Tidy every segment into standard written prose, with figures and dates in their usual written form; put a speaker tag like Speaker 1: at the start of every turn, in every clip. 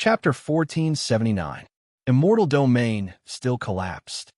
Speaker 1: Chapter 1479. Immortal Domain still collapsed.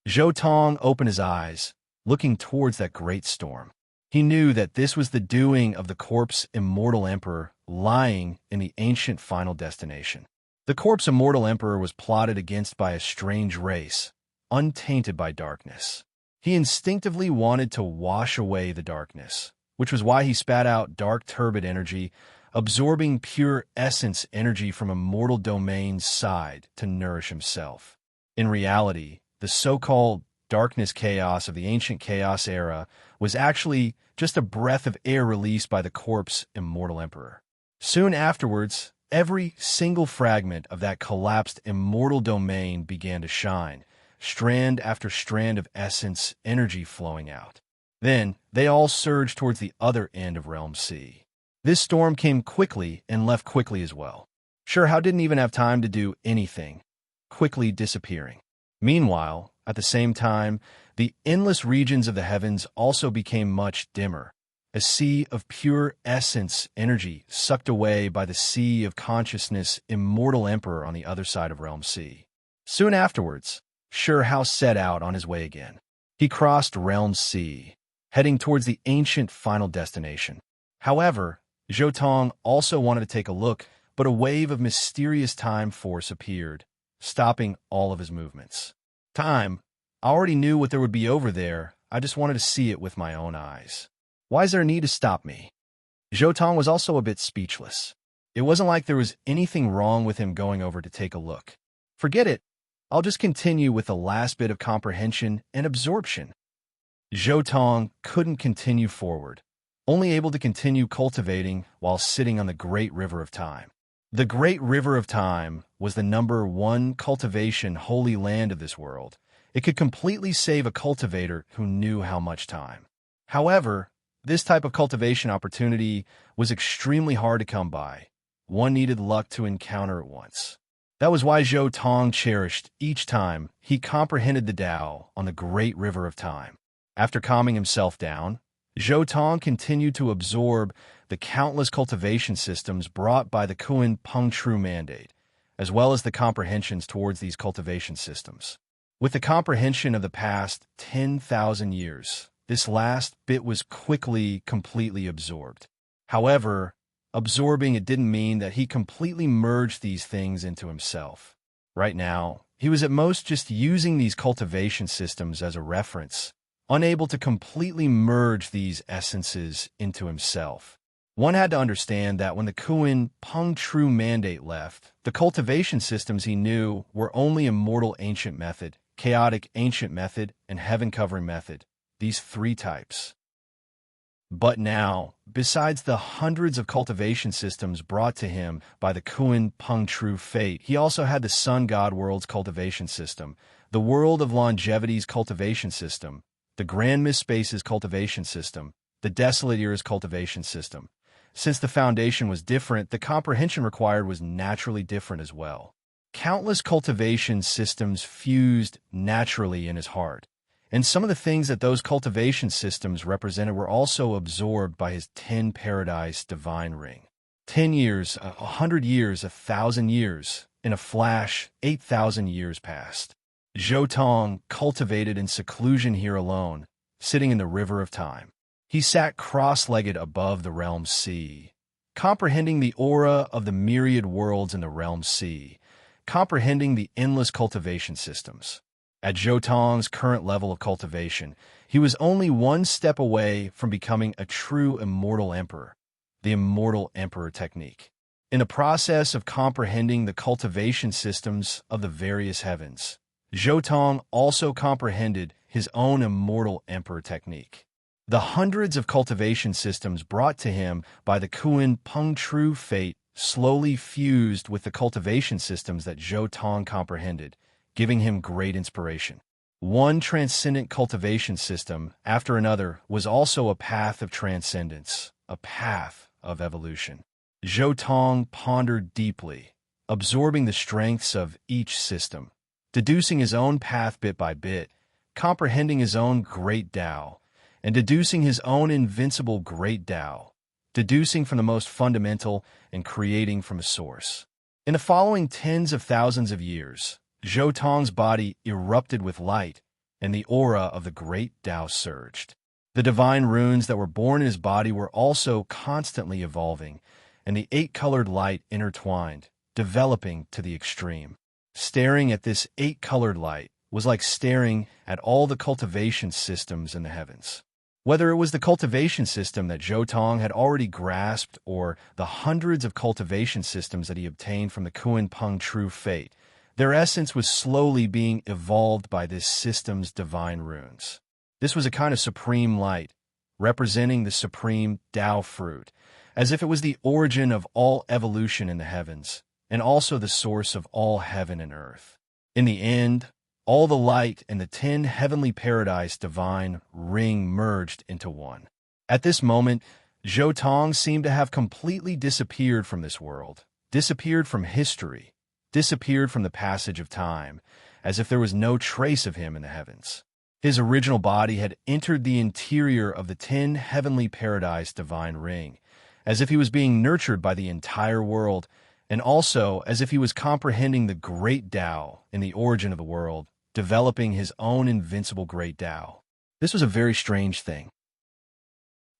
Speaker 1: Zhou Tong opened his eyes, looking towards that great storm. He knew that this was the doing of the corpse Immortal Emperor lying in the ancient final destination. The corpse Immortal Emperor was plotted against by a strange race, untainted by darkness. He instinctively wanted to wash away the darkness, which was why he spat out dark turbid energy, absorbing pure essence energy from Immortal Domain's side to nourish himself. In reality, the so-called darkness chaos of the ancient chaos era was actually just a breath of air released by the corpse Immortal Emperor. Soon afterwards, every single fragment of that collapsed Immortal Domain began to shine, strand after strand of essence energy flowing out. Then, they all surged towards the other end of Realm C. This storm came quickly and left quickly as well. Sure, didn't even have time to do anything, quickly disappearing. Meanwhile, at the same time, the endless regions of the heavens also became much dimmer. A sea of pure essence energy sucked away by the sea of consciousness Immortal Emperor on the other side of Realm C. Soon afterwards, Hao set out on his way again. He crossed Realm C, heading towards the ancient final destination. However, Zhou Tong also wanted to take a look, but a wave of mysterious time force appeared, stopping all of his movements. Time? I already knew what there would be over there. I just wanted to see it with my own eyes. Why is there a need to stop me? Zhou Tong was also a bit speechless. It wasn't like there was anything wrong with him going over to take a look. Forget it. I'll just continue with the last bit of comprehension and absorption. Zhou Tong couldn't continue forward, only able to continue cultivating while sitting on the Great River of Time. The Great River of Time was the #1 cultivation holy land of this world. It could completely save a cultivator who knew how much time. However, this type of cultivation opportunity was extremely hard to come by. One needed luck to encounter it once. That was why Zhou Tong cherished each time he comprehended the Tao on the Great River of Time. After calming himself down, Zhou Tong continued to absorb the countless cultivation systems brought by the Kuan Peng True Mandate, as well as the comprehensions towards these cultivation systems. With the comprehension of the past 10,000 years, this last bit was quickly, completely absorbed. However, absorbing it didn't mean that he completely merged these things into himself. Right now, he was at most just using these cultivation systems as a reference, unable to completely merge these essences into himself. One had to understand that when the Kuan Peng True Mandate left, the cultivation systems he knew were only Immortal Ancient Method, Chaotic Ancient Method, and Heaven Covering Method, these 3 types. But now, besides the hundreds of cultivation systems brought to him by the Kuan Peng True Fate, he also had the Sun God World's cultivation system, the World of Longevity's cultivation system, the Grand Mist Space's cultivation system, the Desolate Era's cultivation system. Since the foundation was different, the comprehension required was naturally different as well. Countless cultivation systems fused naturally in his heart, and some of the things that those cultivation systems represented were also absorbed by his 10 Paradise Divine Ring. 10 years, 100 years, 1,000 years. In a flash, 8,000 years passed. Zhou Tong cultivated in seclusion here alone, sitting in the River of Time. He sat cross-legged above the Realm C, comprehending the aura of the myriad worlds in the Realm C, comprehending the endless cultivation systems. At Zhou Tong's current level of cultivation, he was only one step away from becoming a true Immortal Emperor, the Immortal Emperor technique. In the process of comprehending the cultivation systems of the various heavens, Zhou Tong also comprehended his own Immortal Emperor technique. The hundreds of cultivation systems brought to him by the Kuan Peng True Fate slowly fused with the cultivation systems that Zhou Tong comprehended, giving him great inspiration. One transcendent cultivation system after another was also a path of transcendence, a path of evolution. Zhou Tong pondered deeply, absorbing the strengths of each system, deducing his own path bit by bit, comprehending his own great Tao, and deducing his own invincible great Tao, deducing from the most fundamental and creating from a source. In the following tens of thousands of years, Zhou Tong's body erupted with light, and the aura of the great Tao surged. The divine runes that were born in his body were also constantly evolving, and the eight-colored light intertwined, developing to the extreme. Staring at this eight-colored light was like staring at all the cultivation systems in the heavens. Whether it was the cultivation system that Zhou Tong had already grasped or the hundreds of cultivation systems that he obtained from the Kuan Peng True Fate, their essence was slowly being evolved by this system's divine runes. This was a kind of supreme light, representing the supreme Tao fruit, as if it was the origin of all evolution in the heavens, and also the source of all heaven and earth. In the end, all the light and the 10 heavenly paradise divine ring merged into one. At this moment, Zhou Tong seemed to have completely disappeared from this world, disappeared from history, disappeared from the passage of time, as if there was no trace of him in the heavens. His original body had entered the interior of the 10 heavenly paradise divine ring, as if he was being nurtured by the entire world, and also as if he was comprehending the great Tao in the origin of the world, developing his own invincible great Tao. This was a very strange thing.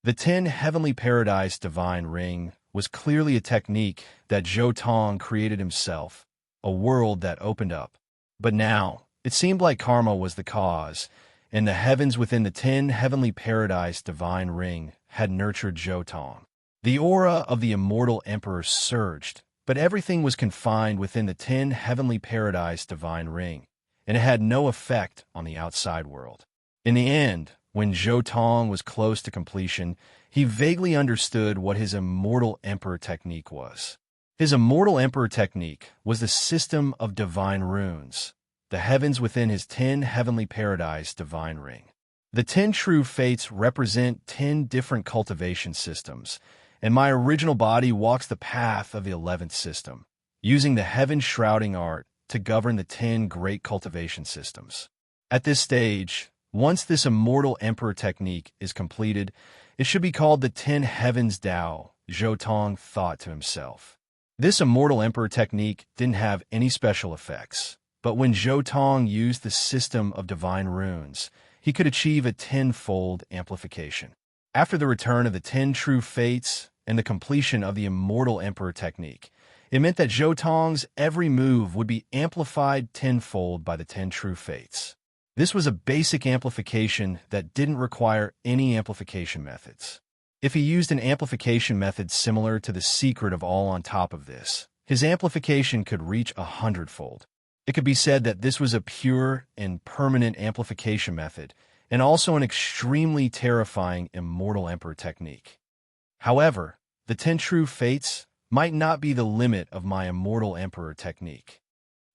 Speaker 1: The 10 heavenly paradise divine ring was clearly a technique that Zhou Tong created himself, a world that opened up. But now, it seemed like karma was the cause, and the heavens within the 10 heavenly paradise divine ring had nurtured Zhou Tong. The aura of the immortal emperor surged, but everything was confined within the 10 heavenly paradise divine ring, and it had no effect on the outside world. In the end, when Zhou Tong was close to completion, he vaguely understood what his immortal emperor technique was. His immortal emperor technique was the system of divine runes, the heavens within his 10 heavenly paradise divine ring. The 10 true fates represent 10 different cultivation systems, and my original body walks the path of the 11th system, using the heaven-shrouding art to govern the 10 great cultivation systems. At this stage, once this immortal emperor technique is completed, it should be called the 10 heavens Tao, Zhou Tong thought to himself. This immortal emperor technique didn't have any special effects, but when Zhou Tong used the system of divine runes, he could achieve a 10-fold amplification. After the return of the 10 true fates and the completion of the immortal emperor technique, it meant that Zhou Tong's every move would be amplified 10-fold by the 10 true fates. This was a basic amplification that didn't require any amplification methods. If he used an amplification method similar to the secret of all on top of this, his amplification could reach 100-fold. It could be said that this was a pure and permanent amplification method, and also an extremely terrifying immortal emperor technique. However, the 10 true fates might not be the limit of my immortal emperor technique.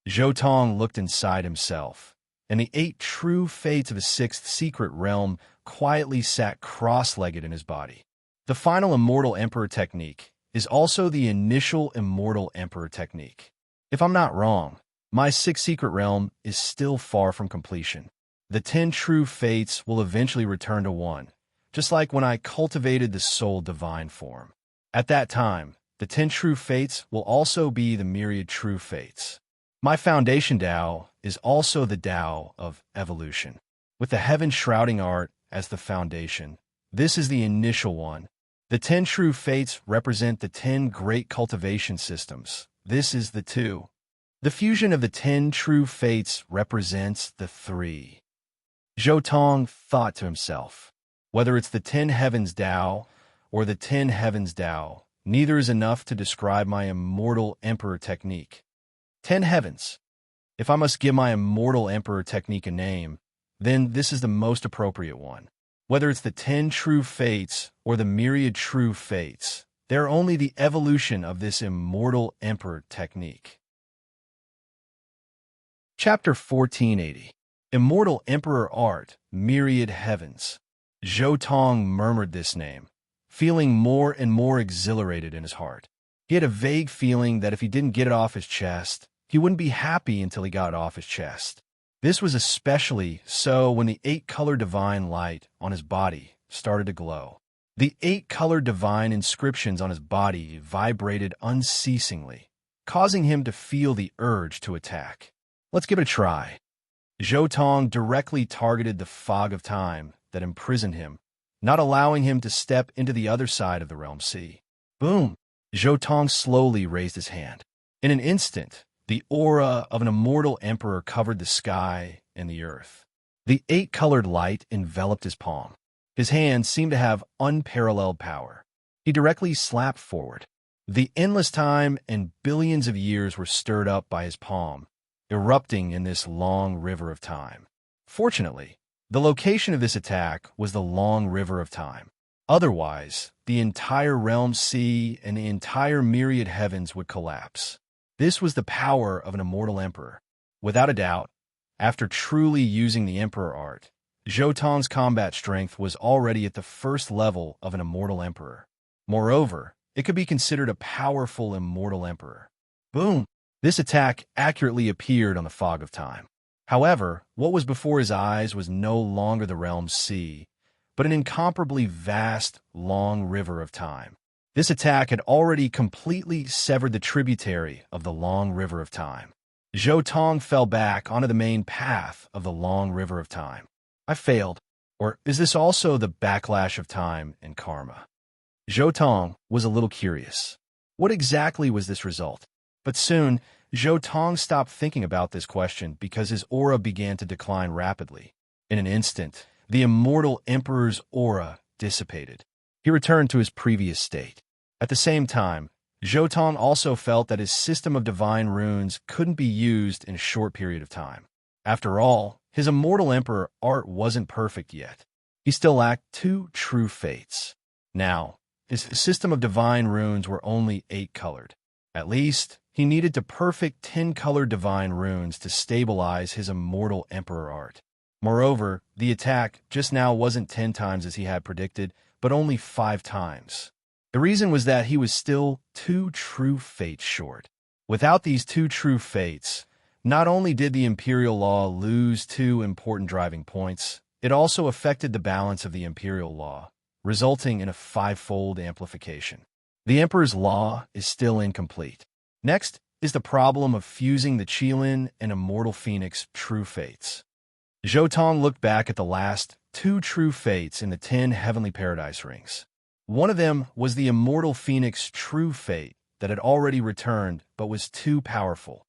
Speaker 1: Zhou Tong looked inside himself, and the 8 true fates of his 6th secret realm quietly sat cross-legged in his body. The final immortal emperor technique is also the initial immortal emperor technique. If I'm not wrong, my 6th secret realm is still far from completion. The 10 true fates will eventually return to 1, just like when I cultivated the soul divine form. At that time, the 10 true fates will also be the myriad true fates. My foundation Tao is also the Tao of evolution. With the heaven-shrouding art as the foundation, this is the initial one. The 10 true fates represent the 10 great cultivation systems. This is the 2. The fusion of the 10 true fates represents the 3. Zhou Tong thought to himself, whether it's the 10 heavens Tao or the 10 heavens Tao, neither is enough to describe my immortal emperor technique. 10 heavens. If I must give my immortal emperor technique a name, then this is the most appropriate one. Whether it's the 10 true fates or the myriad true fates, they're only the evolution of this immortal emperor technique. Chapter 1480. Immortal Emperor Art, Myriad Heavens. Zhou Tong murmured this name, feeling more and more exhilarated in his heart. He had a vague feeling that if he didn't get it off his chest, he wouldn't be happy until he got it off his chest. This was especially so when the 8-color divine light on his body started to glow. The 8-color divine inscriptions on his body vibrated unceasingly, causing him to feel the urge to attack. Let's give it a try. Zhou Tong directly targeted the fog of time that imprisoned him, not allowing him to step into the other side of the realm sea. Boom! Zhou Tong slowly raised his hand. In an instant, the aura of an immortal emperor covered the sky and the earth. The 8-colored light enveloped his palm. His hand seemed to have unparalleled power. He directly slapped forward. The endless time and billions of years were stirred up by his palm, erupting in this long river of time. Fortunately, the location of this attack was the long river of time. Otherwise, the entire realm sea and the entire myriad heavens would collapse. This was the power of an immortal emperor. Without a doubt, after truly using the emperor art, Zhou Tong's combat strength was already at the first level of an immortal emperor. Moreover, it could be considered a powerful immortal emperor. Boom! This attack accurately appeared on the fog of time. However, what was before his eyes was no longer the realm's sea, but an incomparably vast, long river of time. This attack had already completely severed the tributary of the long river of time. Zhou Tong fell back onto the main path of the long river of time. I failed. Or is this also the backlash of time and karma? Zhou Tong was a little curious. What exactly was this result? But soon, Zhou Tong stopped thinking about this question because his aura began to decline rapidly. In an instant, the immortal emperor's aura dissipated. He returned to his previous state. At the same time, Zhou Tong also felt that his system of divine runes couldn't be used in a short period of time. After all, his immortal emperor art wasn't perfect yet. He still lacked 2 true fates. Now, his system of divine runes were only 8-colored. At least, he needed to perfect 10-colored divine runes to stabilize his immortal emperor art. Moreover, the attack just now wasn't 10 times as he had predicted, but only 5 times. The reason was that he was still 2 true fates short. Without these 2 true fates, not only did the imperial law lose 2 important driving points, it also affected the balance of the imperial law, resulting in a 5-fold amplification. The emperor's law is still incomplete. Next is the problem of fusing the Qilin and immortal phoenix true fates. Zhou Tong looked back at the last 2 true fates in the 10 heavenly paradise rings. One of them was the immortal phoenix true fate that had already returned but was too powerful.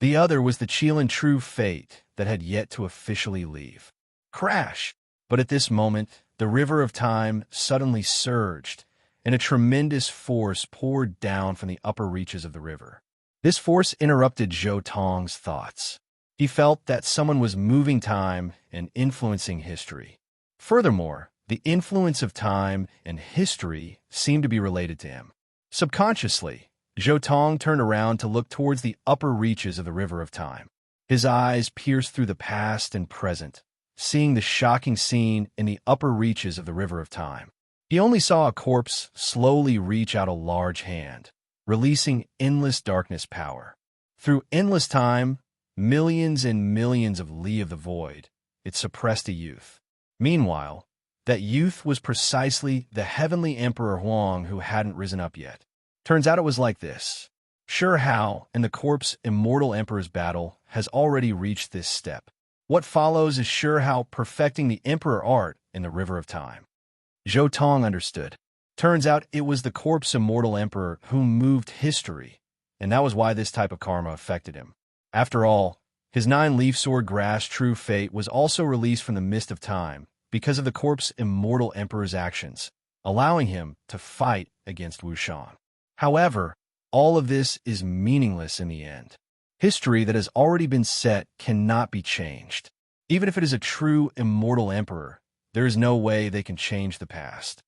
Speaker 1: The other was the Qilin true fate that had yet to officially leave. Crash! But at this moment, the river of time suddenly surged, and a tremendous force poured down from the upper reaches of the river. This force interrupted Zhou Tong's thoughts. He felt that someone was moving time and influencing history. Furthermore, the influence of time and history seemed to be related to him. Subconsciously, Zhou Tong turned around to look towards the upper reaches of the river of time. His eyes pierced through the past and present, seeing the shocking scene in the upper reaches of the river of time. He only saw a corpse slowly reach out a large hand, releasing endless darkness power. Through endless time, millions and millions of Li of the Void, it suppressed a youth. Meanwhile, that youth was precisely the heavenly Emperor Huang who hadn't risen up yet. Turns out it was like this. Sure Hao and the corpse Immortal Emperor's battle has already reached this step. What follows is Sure Hao perfecting the Emperor art in the River of Time. Zhou Tong understood. Turns out it was the corpse Immortal Emperor who moved history, and that was why this type of karma affected him. After all, his 9-leaf sword Grass True Fate was also released from the mist of time because of the corpse Immortal Emperor's actions, allowing him to fight against Wuxian. However, all of this is meaningless in the end. History that has already been set cannot be changed. Even if it is a true immortal emperor, there is no way they can change the past.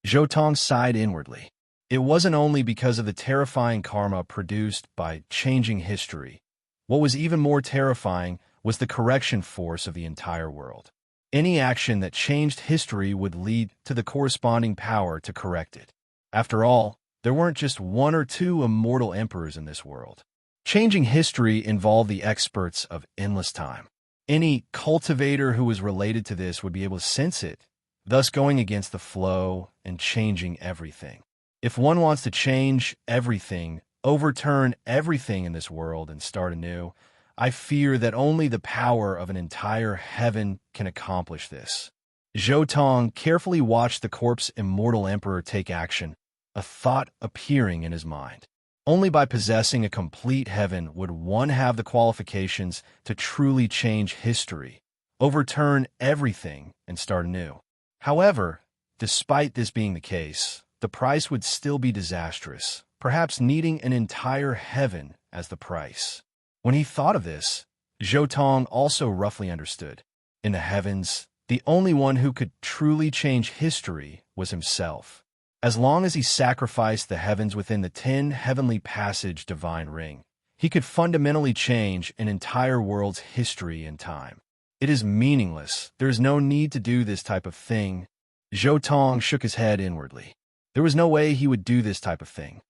Speaker 1: Zhou Tong sighed inwardly. It wasn't only because of the terrifying karma produced by changing history. What was even more terrifying was the correction force of the entire world. Any action that changed history would lead to the corresponding power to correct it. After all, there weren't just 1 or 2 immortal emperors in this world. Changing history involved the experts of endless time. Any cultivator who was related to this would be able to sense it, thus going against the flow and changing everything. If one wants to change everything, overturn everything in this world and start anew, I fear that only the power of an entire heaven can accomplish this. Zhou Tong carefully watched the corpse immortal emperor take action, a thought appearing in his mind. Only by possessing a complete heaven would one have the qualifications to truly change history, overturn everything, and start anew. However, despite this being the case, the price would still be disastrous, perhaps needing an entire heaven as the price. When he thought of this, Zhou Tong also roughly understood. In the heavens, the only one who could truly change history was himself. As long as he sacrificed the heavens within the 10 heavenly passage divine ring, he could fundamentally change an entire world's history and time. It is meaningless. There is no need to do this type of thing. Zhou Tong shook his head inwardly. There was no way he would do this type of thing.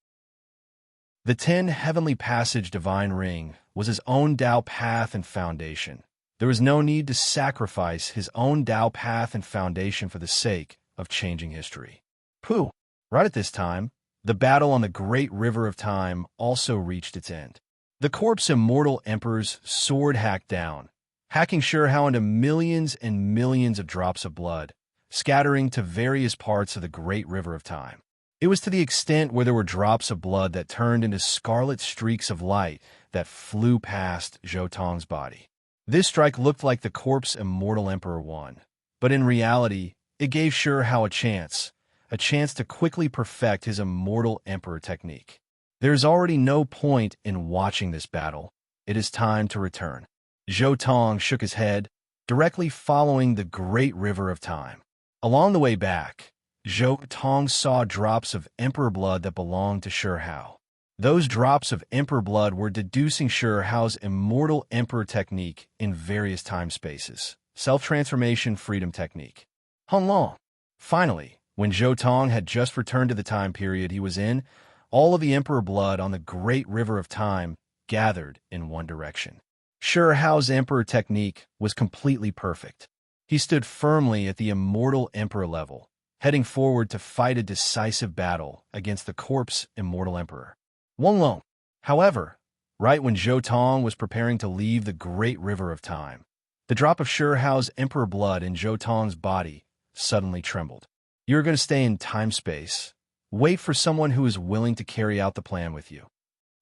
Speaker 1: The 10 heavenly passage divine ring was his own Tao path and foundation. There was no need to sacrifice his own Tao path and foundation for the sake of changing history. Pooh! Right at this time, the battle on the great river of time also reached its end. The corpse immortal emperor's sword hacked down, hacking Shihao into millions and millions of drops of blood, scattering to various parts of the great river of time. It was to the extent where there were drops of blood that turned into scarlet streaks of light that flew past Zhou Tong's body. This strike looked like the corpse immortal emperor won, but in reality, it gave Shihao a chance to quickly perfect his immortal emperor technique. There is already no point in watching this battle. It is time to return. Zhou Tong shook his head, directly following the great river of time. Along the way back, Zhou Tong saw drops of emperor blood that belonged to Shihao. Those drops of emperor blood were deducing Shihao's immortal emperor technique in various time spaces. Self-transformation freedom technique. Long. Finally, when Zhou Tong had just returned to the time period he was in, all of the emperor blood on the great river of time gathered in one direction. Shihao's emperor technique was completely perfect. He stood firmly at the immortal emperor level, heading forward to fight a decisive battle against the corpse immortal emperor. Long. However, right when Zhou Tong was preparing to leave the great river of time, the drop of Shihao's emperor blood in Zhou Tong's body suddenly trembled. You're going to stay in time-space. Wait for someone who is willing to carry out the plan with you.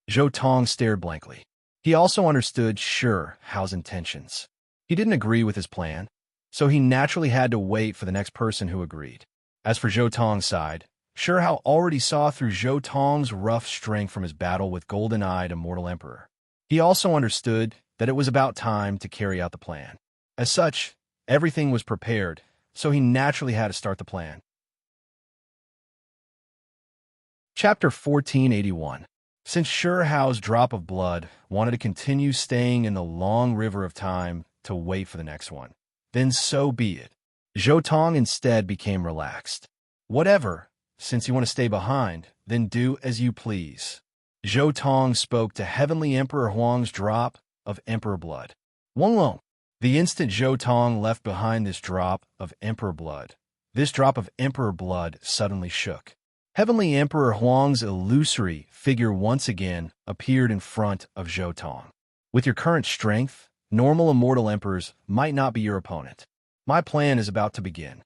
Speaker 1: Zhou Tong stared blankly. He also understood Shihao's intentions. He didn't agree with his plan, so he naturally had to wait for the next person who agreed. As for Zhou Tong's side, Shihao already saw through Zhou Tong's rough strength from his battle with golden-eyed immortal emperor. He also understood that it was about time to carry out the plan. As such, everything was prepared, so he naturally had to start the plan. Chapter 1481. Since Shihao's drop of blood wanted to continue staying in the long river of time to wait for the next one, then so be it. Zhou Tong instead became relaxed. Whatever, since you want to stay behind, then do as you please. Zhou Tong spoke to Heavenly Emperor Huang's drop of emperor blood. Long. The instant Zhou Tong left behind this drop of emperor blood suddenly shook. Heavenly Emperor Huang's illusory figure once again appeared in front of Zhou Tong. With your current strength, normal immortal emperors might not be your opponent. My plan is about to begin.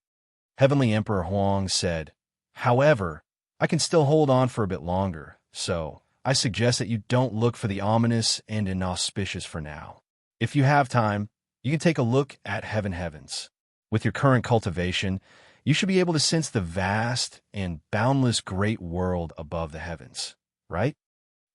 Speaker 1: Heavenly Emperor Huang said, however, I can still hold on for a bit longer, so I suggest that you don't look for the ominous and inauspicious for now. If you have time, you can take a look at heavens. With your current cultivation, you should be able to sense the vast and boundless great world above the heavens, right?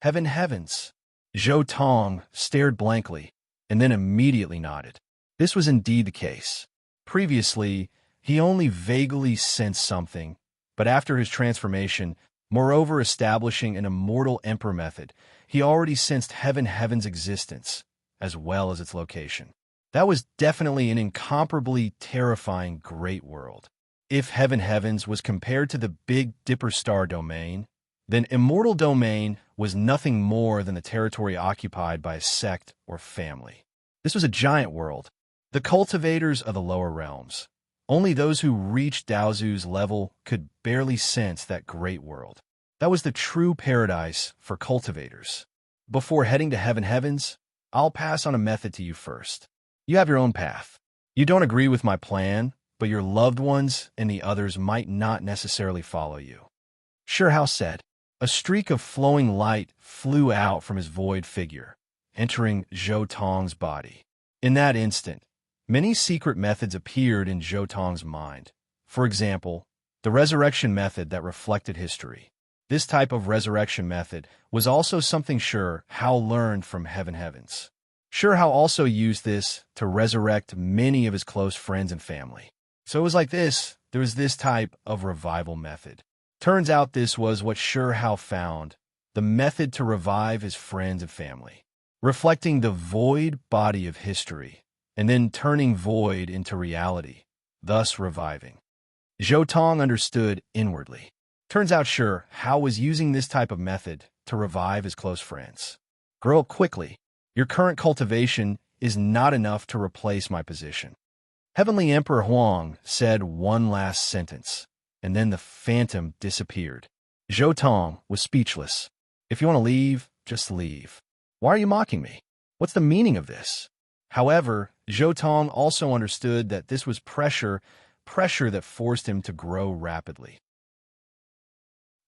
Speaker 1: Heavens. Zhou Tong stared blankly and then immediately nodded. This was indeed the case. Previously, he only vaguely sensed something, but after his transformation, moreover establishing an immortal emperor method, he already sensed heaven's existence, as well as its location. That was definitely an incomparably terrifying great world. If heavens was compared to the Big Dipper star domain, then immortal domain was nothing more than the territory occupied by a sect or family. This was a giant world, the cultivators of the lower realms. Only those who reached Daozu's level could barely sense that great world. That was the true paradise for cultivators. Before heading to heavens, I'll pass on a method to you first. You have your own path. You don't agree with my plan, but your loved ones and the others might not necessarily follow you. Sure How said. A streak of flowing light flew out from his void figure, entering Zhou Tong's body. In that instant, many secret methods appeared in Zhou Tong's mind. For example, the resurrection method that reflected history. This type of resurrection method was also something Sure How learned from heavens. Sure How also used this to resurrect many of his close friends and family. So it was like this, there was this type of revival method. Turns out this was what Sure How found, the method to revive his friends and family, reflecting the void body of history, and then turning void into reality, thus reviving. Zhou Tong understood inwardly. Turns out Sure How was using this type of method to revive his close friends. Grow up quickly. Your current cultivation is not enough to replace my position. Heavenly Emperor Huang said one last sentence, and then the phantom disappeared. Zhou Tong was speechless. If you want to leave, just leave. Why are you mocking me? What's the meaning of this? However, Zhou Tong also understood that this was pressure that forced him to grow rapidly.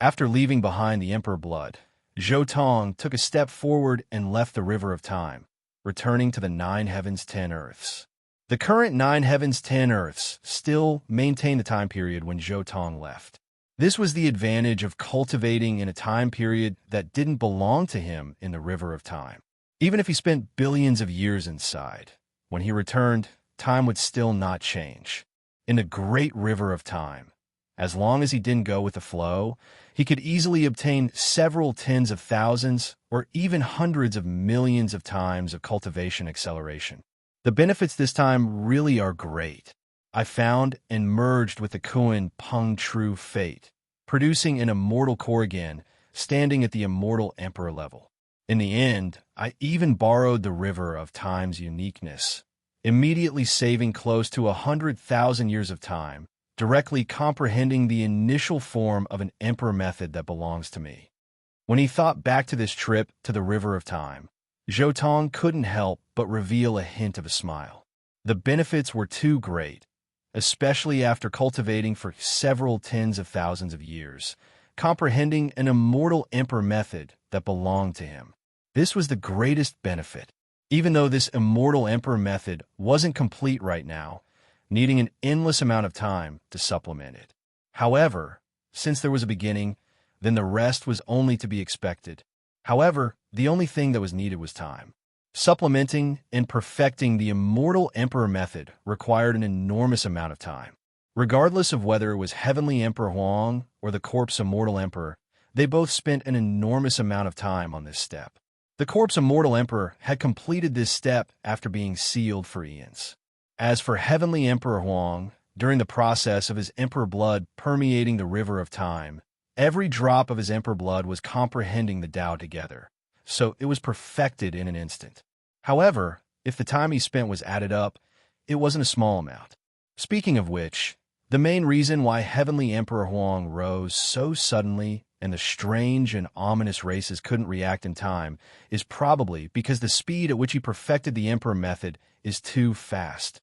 Speaker 1: After leaving behind the Emperor blood, Zhou Tong took a step forward and left the River of Time, returning to the 9 heavens, 10 earths. The current 9 heavens, 10 earths still maintain the time period when Zhou Tong left. This was the advantage of cultivating in a time period that didn't belong to him in the River of Time. Even if he spent billions of years inside, when he returned, time would still not change. In the great River of Time, as long as he didn't go with the flow, he could easily obtain several tens of thousands or even hundreds of millions of times of cultivation acceleration. The benefits this time really are great. I found and merged with the Kuan Peng True Fate, producing an immortal core again, standing at the immortal emperor level. In the end, I even borrowed the River of Time's uniqueness, immediately saving close to 100,000 years of time, directly comprehending the initial form of an emperor method that belongs to me. When he thought back to this trip to the River of Time, Zhou Tong couldn't help but reveal a hint of a smile. The benefits were too great, especially after cultivating for several tens of thousands of years, comprehending an immortal emperor method that belonged to him. This was the greatest benefit, even though this immortal emperor method wasn't complete right now, needing an endless amount of time to supplement it. However, since there was a beginning, then the rest was only to be expected. However, the only thing that was needed was time. Supplementing and perfecting the immortal emperor method required an enormous amount of time. Regardless of whether it was Heavenly Emperor Huang or the Corpse Immortal Emperor, they both spent an enormous amount of time on this step. The Corpse Immortal Emperor had completed this step after being sealed for eons. As for Heavenly Emperor Huang, during the process of his emperor blood permeating the River of Time, every drop of his emperor blood was comprehending the Tao together, so it was perfected in an instant. However, if the time he spent was added up, it wasn't a small amount. Speaking of which, the main reason why Heavenly Emperor Huang rose so suddenly and the strange and ominous races couldn't react in time is probably because the speed at which he perfected the emperor method is too fast.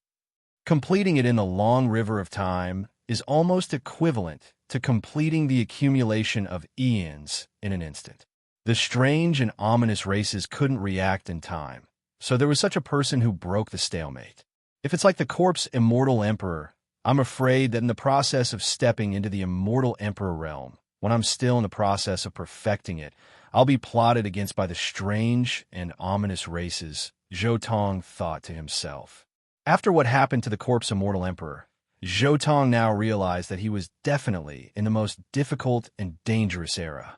Speaker 1: Completing it in the long River of Time is almost equivalent to completing the accumulation of eons in an instant. The strange and ominous races couldn't react in time, so there was such a person who broke the stalemate. If it's like the Corpse Immortal Emperor, I'm afraid that in the process of stepping into the Immortal Emperor realm, when I'm still in the process of perfecting it, I'll be plotted against by the strange and ominous races, Zhou Tong thought to himself. After what happened to the Corpse Immortal Emperor, Zhou Tong now realized that he was definitely in the most difficult and dangerous era.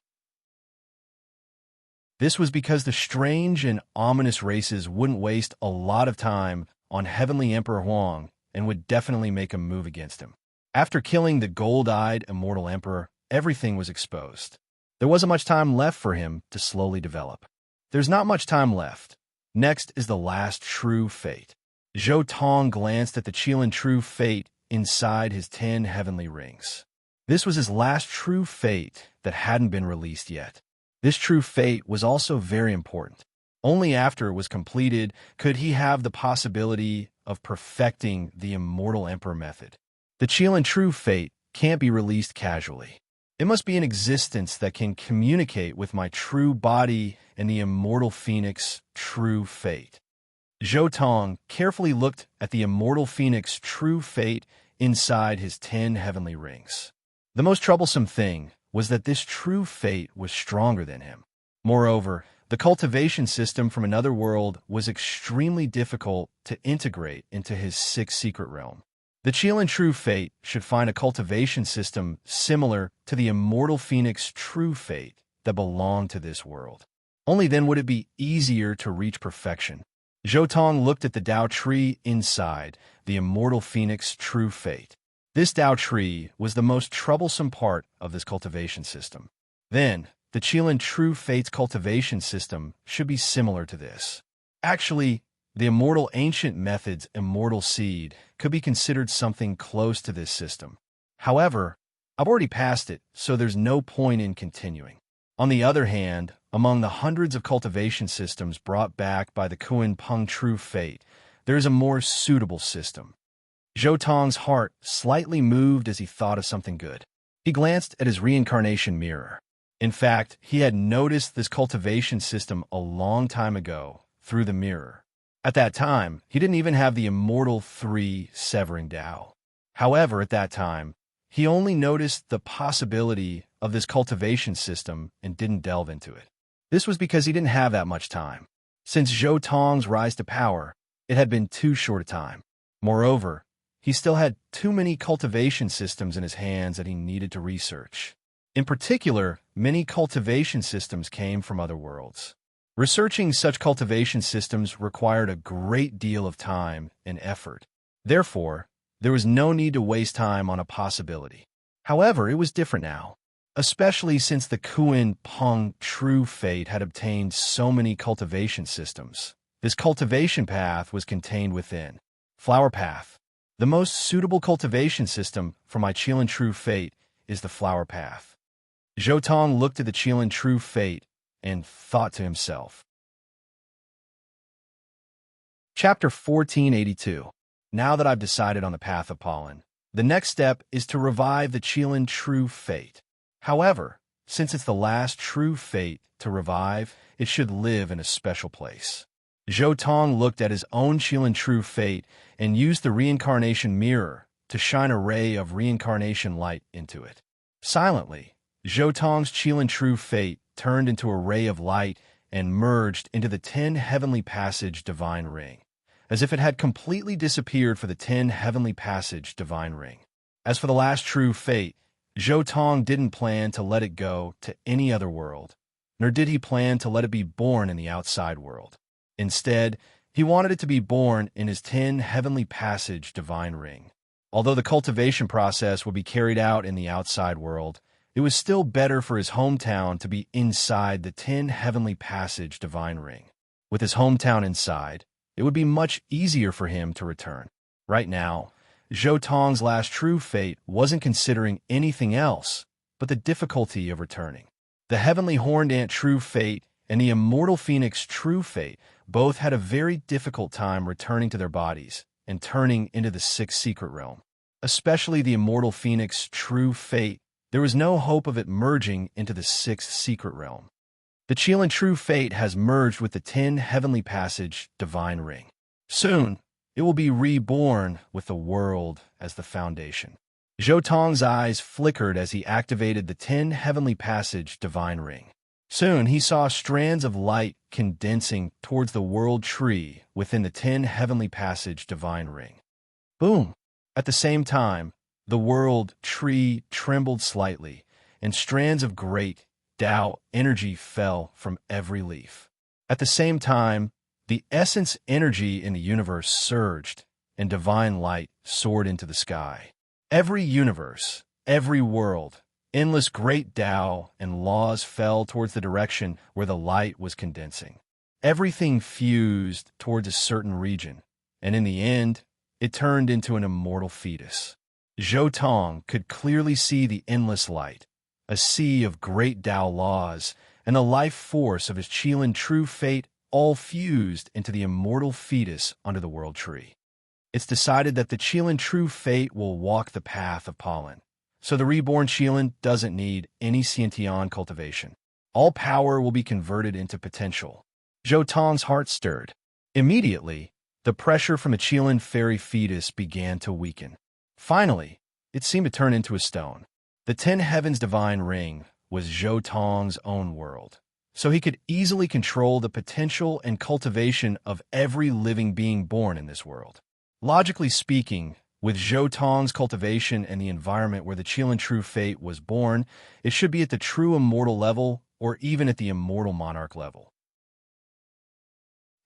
Speaker 1: This was because the strange and ominous races wouldn't waste a lot of time on Heavenly Emperor Huang and would definitely make a move against him. After killing the gold-eyed Immortal Emperor, everything was exposed. There wasn't much time left for him to slowly develop. There's not much time left. Next is the last true fate. Zhou Tong glanced at the Qilin true fate inside his 10 heavenly rings. This was his last true fate that hadn't been released yet. This true fate was also very important. Only after it was completed could he have the possibility of perfecting the immortal emperor method. The Qilin true fate can't be released casually. It must be an existence that can communicate with my true body and the immortal phoenix true fate. Zhou Tong carefully looked at the immortal phoenix true fate inside his 10 heavenly rings. The most troublesome thing was that this true fate was stronger than him. Moreover, the cultivation system from another world was extremely difficult to integrate into his sixth secret realm. The Qilin true fate should find a cultivation system similar to the immortal phoenix true fate that belonged to this world. Only then would it be easier to reach perfection. Zhou Tong looked at the Dao tree inside the immortal phoenix true fate. This Dao tree was the most troublesome part of this cultivation system. Then, the Qilin true fate's cultivation system should be similar to this. Actually, the immortal ancient method's immortal seed could be considered something close to this system. However, I've already passed it, so there's no point in continuing. On the other hand, among the hundreds of cultivation systems brought back by the Kuan Peng true fate, there is a more suitable system. Zhou Tong's heart slightly moved as he thought of something good. He glanced at his reincarnation mirror. In fact, he had noticed this cultivation system a long time ago through the mirror. At that time, he didn't even have the immortal 3 severing Dao. However, at that time, he only noticed the possibility of this cultivation system and didn't delve into it. This was because he didn't have that much time. Since Zhou Tong's rise to power, it had been too short a time. Moreover, he still had too many cultivation systems in his hands that he needed to research. In particular, many cultivation systems came from other worlds. Researching such cultivation systems required a great deal of time and effort. Therefore, there was no need to waste time on a possibility. However, it was different now, especially since the Kuan Peng true fate had obtained so many cultivation systems. This cultivation path was contained within. Flower path. The most suitable cultivation system for my Qilin true fate is the flower path. Zhou Tong looked at the Qilin true fate and thought to himself. Chapter 1482. Now that I've decided on the path of pollen, the next step is to revive the Qilin true fate. However, since it's the last true fate to revive, it should live in a special place. Zhou Tong looked at his own Qilin true fate and used the reincarnation mirror to shine a ray of reincarnation light into it. Silently, Zhou Tong's Qilin true fate turned into a ray of light and merged into the 10 heavenly passage divine ring, as if it had completely disappeared for the 10 heavenly passage divine ring. As for the last true fate, Zhou Tong didn't plan to let it go to any other world, nor did he plan to let it be born in the outside world. Instead, he wanted it to be born in his 10 heavenly passage divine ring. Although the cultivation process would be carried out in the outside world, it was still better for his hometown to be inside the 10 heavenly passage divine ring. With his hometown inside, it would be much easier for him to return. Right now, Zhou Tong's last true fate wasn't considering anything else but the difficulty of returning. The heavenly horned ant true fate and the immortal phoenix true fate both had a very difficult time returning to their bodies and turning into the sixth secret realm. Especially the immortal phoenix true fate, there was no hope of it merging into the sixth secret realm. The Qilin true fate has merged with the 10 heavenly passage divine ring. Soon, it will be reborn with the world as the foundation. Zhou Tong's eyes flickered as he activated the 10 heavenly passage divine ring. Soon, he saw strands of light condensing towards the world tree within the 10 heavenly passage divine ring. Boom! At the same time, the world tree trembled slightly, and strands of great Dao energy fell from every leaf. At the same time, the essence energy in the universe surged, and divine light soared into the sky. Every universe, every world, endless great Dao and laws fell towards the direction where the light was condensing. Everything fused towards a certain region, and in the end, it turned into an immortal fetus. Zhou Tong could clearly see the endless light, a sea of great Tao laws, and the life force of his Qilin true fate all fused into the immortal fetus under the world tree. It's decided that the Qilin true fate will walk the path of pollen, so the reborn Qilin doesn't need any Xiantian cultivation. All power will be converted into potential. Zhou Tong's heart stirred. Immediately, the pressure from the Qilin fairy fetus began to weaken. Finally, it seemed to turn into a stone. The 10 Heavens divine ring was Zhou Tong's own world, so he could easily control the potential and cultivation of every living being born in this world. Logically speaking, with Zhou Tong's cultivation and the environment where the Qilin true fate was born, it should be at the true immortal level or even at the immortal monarch level.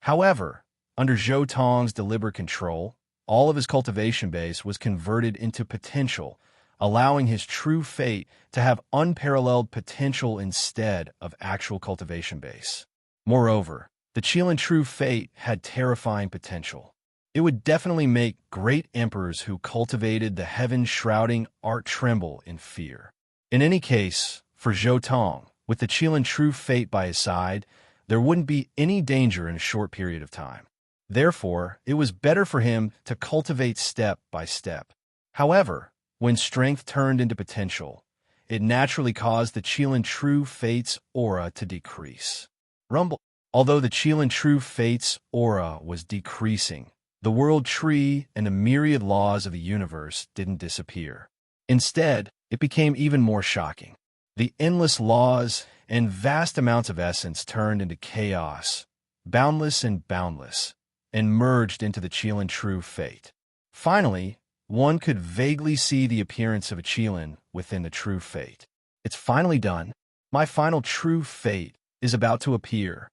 Speaker 1: However, under Zhou Tong's deliberate control, all of his cultivation base was converted into potential, allowing his true fate to have unparalleled potential instead of actual cultivation base. Moreover, the Qilin true fate had terrifying potential. It would definitely make great emperors who cultivated the heaven-shrouding art tremble in fear. In any case, for Zhou Tong, with the Qilin true fate by his side, there wouldn't be any danger in a short period of time. Therefore, it was better for him to cultivate step by step. However, when strength turned into potential, it naturally caused the Qilin true fate's aura to decrease. Rumble. Although the Qilin true fate's aura was decreasing, the world tree and the myriad laws of the universe didn't disappear. Instead, it became even more shocking. The endless laws and vast amounts of essence turned into chaos, boundless and boundless, and merged into the Qilin true fate. Finally, one could vaguely see the appearance of a Qilin within the true fate. It's finally done. My final true fate is about to appear.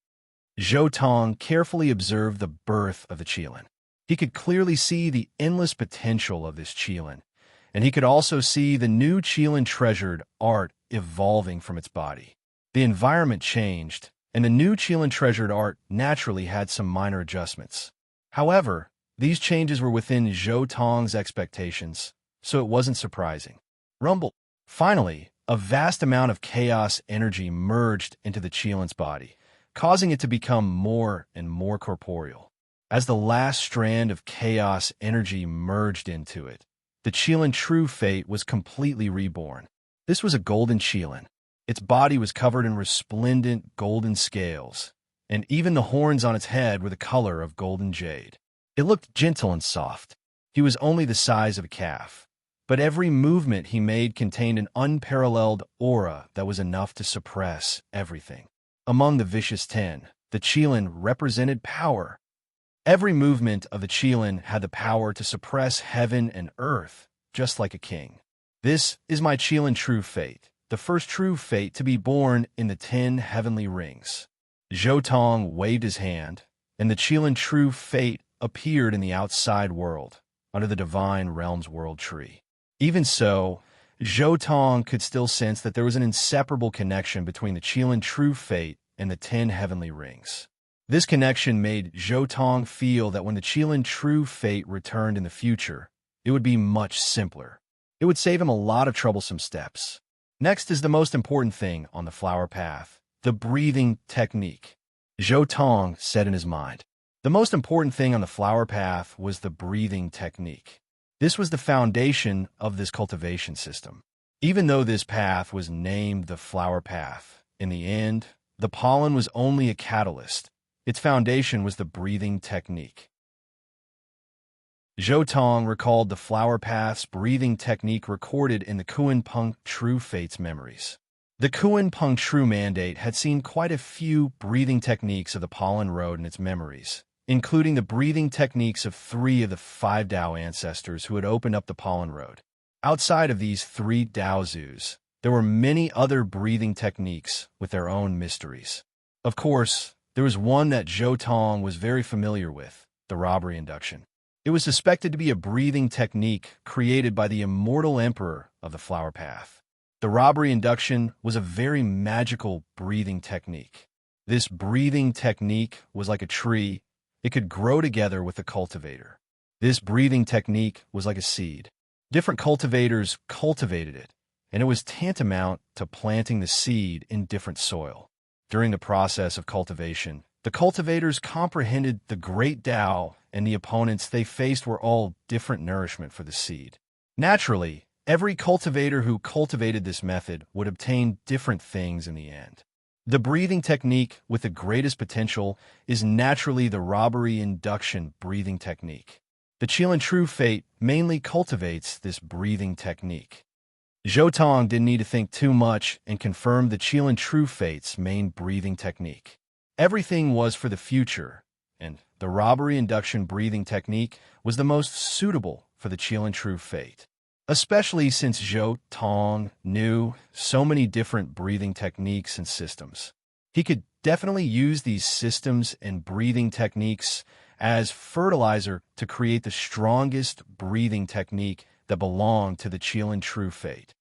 Speaker 1: Zhou Tong carefully observed the birth of the Qilin. He could clearly see the endless potential of this Qilin, and he could also see the new Qilin treasured art evolving from its body. The environment changed, and the new Qilin treasured art naturally had some minor adjustments. However, these changes were within Zhou Tong's expectations, so it wasn't surprising. Rumble. Finally, a vast amount of chaos energy merged into the Qilin's body, causing it to become more and more corporeal. As the last strand of chaos energy merged into it, the Qilin true fate was completely reborn. This was a golden Qilin. Its body was covered in resplendent golden scales, and even the horns on its head were the color of golden jade. It looked gentle and soft. He was only the size of a calf, but every movement he made contained an unparalleled aura that was enough to suppress everything. Among the vicious 10, the Qilin represented power. Every movement of the Qilin had the power to suppress heaven and earth, just like a king. This is my Qilin true fate, the first true fate to be born in the 10 heavenly rings. Zhou Tong waved his hand, and the Qilin true fate appeared in the outside world, under the divine realm's world tree. Even so, Zhou Tong could still sense that there was an inseparable connection between the Qilin true fate and the 10 heavenly rings. This connection made Zhou Tong feel that when the Qilin true fate returned in the future, it would be much simpler. It would save him a lot of troublesome steps. Next is the most important thing on the flower path, the breathing technique. Zhou Tong said in his mind. The most important thing on the flower path was the breathing technique. This was the foundation of this cultivation system. Even though this path was named the flower path, in the end, the pollen was only a catalyst. Its foundation was the breathing technique. Zhou Tong recalled the flower path's breathing technique recorded in the Kuan Peng True Fate's memories. The Kuan Peng True Mandate had seen quite a few breathing techniques of the pollen road in its memories, including the breathing techniques of 3 of the 5 Dao ancestors who had opened up the pollen road. Outside of these 3 Dao zoos, there were many other breathing techniques with their own mysteries. Of course, there was one that Zhou Tong was very familiar with, the robbery induction. It was suspected to be a breathing technique created by the immortal emperor of the flower path. The robbery induction was a very magical breathing technique. This breathing technique was like a tree. It could grow together with the cultivator. This breathing technique was like a seed. Different cultivators cultivated it, and it was tantamount to planting the seed in different soil. During the process of cultivation, the cultivators comprehended the great Tao, and the opponents they faced were all different nourishment for the seed. Naturally, every cultivator who cultivated this method would obtain different things in the end. The breathing technique with the greatest potential is naturally the robbery induction breathing technique. The Qilin True Fate mainly cultivates this breathing technique. Zhou Tong didn't need to think too much and confirmed the Qilin True Fate's main breathing technique. Everything was for the future, and the robbery induction breathing technique was the most suitable for the Qilin True Fate, especially since Zhou Tong knew so many different breathing techniques and systems. He could definitely use these systems and breathing techniques as fertilizer to create the strongest breathing technique that belonged to the Qilin True Fate.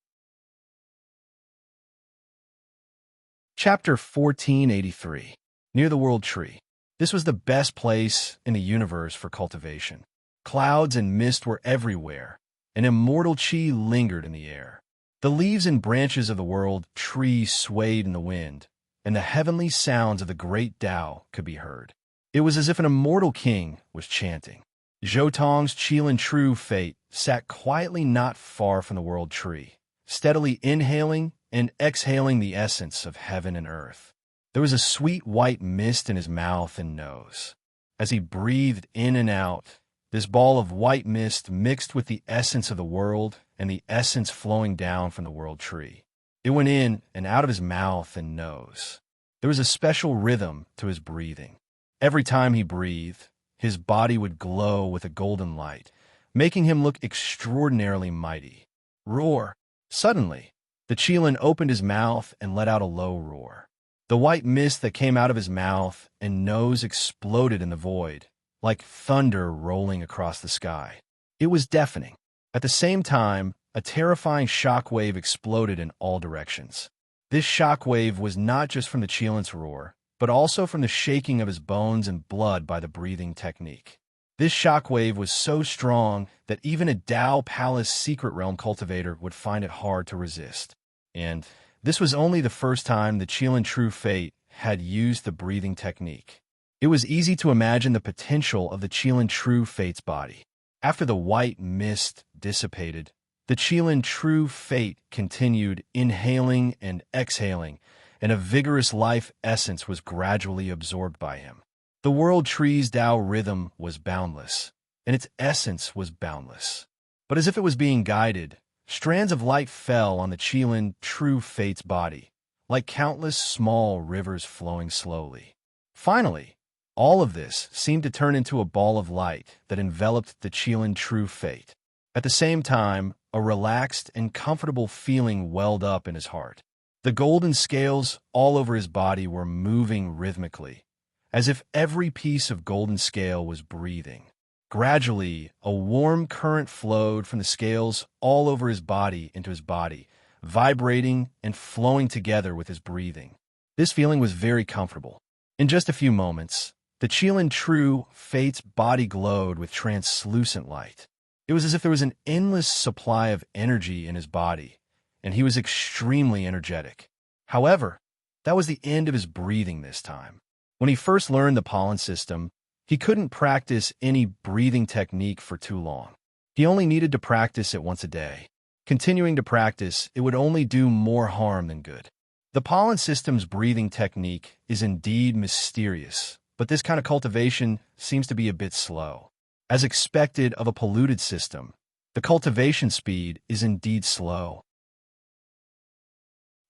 Speaker 1: Chapter 1483. Near the World Tree. This was the best place in the universe for cultivation. Clouds and mist were everywhere. An immortal qi lingered in the air. The leaves and branches of the world tree swayed in the wind, and the heavenly sounds of the great Tao could be heard. It was as if an immortal king was chanting. Zhou Tong's Qilin True Fate sat quietly not far from the world tree, steadily inhaling and exhaling the essence of heaven and earth. There was a sweet white mist in his mouth and nose. As he breathed in and out, this ball of white mist mixed with the essence of the world and the essence flowing down from the world tree. It went in and out of his mouth and nose. There was a special rhythm to his breathing. Every time he breathed, his body would glow with a golden light, making him look extraordinarily mighty. Roar! Suddenly, the Qilin opened his mouth and let out a low roar. The white mist that came out of his mouth and nose exploded in the void, like thunder rolling across the sky. It was deafening. At the same time, a terrifying shockwave exploded in all directions. This shockwave was not just from the Qilin's roar, but also from the shaking of his bones and blood by the breathing technique. This shockwave was so strong that even a Tao Palace Secret Realm cultivator would find it hard to resist. And this was only the first time the Qilin True Fate had used the breathing technique. It was easy to imagine the potential of the Qilin True Fate's body. After the white mist dissipated, the Qilin True Fate continued inhaling and exhaling, and a vigorous life essence was gradually absorbed by him. The world tree's Tao rhythm was boundless, and its essence was boundless. But as if it was being guided, strands of light fell on the Qilin True Fate's body, like countless small rivers flowing slowly. Finally, all of this seemed to turn into a ball of light that enveloped the Qilin True Fate. At the same time, a relaxed and comfortable feeling welled up in his heart. The golden scales all over his body were moving rhythmically, as if every piece of golden scale was breathing. Gradually, a warm current flowed from the scales all over his body into his body, vibrating and flowing together with his breathing. This feeling was very comfortable. In just a few moments, the Qilin True Fate's body glowed with translucent light. It was as if there was an endless supply of energy in his body, and he was extremely energetic. However, that was the end of his breathing this time. When he first learned the pollen system, he couldn't practice any breathing technique for too long. He only needed to practice it once a day. Continuing to practice, it would only do more harm than good. The pollen system's breathing technique is indeed mysterious, but this kind of cultivation seems to be a bit slow. As expected of a polluted system, the cultivation speed is indeed slow.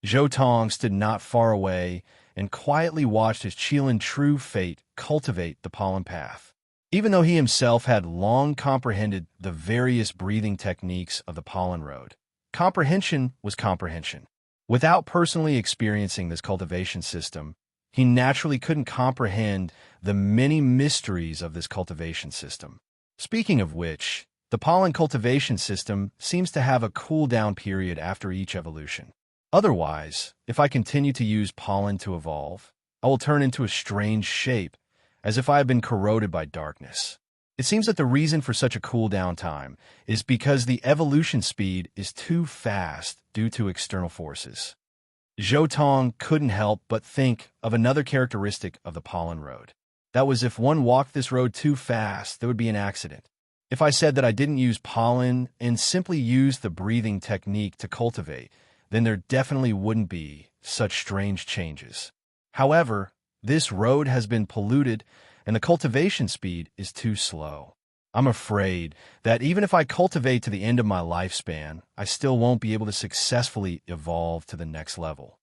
Speaker 1: Zhou Tong stood not far away and quietly watched his Qilin True Fate cultivate the pollen path. Even though he himself had long comprehended the various breathing techniques of the pollen road, comprehension was comprehension. Without personally experiencing this cultivation system, he naturally couldn't comprehend the many mysteries of this cultivation system. Speaking of which, the pollen cultivation system seems to have a cool-down period after each evolution. Otherwise, if I continue to use pollen to evolve, I will turn into a strange shape, as if I have been corroded by darkness. It seems that the reason for such a cool down time is because the evolution speed is too fast due to external forces. Zhou Tong couldn't help but think of another characteristic of the pollen road. That was, if one walked this road too fast, there would be an accident. If I said that I didn't use pollen and simply used the breathing technique to cultivate, then there definitely wouldn't be such strange changes. However, this road has been polluted and the cultivation speed is too slow. I'm afraid that even if I cultivate to the end of my lifespan, I still won't be able to successfully evolve to the next level.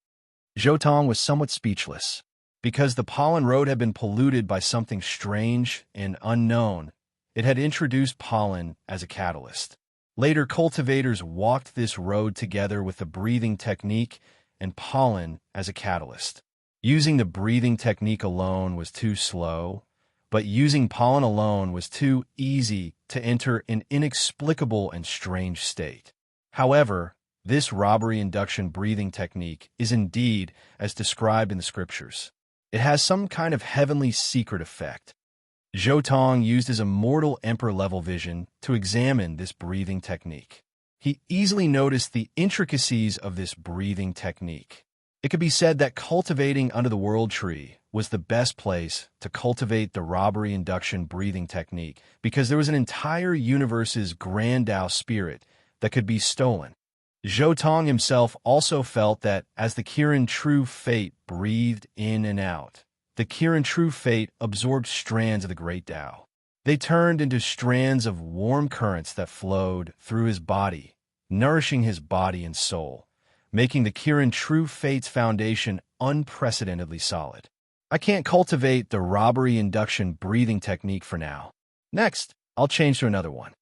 Speaker 1: Zhou Tong was somewhat speechless. Because the pollen road had been polluted by something strange and unknown, it had introduced pollen as a catalyst. Later, cultivators walked this road together with the breathing technique and pollen as a catalyst. Using the breathing technique alone was too slow, but using pollen alone was too easy to enter an inexplicable and strange state. However, this robbery induction breathing technique is indeed as described in the scriptures. It has some kind of heavenly secret effect. Zhou Tong used his immortal emperor-level vision to examine this breathing technique. He easily noticed the intricacies of this breathing technique. It could be said that cultivating under the world tree was the best place to cultivate the robbery induction breathing technique because there was an entire universe's grand Tao spirit that could be stolen. Zhou Tong himself also felt that as the Kirin True Fate breathed in and out, the Kirin True Fate absorbed strands of the Great Tao. They turned into strands of warm currents that flowed through his body, nourishing his body and soul, making the Kirin True Fate's foundation unprecedentedly solid. I can't cultivate the robbery induction breathing technique for now. Next, I'll change to another one.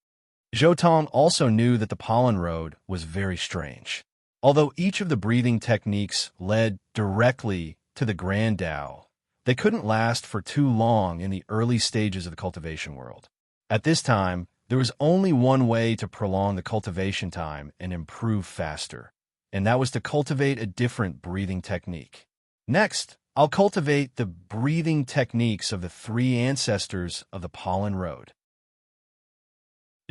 Speaker 1: Zhou Tong also knew that the pollen road was very strange. Although each of the breathing techniques led directly to the Grand Tao, they couldn't last for too long in the early stages of the cultivation world. At this time, there was only one way to prolong the cultivation time and improve faster, and that was to cultivate a different breathing technique. Next, I'll cultivate the breathing techniques of the three ancestors of the pollen road.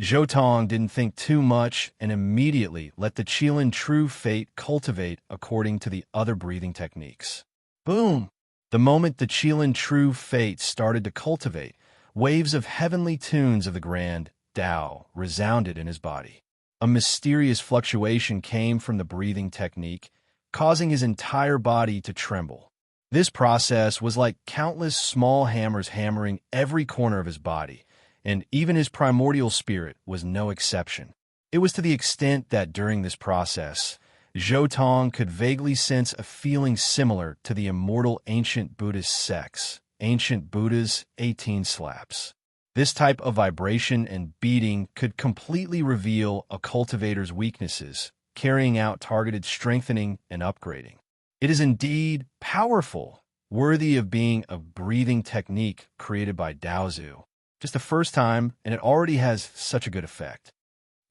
Speaker 1: Zhou Tong didn't think too much and immediately let the Qilin True Fate cultivate according to the other breathing techniques. Boom! The moment the Qilin True Fate started to cultivate, waves of heavenly tunes of the Grand Tao resounded in his body. A mysterious fluctuation came from the breathing technique, causing his entire body to tremble. This process was like countless small hammers hammering every corner of his body, and even his primordial spirit was no exception. It was to the extent that during this process, Zhou Tong could vaguely sense a feeling similar to the immortal ancient Buddhist sects, ancient Buddha's 18 slaps. This type of vibration and beating could completely reveal a cultivator's weaknesses, carrying out targeted strengthening and upgrading. It is indeed powerful, worthy of being a breathing technique created by Daozu. Just the first time, and it already has such a good effect.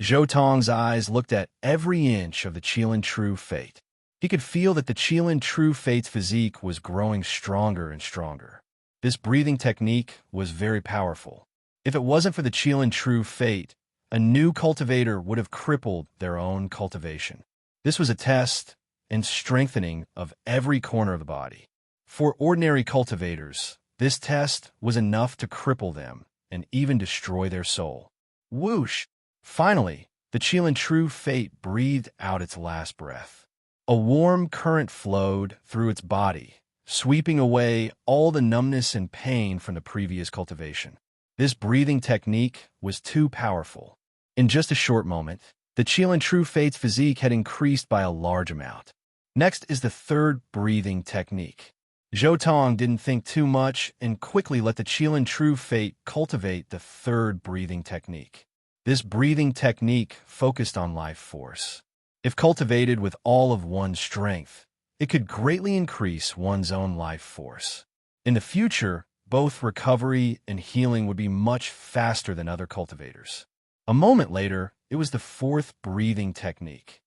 Speaker 1: Zhou Tong's eyes looked at every inch of the Qilin True Fate. He could feel that the Qilin True Fate's physique was growing stronger and stronger. This breathing technique was very powerful. If it wasn't for the Qilin True Fate, a new cultivator would have crippled their own cultivation. This was a test and strengthening of every corner of the body. For ordinary cultivators, this test was enough to cripple them and even destroy their soul. Whoosh! Finally, the Qilin True Fate breathed out its last breath. A warm current flowed through its body, sweeping away all the numbness and pain from the previous cultivation. This breathing technique was too powerful. In just a short moment, the Qilin True Fate's physique had increased by a large amount. Next is the third breathing technique. Zhou Tong didn't think too much and quickly let the Qilin True Fate cultivate the third breathing technique. This breathing technique focused on life force. If cultivated with all of one's strength, it could greatly increase one's own life force. In the future, both recovery and healing would be much faster than other cultivators. A moment later, it was the fourth breathing technique.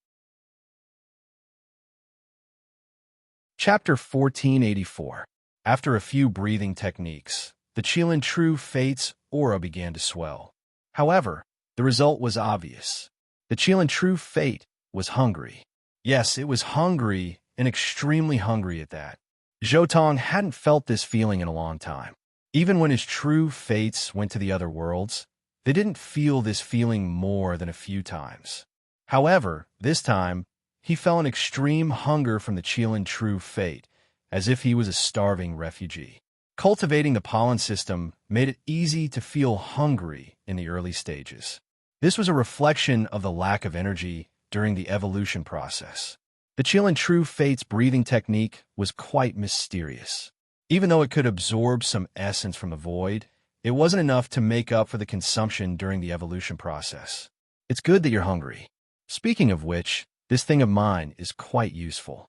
Speaker 1: Chapter 1484. After a few breathing techniques, the Qilin True Fate's aura began to swell. However, the result was obvious. The Qilin True Fate was hungry. Yes, it was hungry, and extremely hungry at that. Zhou Tong hadn't felt this feeling in a long time. Even when his true fates went to the other worlds, they didn't feel this feeling more than a few times. However, this time, he felt an extreme hunger from the Qilin True Fate, as if he was a starving refugee. Cultivating the pollen system made it easy to feel hungry in the early stages. This was a reflection of the lack of energy during the evolution process. The Qilin True Fate's breathing technique was quite mysterious. Even though it could absorb some essence from the void, it wasn't enough to make up for the consumption during the evolution process. It's good that you're hungry. Speaking of which, this thing of mine is quite useful.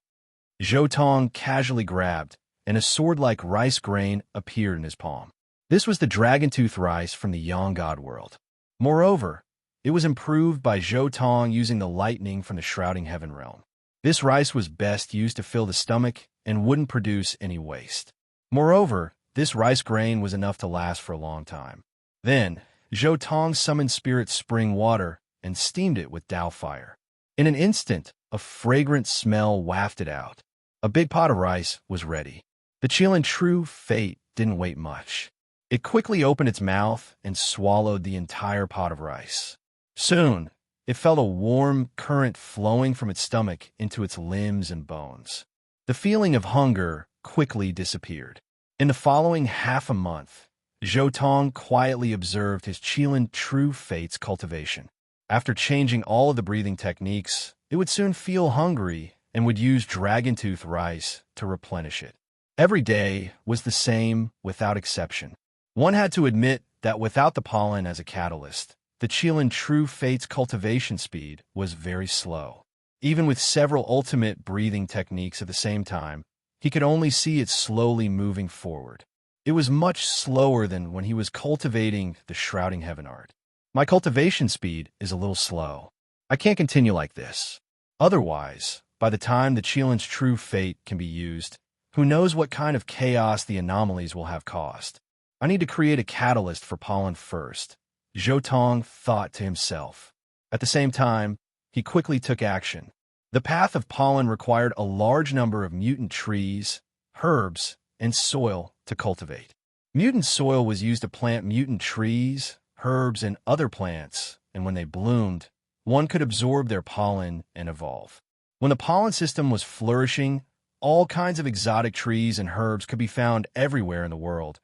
Speaker 1: Zhou Tong casually grabbed, and a sword-like rice grain appeared in his palm. This was the dragon-tooth rice from the Yang God world. Moreover, it was improved by Zhou Tong using the lightning from the shrouding heaven realm. This rice was best used to fill the stomach and wouldn't produce any waste. Moreover, this rice grain was enough to last for a long time. Then, Zhou Tong summoned spirit spring water and steamed it with Dao fire. In an instant, a fragrant smell wafted out. A big pot of rice was ready. The Qilin True Fate didn't wait much. It quickly opened its mouth and swallowed the entire pot of rice. Soon, it felt a warm current flowing from its stomach into its limbs and bones. The feeling of hunger quickly disappeared. In the following half a month, Zhou Tong quietly observed his Qilin True Fate's cultivation. After changing all of the breathing techniques, it would soon feel hungry and would use dragon tooth rice to replenish it. Every day was the same without exception. One had to admit that without the pollen as a catalyst, the Qilin True Fate's cultivation speed was very slow. Even with several ultimate breathing techniques at the same time, he could only see it slowly moving forward. It was much slower than when he was cultivating the shrouding heaven art. My cultivation speed is a little slow. I can't continue like this. Otherwise, by the time the Qilin's True Fate can be used, who knows what kind of chaos the anomalies will have caused. I need to create a catalyst for pollen first, Zhou Tong thought to himself. At the same time, he quickly took action. The path of pollen required a large number of mutant trees, herbs, and soil to cultivate. Mutant soil was used to plant mutant trees, herbs, and other plants, and when they bloomed, one could absorb their pollen and evolve. When the pollen system was flourishing, all kinds of exotic trees and herbs could be found everywhere in the world,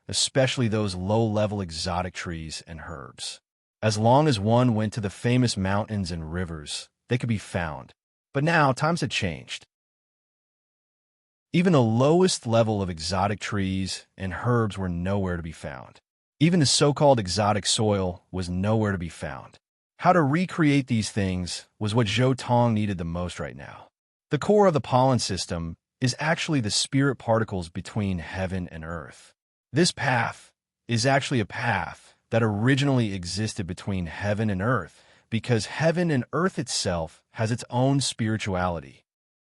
Speaker 1: especially those low-level exotic trees and herbs. As long as one went to the famous mountains and rivers, they could be found. But now, times had changed. Even the lowest level of exotic trees and herbs were nowhere to be found. Even the so-called exotic soil was nowhere to be found. How to recreate these things was what Zhou Tong needed the most right now. The core of the pollen system is actually the spirit particles between heaven and earth. This path is actually a path that originally existed between heaven and earth because heaven and earth itself has its own spirituality.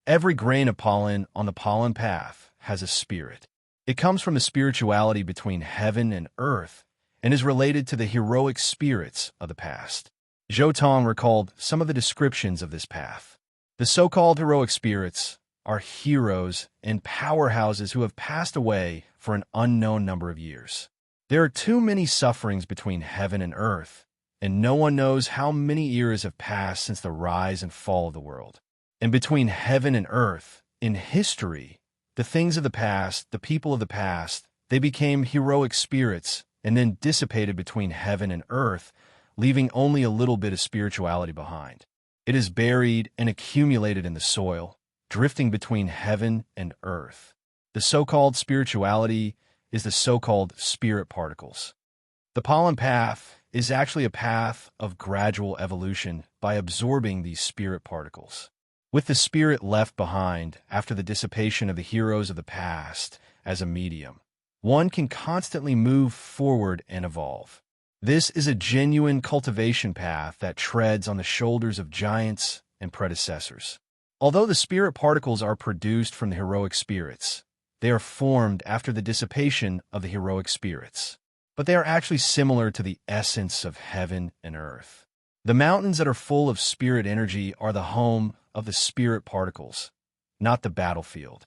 Speaker 1: Every grain of pollen on the pollen path has a spirit. It comes from the spirituality between heaven and earth and is related to the heroic spirits of the past. Zhou Tong recalled some of the descriptions of this path. The so-called heroic spirits are heroes and powerhouses who have passed away for an unknown number of years. There are too many sufferings between heaven and earth, and no one knows how many years have passed since the rise and fall of the world. And between heaven and earth, in history, the things of the past, the people of the past, they became heroic spirits and then dissipated between heaven and earth, leaving only a little bit of spirituality behind. It is buried and accumulated in the soil, drifting between heaven and earth. The so-called spirituality is the so-called spirit particles. The pollen path is actually a path of gradual evolution by absorbing these spirit particles. With the spirit left behind after the dissipation of the heroes of the past as a medium, one can constantly move forward and evolve. This is a genuine cultivation path that treads on the shoulders of giants and predecessors. Although the spirit particles are produced from the heroic spirits, they are formed after the dissipation of the heroic spirits, but they are actually similar to the essence of heaven and earth. The mountains that are full of spirit energy are the home of the spirit particles, not the battlefield.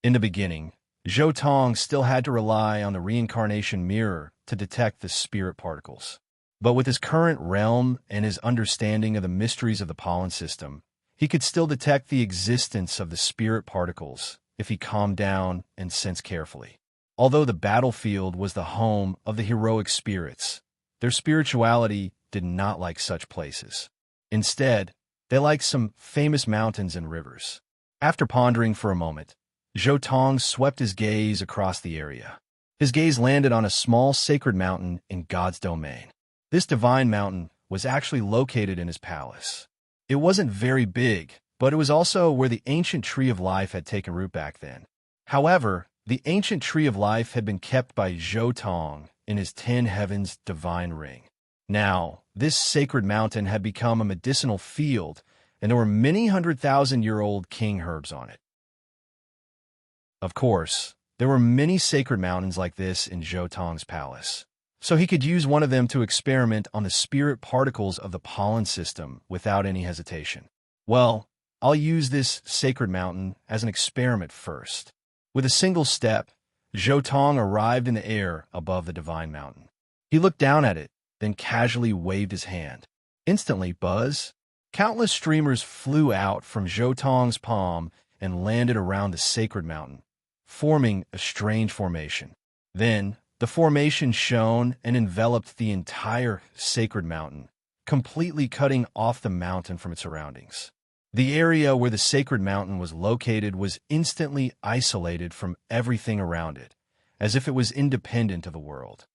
Speaker 1: In the beginning, Zhou Tong still had to rely on the reincarnation mirror to detect the spirit particles. But with his current realm and his understanding of the mysteries of the pollen system, he could still detect the existence of the spirit particles if he calmed down and sensed carefully. Although the battlefield was the home of the heroic spirits, their spirituality did not like such places. Instead, they liked some famous mountains and rivers. After pondering for a moment, Zhou Tong swept his gaze across the area. His gaze landed on a small sacred mountain in God's domain. This divine mountain was actually located in his palace. It wasn't very big, but it was also where the ancient tree of life had taken root back then. However, the ancient tree of life had been kept by Zhou Tong in his 10 heavens divine ring. Now, this sacred mountain had become a medicinal field, and there were many 100,000-year-old king herbs on it. Of course, there were many sacred mountains like this in Zhou Tong's palace, so he could use one of them to experiment on the spirit particles of the pollen system without any hesitation. Well, I'll use this sacred mountain as an experiment first. With a single step, Zhou Tong arrived in the air above the divine mountain. He looked down at it, then casually waved his hand. Instantly, buzz! Countless streamers flew out from Zhou Tong's palm and landed around the sacred mountain, forming a strange formation. Then, the formation shone and enveloped the entire sacred mountain, completely cutting off the mountain from its surroundings. The area where the sacred mountain was located was instantly isolated from everything around it, as if it was independent of the world.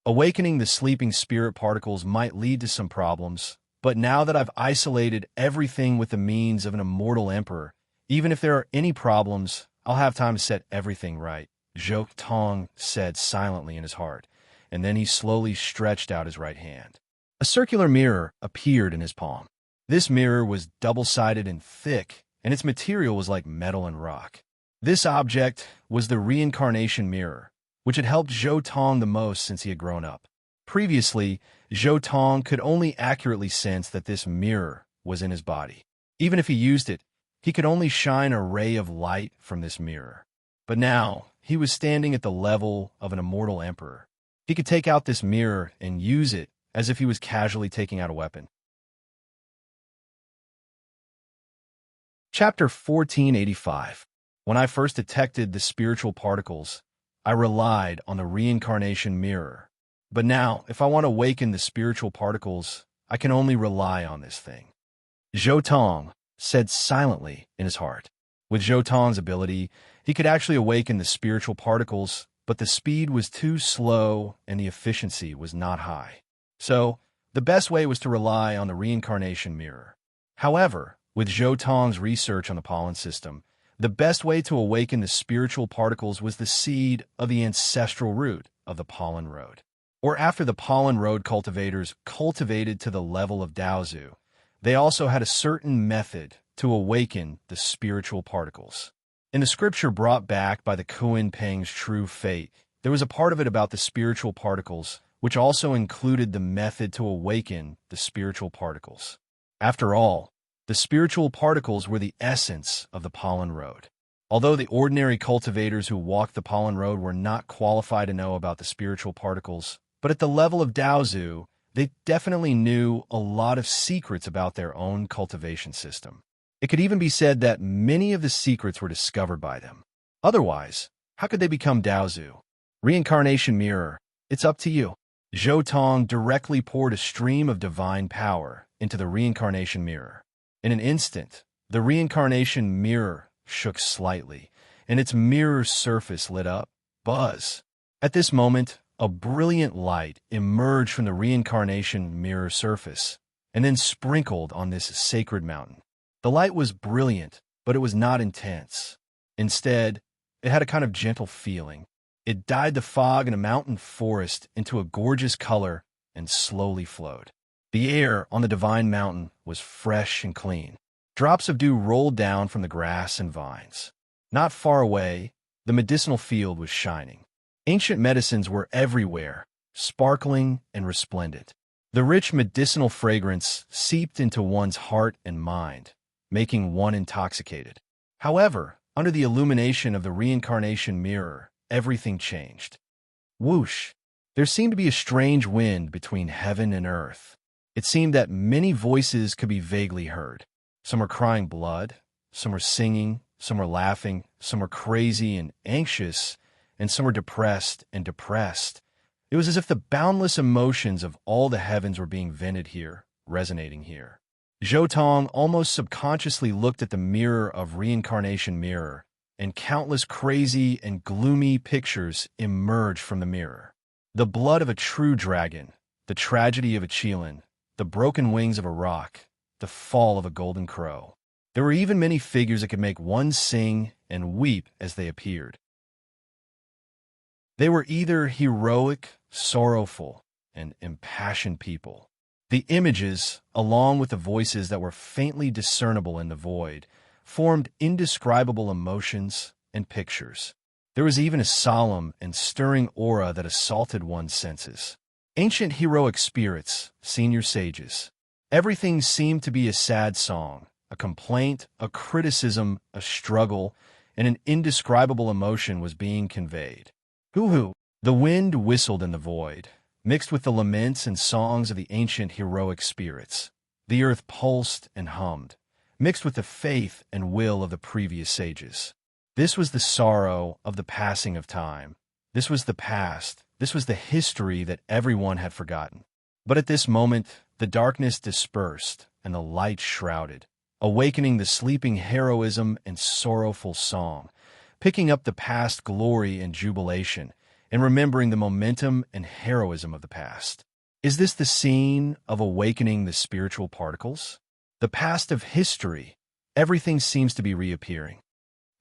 Speaker 1: Awakening the sleeping spirit particles might lead to some problems, but now that I've isolated everything with the means of an immortal emperor, even if there are any problems, I'll have time to set everything right, Zhou Tong said silently in his heart, and then he slowly stretched out his right hand. A circular mirror appeared in his palm. This mirror was double-sided and thick, and its material was like metal and rock. This object was the reincarnation mirror, which had helped Zhou Tong the most since he had grown up. Previously, Zhou Tong could only accurately sense that this mirror was in his body. Even if he used it, he could only shine a ray of light from this mirror. But now, he was standing at the level of an immortal emperor. He could take out this mirror and use it as if he was casually taking out a weapon. Chapter 1485. When I first detected the spiritual particles, I relied on the reincarnation mirror. But now, if I want to awaken the spiritual particles, I can only rely on this thing. Zhou Tong said silently in his heart. With Zhou Tong's ability, he could actually awaken the spiritual particles, but the speed was too slow and the efficiency was not high. So, the best way was to rely on the reincarnation mirror. However, with Zhou Tong's research on the pollen system, the best way to awaken the spiritual particles was the seed of the ancestral root of the pollen road. Or after the pollen road cultivators cultivated to the level of Daozu, they also had a certain method to awaken the spiritual particles. In the scripture brought back by the Kuan Peng's True Fate, there was a part of it about the spiritual particles, which also included the method to awaken the spiritual particles. After all, the spiritual particles were the essence of the pollen road. Although the ordinary cultivators who walked the pollen road were not qualified to know about the spiritual particles, but at the level of Daozu, they definitely knew a lot of secrets about their own cultivation system. It could even be said that many of the secrets were discovered by them. Otherwise, how could they become Daozu? Reincarnation mirror, it's up to you. Zhou Tong directly poured a stream of divine power into the reincarnation mirror. In an instant, the reincarnation mirror shook slightly, and its mirror surface lit up. Buzz! At this moment, a brilliant light emerged from the reincarnation mirror surface, and then sprinkled on this sacred mountain. The light was brilliant, but it was not intense. Instead, it had a kind of gentle feeling. It dyed the fog in a mountain forest into a gorgeous color and slowly flowed. The air on the divine mountain was fresh and clean. Drops of dew rolled down from the grass and vines. Not far away, The medicinal field was shining. Ancient medicines were everywhere, sparkling and resplendent. The rich medicinal fragrance seeped into one's heart and mind, making one intoxicated. However, under the illumination of the reincarnation mirror, everything changed. Whoosh! There seemed to be a strange wind between heaven and earth. It seemed that many voices could be vaguely heard. Some were crying blood, some were singing, some were laughing, some were crazy and anxious, and some were depressed and depressed. It was as if the boundless emotions of all the heavens were being vented here, resonating here. Zhou Tong almost subconsciously looked at the mirror of reincarnation mirror, and countless crazy and gloomy pictures emerged from the mirror. The blood of a true dragon, the tragedy of a Qilin, the broken wings of a roc, the fall of a golden crow. There were even many figures that could make one sing and weep as they appeared. They were either heroic, sorrowful, and impassioned people. The images, along with the voices that were faintly discernible in the void, formed indescribable emotions and pictures. There was even a solemn and stirring aura that assaulted one's senses. Ancient heroic spirits, senior sages. Everything seemed to be a sad song, a complaint, a criticism, a struggle, and an indescribable emotion was being conveyed. Hoo-hoo! The wind whistled in the void, mixed with the laments and songs of the ancient heroic spirits. The earth pulsed and hummed, mixed with the faith and will of the previous sages. This was the sorrow of the passing of time. This was the past. This was the history that everyone had forgotten. But at this moment, the darkness dispersed and the light shrouded, awakening the sleeping heroism and sorrowful song, picking up the past glory and jubilation, and remembering the momentum and heroism of the past. Is this the scene of awakening the spiritual particles? The past of history. Everything seems to be reappearing.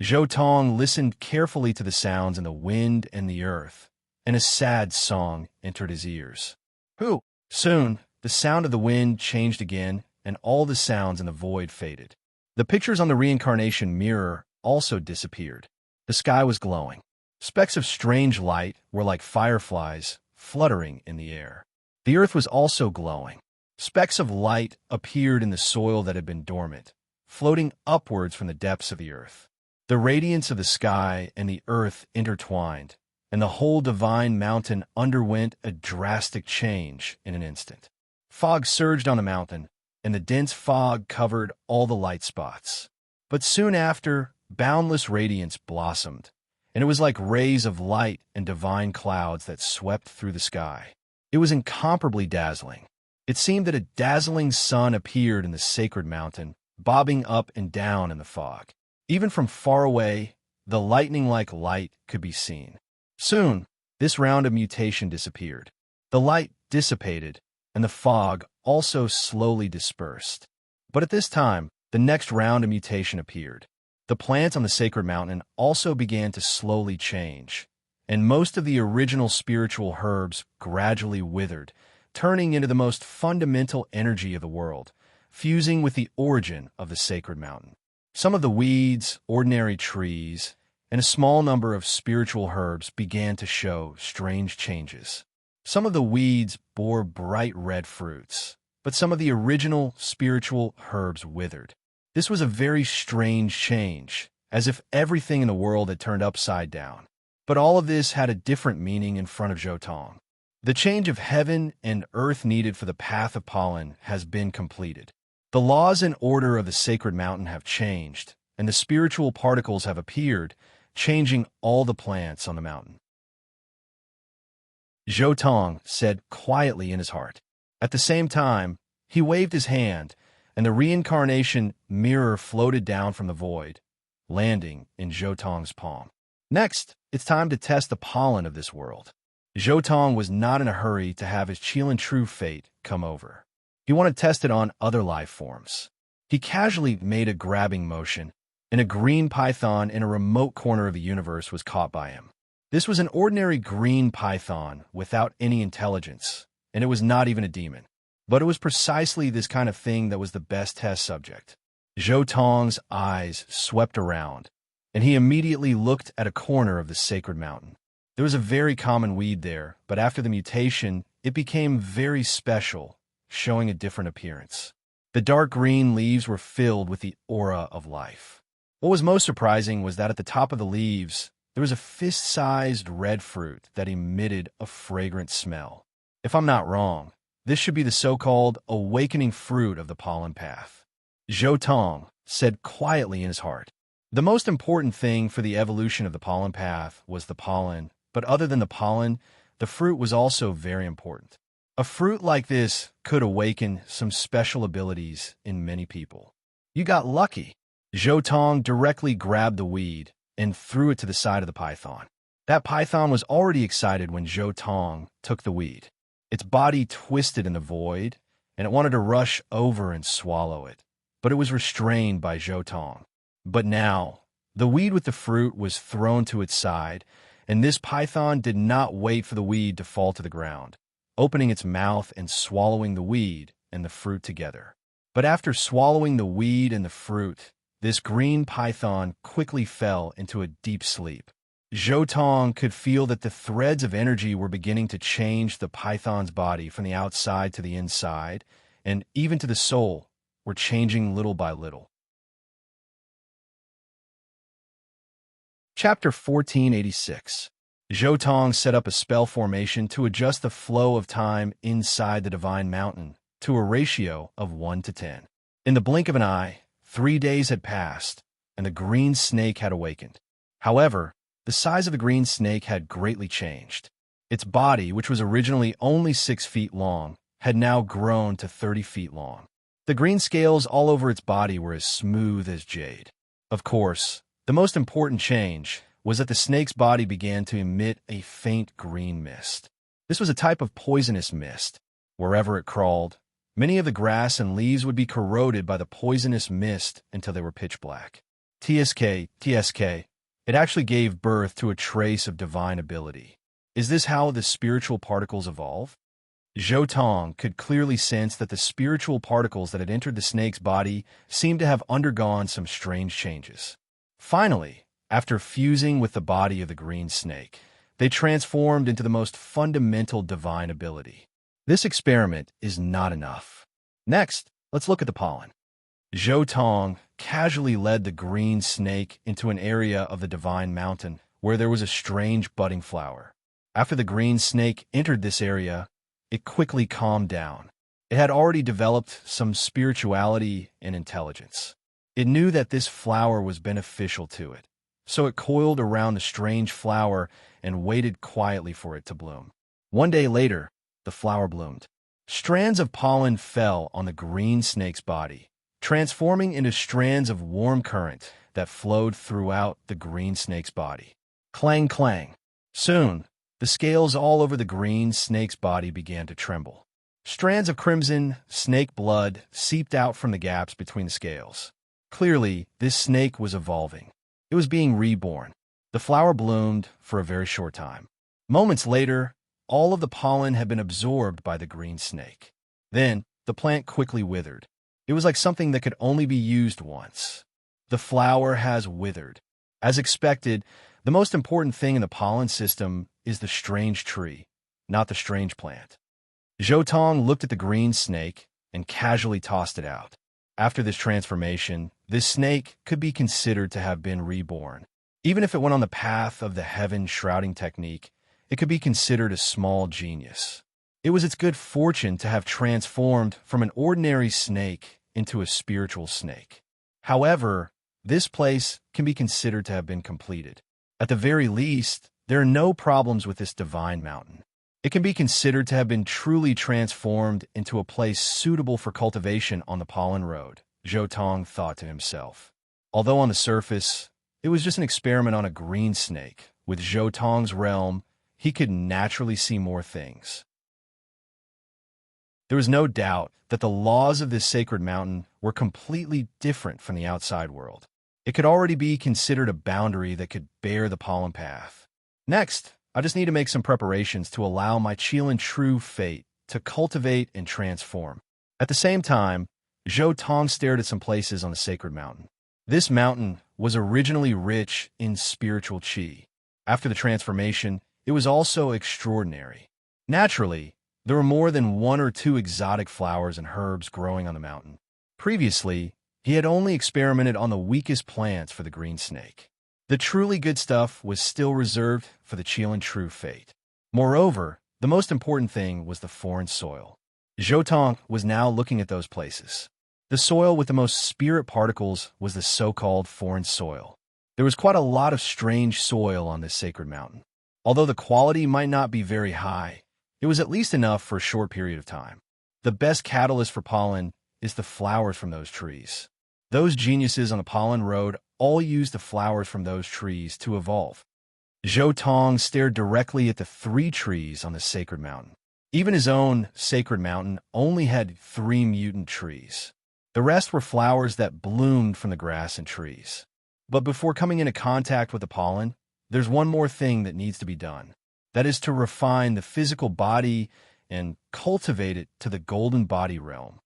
Speaker 1: Zhou Tong listened carefully to the sounds in the wind and the earth, and a sad song entered his ears. Who? Soon, the sound of the wind changed again, and all the sounds in the void faded. The pictures on the reincarnation mirror also disappeared. The sky was glowing. Specks of strange light were like fireflies fluttering in the air. The earth was also glowing. Specks of light appeared in the soil that had been dormant, floating upwards from the depths of the earth. The radiance of the sky and the earth intertwined, and the whole divine mountain underwent a drastic change in an instant. Fog surged on the mountain, and the dense fog covered all the light spots. But soon after, boundless radiance blossomed, and it was like rays of light and divine clouds that swept through the sky. It was incomparably dazzling. It seemed that a dazzling sun appeared in the sacred mountain, bobbing up and down in the fog. Even from far away, the lightning-like light could be seen. Soon, this round of mutation disappeared. The light dissipated, and the fog also slowly dispersed. But at this time, the next round of mutation appeared. The plants on the sacred mountain also began to slowly change, and most of the original spiritual herbs gradually withered, turning into the most fundamental energy of the world, fusing with the origin of the sacred mountain. Some of the weeds, ordinary trees, and a small number of spiritual herbs began to show strange changes. Some of the weeds bore bright red fruits, but some of the original spiritual herbs withered. This was a very strange change, as if everything in the world had turned upside down. But all of this had a different meaning in front of Zhou Tong. The change of heaven and earth needed for the path of pollen has been completed. The laws and order of the sacred mountain have changed, and the spiritual particles have appeared, changing all the plants on the mountain. Zhou Tong said quietly in his heart. At the same time, he waved his hand, and the reincarnation mirror floated down from the void, landing in Zhou Tong's palm. Next, it's time to test the pollen of this world. Zhou Tong was not in a hurry to have his Qilin true fate come over. He wanted to test it on other life forms. He casually made a grabbing motion, and a green python in a remote corner of the universe was caught by him. This was an ordinary green python without any intelligence, and it was not even a demon. But it was precisely this kind of thing that was the best test subject. Zhou Tong's eyes swept around, and he immediately looked at a corner of the sacred mountain. There was a very common weed there, but after the mutation, it became very special, showing a different appearance. The dark green leaves were filled with the aura of life. What was most surprising was that at the top of the leaves, there was a fist-sized red fruit that emitted a fragrant smell. If I'm not wrong, this should be the so-called awakening fruit of the pollen path. Zhou Tong said quietly in his heart. The most important thing for the evolution of the pollen path was the pollen, but other than the pollen, the fruit was also very important. A fruit like this could awaken some special abilities in many people. You got lucky. Zhou Tong directly grabbed the weed and threw it to the side of the python. That python was already excited when Zhou Tong took the weed. Its body twisted in the void, and it wanted to rush over and swallow it, but it was restrained by Zhou Tong. But now, the weed with the fruit was thrown to its side, and this python did not wait for the weed to fall to the ground, opening its mouth and swallowing the weed and the fruit together. But after swallowing the weed and the fruit, this green python quickly fell into a deep sleep. Zhou Tong could feel that the threads of energy were beginning to change the python's body from the outside to the inside, and even to the soul, were changing little by little. Chapter 1486. Zhou Tong set up a spell formation to adjust the flow of time inside the divine mountain to a ratio of 1 to 10. In the blink of an eye, 3 days had passed, and the green snake had awakened. However, the size of the green snake had greatly changed. Its body, which was originally only 6 feet long, had now grown to 30 feet long. The green scales all over its body were as smooth as jade. Of course, the most important change was that the snake's body began to emit a faint green mist. This was a type of poisonous mist. Wherever it crawled, many of the grass and leaves would be corroded by the poisonous mist until they were pitch black. TSK, it actually gave birth to a trace of divine ability. Is this how the spiritual particles evolve? Zhou Tong could clearly sense that the spiritual particles that had entered the snake's body seemed to have undergone some strange changes. Finally, after fusing with the body of the green snake, they transformed into the most fundamental divine ability. This experiment is not enough. Next, let's look at the pollen. Zhou Tong casually led the green snake into an area of the divine mountain where there was a strange budding flower. After the green snake entered this area, it quickly calmed down. It had already developed some spirituality and intelligence. It knew that this flower was beneficial to it, so it coiled around the strange flower and waited quietly for it to bloom. One day later, the flower bloomed. Strands of pollen fell on the green snake's body, transforming into strands of warm current that flowed throughout the green snake's body. Clang, clang. Soon, the scales all over the green snake's body began to tremble. Strands of crimson snake blood seeped out from the gaps between the scales. Clearly, this snake was evolving. It was being reborn. The flower bloomed for a very short time. Moments later, all of the pollen had been absorbed by the green snake. Then, the plant quickly withered. It was like something that could only be used once. The flower has withered. As expected, the most important thing in the pollen system is the strange tree, not the strange plant. Zhou Tong looked at the green snake and casually tossed it out. After this transformation, this snake could be considered to have been reborn. Even if it went on the path of the heaven shrouding technique, it could be considered a small genius. It was its good fortune to have transformed from an ordinary snake into a spiritual snake. However, this place can be considered to have been completed. At the very least, there are no problems with this divine mountain. It can be considered to have been truly transformed into a place suitable for cultivation on the pollen road, Zhou Tong thought to himself. Although on the surface, it was just an experiment on a green snake, with Zhou Tong's realm, he could naturally see more things. There was no doubt that the laws of this sacred mountain were completely different from the outside world. It could already be considered a boundary that could bear the pollen path. Next, I just need to make some preparations to allow my Qilin true fate to cultivate and transform. At the same time, Zhou Tong stared at some places on the sacred mountain. This mountain was originally rich in spiritual chi. After the transformation, it was also extraordinary. Naturally, there were more than one or two exotic flowers and herbs growing on the mountain. Previously, he had only experimented on the weakest plants for the green snake. The truly good stuff was still reserved for the Qilin true fate. Moreover, the most important thing was the foreign soil. Zhoutong was now looking at those places. The soil with the most spirit particles was the so-called foreign soil. There was quite a lot of strange soil on this sacred mountain. Although the quality might not be very high, it was at least enough for a short period of time. The best catalyst for pollen is the flowers from those trees. Those geniuses on the pollen road all used the flowers from those trees to evolve. Zhoutong stared directly at the 3 trees on the sacred mountain. Even his own sacred mountain only had 3 mutant trees. The rest were flowers that bloomed from the grass and trees. But before coming into contact with the pollen, there's one more thing that needs to be done. That is to refine the physical body and cultivate it to the golden body realm.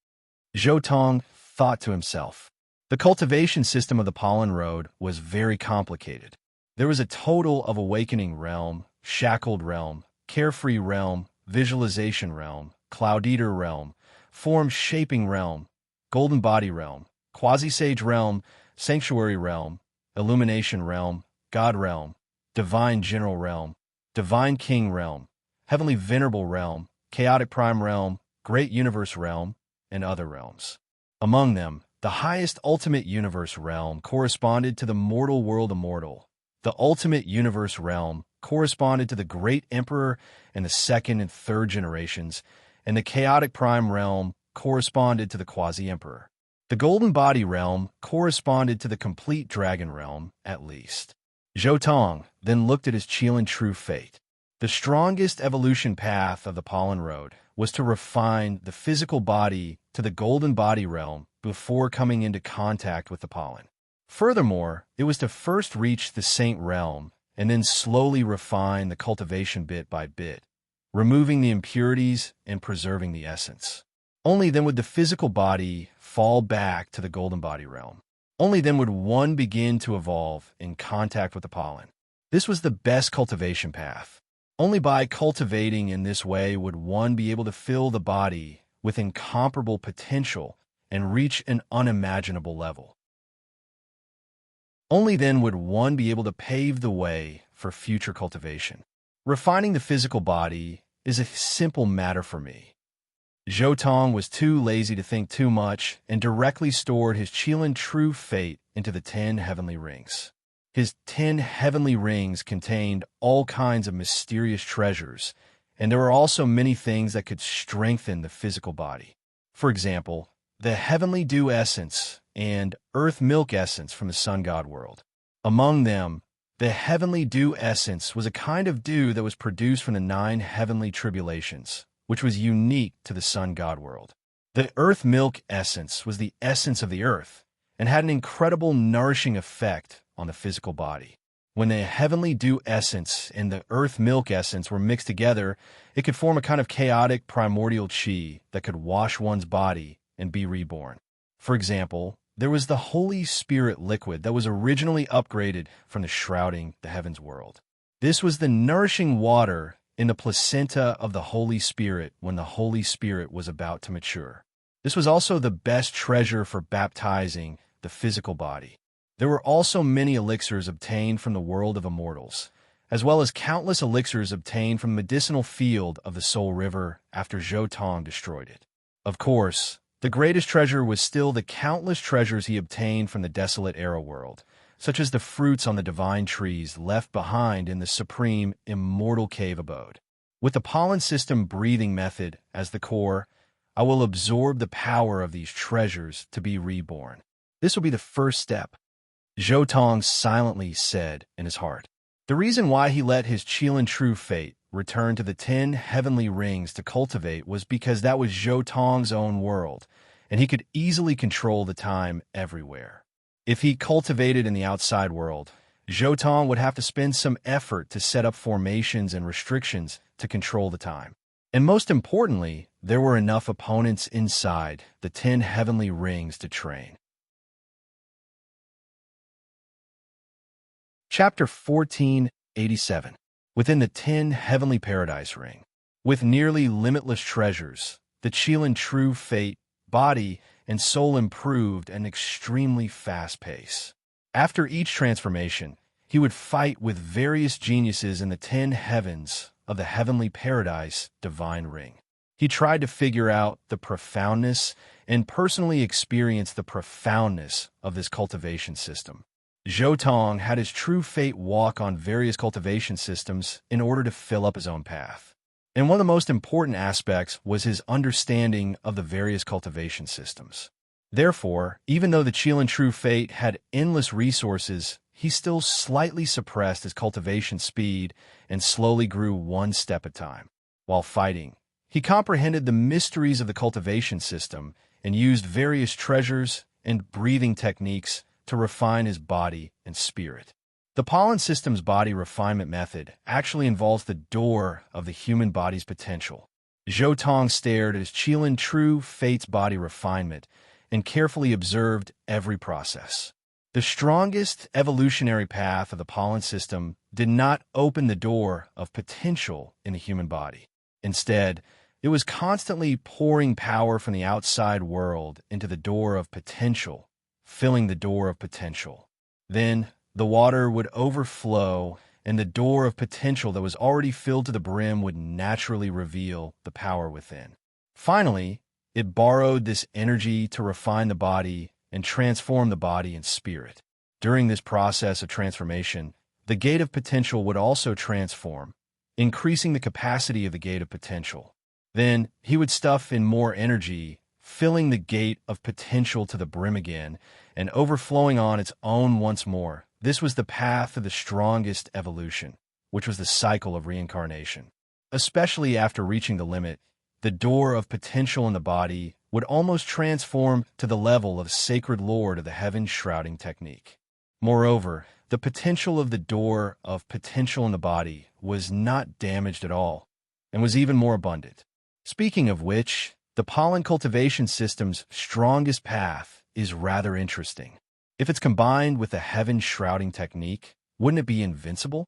Speaker 1: Zhoutong thought to himself. The cultivation system of the pollen road was very complicated. There was a total of awakening realm, shackled realm, carefree realm, visualization realm, cloud eater realm, form shaping realm, golden body realm, quasi-sage realm, sanctuary realm, illumination realm, god realm, divine general realm, divine king realm, heavenly venerable realm, chaotic prime realm, great universe realm, and other realms. Among them, the highest ultimate universe realm corresponded to the mortal world immortal. The ultimate universe realm corresponded to the great emperor and the 2nd and 3rd generations, and the chaotic prime realm corresponded to the quasi-emperor. The golden body realm corresponded to the complete dragon realm, at least. Zhoutong then looked at his Qilin true fate. The strongest evolution path of the pollen road was to refine the physical body to the golden body realm before coming into contact with the pollen. Furthermore, it was to first reach the saint realm and then slowly refine the cultivation bit by bit, removing the impurities and preserving the essence. Only then would the physical body fall back to the golden body realm. Only then would one begin to evolve in contact with the pollen. This was the best cultivation path. Only by cultivating in this way would one be able to fill the body with incomparable potential and reach an unimaginable level. Only then would one be able to pave the way for future cultivation. Refining the physical body is a simple matter for me. Zhoutong was too lazy to think too much and directly stored his Qilin true fate into the 10 heavenly rings. His 10 heavenly rings contained all kinds of mysterious treasures, and there were also many things that could strengthen the physical body. For example, the heavenly dew essence and earth milk essence from the sun god world. Among them, the heavenly dew essence was a kind of dew that was produced from the 9 heavenly tribulations, which was unique to the sun god world. The earth milk essence was the essence of the earth and had an incredible nourishing effect on the physical body. When the heavenly dew essence and the earth milk essence were mixed together, it could form a kind of chaotic primordial chi that could wash one's body and be reborn. For example, there was the Holy Spirit liquid that was originally upgraded from the shrouding the heavens world. This was the nourishing water in the placenta of the Holy Spirit when the Holy Spirit was about to mature. This was also the best treasure for baptizing the physical body. There were also many elixirs obtained from the world of immortals, as well as countless elixirs obtained from the medicinal field of the Soul River after Zhoutong destroyed it. Of course, the greatest treasure was still the countless treasures he obtained from the desolate era world, such as the fruits on the divine trees left behind in the supreme immortal cave abode. With the pollen system breathing method as the core, I will absorb the power of these treasures to be reborn. This will be the first step, Zhoutong silently said in his heart. The reason why he let his Qilin true fate return to the 10 heavenly rings to cultivate was because that was Zhoutong's own world, and he could easily control the time everywhere. If he cultivated in the outside world, Zhoutong would have to spend some effort to set up formations and restrictions to control the time. And most importantly, there were enough opponents inside the 10 heavenly rings to train. Chapter 1487. Within the 10 Heavenly Paradise Ring. With nearly limitless treasures, the Chilean true fate, body, and soul improved at an extremely fast pace. After each transformation, he would fight with various geniuses in the 10 heavens of the Heavenly Paradise Divine Ring. He tried to figure out the profoundness and personally experience the profoundness of this cultivation system. Zhou Tong had his true fate walk on various cultivation systems in order to fill up his own path. And one of the most important aspects was his understanding of the various cultivation systems. Therefore, even though the Chilean true fate had endless resources, he still slightly suppressed his cultivation speed and slowly grew one step at a time. While fighting, he comprehended the mysteries of the cultivation system and used various treasures and breathing techniques to refine his body and spirit. The pollen system's body refinement method actually involves the door of the human body's potential. Zhou Tong stared at his Chilean true fate's body refinement and carefully observed every process. The strongest evolutionary path of the pollen system did not open the door of potential in the human body. Instead, it was constantly pouring power from the outside world into the door of potential, filling the door of potential. Then, the water would overflow, and the door of potential that was already filled to the brim would naturally reveal the power within. Finally, it borrowed this energy to refine the body and transform the body and spirit. During this process of transformation, the gate of potential would also transform, increasing the capacity of the gate of potential. Then, he would stuff in more energy, filling the gate of potential to the brim again, and overflowing on its own once more. This was the path of the strongest evolution, which was the cycle of reincarnation. Especially after reaching the limit, the door of potential in the body would almost transform to the level of sacred lord of the heaven shrouding technique. Moreover, the potential of the door of potential in the body was not damaged at all, and was even more abundant. Speaking of which, the pollen cultivation system's strongest path is rather interesting. If it's combined with the heaven shrouding technique, wouldn't it be invincible?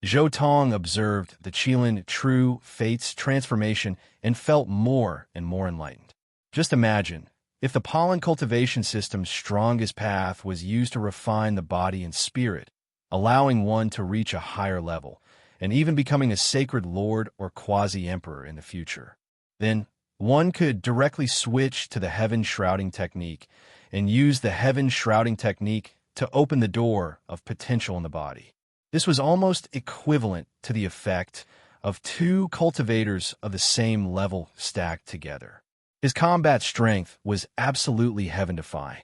Speaker 1: Zhou Tong observed the Chilean true fate's transformation and felt more and more enlightened. Just imagine, if the pollen cultivation system's strongest path was used to refine the body and spirit, allowing one to reach a higher level, and even becoming a sacred lord or quasi-emperor in the future, then one could directly switch to the heaven shrouding technique and use the heaven shrouding technique to open the door of potential in the body. This was almost equivalent to the effect of two cultivators of the same level stacked together. His combat strength was absolutely heaven-defying.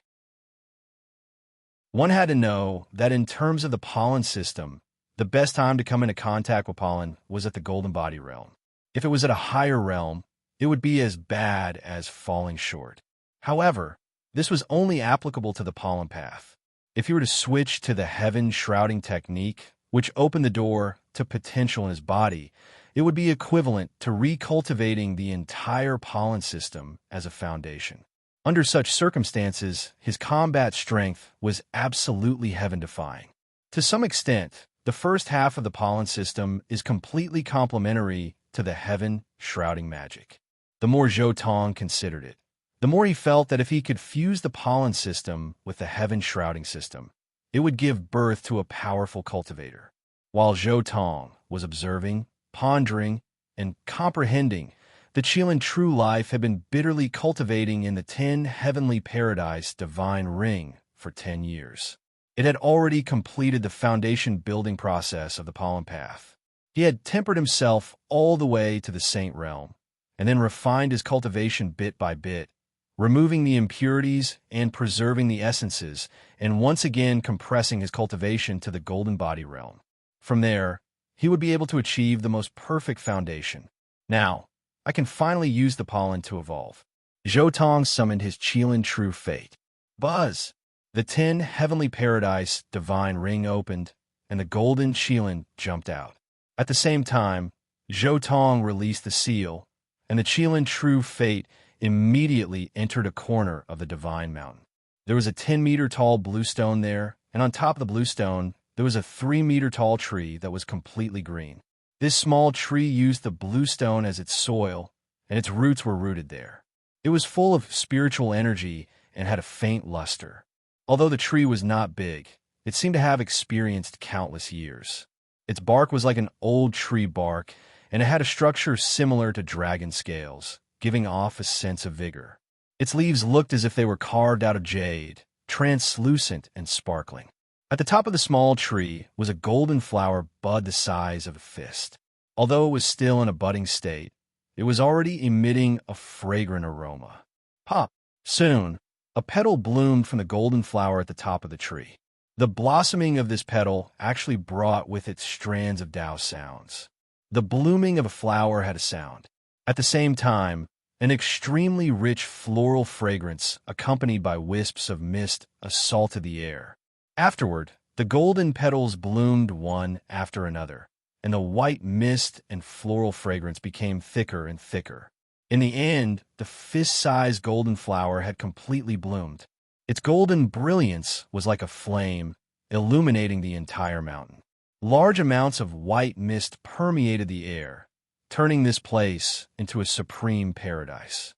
Speaker 1: One had to know that in terms of the pollen system, the best time to come into contact with pollen was at the golden body realm. If it was at a higher realm, it would be as bad as falling short. However, this was only applicable to the pollen path. If you were to switch to the heaven shrouding technique, which opened the door to potential in his body, it would be equivalent to recultivating the entire pollen system as a foundation. Under such circumstances, his combat strength was absolutely heaven-defying. To some extent, the first half of the pollen system is completely complementary to the heaven shrouding magic. The more Zhou Tong considered it, the more he felt that if he could fuse the pollen system with the heaven shrouding system, it would give birth to a powerful cultivator. While Zhou Tong was observing, pondering, and comprehending, the Chilean true life had been bitterly cultivating in the 10 Heavenly Paradise Divine Ring for 10 years. It had already completed the foundation building process of the pollen path. He had tempered himself all the way to the Saint Realm, and then refined his cultivation bit by bit, removing the impurities and preserving the essences, and once again compressing his cultivation to the golden body realm. From there, he would be able to achieve the most perfect foundation. Now, I can finally use the pollen to evolve. Zhou Tong summoned his Chilean true fate. Buzz! The 10 Heavenly Paradise Divine Ring opened, and the golden Chilean jumped out. At the same time, Zhou Tong released the seal, and the Chilean true fate immediately entered a corner of the divine mountain. There was a 10-meter tall blue stone there, and on top of the blue stone, there was a 3-meter-tall tree that was completely green. This small tree used the bluestone as its soil, and its roots were rooted there. It was full of spiritual energy and had a faint luster. Although the tree was not big, it seemed to have experienced countless years. Its bark was like an old tree bark, and it had a structure similar to dragon scales, giving off a sense of vigor. Its leaves looked as if they were carved out of jade, translucent and sparkling. At the top of the small tree was a golden flower bud the size of a fist. Although it was still in a budding state, it was already emitting a fragrant aroma. Pop! Soon, a petal bloomed from the golden flower at the top of the tree. The blossoming of this petal actually brought with it strands of Tao sounds. The blooming of a flower had a sound. At the same time, an extremely rich floral fragrance accompanied by wisps of mist assaulted the air. Afterward, the golden petals bloomed one after another, and the white mist and floral fragrance became thicker and thicker. In the end, the fist-sized golden flower had completely bloomed. Its golden brilliance was like a flame, illuminating the entire mountain. Large amounts of white mist permeated the air, turning this place into a supreme paradise.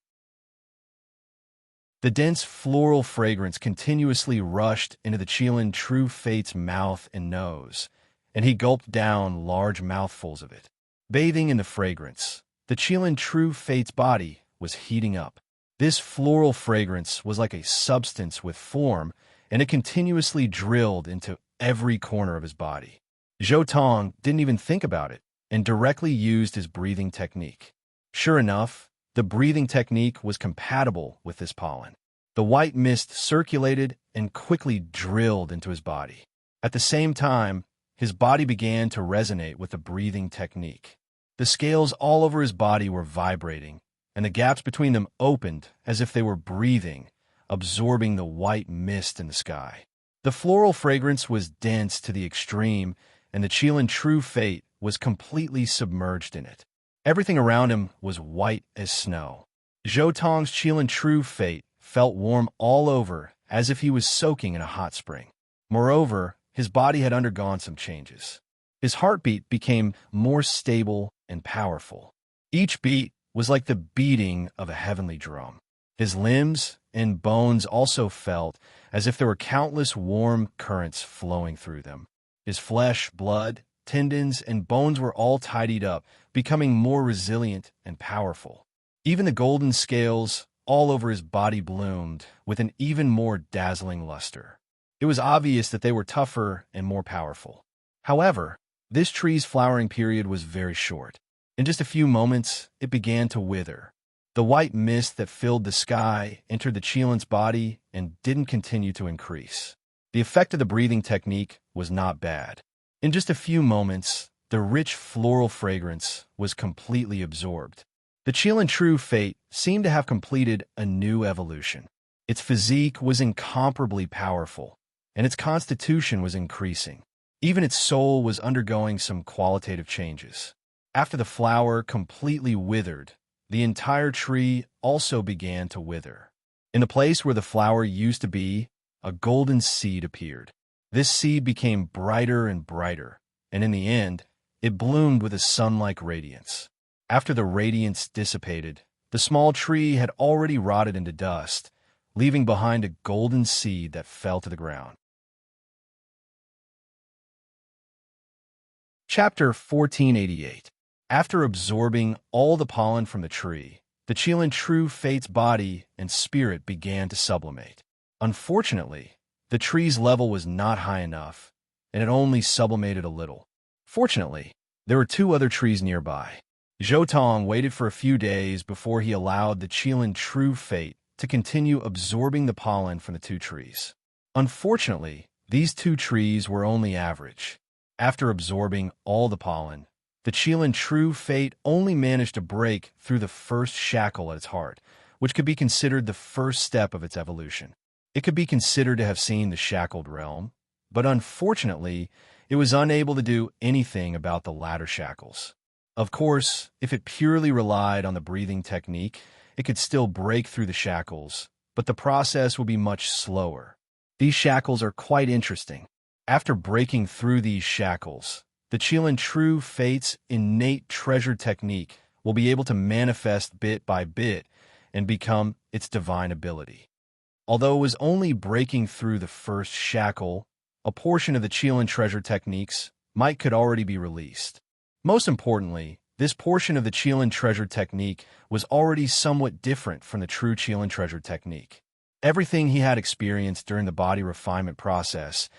Speaker 1: The dense floral fragrance continuously rushed into the Qilin True Fate's mouth and nose, and he gulped down large mouthfuls of it. Bathing in the fragrance, the Qilin True Fate's body was heating up. This floral fragrance was like a substance with form, and it continuously drilled into every corner of his body. Zhou Tong didn't even think about it and directly used his breathing technique. Sure enough, the breathing technique was compatible with this pollen. The white mist circulated and quickly drilled into his body. At the same time, his body began to resonate with the breathing technique. The scales all over his body were vibrating, and the gaps between them opened as if they were breathing, absorbing the white mist in the sky. The floral fragrance was dense to the extreme, and the Qilin True Fate was completely submerged in it. Everything around him was white as snow. Zhou Tong's Qilin True Fate felt warm all over, as if he was soaking in a hot spring. Moreover, his body had undergone some changes. His heartbeat became more stable and powerful. Each beat was like the beating of a heavenly drum. His limbs and bones also felt as if there were countless warm currents flowing through them. His flesh, blood, tendons, and bones were all tidied up, becoming more resilient and powerful. Even the golden scales all over his body bloomed with an even more dazzling luster. It was obvious that they were tougher and more powerful. However, this tree's flowering period was very short. In just a few moments, it began to wither. The white mist that filled the sky entered the Qilin's body and didn't continue to increase. The effect of the breathing technique was not bad. In just a few moments, the rich floral fragrance was completely absorbed. The Qilin True Fate seemed to have completed a new evolution. Its physique was incomparably powerful, and its constitution was increasing. Even its soul was undergoing some qualitative changes. After the flower completely withered, the entire tree also began to wither. In the place where the flower used to be, a golden seed appeared. This seed became brighter and brighter, and in the end, it bloomed with a sun-like radiance. After the radiance dissipated, the small tree had already rotted into dust, leaving behind a golden seed that fell to the ground. Chapter 1488. After absorbing all the pollen from the tree, the Qilin True Fate's body and spirit began to sublimate. Unfortunately, the tree's level was not high enough, and it only sublimated a little. Fortunately, there were 2 other trees nearby. Zhou Tong waited for a few days before he allowed the Qilin True Fate to continue absorbing the pollen from the 2 trees. Unfortunately, these 2 trees were only average. After absorbing all the pollen, the Qilin True Fate only managed to break through the first shackle at its heart, which could be considered the first step of its evolution. It could be considered to have seen the shackled realm, but unfortunately, it was unable to do anything about the latter shackles. Of course, if it purely relied on the breathing technique, it could still break through the shackles, but the process would be much slower. These shackles are quite interesting. After breaking through these shackles, the Qilin True Fate's innate treasure technique will be able to manifest bit by bit and become its divine ability. Although it was only breaking through the first shackle, a portion of the Qilin treasure techniques could already be released. Most importantly, this portion of the Qilin treasure technique was already somewhat different from the true Qilin treasure technique. Everything he had experienced during the body refinement process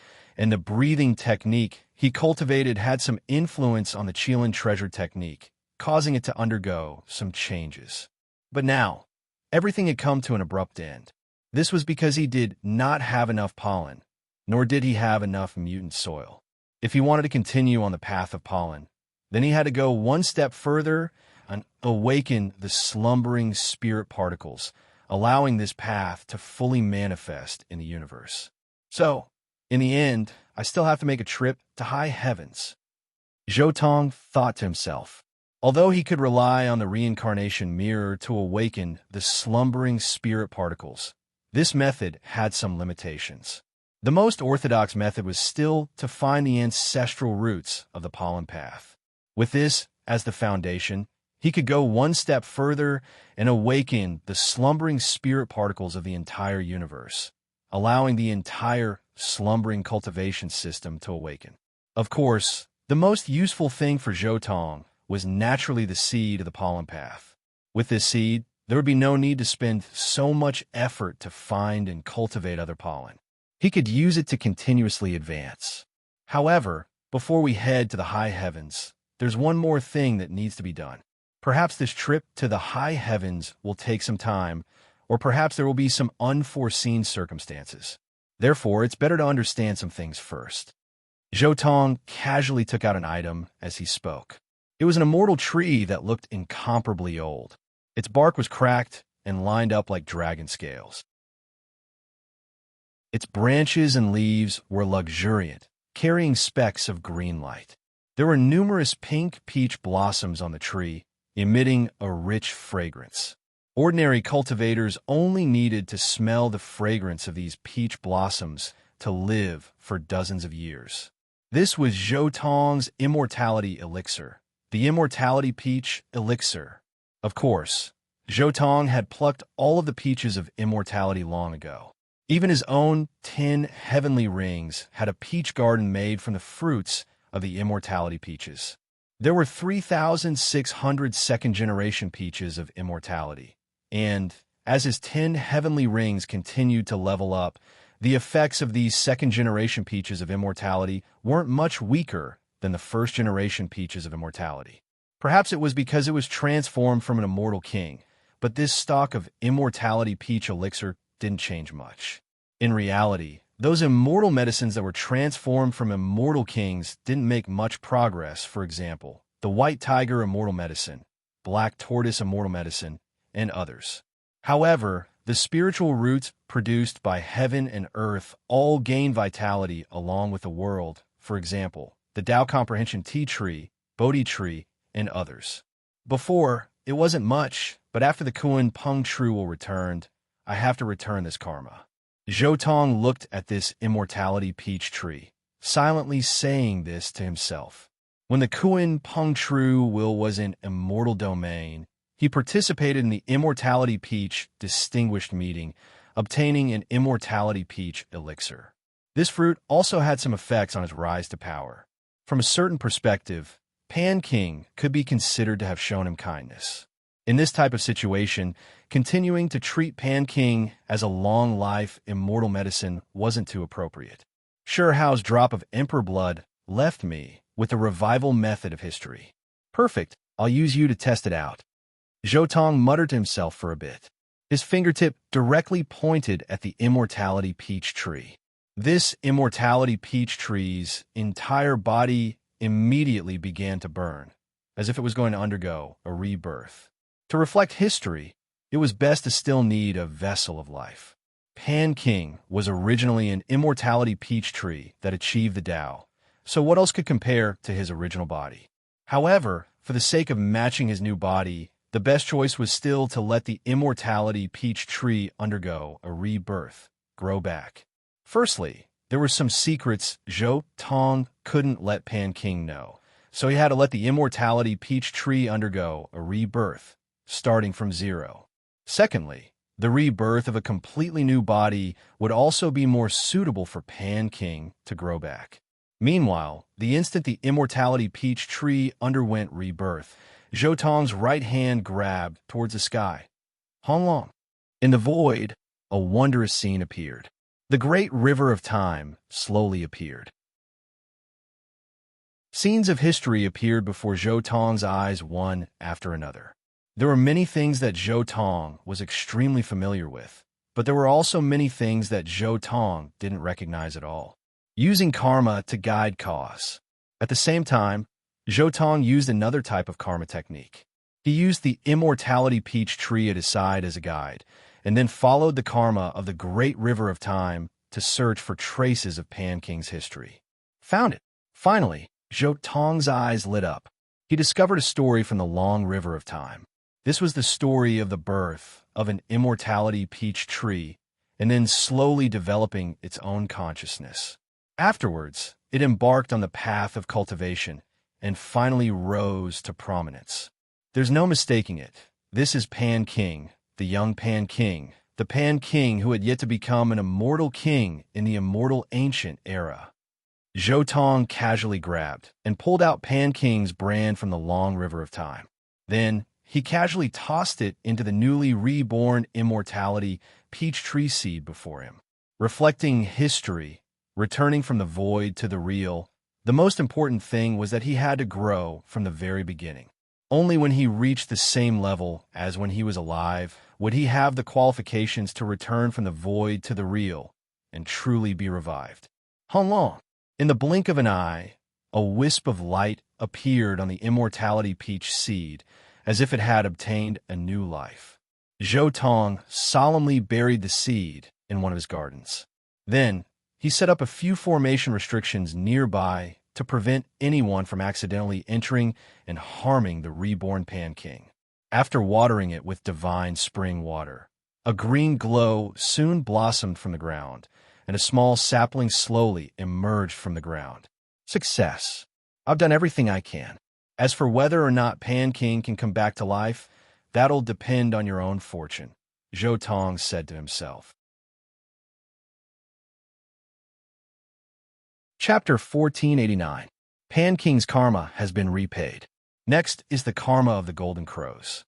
Speaker 1: and the breathing technique he cultivated had some influence on the Qilin treasure technique, causing it to undergo some changes. But now, everything had come to an abrupt end. This was because he did not have enough pollen, nor did he have enough mutant soil. If he wanted to continue on the path of pollen, then he had to go one step further and awaken the slumbering spirit particles, allowing this path to fully manifest in the universe. So, in the end, I still have to make a trip to high heavens. Zhou Tong thought to himself. Although he could rely on the reincarnation mirror to awaken the slumbering spirit particles, this method had some limitations. The most orthodox method was still to find the ancestral roots of the pollen path. With this as the foundation, he could go one step further and awaken the slumbering spirit particles of the entire universe, allowing the entire slumbering cultivation system to awaken. Of course, the most useful thing for Zhou Tong was naturally the seed of the pollen path. With this seed, there would be no need to spend so much effort to find and cultivate other pollen. He could use it to continuously advance. However, before we head to the high heavens, there's one more thing that needs to be done. Perhaps this trip to the high heavens will take some time, or perhaps there will be some unforeseen circumstances. Therefore, it's better to understand some things first. Zhou Tong casually took out an item as he spoke. It was an immortal tree that looked incomparably old. Its bark was cracked and lined up like dragon scales. Its branches and leaves were luxuriant, carrying specks of green light. There were numerous pink peach blossoms on the tree, emitting a rich fragrance. Ordinary cultivators only needed to smell the fragrance of these peach blossoms to live for dozens of years. This was Zhou Tong's immortality elixir, the immortality peach elixir. Of course, Zhou Tong had plucked all of the peaches of immortality long ago. Even his own 10 heavenly rings had a peach garden made from the fruits of the immortality peaches. There were 3,600 second-generation peaches of immortality, and as his 10 heavenly rings continued to level up, the effects of these second-generation peaches of immortality weren't much weaker than the first-generation peaches of immortality. Perhaps it was because it was transformed from an immortal king, but this stock of immortality peach elixir didn't change much. In reality, those immortal medicines that were transformed from immortal kings didn't make much progress. For example, the white tiger immortal medicine, black tortoise immortal medicine, and others. However, the spiritual roots produced by heaven and earth all gain vitality along with the world. For example, the Tao Comprehension Tea Tree, Bodhi Tree, and others. Before, it wasn't much, but after the Kuan Peng Truel returned, I have to return this karma. Zhou Tong looked at this immortality peach tree, silently saying this to himself. When the Kuan Peng Truel was in immortal domain, he participated in the Immortality Peach Distinguished Meeting, obtaining an Immortality Peach elixir. This fruit also had some effects on his rise to power. From a certain perspective, Pan King could be considered to have shown him kindness. In this type of situation, continuing to treat Pan King as a long-life immortal medicine wasn't too appropriate. Sure Hao's drop of emperor blood left me with the revival method of history. Perfect, I'll use you to test it out. Zhou Tong muttered to himself for a bit. His fingertip directly pointed at the immortality peach tree. This immortality peach tree's entire body immediately began to burn, as if it was going to undergo a rebirth. To reflect history, it was best to still need a vessel of life. Pan King was originally an immortality peach tree that achieved the Tao, so what else could compare to his original body? However, for the sake of matching his new body, the best choice was still to let the immortality peach tree undergo a rebirth, grow back. Firstly, There were some secrets Zhou Tong couldn't let Pan King know, so he had to let the immortality peach tree undergo a rebirth, starting from zero. Secondly, the rebirth of a completely new body would also be more suitable for Pan King to grow back. Meanwhile, the instant the immortality peach tree underwent rebirth, Zhou Tong's right hand grabbed towards the sky. Honglong. In the void, a wondrous scene appeared. The great river of time slowly appeared. Scenes of history appeared before Zhou Tong's eyes one after another. There were many things that Zhou Tong was extremely familiar with, but there were also many things that Zhou Tong didn't recognize at all. Using karma to guide cause. At the same time, Zhou Tong used another type of karma technique. He used the immortality peach tree at his side as a guide, and then followed the karma of the great river of time to search for traces of Pan King's history. Found it. Finally, Zhou Tong's eyes lit up. He discovered a story from the long river of time. This was the story of the birth of an immortality peach tree, and then slowly developing its own consciousness. Afterwards, it embarked on the path of cultivation and finally rose to prominence. There's no mistaking it. This is Pan King, the young Pan King, the Pan King who had yet to become an immortal king in the immortal ancient era. Zhou Tong casually grabbed and pulled out Pan King's brand from the long river of time. Then, he casually tossed it into the newly reborn immortality peach tree seed before him. Reflecting history, returning from the void to the real, the most important thing was that he had to grow from the very beginning. Only when he reached the same level as when he was alive would he have the qualifications to return from the void to the real and truly be revived. Honglong. In the blink of an eye, a wisp of light appeared on the immortality peach seed, as if it had obtained a new life. Zhou Tong solemnly buried the seed in one of his gardens. Then, he set up a few formation restrictions nearby to prevent anyone from accidentally entering and harming the reborn Pan King. After watering it with divine spring water, a green glow soon blossomed from the ground, and a small sapling slowly emerged from the ground. Success. I've done everything I can. As for whether or not Pan King can come back to life, that'll depend on your own fortune, Zhou Tong said to himself. Chapter 1489. Pan King's karma has been repaid. Next is the karma of the Golden Crows.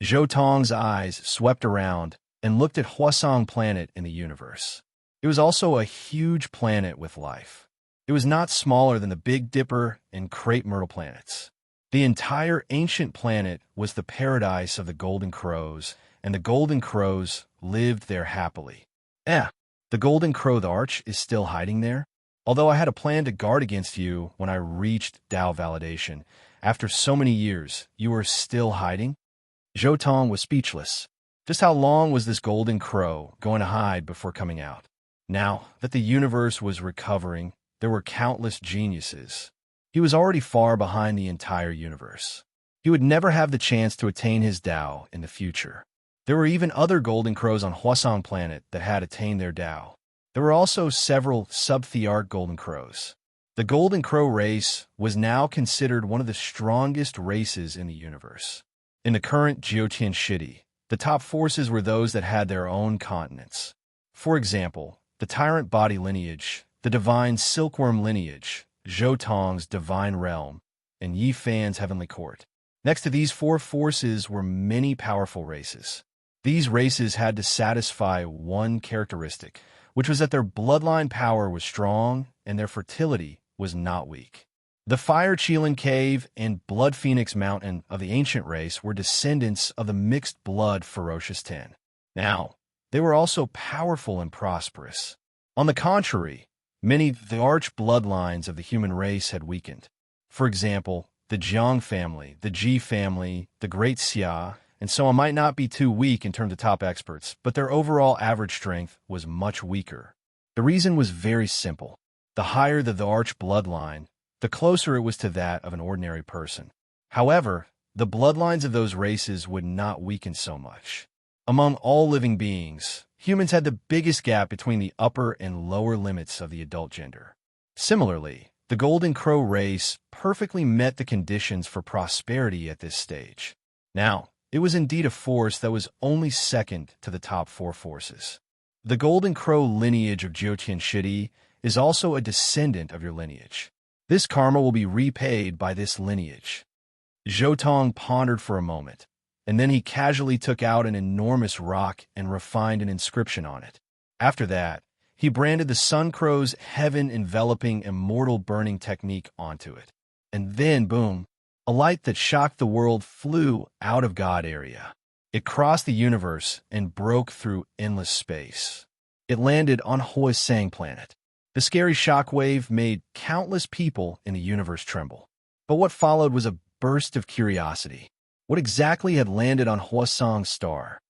Speaker 1: Zhou Tong's eyes swept around and looked at Huasong planet in the universe. It was also a huge planet with life. It was not smaller than the Big Dipper and Crepe Myrtle planets. The entire ancient planet was the paradise of the Golden Crows, and the Golden Crows lived there happily. The Golden Crow Arch is still hiding there? Although I had a plan to guard against you when I reached Dao validation, after so many years, you are still hiding? Zhou Tong was speechless. Just how long was this Golden Crow going to hide before coming out? Now that the universe was recovering, there were countless geniuses. He was already far behind the entire universe. He would never have the chance to attain his Dao in the future. There were even other Golden Crows on Huasong planet that had attained their Dao. There were also several sub-thearch Golden Crows. The Golden Crow race was now considered one of the strongest races in the universe. In the current Jiutian Shidi, the top forces were those that had their own continents. For example, the Tyrant Body lineage, the Divine Silkworm lineage, Zhou Tong's Divine Realm, and Yi Fan's Heavenly Court. Next to these four forces were many powerful races. These races had to satisfy one characteristic, which was that their bloodline power was strong and their fertility was not weak. The Fire Qilin Cave and Blood Phoenix Mountain of the ancient race were descendants of the mixed blood Ferocious Ten. Now, they were also powerful and prosperous. On the contrary, many of the arch bloodlines of the human race had weakened. For example, the Jiang family, the Ji family, the Great Xia, and so on might not be too weak in terms of top experts, but their overall average strength was much weaker. The reason was very simple. The higher the arch bloodline, the closer it was to that of an ordinary person. However, the bloodlines of those races would not weaken so much. Among all living beings, humans had the biggest gap between the upper and lower limits of the adult gender. Similarly, the Golden Crow race perfectly met the conditions for prosperity at this stage. Now, it was indeed a force that was only second to the top four forces. The Golden Crow lineage of Jyotian Shidi is also a descendant of your lineage. This karma will be repaid by this lineage. Zhotong pondered for a moment, and then he casually took out an enormous rock and refined an inscription on it. After that, he branded the Sun Crow's heaven-enveloping immortal burning technique onto it. And then, boom, a light that shocked the world flew out of God area. It crossed the universe and broke through endless space. It landed on Sang planet. The scary shockwave made countless people in the universe tremble. But what followed was a burst of curiosity. What exactly had landed on Hwasong's star?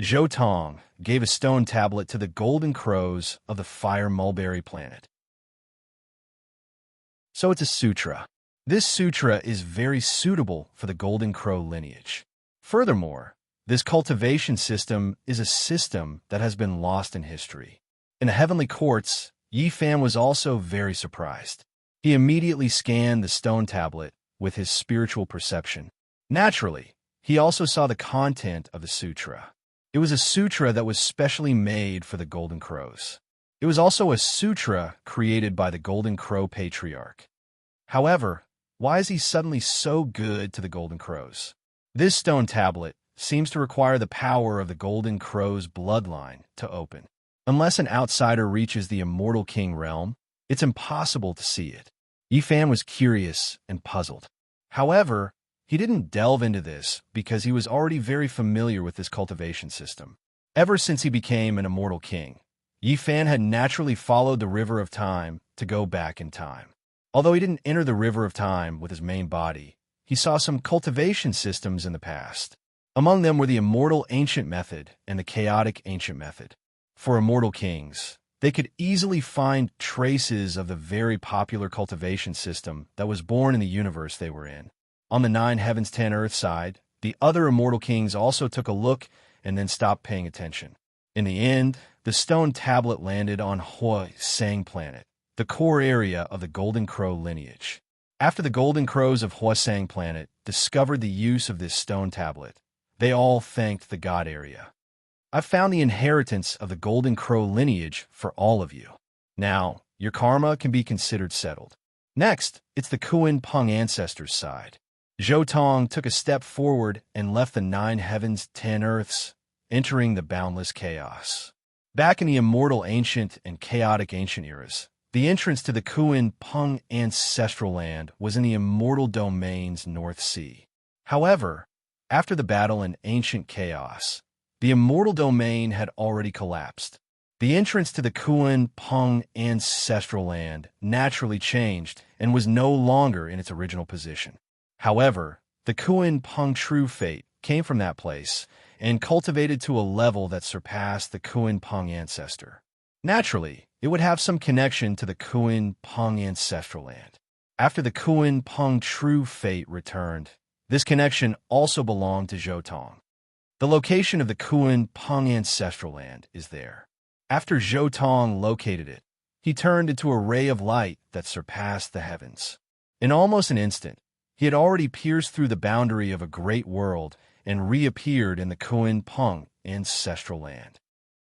Speaker 1: Zhotong gave a stone tablet to the Golden Crows of the Fire Mulberry planet. So it's a sutra. This sutra is very suitable for the Golden Crow lineage. Furthermore, this cultivation system is a system that has been lost in history. In the heavenly courts, Yi Fan was also very surprised. He immediately scanned the stone tablet with his spiritual perception. Naturally, he also saw the content of the sutra. It was a sutra that was specially made for the Golden Crows. It was also a sutra created by the Golden Crow Patriarch. However, why is he suddenly so good to the Golden Crows? This stone tablet seems to require the power of the Golden Crow's bloodline to open. Unless an outsider reaches the Immortal King realm, it's impossible to see it. Yi Fan was curious and puzzled. However, he didn't delve into this because he was already very familiar with this cultivation system. Ever since he became an Immortal King, Yi Fan had naturally followed the River of Time to go back in time. Although he didn't enter the River of Time with his main body, he saw some cultivation systems in the past. Among them were the Immortal Ancient Method and the Chaotic Ancient Method. For Immortal Kings, they could easily find traces of the very popular cultivation system that was born in the universe they were in. On the 9 heavens 10 earth side, the other Immortal Kings also took a look and then stopped paying attention. In the end, the stone tablet landed on Sang planet, the core area of the Golden Crow lineage. After the Golden Crows of Sang planet discovered the use of this stone tablet, they all thanked the God area. I've found the inheritance of the Golden Crow lineage for all of you. Now, your karma can be considered settled. Next, it's the Kuan Peng ancestors' side. Zhotong took a step forward and left the 9 heavens 10 earths, entering the boundless chaos. Back in the immortal ancient and chaotic ancient eras, the entrance to the Kuan Peng ancestral land was in the immortal domain's North Sea. However, after the battle in ancient chaos, the immortal domain had already collapsed. The entrance to the Kuan Peng ancestral land naturally changed and was no longer in its original position. However, the Kuan Peng true fate came from that place and cultivated to a level that surpassed the Kuan Peng ancestor. Naturally, it would have some connection to the Kuan Peng ancestral land. After the Kuan Peng true fate returned, this connection also belonged to Zhotong. The location of the Kuan Peng ancestral land is there. After Zhotong located it, he turned into a ray of light that surpassed the heavens. In almost an instant, he had already pierced through the boundary of a great world and reappeared in the Kuan Peng ancestral land.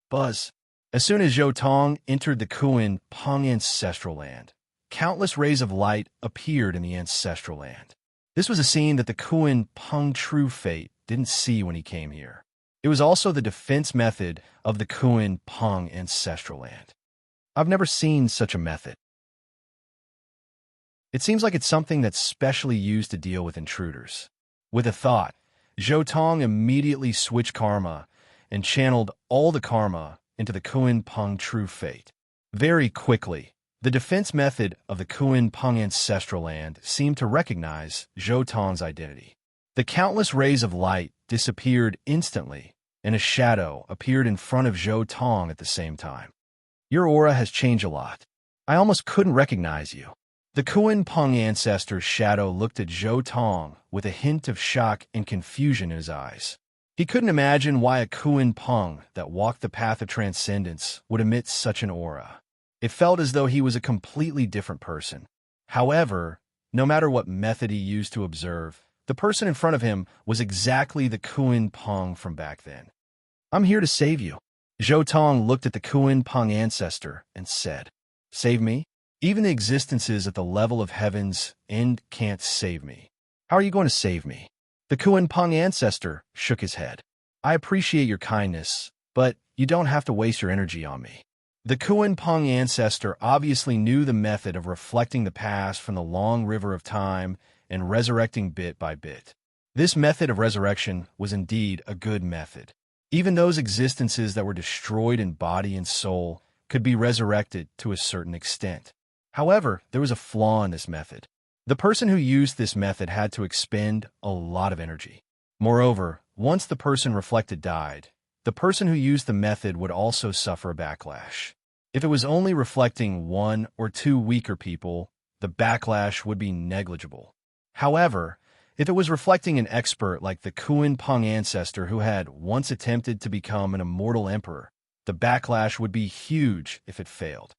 Speaker 1: Buzz. As soon as Zhotong entered the Kuan Peng ancestral land, countless rays of light appeared in the ancestral land. This was a scene that the Kuan Peng true fate didn't see when he came here. It was also the defense method of the Kuan Peng ancestral land. I've never seen such a method. It seems like it's something that's specially used to deal with intruders. With a thought, Zhotong immediately switched karma and channeled all the karma into the Kuan Peng true fate. Very quickly, the defense method of the Kuan Peng ancestral land seemed to recognize Zhotong's identity. The countless rays of light disappeared instantly, and a shadow appeared in front of Zhotong at the same time. Your aura has changed a lot. I almost couldn't recognize you. The Kuan Peng ancestor's shadow looked at Zhotong with a hint of shock and confusion in his eyes. He couldn't imagine why a Kuan Peng that walked the path of transcendence would emit such an aura. It felt as though he was a completely different person. However, no matter what method he used to observe, the person in front of him was exactly the Kuan Peng from back then. "I'm here to save you." Zhou Tong looked at the Kuan Peng ancestor and said, "Save me? Even the existences at the level of heaven's end can't save me. How are you going to save me?" The Kuan Peng ancestor shook his head. "I appreciate your kindness, but you don't have to waste your energy on me." The Kuan Peng ancestor obviously knew the method of reflecting the past from the long river of time and resurrecting bit by bit. This method of resurrection was indeed a good method. Even those existences that were destroyed in body and soul could be resurrected to a certain extent. However, there was a flaw in this method. The person who used this method had to expend a lot of energy. Moreover, once the person reflected died, the person who used the method would also suffer a backlash. If it was only reflecting one or two weaker people, the backlash would be negligible. However, if it was reflecting an expert like the Kuan Peng ancestor who had once attempted to become an immortal emperor, the backlash would be huge if it failed.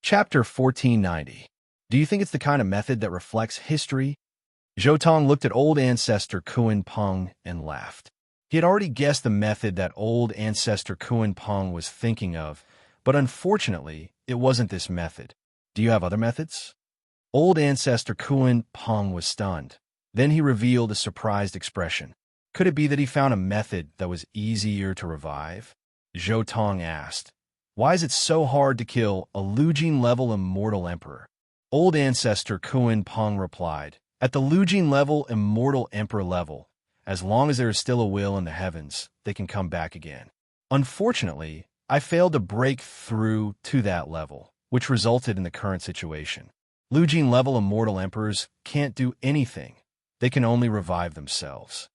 Speaker 1: Chapter 1490. Do you think it's the kind of method that reflects history? Zhou Tong looked at old ancestor Kuan Peng and laughed. He had already guessed the method that old ancestor Kuan Peng was thinking of, but unfortunately, it wasn't this method. "Do you have other methods?" Old ancestor Kuan Peng was stunned. Then he revealed a surprised expression. Could it be that he found a method that was easier to revive? Zhou Tong asked, "Why is it so hard to kill a Lujing-level immortal emperor?" Old ancestor Kuan Peng replied, "At the Lujing-level immortal emperor level, as long as there is still a will in the heavens, they can come back again. Unfortunately, I failed to break through to that level, which resulted in the current situation. Lujing-level immortal emperors can't do anything. They can only revive themselves."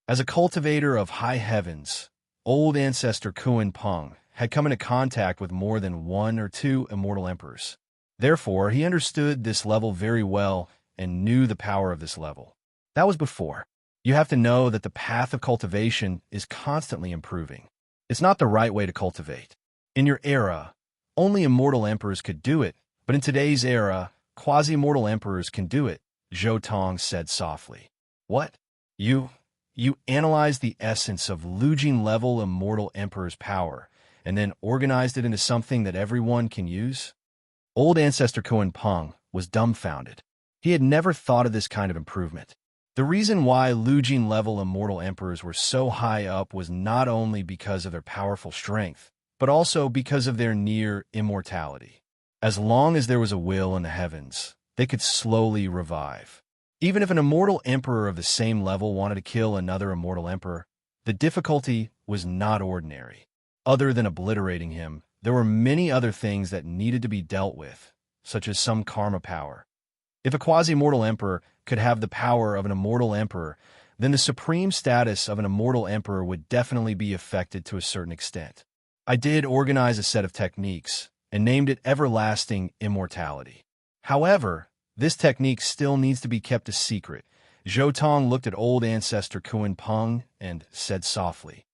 Speaker 1: As a cultivator of high heavens, old ancestor Kuan Peng had come into contact with more than one or two immortal emperors. Therefore, he understood this level very well and knew the power of this level. That was before. You have to know that the path of cultivation is constantly improving. It's not the right way to cultivate. In your era, only immortal emperors could do it, but in today's era, quasi-immortal emperors can do it, Zhou Tong said softly. "What? You analyzed the essence of Lujing-level immortal emperor's power and then organized it into something that everyone can use?" Old ancestor Kuan Peng was dumbfounded. He had never thought of this kind of improvement. The reason why Lujing-level immortal emperors were so high up was not only because of their powerful strength, but also because of their near immortality. As long as there was a will in the heavens, they could slowly revive. Even if an immortal emperor of the same level wanted to kill another immortal emperor, the difficulty was not ordinary. Other than obliterating him, there were many other things that needed to be dealt with, such as some karma power. If a quasi-immortal emperor could have the power of an immortal emperor, then the supreme status of an immortal emperor would definitely be affected to a certain extent. I did organize a set of techniques and named it Everlasting Immortality. However, this technique still needs to be kept a secret. Zhou Tong looked at old ancestor Kuan Peng and said softly,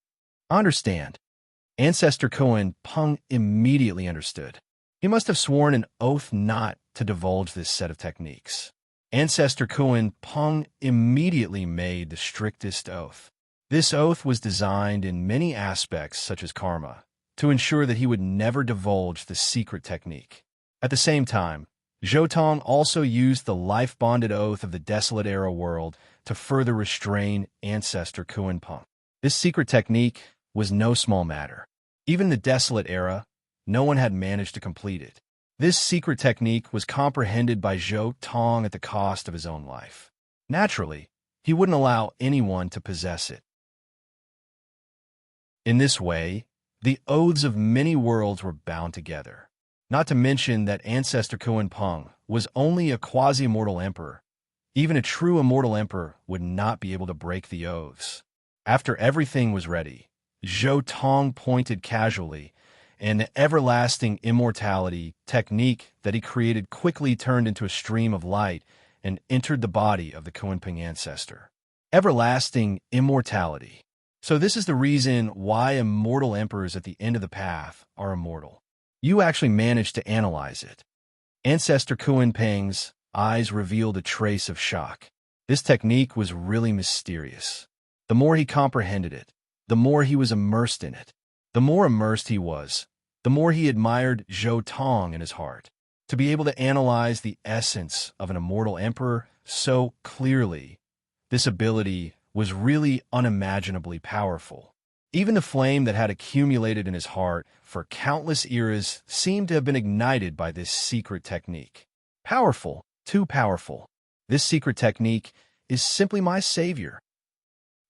Speaker 1: "I understand." Ancestor Kuan Peng immediately understood. He must have sworn an oath not to divulge this set of techniques. Ancestor Kuan Peng immediately made the strictest oath. This oath was designed in many aspects, such as karma, to ensure that he would never divulge the secret technique. At the same time, Zhou Tong also used the life-bonded oath of the Desolate Era world to further restrain Ancestor Kuan Peng. This secret technique was no small matter. Even the Desolate Era, no one had managed to complete it. This secret technique was comprehended by Zhou Tong at the cost of his own life. Naturally, he wouldn't allow anyone to possess it. In this way, the oaths of many worlds were bound together. Not to mention that Ancestor Kuan Peng was only a quasi-immortal emperor. Even a true immortal emperor would not be able to break the oaths. After everything was ready, Zhou Tong pointed casually, and the everlasting immortality technique that he created quickly turned into a stream of light and entered the body of the Kunpeng ancestor. Everlasting immortality. So this is the reason why immortal emperors at the end of the path are immortal. You actually managed to analyze it. Ancestor Kunpeng's eyes revealed a trace of shock. This technique was really mysterious. The more he comprehended it, the more he was immersed in it. The more immersed he was, the more he admired Zhou Tong in his heart. To be able to analyze the essence of an immortal emperor so clearly, this ability was really unimaginably powerful. Even the flame that had accumulated in his heart for countless eras seemed to have been ignited by this secret technique. Powerful, too powerful. This secret technique is simply my savior.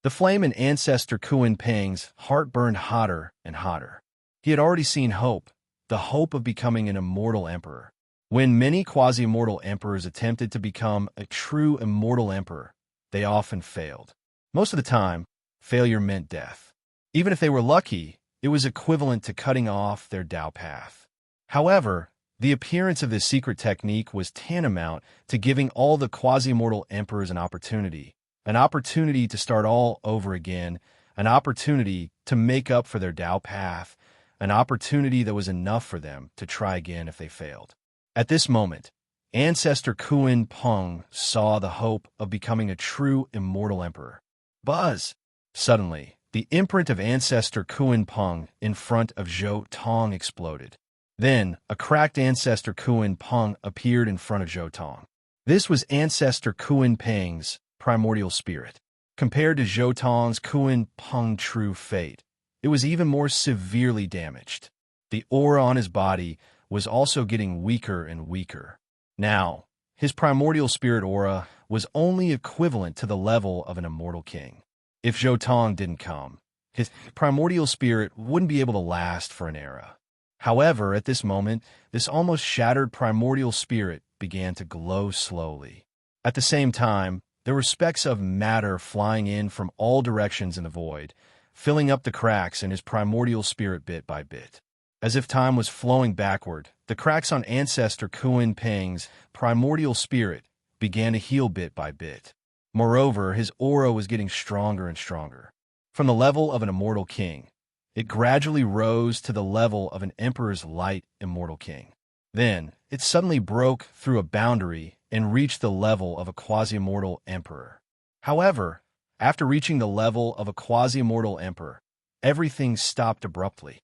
Speaker 1: The flame in Ancestor Kunpeng's heart burned hotter and hotter. He had already seen hope, the hope of becoming an immortal emperor. When many quasi-immortal emperors attempted to become a true immortal emperor, they often failed. Most of the time, failure meant death. Even if they were lucky, it was equivalent to cutting off their Tao path. However, the appearance of this secret technique was tantamount to giving all the quasi-immortal emperors an opportunity to start all over again, an opportunity to make up for their Tao path, an opportunity that was enough for them to try again if they failed. At this moment, Ancestor Kunpeng saw the hope of becoming a true immortal emperor. Buzz! Suddenly, the imprint of Ancestor Kunpeng in front of Zhou Tong exploded. Then, a cracked Ancestor Kunpeng appeared in front of Zhou Tong. This was Ancestor Kunpeng's primordial spirit. Compared to Zhou Tong's Kunpeng true fate, it was even more severely damaged. The aura on his body was also getting weaker and weaker. Now, his primordial spirit aura was only equivalent to the level of an immortal king. If Zhou Tong didn't come, his primordial spirit wouldn't be able to last for an era. However, at this moment, this almost shattered primordial spirit began to glow slowly. At the same time, there were specks of matter flying in from all directions in the void, filling up the cracks in his primordial spirit bit by bit. As if time was flowing backward, the cracks on Ancestor Kunpeng's primordial spirit began to heal bit by bit. Moreover, his aura was getting stronger and stronger. From the level of an immortal king, it gradually rose to the level of an emperor's light immortal king. Then, it suddenly broke through a boundary and reached the level of a quasi-immortal emperor. However, after reaching the level of a quasi-immortal emperor, everything stopped abruptly.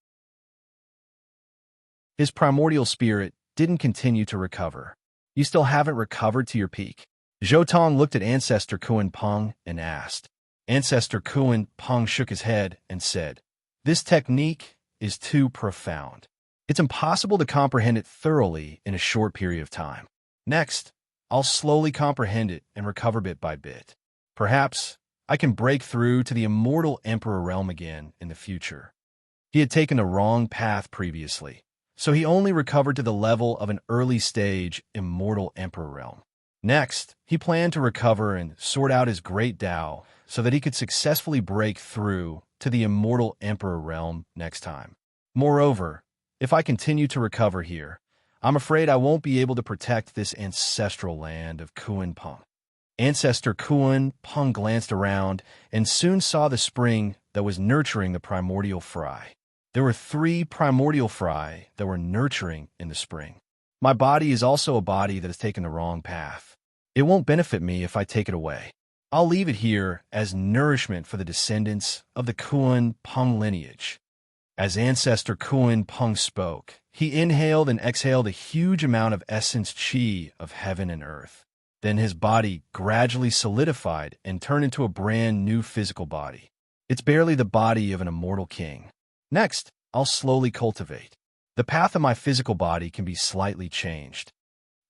Speaker 1: His primordial spirit didn't continue to recover. You still haven't recovered to your peak? Zhou Tong looked at Ancestor Kunpeng and asked. Ancestor Kunpeng shook his head and said, "This technique is too profound. It's impossible to comprehend it thoroughly in a short period of time. Next, I'll slowly comprehend it and recover bit by bit. Perhaps I can break through to the immortal emperor realm again in the future." He had taken the wrong path previously, so he only recovered to the level of an early stage immortal emperor realm. Next, he planned to recover and sort out his great Tao so that he could successfully break through to the immortal emperor realm next time. Moreover, if I continue to recover here, I'm afraid I won't be able to protect this ancestral land of Kunpeng. Ancestor Kunpeng glanced around and soon saw the spring that was nurturing the primordial fry. There were 3 primordial fry that were nurturing in the spring. My body is also a body that has taken the wrong path. It won't benefit me if I take it away. I'll leave it here as nourishment for the descendants of the Kunpeng lineage. As Ancestor Kunpeng spoke, he inhaled and exhaled a huge amount of essence chi of heaven and earth. Then his body gradually solidified and turned into a brand new physical body. It's barely the body of an immortal king. Next, I'll slowly cultivate. The path of my physical body can be slightly changed.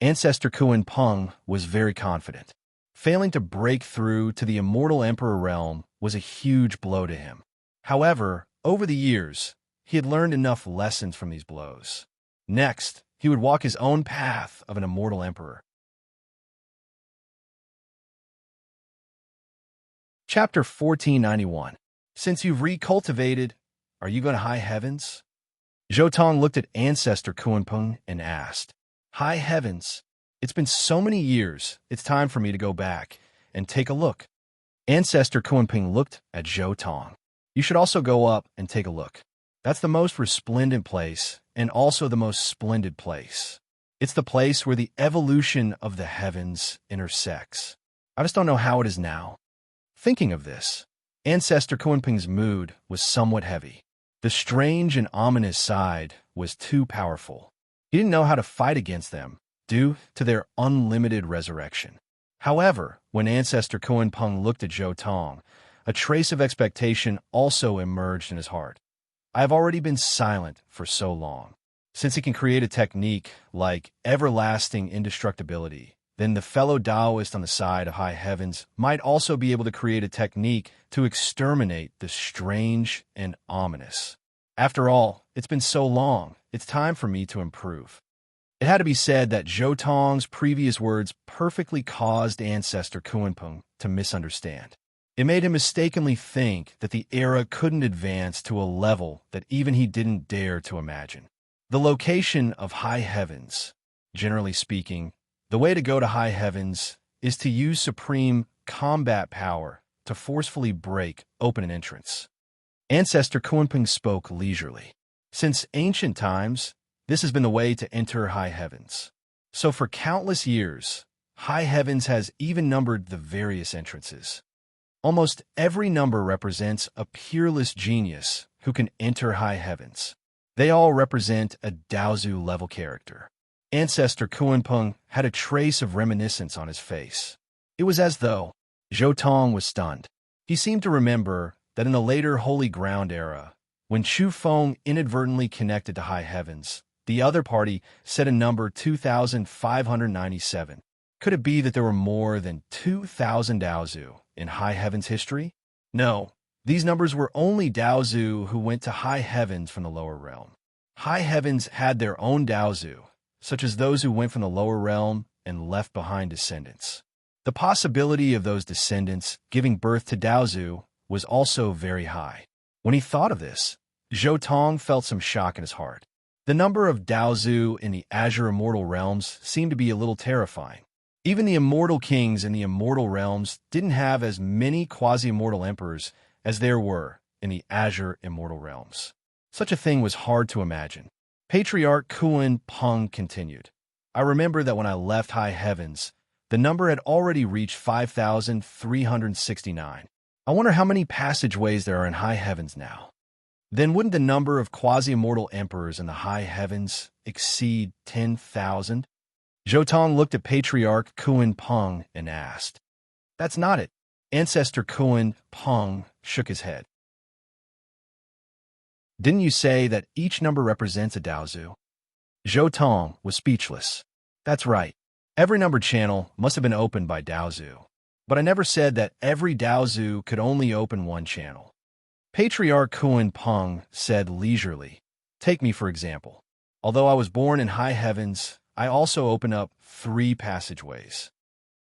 Speaker 1: Ancestor Kunpeng was very confident. Failing to break through to the immortal emperor realm was a huge blow to him. However, over the years, he had learned enough lessons from these blows. Next, he would walk his own path of an immortal emperor. Chapter 1491. Since you've recultivated, are you going to high heavens? Zhou Tong looked at Ancestor Kunpeng and asked. High heavens? It's been so many years, it's time for me to go back and take a look. Ancestor Kuanping looked at Zhou Tong. You should also go up and take a look. That's the most resplendent place, and also the most splendid place. It's the place where the evolution of the heavens intersects. I just don't know how it is now. Thinking of this, Ancestor Kuanping's mood was somewhat heavy. The strange and ominous side was too powerful. He didn't know how to fight against them, due to their unlimited resurrection. However, when Ancestor Kuanping looked at Zhou Tong, a trace of expectation also emerged in his heart. I have already been silent for so long. Since he can create a technique like everlasting indestructibility, then the fellow Taoist on the side of high heavens might also be able to create a technique to exterminate the strange and ominous. After all, it's been so long, it's time for me to improve. It had to be said that Zhou Tong's previous words perfectly caused Ancestor Kuanping to misunderstand. It made him mistakenly think that the era couldn't advance to a level that even he didn't dare to imagine. The location of high heavens. Generally speaking, the way to go to high heavens is to use supreme combat power to forcefully break open an entrance. Ancestor Kuanping spoke leisurely. Since ancient times, this has been the way to enter high heavens. So for countless years, high heavens has even numbered the various entrances. Almost every number represents a peerless genius who can enter high heavens. They all represent a Daozu level character. Ancestor Kuanping had a trace of reminiscence on his face. It was as though Zhou Tong was stunned. He seemed to remember that in the later Holy Ground era, when Chu Feng inadvertently connected to high heavens, the other party said a number 2,597. Could it be that there were more than 2,000 Daozu in high heavens history? No, these numbers were only Daozu who went to high heavens from the lower realm. High heavens had their own Daozu, such as those who went from the lower realm and left behind descendants. The possibility of those descendants giving birth to Daozu was also very high. When he thought of this, Zhou Tong felt some shock in his heart. The number of Daozu in the Azure Immortal Realms seemed to be a little terrifying. Even the immortal kings in the immortal realms didn't have as many quasi-immortal emperors as there were in the Azure Immortal Realms. Such a thing was hard to imagine. Patriarch Kuanping continued. I remember that when I left high heavens, the number had already reached 5,369. I wonder how many passageways there are in high heavens now. Then wouldn't the number of quasi-immortal emperors in the high heavens exceed 10,000? Zhou Tong looked at Patriarch Kuanping and asked. That's not it. Ancestor Kuanping shook his head. Didn't you say that each number represents a Daozu? Zhou Tong was speechless. That's right. Every numbered channel must have been opened by Daozu. But I never said that every Daozu could only open one channel. Patriarch Kuanping said leisurely. Take me for example. Although I was born in high heavens, I also open up 3 passageways.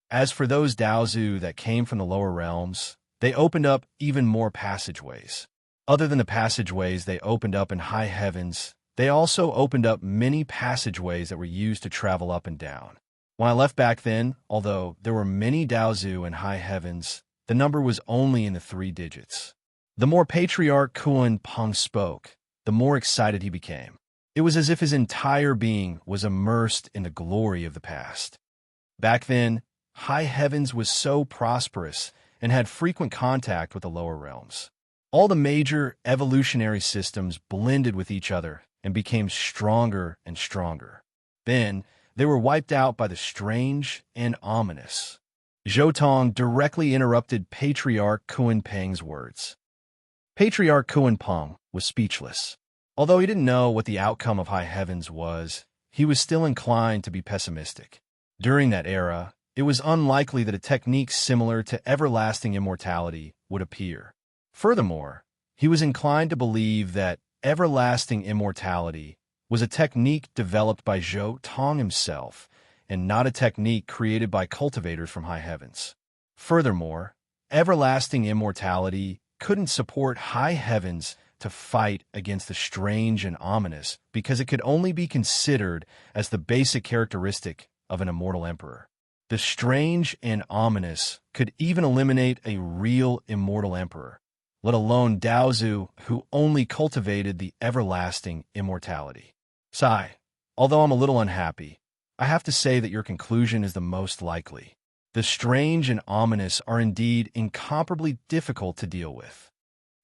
Speaker 1: As for those Daozu that came from the lower realms, they opened up even more passageways. Other than the passageways they opened up in high heavens, they also opened up many passageways that were used to travel up and down. When I left back then, although there were many Daozu in high heavens, the number was only in the 3 digits. The more Patriarch Kuanping spoke, the more excited he became. It was as if his entire being was immersed in the glory of the past. Back then, high heavens was so prosperous and had frequent contact with the lower realms. All the major evolutionary systems blended with each other and became stronger and stronger. Then, they were wiped out by the strange and ominous. Zhou Tong directly interrupted Patriarch Kuanping's words. Patriarch Kuanping was speechless. Although he didn't know what the outcome of high heavens was, he was still inclined to be pessimistic. During that era, it was unlikely that a technique similar to everlasting immortality would appear. Furthermore, he was inclined to believe that everlasting immortality was a technique developed by Zhou Tong himself and not a technique created by cultivators from high heavens. Furthermore, everlasting immortality couldn't support high heavens to fight against the strange and ominous because it could only be considered as the basic characteristic of an immortal emperor. The strange and ominous could even eliminate a real immortal emperor, let alone Daozu, who only cultivated the everlasting immortality. Sigh, although I'm a little unhappy, I have to say that your conclusion is the most likely. The strange and ominous are indeed incomparably difficult to deal with.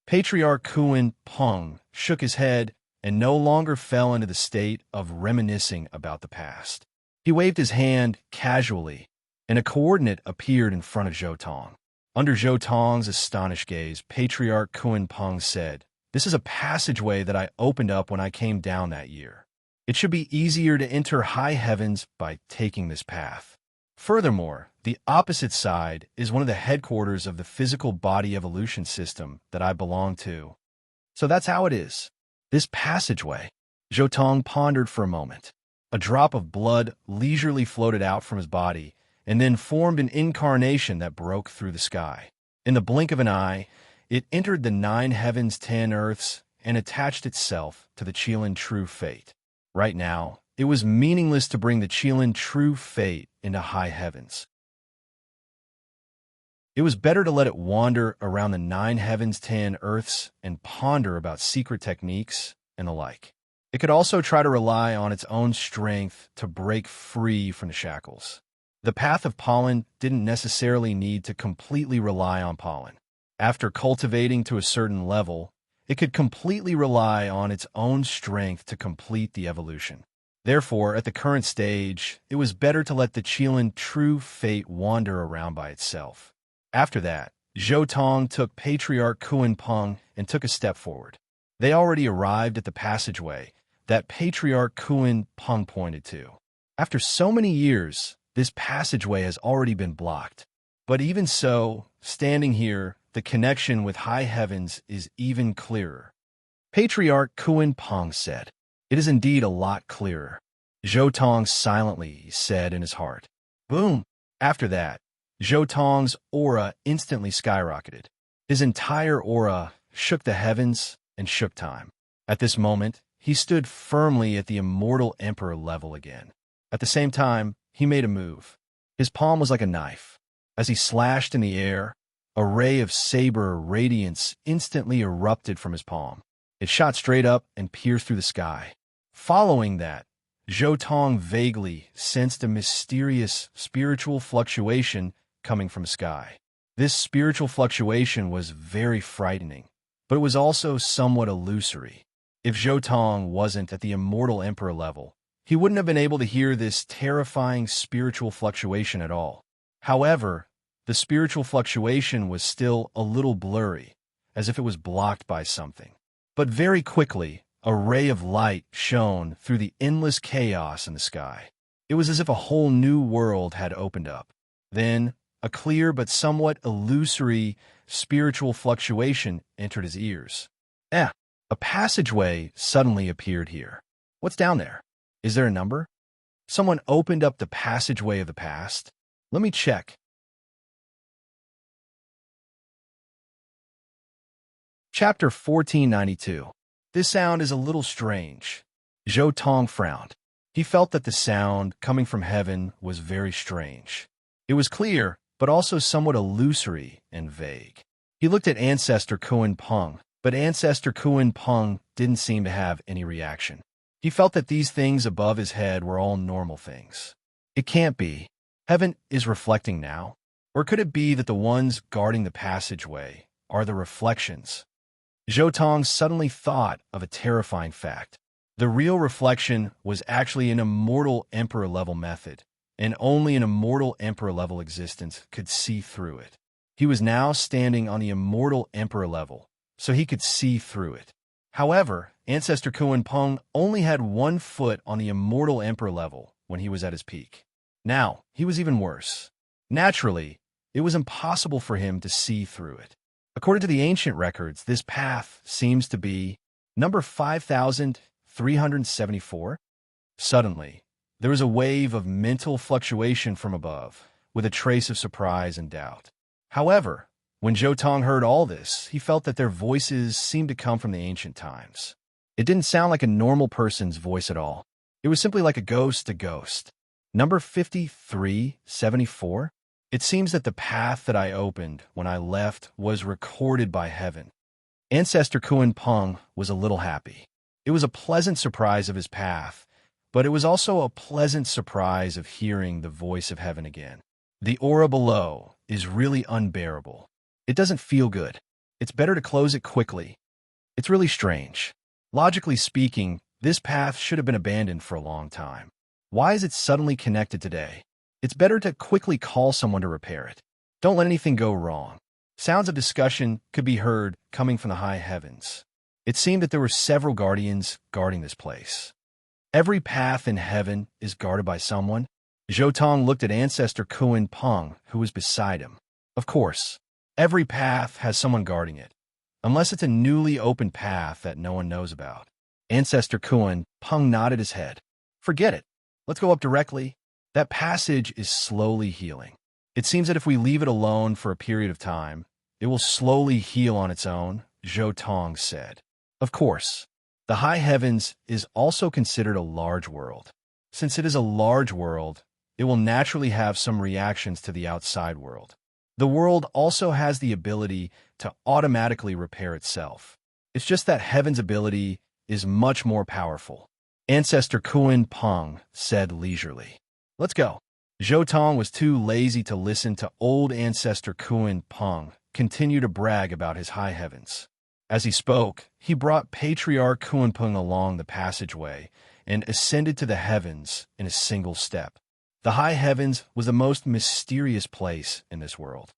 Speaker 1: Patriarch Kuan Peng shook his head and no longer fell into the state of reminiscing about the past. He waved his hand casually, and a coordinate appeared in front of Zhou Tong. Under Zhou Tong's astonished gaze, Patriarch Kuan Peng said, "This is a passageway that I opened up when I came down that year. It should be easier to enter high heavens by taking this path. Furthermore, the opposite side is one of the headquarters of the physical body evolution system that I belong to. So that's how it is. This passageway." Zhou Tong pondered for a moment. A drop of blood leisurely floated out from his body and then formed an incarnation that broke through the sky. In the blink of an eye, it entered the 9 heavens, 10 earths, and attached itself to the Qilin True Fate. Right now, it was meaningless to bring the Qilin True Fate into high heavens. It was better to let it wander around the 9 heavens, 10 earths, and ponder about secret techniques and the like. It could also try to rely on its own strength to break free from the shackles. The path of pollen didn't necessarily need to completely rely on pollen. After cultivating to a certain level, it could completely rely on its own strength to complete the evolution. Therefore, at the current stage, it was better to let the Qilin True Fate wander around by itself. After that, Zhou Tong took Patriarch Kuan Peng and took a step forward. They already arrived at the passageway that Patriarch Kuan Peng pointed to. After so many years, this passageway has already been blocked. But even so, standing here, the connection with high heavens is even clearer. Patriarch Kuan Peng said, "It is indeed a lot clearer." Zhou Tong silently said in his heart, "Boom." After that, Zhou Tong's aura instantly skyrocketed. His entire aura shook the heavens and shook time. At this moment, he stood firmly at the immortal emperor level again. At the same time, he made a move. His palm was like a knife. As he slashed in the air, a ray of saber radiance instantly erupted from his palm. It shot straight up and pierced through the sky. Following that, Zhou Tong vaguely sensed a mysterious spiritual fluctuation coming from the sky. This spiritual fluctuation was very frightening, but it was also somewhat illusory. If Zhou Tong wasn't at the immortal emperor level, he wouldn't have been able to hear this terrifying spiritual fluctuation at all. However, the spiritual fluctuation was still a little blurry, as if it was blocked by something. But very quickly, a ray of light shone through the endless chaos in the sky. It was as if a whole new world had opened up. Then, a clear but somewhat illusory spiritual fluctuation entered his ears. A passageway suddenly appeared here. What's down there? Is there a number? Someone opened up the passageway of the past. Let me check. Chapter 1492. This sound is a little strange. Zhou Tong frowned. He felt that the sound coming from heaven was very strange. It was clear, but also somewhat illusory and vague. He looked at Ancestor Kuan Peng, but Ancestor Kuan Peng didn't seem to have any reaction. He felt that these things above his head were all normal things. It can't be. Heaven is reflecting now. Or could it be that the ones guarding the passageway are the reflections? Zhou Tong suddenly thought of a terrifying fact. The real reflection was actually an immortal emperor-level method, and only an immortal emperor-level existence could see through it. He was now standing on the immortal emperor level, so he could see through it. However, Ancestor Kuan Peng only had 1 foot on the immortal emperor level when he was at his peak. Now, he was even worse. Naturally, it was impossible for him to see through it. According to the ancient records, this path seems to be number 5374. Suddenly, there was a wave of mental fluctuation from above, with a trace of surprise and doubt. However, when Zhou Tong heard all this, he felt that their voices seemed to come from the ancient times. It didn't sound like a normal person's voice at all. It was simply like a ghost to ghost. Number 5374. It seems that the path that I opened when I left was recorded by heaven. Ancestor Kuan Peng was a little happy. It was a pleasant surprise of his path, but it was also a pleasant surprise of hearing the voice of heaven again. The aura below is really unbearable. It doesn't feel good. It's better to close it quickly. It's really strange. Logically speaking, this path should have been abandoned for a long time. Why is it suddenly connected today? It's better to quickly call someone to repair it. Don't let anything go wrong. Sounds of discussion could be heard coming from the high heavens. It seemed that there were several guardians guarding this place. Every path in heaven is guarded by someone. Zhou Tong looked at Ancestor Kuan Peng, who was beside him. Of course, every path has someone guarding it, unless it's a newly opened path that no one knows about. Ancestor Kuan Peng nodded his head. Forget it. Let's go up directly. That passage is slowly healing. It seems that if we leave it alone for a period of time, it will slowly heal on its own, Zhou Tong said. Of course, the high heavens is also considered a large world. Since it is a large world, it will naturally have some reactions to the outside world. The world also has the ability to automatically repair itself. It's just that heaven's ability is much more powerful. Ancestor Kuan Peng said leisurely. Let's go. Zhou Tong was too lazy to listen to old Ancestor Kuan Peng continue to brag about his high heavens. As he spoke, he brought Patriarch Kuan Peng along the passageway and ascended to the heavens in a single step. The high heavens was the most mysterious place in this world.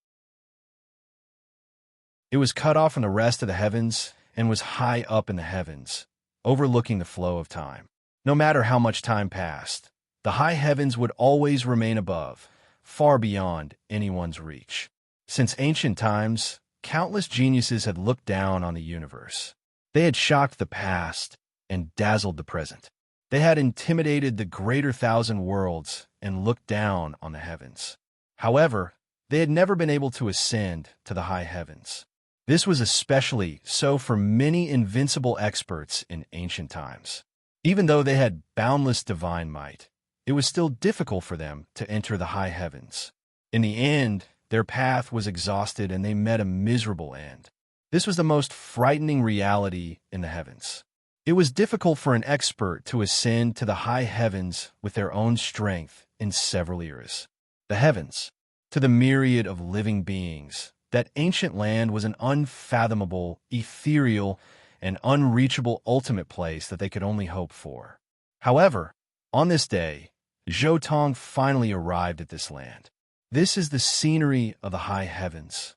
Speaker 1: It was cut off from the rest of the heavens and was high up in the heavens, overlooking the flow of time. No matter how much time passed, the high heavens would always remain above, far beyond anyone's reach. Since ancient times, countless geniuses had looked down on the universe. They had shocked the past and dazzled the present. They had intimidated the greater thousand worlds and looked down on the heavens. However, they had never been able to ascend to the high heavens. This was especially so for many invincible experts in ancient times. Even though they had boundless divine might, it was still difficult for them to enter the high heavens. In the end, their path was exhausted and they met a miserable end. This was the most frightening reality in the heavens. It was difficult for an expert to ascend to the high heavens with their own strength in several eras. The heavens, to the myriad of living beings, that ancient land was an unfathomable, ethereal, and unreachable ultimate place that they could only hope for. However, on this day, Zhou Tong finally arrived at this land. This is the scenery of the high heavens.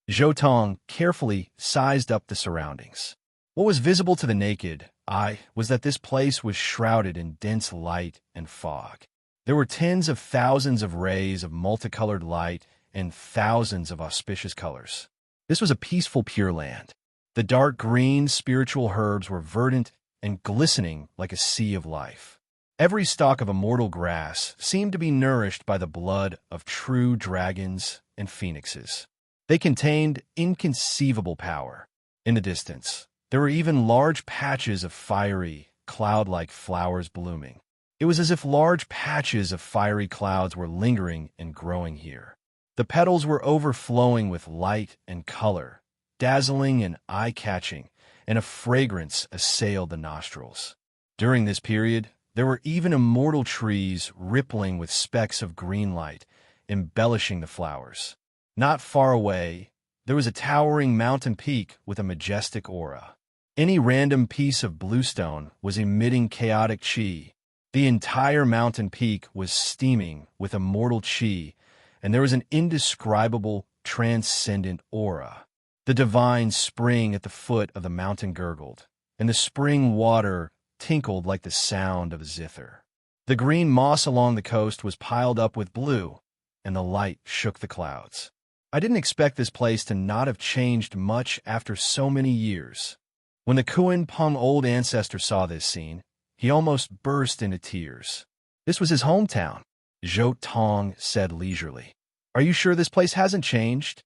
Speaker 1: Zhou Tong carefully sized up the surroundings. What was visible to the naked eye was that this place was shrouded in dense light and fog. There were tens of thousands of rays of multicolored light and thousands of auspicious colors. This was a peaceful, pure land. The dark green spiritual herbs were verdant and glistening like a sea of life. Every stalk of immortal grass seemed to be nourished by the blood of true dragons and phoenixes. They contained inconceivable power. In the distance, there were even large patches of fiery, cloud-like flowers blooming. It was as if large patches of fiery clouds were lingering and growing here. The petals were overflowing with light and color, dazzling and eye-catching, and a fragrance assailed the nostrils. During this period, there were even immortal trees rippling with specks of green light, embellishing the flowers. Not far away, there was a towering mountain peak with a majestic aura. Any random piece of bluestone was emitting chaotic chi. The entire mountain peak was steaming with immortal chi, and there was an indescribable, transcendent aura. The divine spring at the foot of the mountain gurgled, and the spring water tinkled like the sound of a zither. The green moss along the coast was piled up with blue, and the light shook the clouds. I didn't expect this place to not have changed much after so many years. When the Kuan Peng old ancestor saw this scene, he almost burst into tears. This was his hometown, Zhou Tong said leisurely. Are you sure this place hasn't changed?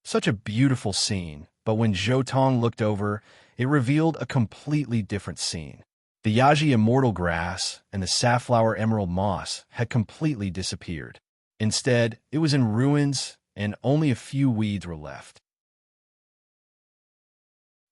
Speaker 1: Such a beautiful scene, but when Zhou Tong looked over, it revealed a completely different scene. The Yaji immortal grass and the safflower emerald moss had completely disappeared. Instead, it was in ruins and only a few weeds were left.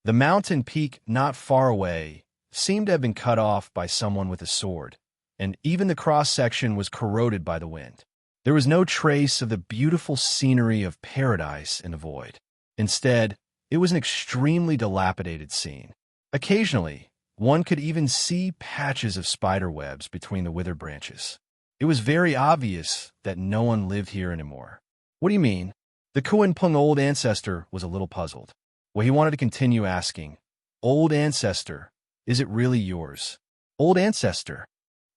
Speaker 1: The mountain peak not far away seemed to have been cut off by someone with a sword, and even the cross-section was corroded by the wind. There was no trace of the beautiful scenery of paradise in the void. Instead, it was an extremely dilapidated scene. Occasionally, one could even see patches of spider webs between the withered branches. It was very obvious that no one lived here anymore. What do you mean? The Kuan Pung old ancestor was a little puzzled. Well, he wanted to continue asking, "Old ancestor, is it really yours? Old ancestor."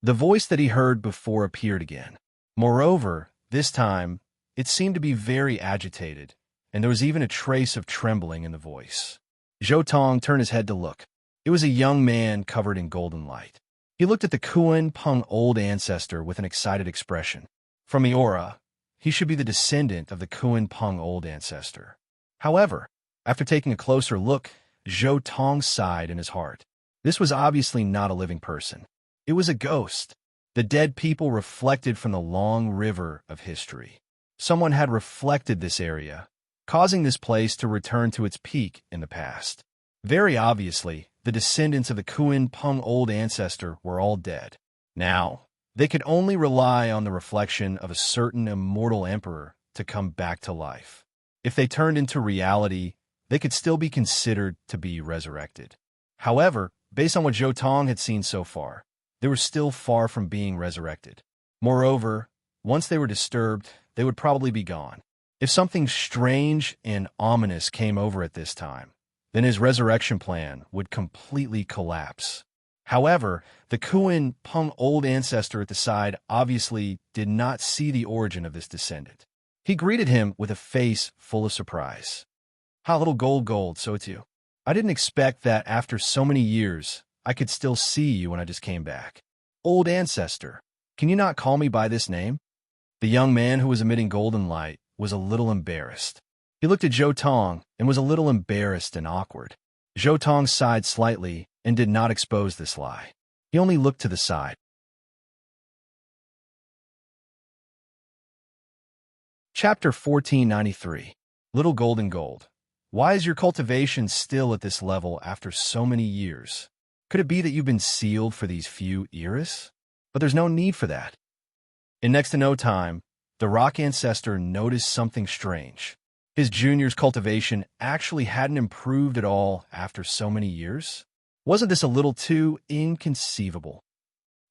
Speaker 1: The voice that he heard before appeared again. Moreover, this time, it seemed to be very agitated, and there was even a trace of trembling in the voice. Zhou Tong turned his head to look. It was a young man covered in golden light. He looked at the Kuan Pung old ancestor with an excited expression. From the aura, he should be the descendant of the Kuan Pung old ancestor. However, after taking a closer look, Zhou Tong sighed in his heart. This was obviously not a living person. It was a ghost. The dead people reflected from the long river of history. Someone had reflected this area, causing this place to return to its peak in the past. Very obviously, the descendants of the Kuan Pung old ancestor were all dead. Now, they could only rely on the reflection of a certain immortal emperor to come back to life. If they turned into reality, they could still be considered to be resurrected. However, based on what Zhou Tong had seen so far, they were still far from being resurrected. Moreover, once they were disturbed, they would probably be gone. If something strange and ominous came over at this time, then his resurrection plan would completely collapse. However, the Kuan Pung old ancestor at the side obviously did not see the origin of this descendant. He greeted him with a face full of surprise. "Ha, little gold, so it's you. I didn't expect that after so many years, I could still see you when I just came back. Old ancestor, can you not call me by this name?" The young man who was emitting golden light was a little embarrassed. He looked at Zhou Tong and was a little embarrassed and awkward. Zhou Tong sighed slightly and did not expose this lie. He only looked to the side. Chapter 1493. Little Golden Gold. Why is your cultivation still at this level after so many years? Could it be that you've been sealed for these few eras? But there's no need for that. In next to no time, the rock ancestor noticed something strange. His junior's cultivation actually hadn't improved at all after so many years. Wasn't this a little too inconceivable?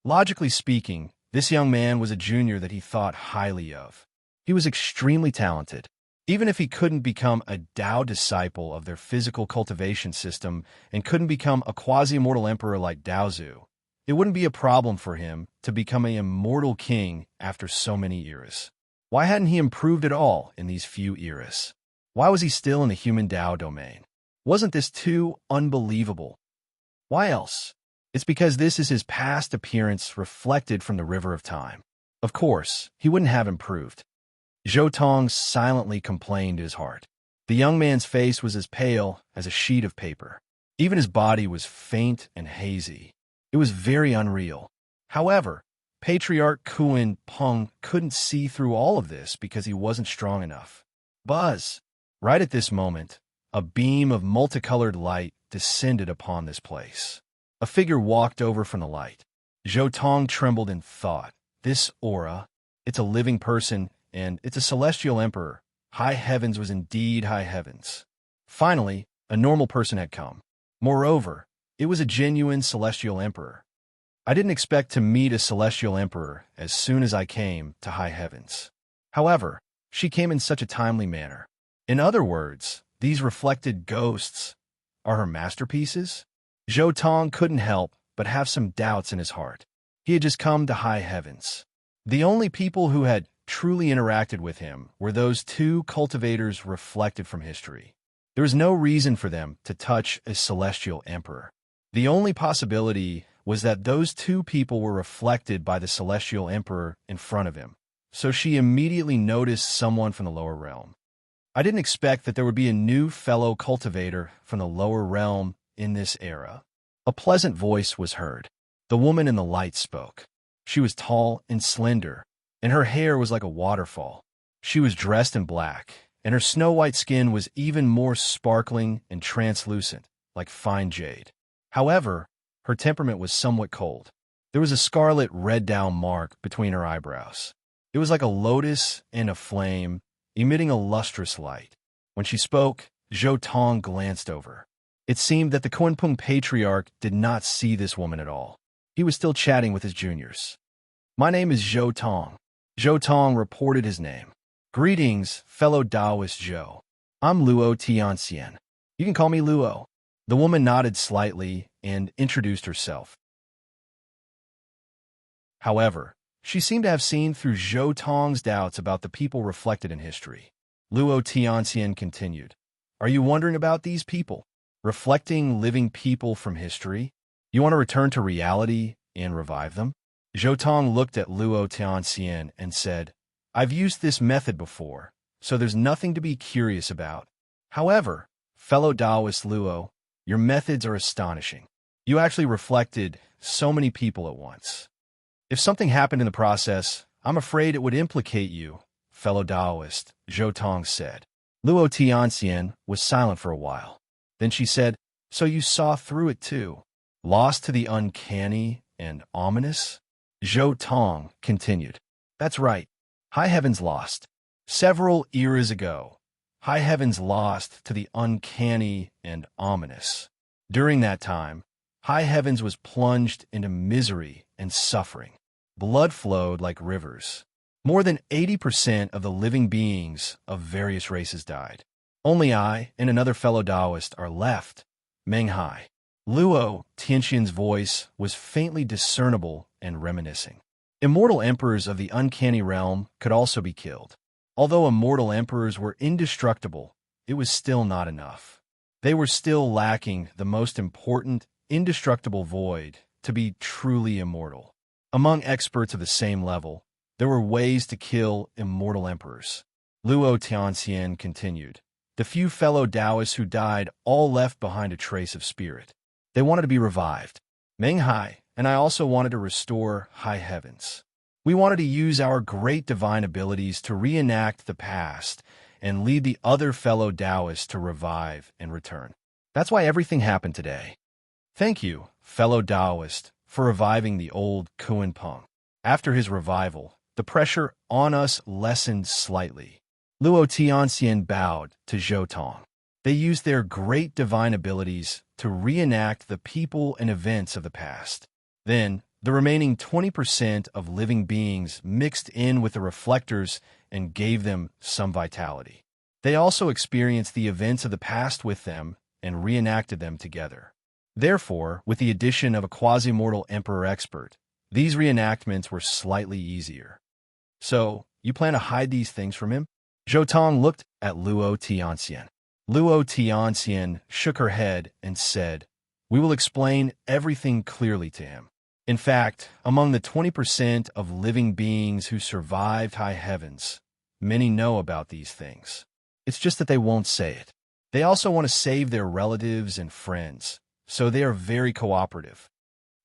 Speaker 1: Logically speaking, this young man was a junior that he thought highly of. He was extremely talented. Even if he couldn't become a Dao disciple of their physical cultivation system and couldn't become a quasi-immortal emperor like Daozu, it wouldn't be a problem for him to become an immortal king after so many eras. Why hadn't he improved at all in these few eras? Why was he still in the human Dao domain? Wasn't this too unbelievable? Why else? It's because this is his past appearance reflected from the river of time. Of course, he wouldn't have improved. Zhou Tong silently complained in his heart. The young man's face was as pale as a sheet of paper. Even his body was faint and hazy. It was very unreal. However, Patriarch Kuan Pung couldn't see through all of this because he wasn't strong enough. Buzz! Right at this moment, a beam of multicolored light descended upon this place. A figure walked over from the light. Zhou Tong trembled in thought. This aura, it's a living person, and it's a celestial emperor. High heavens was indeed high heavens. Finally, a normal person had come. Moreover, it was a genuine celestial emperor. I didn't expect to meet a celestial emperor as soon as I came to high heavens. However, she came in such a timely manner. In other words, these reflected ghosts are her masterpieces? Zhou Tong couldn't help but have some doubts in his heart. He had just come to high heavens. The only people who had truly interacted with him were those two cultivators reflected from history. There was no reason for them to touch a celestial emperor. The only possibility was that those two people were reflected by the celestial emperor in front of him, so she immediately noticed someone from the lower realm. I didn't expect that there would be a new fellow cultivator from the lower realm in this era. A pleasant voice was heard. The woman in the light spoke. She was tall and slender, and her hair was like a waterfall. She was dressed in black, and her snow-white skin was even more sparkling and translucent, like fine jade. However, her temperament was somewhat cold. There was a scarlet red-down mark between her eyebrows. It was like a lotus and a flame, emitting a lustrous light. When she spoke, Zhou Tong glanced over. It seemed that the Kunpeng patriarch did not see this woman at all. He was still chatting with his juniors. "My name is Zhou Tong." Zhou Tong reported his name. "Greetings, fellow Taoist Zhou. I'm Luo Tianxian. You can call me Luo." The woman nodded slightly and introduced herself. However, she seemed to have seen through Zhou Tong's doubts about the people reflected in history. Luo Tianxian continued, "Are you wondering about these people? Reflecting living people from history? You want to return to reality and revive them?" Zhou Tong looked at Luo Tianxian and said, "I've used this method before, so there's nothing to be curious about. However, fellow Taoist Luo, your methods are astonishing. You actually reflected so many people at once. If something happened in the process, I'm afraid it would implicate you, fellow Taoist," Zhou Tong said. Luo Tianxian was silent for a while. Then she said, "So you saw through it too? Lost to the uncanny and ominous?" Zhou Tong continued, "That's right. High Heavens lost. Several eras ago, High Heavens lost to the uncanny and ominous. During that time, High Heavens was plunged into misery and suffering. Blood flowed like rivers. More than 80% of the living beings of various races died. Only I and another fellow Taoist are left, Meng Hai." Luo Tianxian's voice was faintly discernible and reminiscing. Immortal emperors of the uncanny realm could also be killed. Although immortal emperors were indestructible, it was still not enough. They were still lacking the most important, indestructible void to be truly immortal. Among experts of the same level, there were ways to kill immortal emperors. Luo Tianxian continued. The few fellow Taoists who died all left behind a trace of spirit. They wanted to be revived. Meng Hai and I also wanted to restore High Heavens. We wanted to use our great divine abilities to reenact the past and lead the other fellow Taoists to revive and return. That's why everything happened today. Thank you, fellow Taoist, for reviving the old Kunpeng. After his revival, the pressure on us lessened slightly. Luo Tianxian bowed to Zhou Tong. They used their great divine abilities to reenact the people and events of the past. Then, the remaining 20% of living beings mixed in with the reflectors and gave them some vitality. They also experienced the events of the past with them and reenacted them together. Therefore, with the addition of a quasi-mortal emperor expert, these reenactments were slightly easier. "So, you plan to hide these things from him?" Zhou Tong looked at Luo Tianxian. Luo Tianxian shook her head and said, "We will explain everything clearly to him. In fact, among the 20% of living beings who survived High Heavens, many know about these things. It's just that they won't say it. They also want to save their relatives and friends, so they are very cooperative.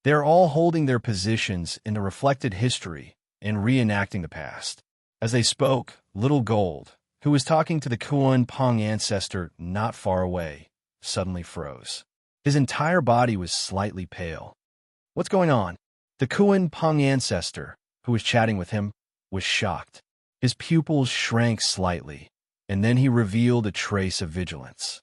Speaker 1: They are all holding their positions in the reflected history and reenacting the past." As they spoke, Little Gold, who was talking to the Kunpeng ancestor not far away, suddenly froze. His entire body was slightly pale. "What's going on?" The Kunpeng ancestor, who was chatting with him, was shocked. His pupils shrank slightly, and then he revealed a trace of vigilance.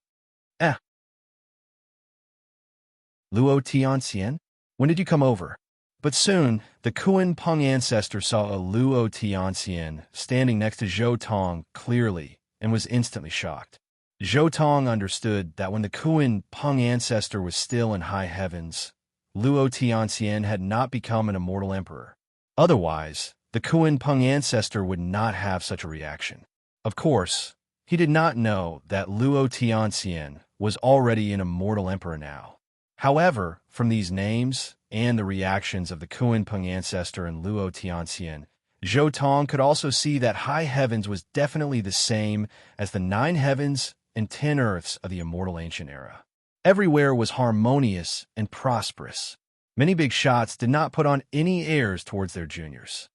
Speaker 1: "Luo Tianxian, when did you come over?" But soon, the Kunpeng ancestor saw a Luo Tianxian standing next to Zhou Tong clearly and was instantly shocked. Zhou Tong understood that when the Kunpeng ancestor was still in High Heavens, Luo Tianxian had not become an immortal emperor. Otherwise, the Kunpeng ancestor would not have such a reaction. Of course, he did not know that Luo Tianxian was already an immortal emperor now. However, from these names and the reactions of the Kunpeng ancestor and Luo Tianxian, Zhou Tong could also see that High Heavens was definitely the same as the 9 heavens and 10 earths of the immortal ancient era. Everywhere was harmonious and prosperous. Many big shots did not put on any airs towards their juniors.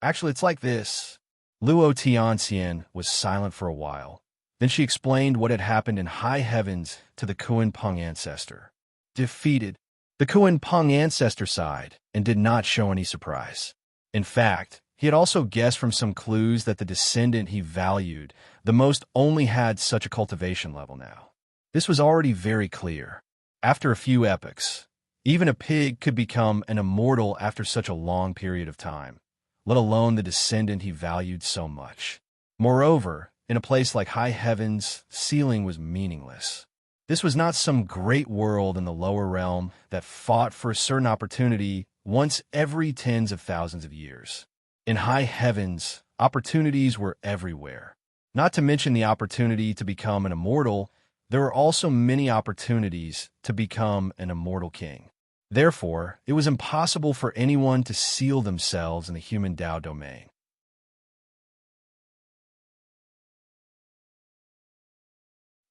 Speaker 1: Actually, it's like this. Luo Tianxian was silent for a while. Then she explained what had happened in high heavens to the Kuan Peng ancestor. Defeated. The Kuan Peng ancestor sighed and did not show any surprise. In fact, he had also guessed from some clues that the descendant he valued the most only had such a cultivation level now. This was already very clear. After a few epochs, even a pig could become an immortal after such a long period of time, let alone the descendant he valued so much. Moreover, in a place like high heavens, sealing was meaningless. This was not some great world in the lower realm that fought for a certain opportunity once every tens of thousands of years. In high heavens, opportunities were everywhere. Not to mention the opportunity to become an immortal, there were also many opportunities to become an immortal king. Therefore, it was impossible for anyone to seal themselves in the human Tao domain.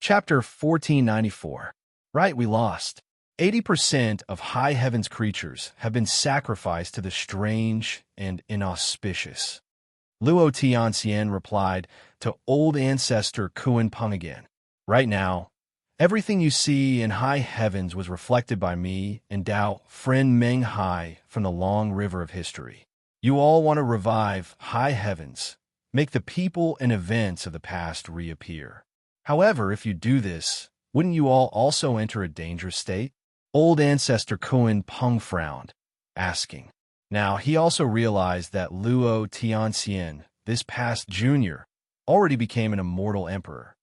Speaker 1: Chapter 1494. Right, we lost. 80% of high heavens creatures have been sacrificed to the strange and inauspicious. Luo Tianxian replied to old ancestor Kuan Peng again. Right now, everything you see in high heavens was reflected by me and Dao friend Meng Hai from the long river of history. You all want to revive high heavens, make the people and events of the past reappear. However, if you do this, wouldn't you all also enter a dangerous state? Old ancestor Kuan Peng frowned, asking. Now, he also realized that Luo Tianxian, this past junior, already became an immortal emperor.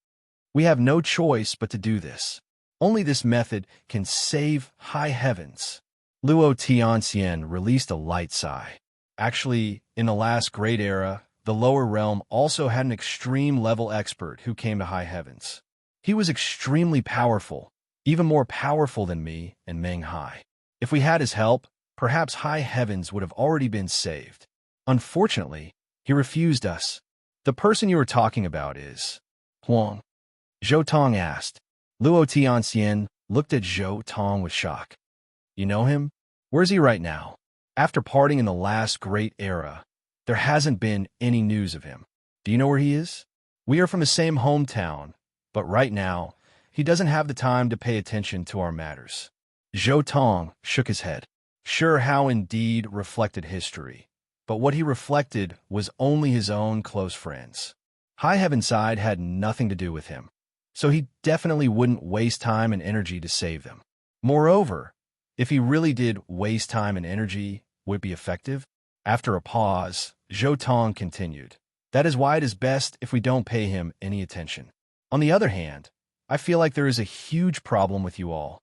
Speaker 1: We have no choice but to do this. Only this method can save high heavens. Luo Tianxian released a light sigh. Actually, in the last great era, the lower realm also had an extreme level expert who came to high heavens. He was extremely powerful, even more powerful than me and Meng Hai. If we had his help, perhaps high heavens would have already been saved. Unfortunately, he refused us. The person you were talking about is Huang. Zhou Tong asked. Luo Tianxian looked at Zhou Tong with shock. You know him? Where is he right now? After parting in the last great era, there hasn't been any news of him. Do you know where he is? We are from the same hometown, but right now, he doesn't have the time to pay attention to our matters. Zhou Tong shook his head. Sure, how indeed reflected history, but what he reflected was only his own close friends. High Heavenside had nothing to do with him, so he definitely wouldn't waste time and energy to save them. Moreover, if he really did waste time and energy, would it be effective? After a pause, Zhou Tong continued. That is why it is best if we don't pay him any attention. On the other hand, I feel like there is a huge problem with you all.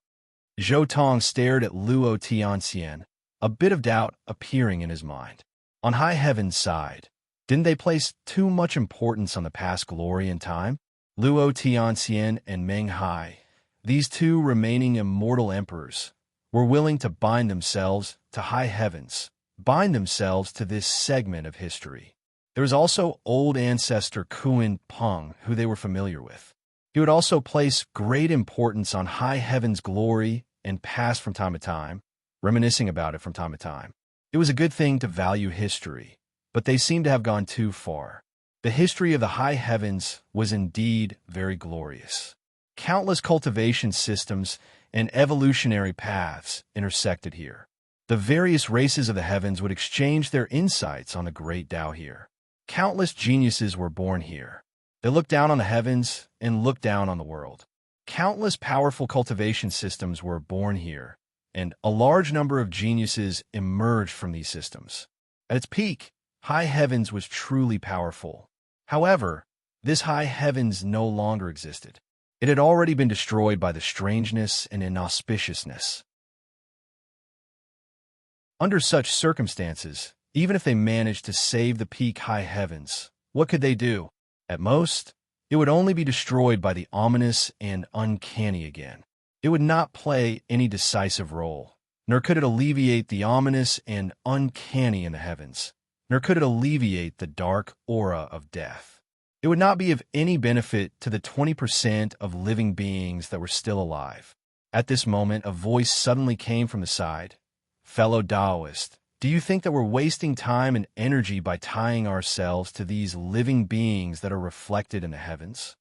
Speaker 1: Zhou Tong stared at Luo Tianxian, a bit of doubt appearing in his mind. On High Heaven's side, didn't they place too much importance on the past glory and time? Luo Tianxian and Meng Hai, these two remaining immortal emperors, were willing to bind themselves to high heavens, bind themselves to this segment of history. There was also old ancestor Kuan Peng, who they were familiar with. He would also place great importance on high heaven's glory and past from time to time, reminiscing about it from time to time. It was a good thing to value history, but they seemed to have gone too far. The history of the high heavens was indeed very glorious. Countless cultivation systems and evolutionary paths intersected here. The various races of the heavens would exchange their insights on the great Tao here. Countless geniuses were born here. They looked down on the heavens and looked down on the world. Countless powerful cultivation systems were born here, and a large number of geniuses emerged from these systems. At its peak, high heavens was truly powerful. However, this high heavens no longer existed. It had already been destroyed by the strangeness and inauspiciousness. Under such circumstances, even if they managed to save the peak high heavens, what could they do? At most, it would only be destroyed by the ominous and uncanny again. It would not play any decisive role, nor could it alleviate the ominous and uncanny in the heavens, nor could it alleviate the dark aura of death. It would not be of any benefit to the 20% of living beings that were still alive. At this moment, a voice suddenly came from the side. Fellow Taoist, do you think that we're wasting time and energy by tying ourselves to these living beings that are reflected in the heavens?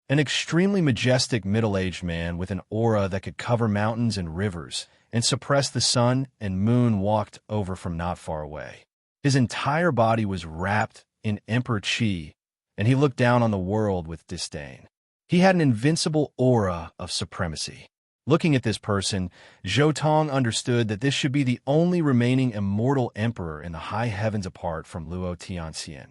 Speaker 1: An extremely majestic middle-aged man with an aura that could cover mountains and rivers and suppress the sun and moon walked over from not far away. His entire body was wrapped in emperor chi, and he looked down on the world with disdain. He had an invincible aura of supremacy. Looking at this person, Zhou Tong understood that this should be the only remaining immortal emperor in the high heavens apart from Luo Tianxian,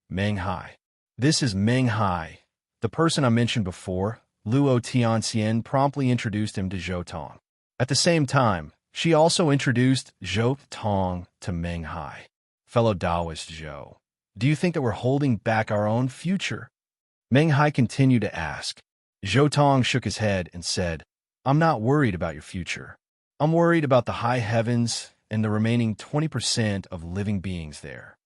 Speaker 1: Meng Hai. This is Meng Hai, the person I mentioned before. Luo Tianxian promptly introduced him to Zhou Tong. At the same time, she also introduced Zhou Tong to Meng Hai. Fellow Taoist Zhou, do you think that we're holding back our own future? Meng Hai continued to ask. Zhou Tong shook his head and said, I'm not worried about your future. I'm worried about the high heavens and the remaining 20% of living beings there.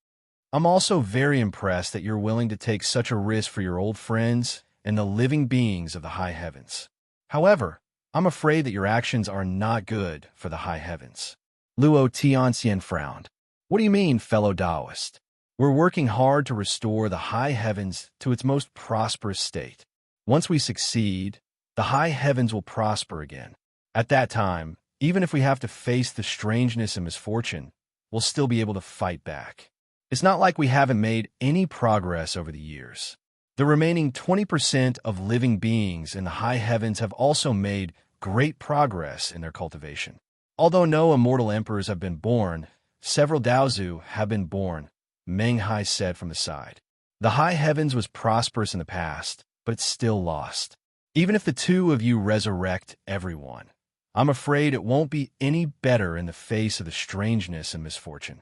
Speaker 1: I'm also very impressed that you're willing to take such a risk for your old friends and the living beings of the high heavens. However, I'm afraid that your actions are not good for the high heavens. Luo Tianxian frowned. What do you mean, fellow Taoist? We're working hard to restore the high heavens to its most prosperous state. Once we succeed, the high heavens will prosper again. At that time, even if we have to face the strangeness and misfortune, we'll still be able to fight back. It's not like we haven't made any progress over the years. The remaining 20% of living beings in the high heavens have also made great progress in their cultivation. Although no immortal emperors have been born, several Daozu have been born, Meng Hai said from the side. The high heavens was prosperous in the past, but it's still lost. Even if the two of you resurrect everyone, I'm afraid it won't be any better in the face of the strangeness and misfortune.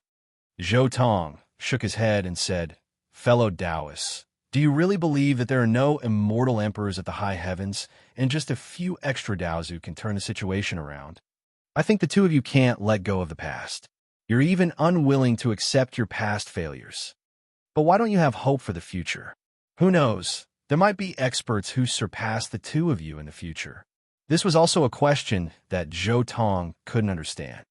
Speaker 1: Zhou Tong shook his head and said, Fellow Taoists, do you really believe that there are no immortal emperors at the high heavens and just a few extra Daozu can turn the situation around? I think the two of you can't let go of the past. You're even unwilling to accept your past failures. But why don't you have hope for the future? Who knows? There might be experts who surpass the two of you in the future. This was also a question that Zhou Tong couldn't understand.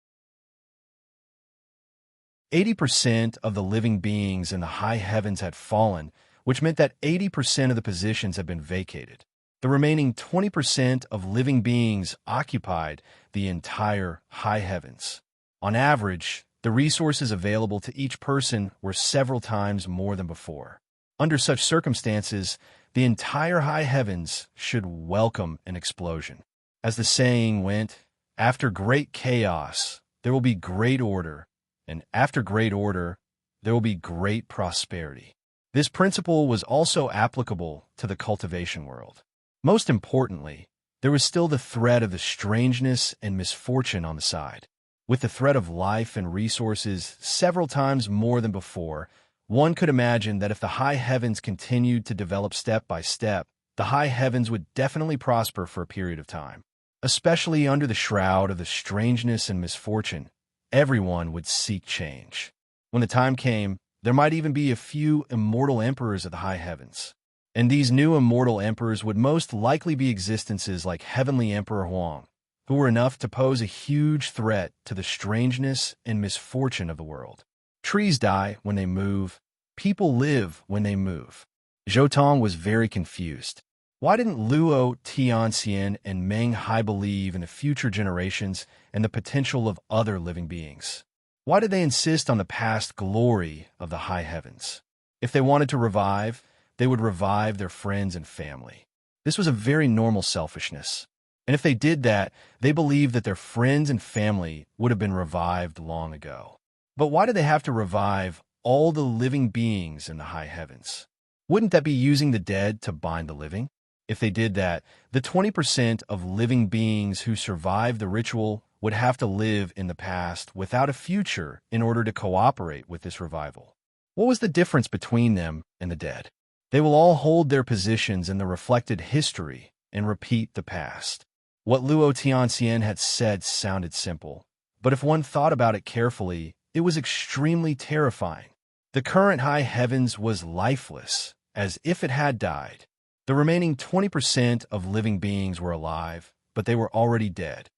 Speaker 1: 80% of the living beings in the high heavens had fallen, which meant that 80% of the positions had been vacated. The remaining 20% of living beings occupied the entire high heavens. On average, the resources available to each person were several times more than before. Under such circumstances, the entire high heavens should welcome an explosion. As the saying went, after great chaos, there will be great order, and after great order, there will be great prosperity. This principle was also applicable to the cultivation world. Most importantly, there was still the threat of the strangeness and misfortune on the side. With the threat of life and resources several times more than before, one could imagine that if the high heavens continued to develop step by step, the high heavens would definitely prosper for a period of time. Especially under the shroud of the strangeness and misfortune, everyone would seek change. When the time came, there might even be a few immortal emperors of the high heavens. And these new immortal emperors would most likely be existences like Heavenly Emperor Huang, who were enough to pose a huge threat to the strangeness and misfortune of the world. Trees die when they move. People live when they move. Zhou Tong was very confused. Why didn't Luo Tianxian and Meng Hai believe in the future generations and the potential of other living beings? Why did they insist on the past glory of the high heavens? If they wanted to revive, they would revive their friends and family. This was a very normal selfishness. And if they did that, they believed that their friends and family would have been revived long ago. But why did they have to revive all the living beings in the high heavens? Wouldn't that be using the dead to bind the living? If they did that, the 20% of living beings who survived the ritual would have to live in the past without a future in order to cooperate with this revival. What was the difference between them and the dead? They will all hold their positions in the reflected history and repeat the past. What Luo Tianxian had said sounded simple, but if one thought about it carefully, it was extremely terrifying. The current high heavens was lifeless, as if it had died. The remaining 20% of living beings were alive, but they were already dead.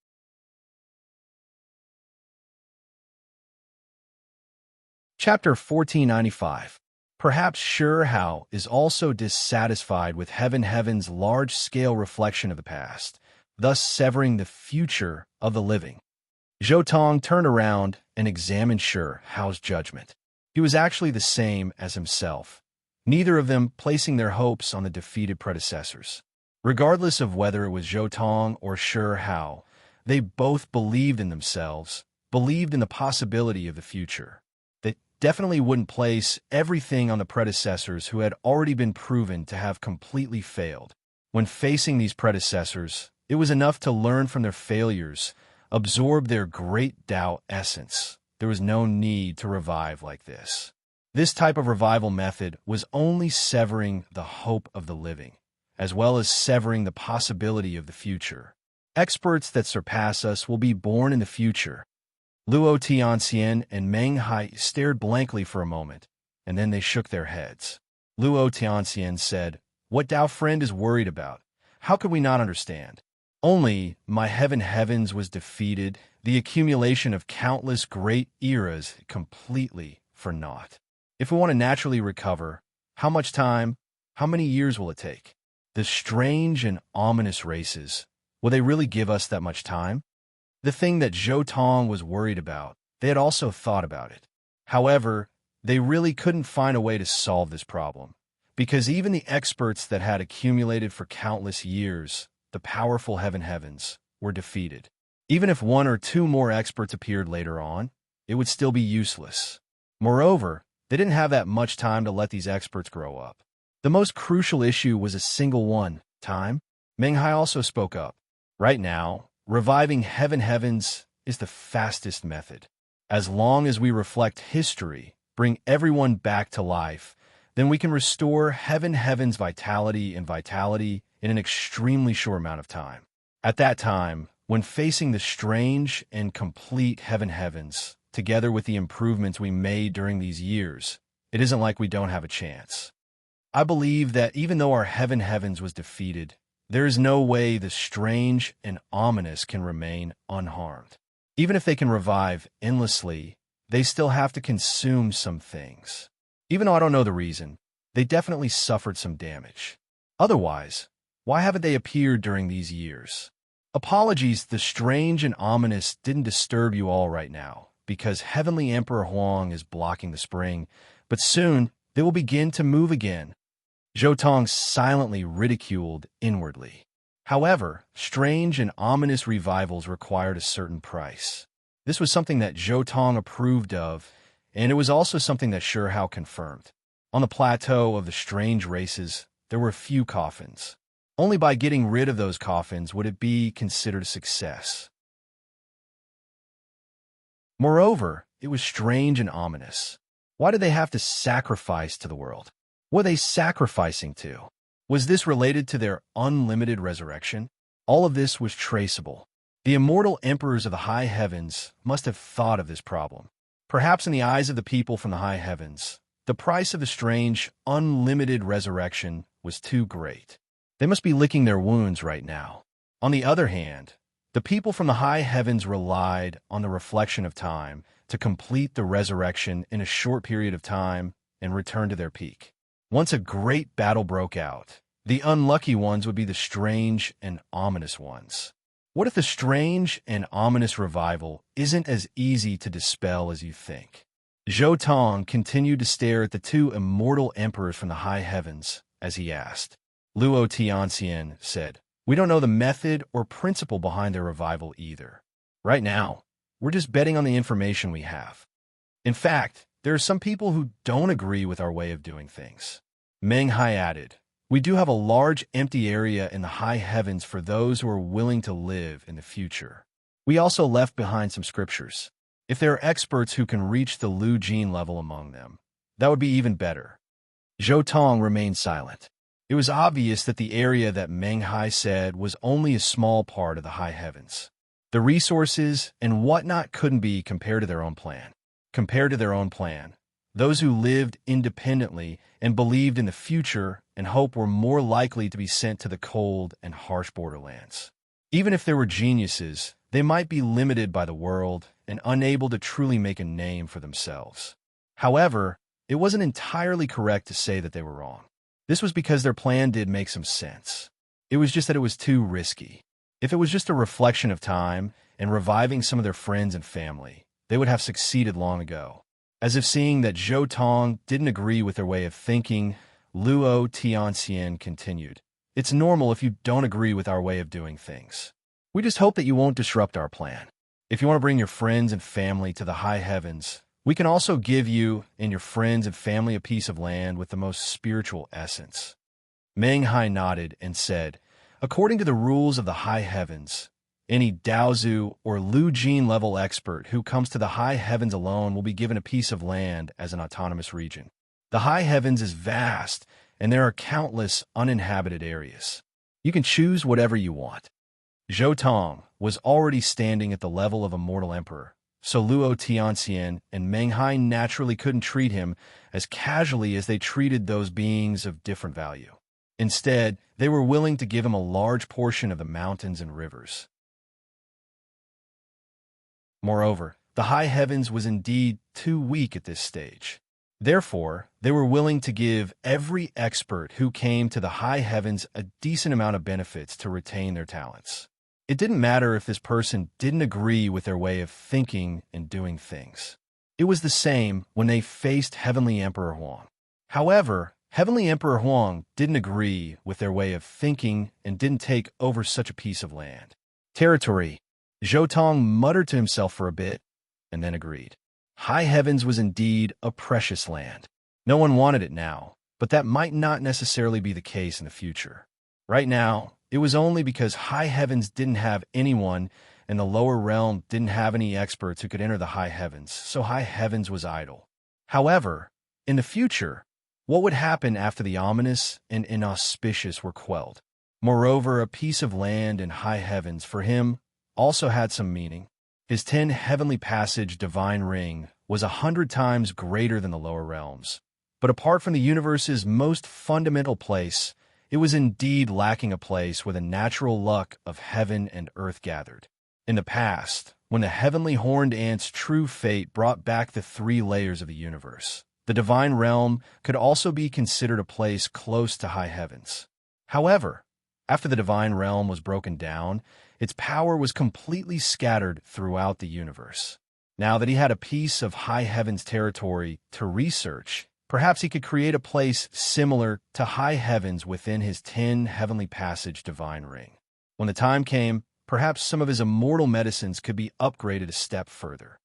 Speaker 1: Chapter 1495. Perhaps Sure How is also dissatisfied with Heaven's large-scale reflection of the past, thus severing the future of the living. Zhou Tong turned around and examined Sure Hao's judgment. He was actually the same as himself, neither of them placing their hopes on the defeated predecessors. Regardless of whether it was Zhou Tong or Sure Hao, they both believed in themselves, believed in the possibility of the future. They definitely wouldn't place everything on the predecessors who had already been proven to have completely failed. When facing these predecessors, it was enough to learn from their failures, absorb their great Tao essence. There was no need to revive like this. This type of revival method was only severing the hope of the living, as well as severing the possibility of the future. Experts that surpass us will be born in the future. Luo Tianxian and Meng Hai stared blankly for a moment, and then they shook their heads. Luo Tianxian said, "What Tao friend is worried about? How could we not understand? Only my heavens was defeated, the accumulation of countless great eras completely for naught. If we want to naturally recover, how much time, how many years will it take? The strange and ominous races, will they really give us that much time?" The thing that Zhou Tong was worried about, they had also thought about it. However, they really couldn't find a way to solve this problem, because even the experts that had accumulated for countless years, the powerful heavens, were defeated. Even if one or two more experts appeared later on, it would still be useless. Moreover, they didn't have that much time to let these experts grow up. The most crucial issue was a single one: time. Meng Hai also spoke up. Right now, reviving heavens is the fastest method. As long as we reflect history, bring everyone back to life, then we can restore heaven's vitality in an extremely short amount of time. At that time, when facing the strange and complete heavens, together with the improvements we made during these years, it isn't like we don't have a chance. I believe that even though our heavens was defeated, there is no way the strange and ominous can remain unharmed. Even if they can revive endlessly, they still have to consume some things. Even though I don't know the reason, they definitely suffered some damage. Otherwise, why haven't they appeared during these years? Apologies, the strange and ominous didn't disturb you all right now, because Heavenly Emperor Huang is blocking the spring, but soon they will begin to move again. Zhou Tong silently ridiculed inwardly. However, strange and ominous revivals required a certain price. This was something that Zhou Tong approved of, and it was also something that Sure Hao confirmed. On the plateau of the strange races, there were few coffins. Only by getting rid of those coffins would it be considered a success. Moreover, it was strange and ominous. Why did they have to sacrifice to the world? What were they sacrificing to? Was this related to their unlimited resurrection? All of this was traceable. The immortal emperors of the high heavens must have thought of this problem. Perhaps in the eyes of the people from the high heavens, the price of the strange, unlimited resurrection was too great. They must be licking their wounds right now. On the other hand, the people from the high heavens relied on the reflection of time to complete the resurrection in a short period of time and return to their peak. Once a great battle broke out, the unlucky ones would be the strange and ominous ones. What if the strange and ominous revival isn't as easy to dispel as you think? Zhou Tong continued to stare at the two immortal emperors from the high heavens as he asked. Luo Tianxian said, "We don't know the method or principle behind their revival either. Right now, we're just betting on the information we have. In fact, there are some people who don't agree with our way of doing things." Meng Hai added, "We do have a large empty area in the high heavens for those who are willing to live in the future. We also left behind some scriptures. If there are experts who can reach the Lu Jin level among them, that would be even better." Zhou Tong remained silent. It was obvious that the area that Meng Hai said was only a small part of the high heavens. The resources and whatnot couldn't be compared to their own plan. Compared to their own plan, those who lived independently and believed in the future and hope were more likely to be sent to the cold and harsh borderlands. Even if they were geniuses, they might be limited by the world and unable to truly make a name for themselves. However, it wasn't entirely correct to say that they were wrong. This was because their plan did make some sense. It was just that it was too risky. If it was just a reflection of time and reviving some of their friends and family, they would have succeeded long ago. As if seeing that Zhou Tong didn't agree with their way of thinking, Luo Tianxian continued. It's normal if you don't agree with our way of doing things. We just hope that you won't disrupt our plan. If you want to bring your friends and family to the high heavens, we can also give you and your friends and family a piece of land with the most spiritual essence. Meng Hai nodded and said, according to the rules of the high heavens, any Daozu or Lu Jin level expert who comes to the high heavens alone will be given a piece of land as an autonomous region. The high heavens is vast, and there are countless uninhabited areas. You can choose whatever you want. Zhou Tong was already standing at the level of a mortal emperor, so Luo Tianxian and Meng Hai naturally couldn't treat him as casually as they treated those beings of different value. Instead, they were willing to give him a large portion of the mountains and rivers. Moreover, the high heavens was indeed too weak at this stage. Therefore, they were willing to give every expert who came to the high heavens a decent amount of benefits to retain their talents. It didn't matter if this person didn't agree with their way of thinking and doing things. It was the same when they faced Heavenly Emperor Huang. However, Heavenly Emperor Huang didn't agree with their way of thinking and didn't take over such a piece of land. Territory. Zhou Tong muttered to himself for a bit and then agreed. High heavens was indeed a precious land. No one wanted it now, but that might not necessarily be the case in the future. Right now, it was only because high heavens didn't have anyone and the lower realm didn't have any experts who could enter the high heavens, so high heavens was idle. However, in the future, what would happen after the ominous and inauspicious were quelled? Moreover, a piece of land in high heavens for him also had some meaning. His 10 heavenly passage divine ring was 100 times greater than the lower realms. But apart from the universe's most fundamental place, it was indeed lacking a place where the natural luck of heaven and earth gathered. In the past, when the heavenly horned ant's true fate brought back the 3 layers of the universe, the divine realm could also be considered a place close to high heavens. However, after the divine realm was broken down, its power was completely scattered throughout the universe. Now that he had a piece of high heavens territory to research, perhaps he could create a place similar to high heavens within his 10 heavenly passage divine ring. When the time came, perhaps some of his immortal medicines could be upgraded a step further.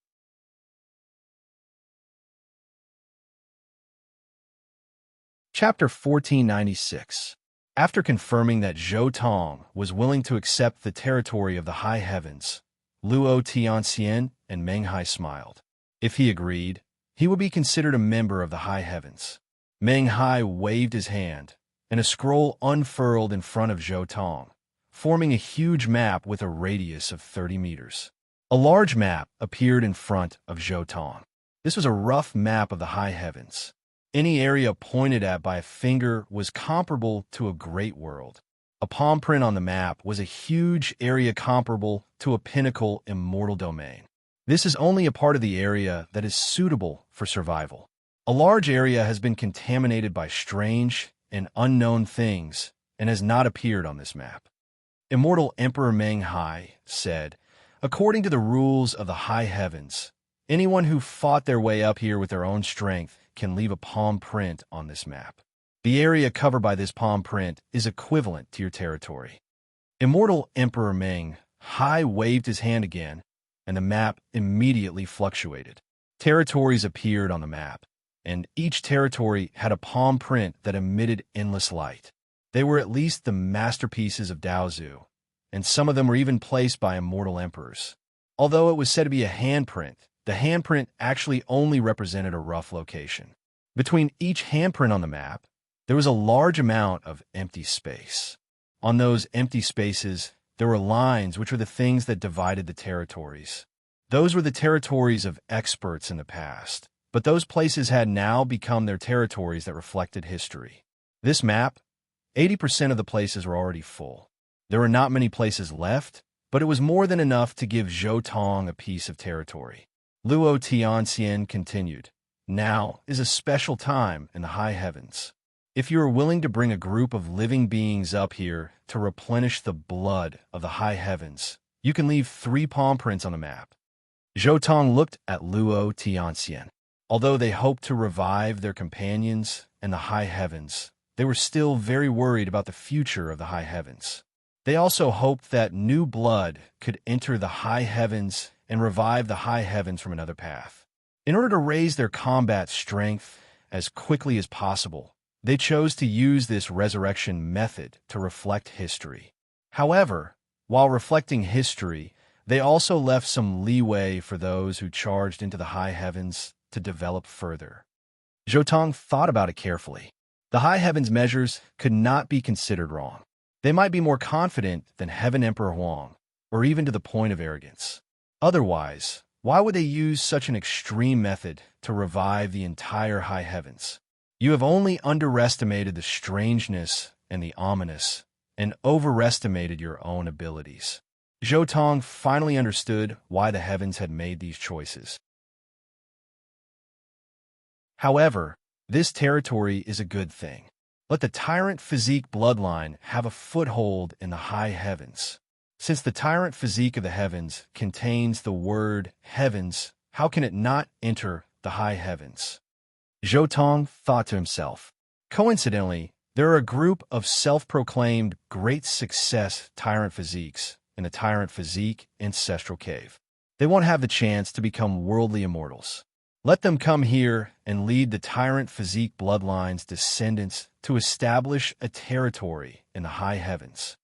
Speaker 1: Chapter 1496. After confirming that Zhou Tong was willing to accept the territory of the high heavens, Luo Tianxian and Meng Hai smiled. If he agreed, he would be considered a member of the high heavens. Meng Hai waved his hand, and a scroll unfurled in front of Zhou Tong, forming a huge map with a radius of 30 meters. A large map appeared in front of Zhou Tong. This was a rough map of the high heavens. Any area pointed at by a finger was comparable to a great world. A palm print on the map was a huge area comparable to a pinnacle immortal domain. This is only a part of the area that is suitable for survival. A large area has been contaminated by strange and unknown things and has not appeared on this map. Immortal Emperor Meng Hai said, according to the rules of the high heavens, anyone who fought their way up here with their own strength can leave a palm print on this map. The area covered by this palm print is equivalent to your territory. Immortal Emperor Meng Hai waved his hand again, and the map immediately fluctuated. Territories appeared on the map, and each territory had a palm print that emitted endless light. They were at least the masterpieces of Daozu, and some of them were even placed by immortal emperors. Although it was said to be a handprint, the handprint actually only represented a rough location. Between each handprint on the map, there was a large amount of empty space. On those empty spaces, there were lines which were the things that divided the territories. Those were the territories of experts in the past, but those places had now become their territories that reflected history. This map, 80% of the places were already full. There were not many places left, but it was more than enough to give Zhou Tong a piece of territory. Luo Tianxian continued, "Now is a special time in the high heavens. If you are willing to bring a group of living beings up here to replenish the blood of the high heavens, you can leave 3 palm prints on the map." Zhou Tong looked at Luo Tianxian. Although they hoped to revive their companions in the high heavens, they were still very worried about the future of the high heavens. They also hoped that new blood could enter the high heavens and revive the high heavens from another path. In order to raise their combat strength as quickly as possible, they chose to use this resurrection method to reflect history. However, while reflecting history, they also left some leeway for those who charged into the high heavens to develop further. Zhou Tong thought about it carefully. The high heavens measures could not be considered wrong. They might be more confident than Heaven Emperor Huang, or even to the point of arrogance. Otherwise, why would they use such an extreme method to revive the entire high heavens? You have only underestimated the strangeness and the ominous, and overestimated your own abilities. Zhou Tong finally understood why the heavens had made these choices. However, this territory is a good thing. Let the tyrant physique bloodline have a foothold in the high heavens. Since the tyrant physique of the heavens contains the word heavens, how can it not enter the high heavens? Zhou Tong thought to himself. Coincidentally, there are a group of self-proclaimed great success tyrant physiques in the tyrant physique ancestral cave. They won't have the chance to become worldly immortals. Let them come here and lead the tyrant physique bloodline's descendants to establish a territory in the high heavens.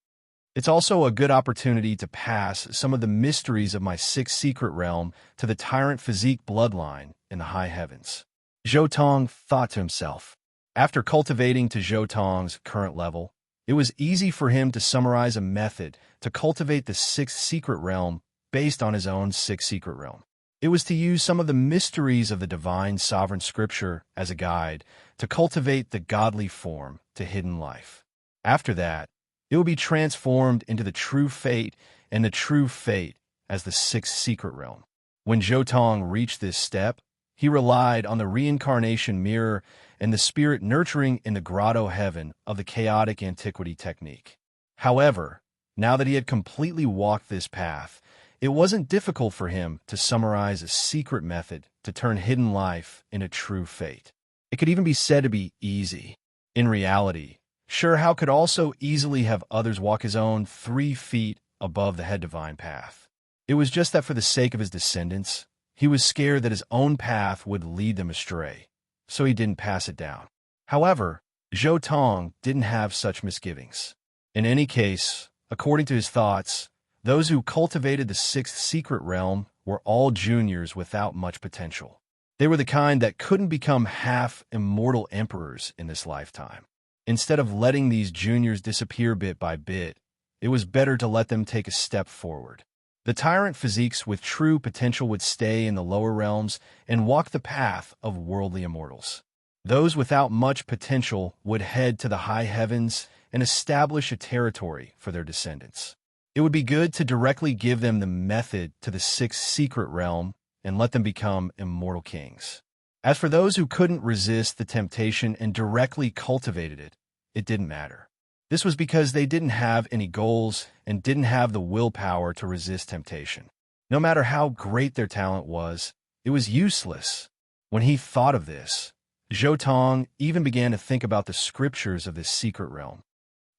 Speaker 1: It's also a good opportunity to pass some of the mysteries of my 6th secret realm to the tyrant physique bloodline in the high heavens. Zhou Tong thought to himself. After cultivating to Zhou Tong's current level, it was easy for him to summarize a method to cultivate the 6th secret realm based on his own 6th secret realm. It was to use some of the mysteries of the divine sovereign scripture as a guide to cultivate the godly form to hidden life. After that, it would be transformed into the true fate and the true fate as the 6th secret realm. When Zhou Tong reached this step, he relied on the reincarnation mirror and the spirit nurturing in the grotto heaven of the chaotic antiquity technique. However, now that he had completely walked this path, it wasn't difficult for him to summarize a secret method to turn hidden life into true fate. It could even be said to be easy. In reality, Sure How could also easily have others walk his own 3 feet above the head divine path. It was just that for the sake of his descendants, he was scared that his own path would lead them astray, so he didn't pass it down. However, Zhou Tong didn't have such misgivings. In any case, according to his thoughts, those who cultivated the 6th secret realm were all juniors without much potential. They were the kind that couldn't become half-immortal emperors in this lifetime. Instead of letting these juniors disappear bit by bit, it was better to let them take a step forward. The tyrant physiques with true potential would stay in the lower realms and walk the path of worldly immortals. Those without much potential would head to the high heavens and establish a territory for their descendants. It would be good to directly give them the method to the 6th secret realm and let them become immortal kings. As for those who couldn't resist the temptation and directly cultivated it, it didn't matter. This was because they didn't have any goals and didn't have the willpower to resist temptation. No matter how great their talent was, it was useless. When he thought of this, Zhou Tong even began to think about the scriptures of this secret realm.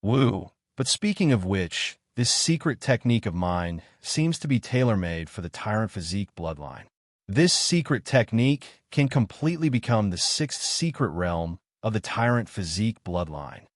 Speaker 1: Woo! But speaking of which, this secret technique of mine seems to be tailor-made for the tyrant physique bloodline. This secret technique can completely become the 6th secret realm of the tyrant physique bloodline.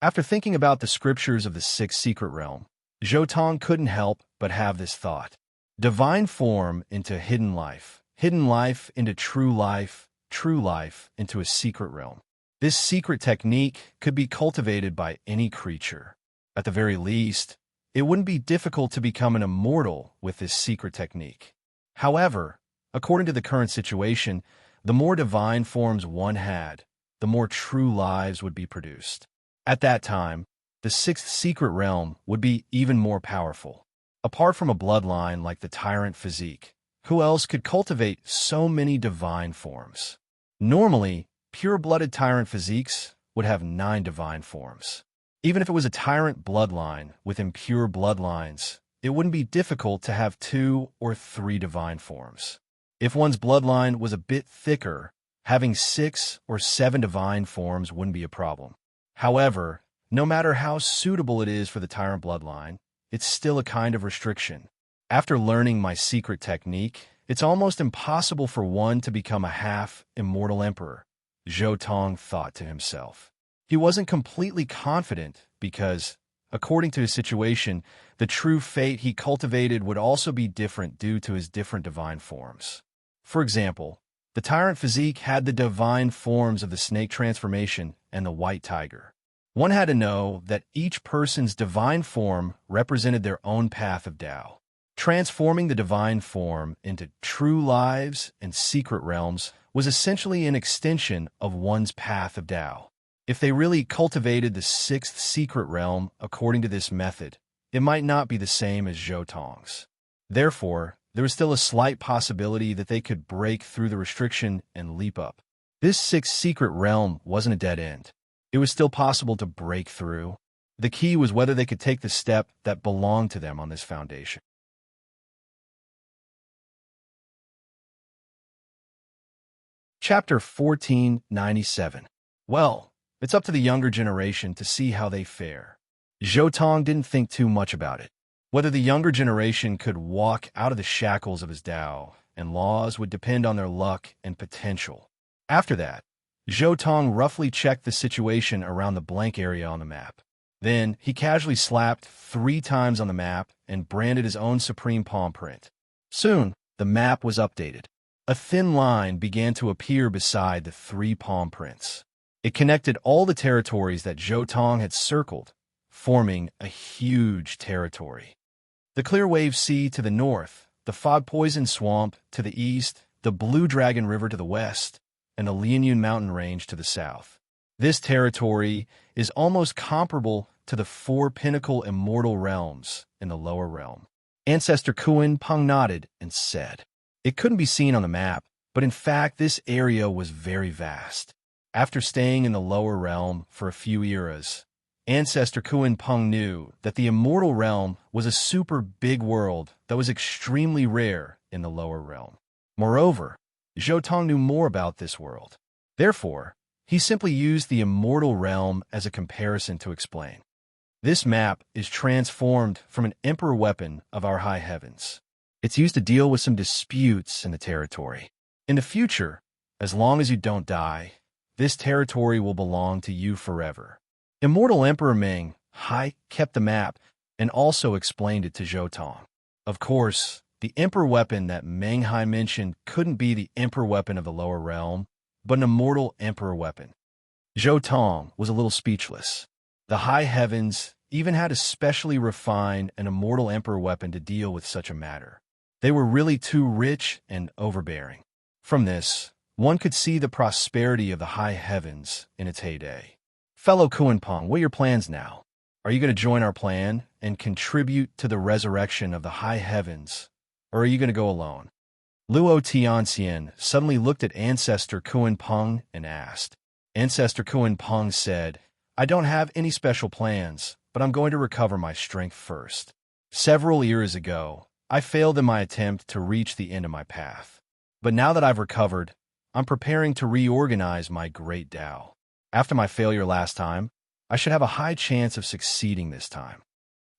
Speaker 1: After thinking about the scriptures of the 6th secret realm, Zhou Tong couldn't help but have this thought. Divine form into hidden life into true life into a secret realm. This secret technique could be cultivated by any creature. At the very least, it wouldn't be difficult to become an immortal with this secret technique. However, according to the current situation, the more divine forms one had, the more true lives would be produced. At that time, the sixth secret realm would be even more powerful. Apart from a bloodline like the tyrant physique, who else could cultivate so many divine forms? Normally, pure-blooded tyrant physiques would have 9 divine forms. Even if it was a tyrant bloodline with impure bloodlines, it wouldn't be difficult to have 2 or 3 divine forms. If one's bloodline was a bit thicker, having 6 or 7 divine forms wouldn't be a problem. However, no matter how suitable it is for the tyrant bloodline, it's still a kind of restriction. After learning my secret technique, it's almost impossible for one to become a half-immortal emperor, Zhou Tong thought to himself. He wasn't completely confident because, according to his situation, the true fate he cultivated would also be different due to his different divine forms. For example, the tyrant physique had the divine forms of the snake transformation and the white tiger. One had to know that each person's divine form represented their own path of Tao. Transforming the divine form into true lives and secret realms was essentially an extension of one's path of Tao. If they really cultivated the sixth secret realm according to this method, it might not be the same as Zhou Tong's. Therefore, there was still a slight possibility that they could break through the restriction and leap up. This sixth secret realm wasn't a dead end. It was still possible to break through. The key was whether they could take the step that belonged to them on this foundation. Chapter 1497. Well, it's up to the younger generation to see how they fare. Zhou Tong didn't think too much about it. Whether the younger generation could walk out of the shackles of his Tao and laws would depend on their luck and potential. After that, Zhou Tong roughly checked the situation around the blank area on the map. Then, he casually slapped 3 times on the map and branded his own supreme palm print. Soon, the map was updated. A thin line began to appear beside the 3 palm prints. It connected all the territories that Zhou Tong had circled, forming a huge territory. The Clear Wave Sea to the north, the Fog Poison Swamp to the east, the Blue Dragon River to the west, and the Lianyun Mountain Range to the south. This territory is almost comparable to the 4 pinnacle immortal realms in the lower realm. Ancestor Kuan Peng nodded and said, "It couldn't be seen on the map, but in fact this area was very vast." After staying in the lower realm for a few eras, Ancestor Kuan Peng knew that the immortal realm was a super big world that was extremely rare in the lower realm. Moreover, Zhou Tong knew more about this world. Therefore, he simply used the immortal realm as a comparison to explain. This map is transformed from an emperor weapon of our high heavens. It's used to deal with some disputes in the territory. In the future, as long as you don't die, this territory will belong to you forever. Immortal Emperor Meng Hai kept the map and also explained it to Zhou Tong. Of course, the emperor weapon that Meng Hai mentioned couldn't be the emperor weapon of the lower realm, but an immortal emperor weapon. Zhou Tong was a little speechless. The high heavens even had to specially refine an immortal emperor weapon to deal with such a matter. They were really too rich and overbearing. From this, one could see the prosperity of the high heavens in its heyday. Fellow Kuan Peng, what are your plans now? Are you going to join our plan and contribute to the resurrection of the high heavens, or are you going to go alone? Luo Tianxian suddenly looked at Ancestor Kuan Peng and asked. Ancestor Kuan Peng said, "I don't have any special plans, but I'm going to recover my strength first. Several years ago, I failed in my attempt to reach the end of my path. But now that I've recovered, I'm preparing to reorganize my great Tao. After my failure last time, I should have a high chance of succeeding this time."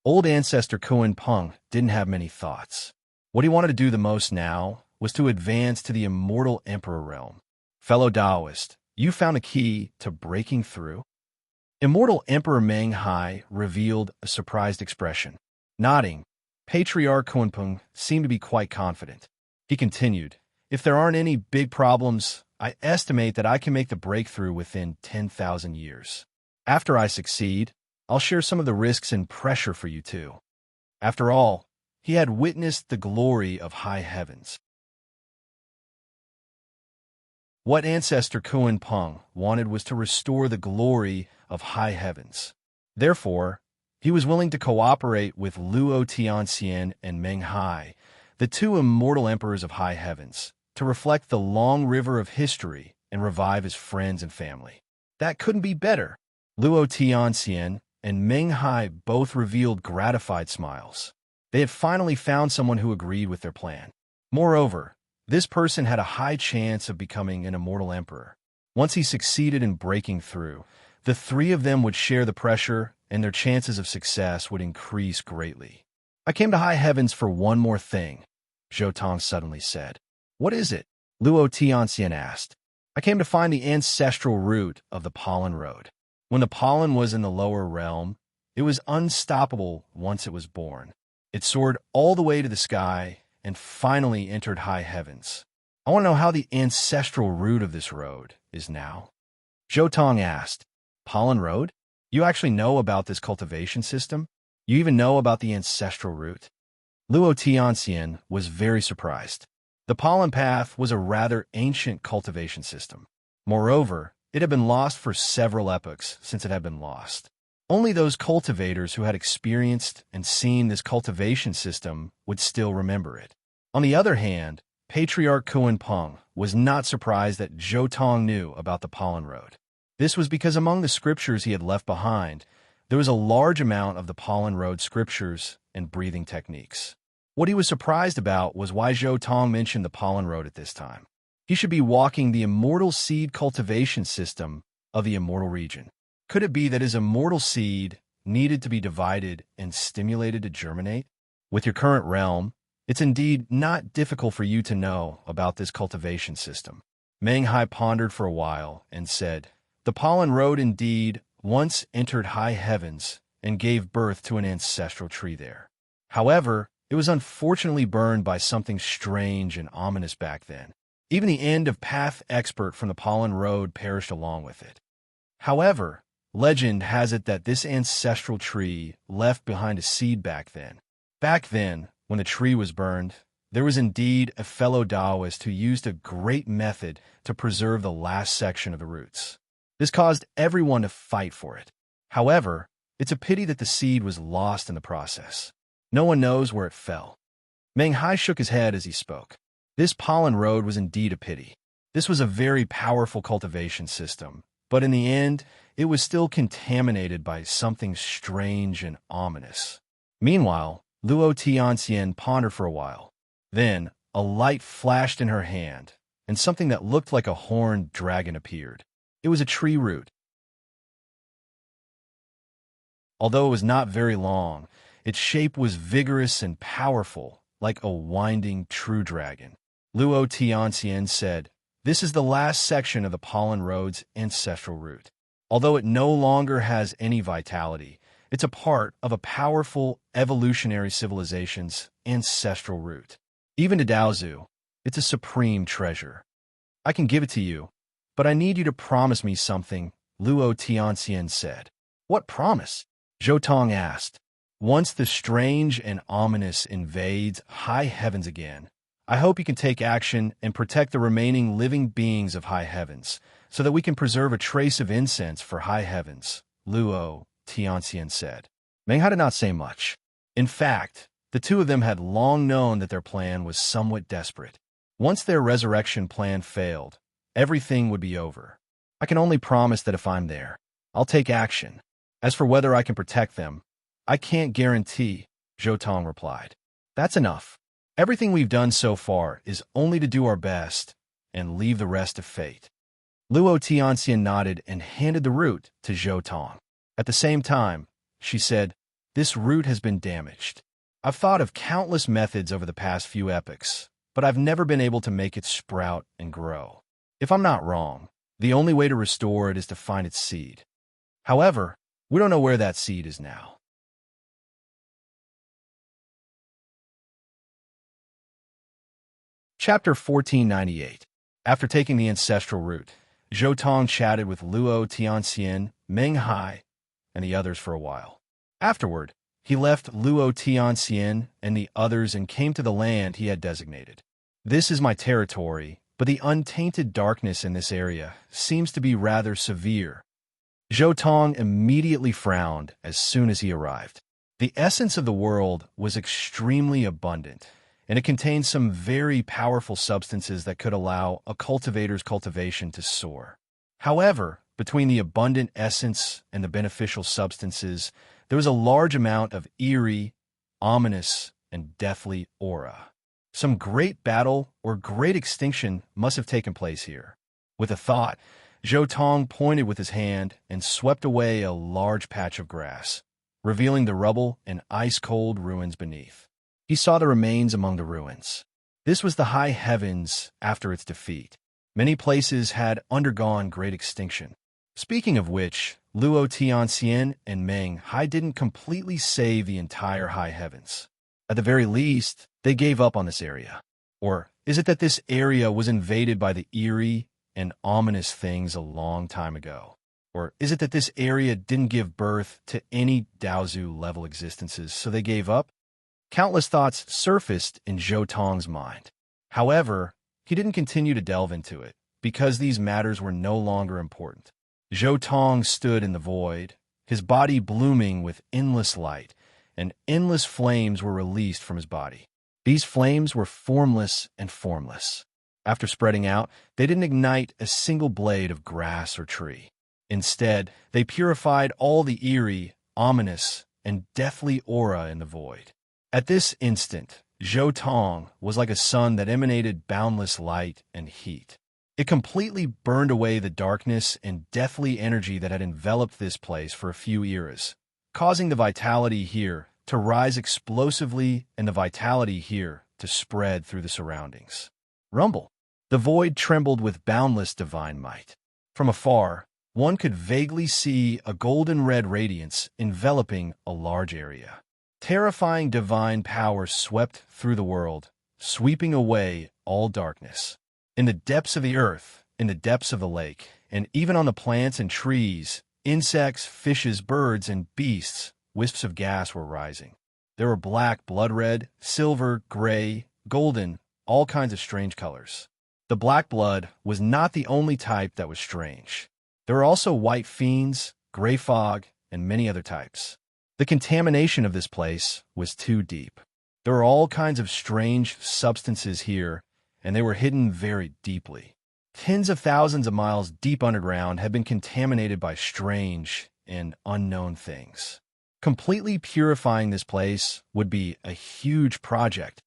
Speaker 1: Old Ancestor Kuan Peng didn't have many thoughts. What he wanted to do the most now was to advance to the immortal emperor realm. Fellow Taoist, you found a key to breaking through? Immortal Emperor Meng Hai revealed a surprised expression. Nodding, Patriarch Kuan Peng seemed to be quite confident. He continued, "If there aren't any big problems, I estimate that I can make the breakthrough within 10,000 years. After I succeed, I'll share some of the risks and pressure for you too." After all, he had witnessed the glory of high heavens. What ancestor Kuan Peng wanted was to restore the glory of high heavens. Therefore, he was willing to cooperate with Luo Tianxian and Meng Hai, the two immortal emperors of high heavens, to reflect the long river of history and revive his friends and family. That couldn't be better. Luo Tianxian and Meng Hai both revealed gratified smiles. They had finally found someone who agreed with their plan. Moreover, this person had a high chance of becoming an immortal emperor. Once he succeeded in breaking through, the three of them would share the pressure, and their chances of success would increase greatly. "I came to high heavens for one more thing," Zhou Tong suddenly said. "What is it?" Luo Tianxian asked. "I came to find the ancestral root of the pollen road. When the pollen was in the lower realm, it was unstoppable once it was born. It soared all the way to the sky and finally entered high heavens. I want to know how the ancestral root of this road is now." Zhou Tong asked, "Pollen road? You actually know about this cultivation system? You even know about the ancestral root?" Luo Tianxian was very surprised. The pollen path was a rather ancient cultivation system. Moreover, it had been lost for several epochs since it had been lost. Only those cultivators who had experienced and seen this cultivation system would still remember it. On the other hand, Patriarch Kuan Peng was not surprised that Zhou Tong knew about the pollen road. This was because among the scriptures he had left behind, there was a large amount of the pollen road scriptures and breathing techniques. What he was surprised about was why Zhou Tong mentioned the pollen road at this time. He should be walking the immortal seed cultivation system of the immortal region. Could it be that his immortal seed needed to be divided and stimulated to germinate? With your current realm, it's indeed not difficult for you to know about this cultivation system. Meng Hai pondered for a while and said, "The pollen road indeed once entered high heavens and gave birth to an ancestral tree there. However, it was unfortunately burned by something strange and ominous back then. Even the end of path expert from the pollen road perished along with it. However, legend has it that this ancestral tree left behind a seed back then. Back then, when the tree was burned, there was indeed a fellow Taoist who used a great method to preserve the last section of the roots. This caused everyone to fight for it. However, it's a pity that the seed was lost in the process. No one knows where it fell." Meng Hai shook his head as he spoke. This pollen road was indeed a pity. This was a very powerful cultivation system, but in the end, it was still contaminated by something strange and ominous. Meanwhile, Luo Tianxian pondered for a while. Then, a light flashed in her hand, and something that looked like a horned dragon appeared. It was a tree root. Although it was not very long, its shape was vigorous and powerful, like a winding true dragon. Luo Tianxian said, "This is the last section of the pollen road's ancestral root. Although it no longer has any vitality, it's a part of a powerful evolutionary civilization's ancestral root. Even to Daozu, it's a supreme treasure. I can give it to you, but I need you to promise me something," Luo Tianxian said. "What promise?" Zhou Tong asked. "Once the strange and ominous invades high heavens again, I hope you can take action and protect the remaining living beings of high heavens, so that we can preserve a trace of incense for high heavens," Luo Tianxian said. Meng Hai did not say much. In fact, the two of them had long known that their plan was somewhat desperate. Once their resurrection plan failed, everything would be over. "I can only promise that if I'm there, I'll take action. As for whether I can protect them, I can't guarantee," Zhou Tong replied. "That's enough. Everything we've done so far is only to do our best and leave the rest to fate." Luo Tianxian nodded and handed the root to Zhou Tong. At the same time, she said, "This root has been damaged. I've thought of countless methods over the past few epochs, but I've never been able to make it sprout and grow. If I'm not wrong, the only way to restore it is to find its seed. However, we don't know where that seed is now." Chapter 1498. After taking the ancestral root, Zhou Tong chatted with Luo Tianxian, Meng Hai, and the others for a while. Afterward, he left Luo Tianxian and the others and came to the land he had designated. "This is my territory, but the untainted darkness in this area seems to be rather severe. Zhou Tong immediately frowned as soon as he arrived. The essence of the world was extremely abundant, and it contained some very powerful substances that could allow a cultivator's cultivation to soar. However, between the abundant essence and the beneficial substances, there was a large amount of eerie, ominous, and deathly aura. Some great battle or great extinction must have taken place here. With a thought, Zhou Tong pointed with his hand and swept away a large patch of grass, revealing the rubble and ice-cold ruins beneath. He saw the remains among the ruins. This was the high heavens after its defeat. Many places had undergone great extinction. Speaking of which, Luo Tianxian and Meng Hai didn't completely save the entire high heavens. At the very least, they gave up on this area. Or is it that this area was invaded by the eerie and ominous things a long time ago? Or is it that this area didn't give birth to any Daozu-level existences, so they gave up? Countless thoughts surfaced in Zhou Tong's mind. However, he didn't continue to delve into it, because these matters were no longer important. Zhou Tong stood in the void, his body blooming with endless light, and endless flames were released from his body. These flames were formless and formless. After spreading out, they didn't ignite a single blade of grass or tree. Instead, they purified all the eerie, ominous, and deathly aura in the void. At this instant, Zhou Tong was like a sun that emanated boundless light and heat. It completely burned away the darkness and deathly energy that had enveloped this place for a few eras, causing the vitality here to rise explosively and the vitality here to spread through the surroundings. Rumble. The void trembled with boundless divine might. From afar, one could vaguely see a golden-red radiance enveloping a large area. Terrifying divine power swept through the world, sweeping away all darkness. In the depths of the earth, in the depths of the lake, and even on the plants and trees, insects, fishes, birds, and beasts, wisps of gas were rising. There were black, blood-red, silver, gray, golden, all kinds of strange colors. The black blood was not the only type that was strange. There were also white fiends, gray fog, and many other types. The contamination of this place was too deep. There were all kinds of strange substances here, and they were hidden very deeply. Tens of thousands of miles deep underground had been contaminated by strange and unknown things. Completely purifying this place would be a huge project.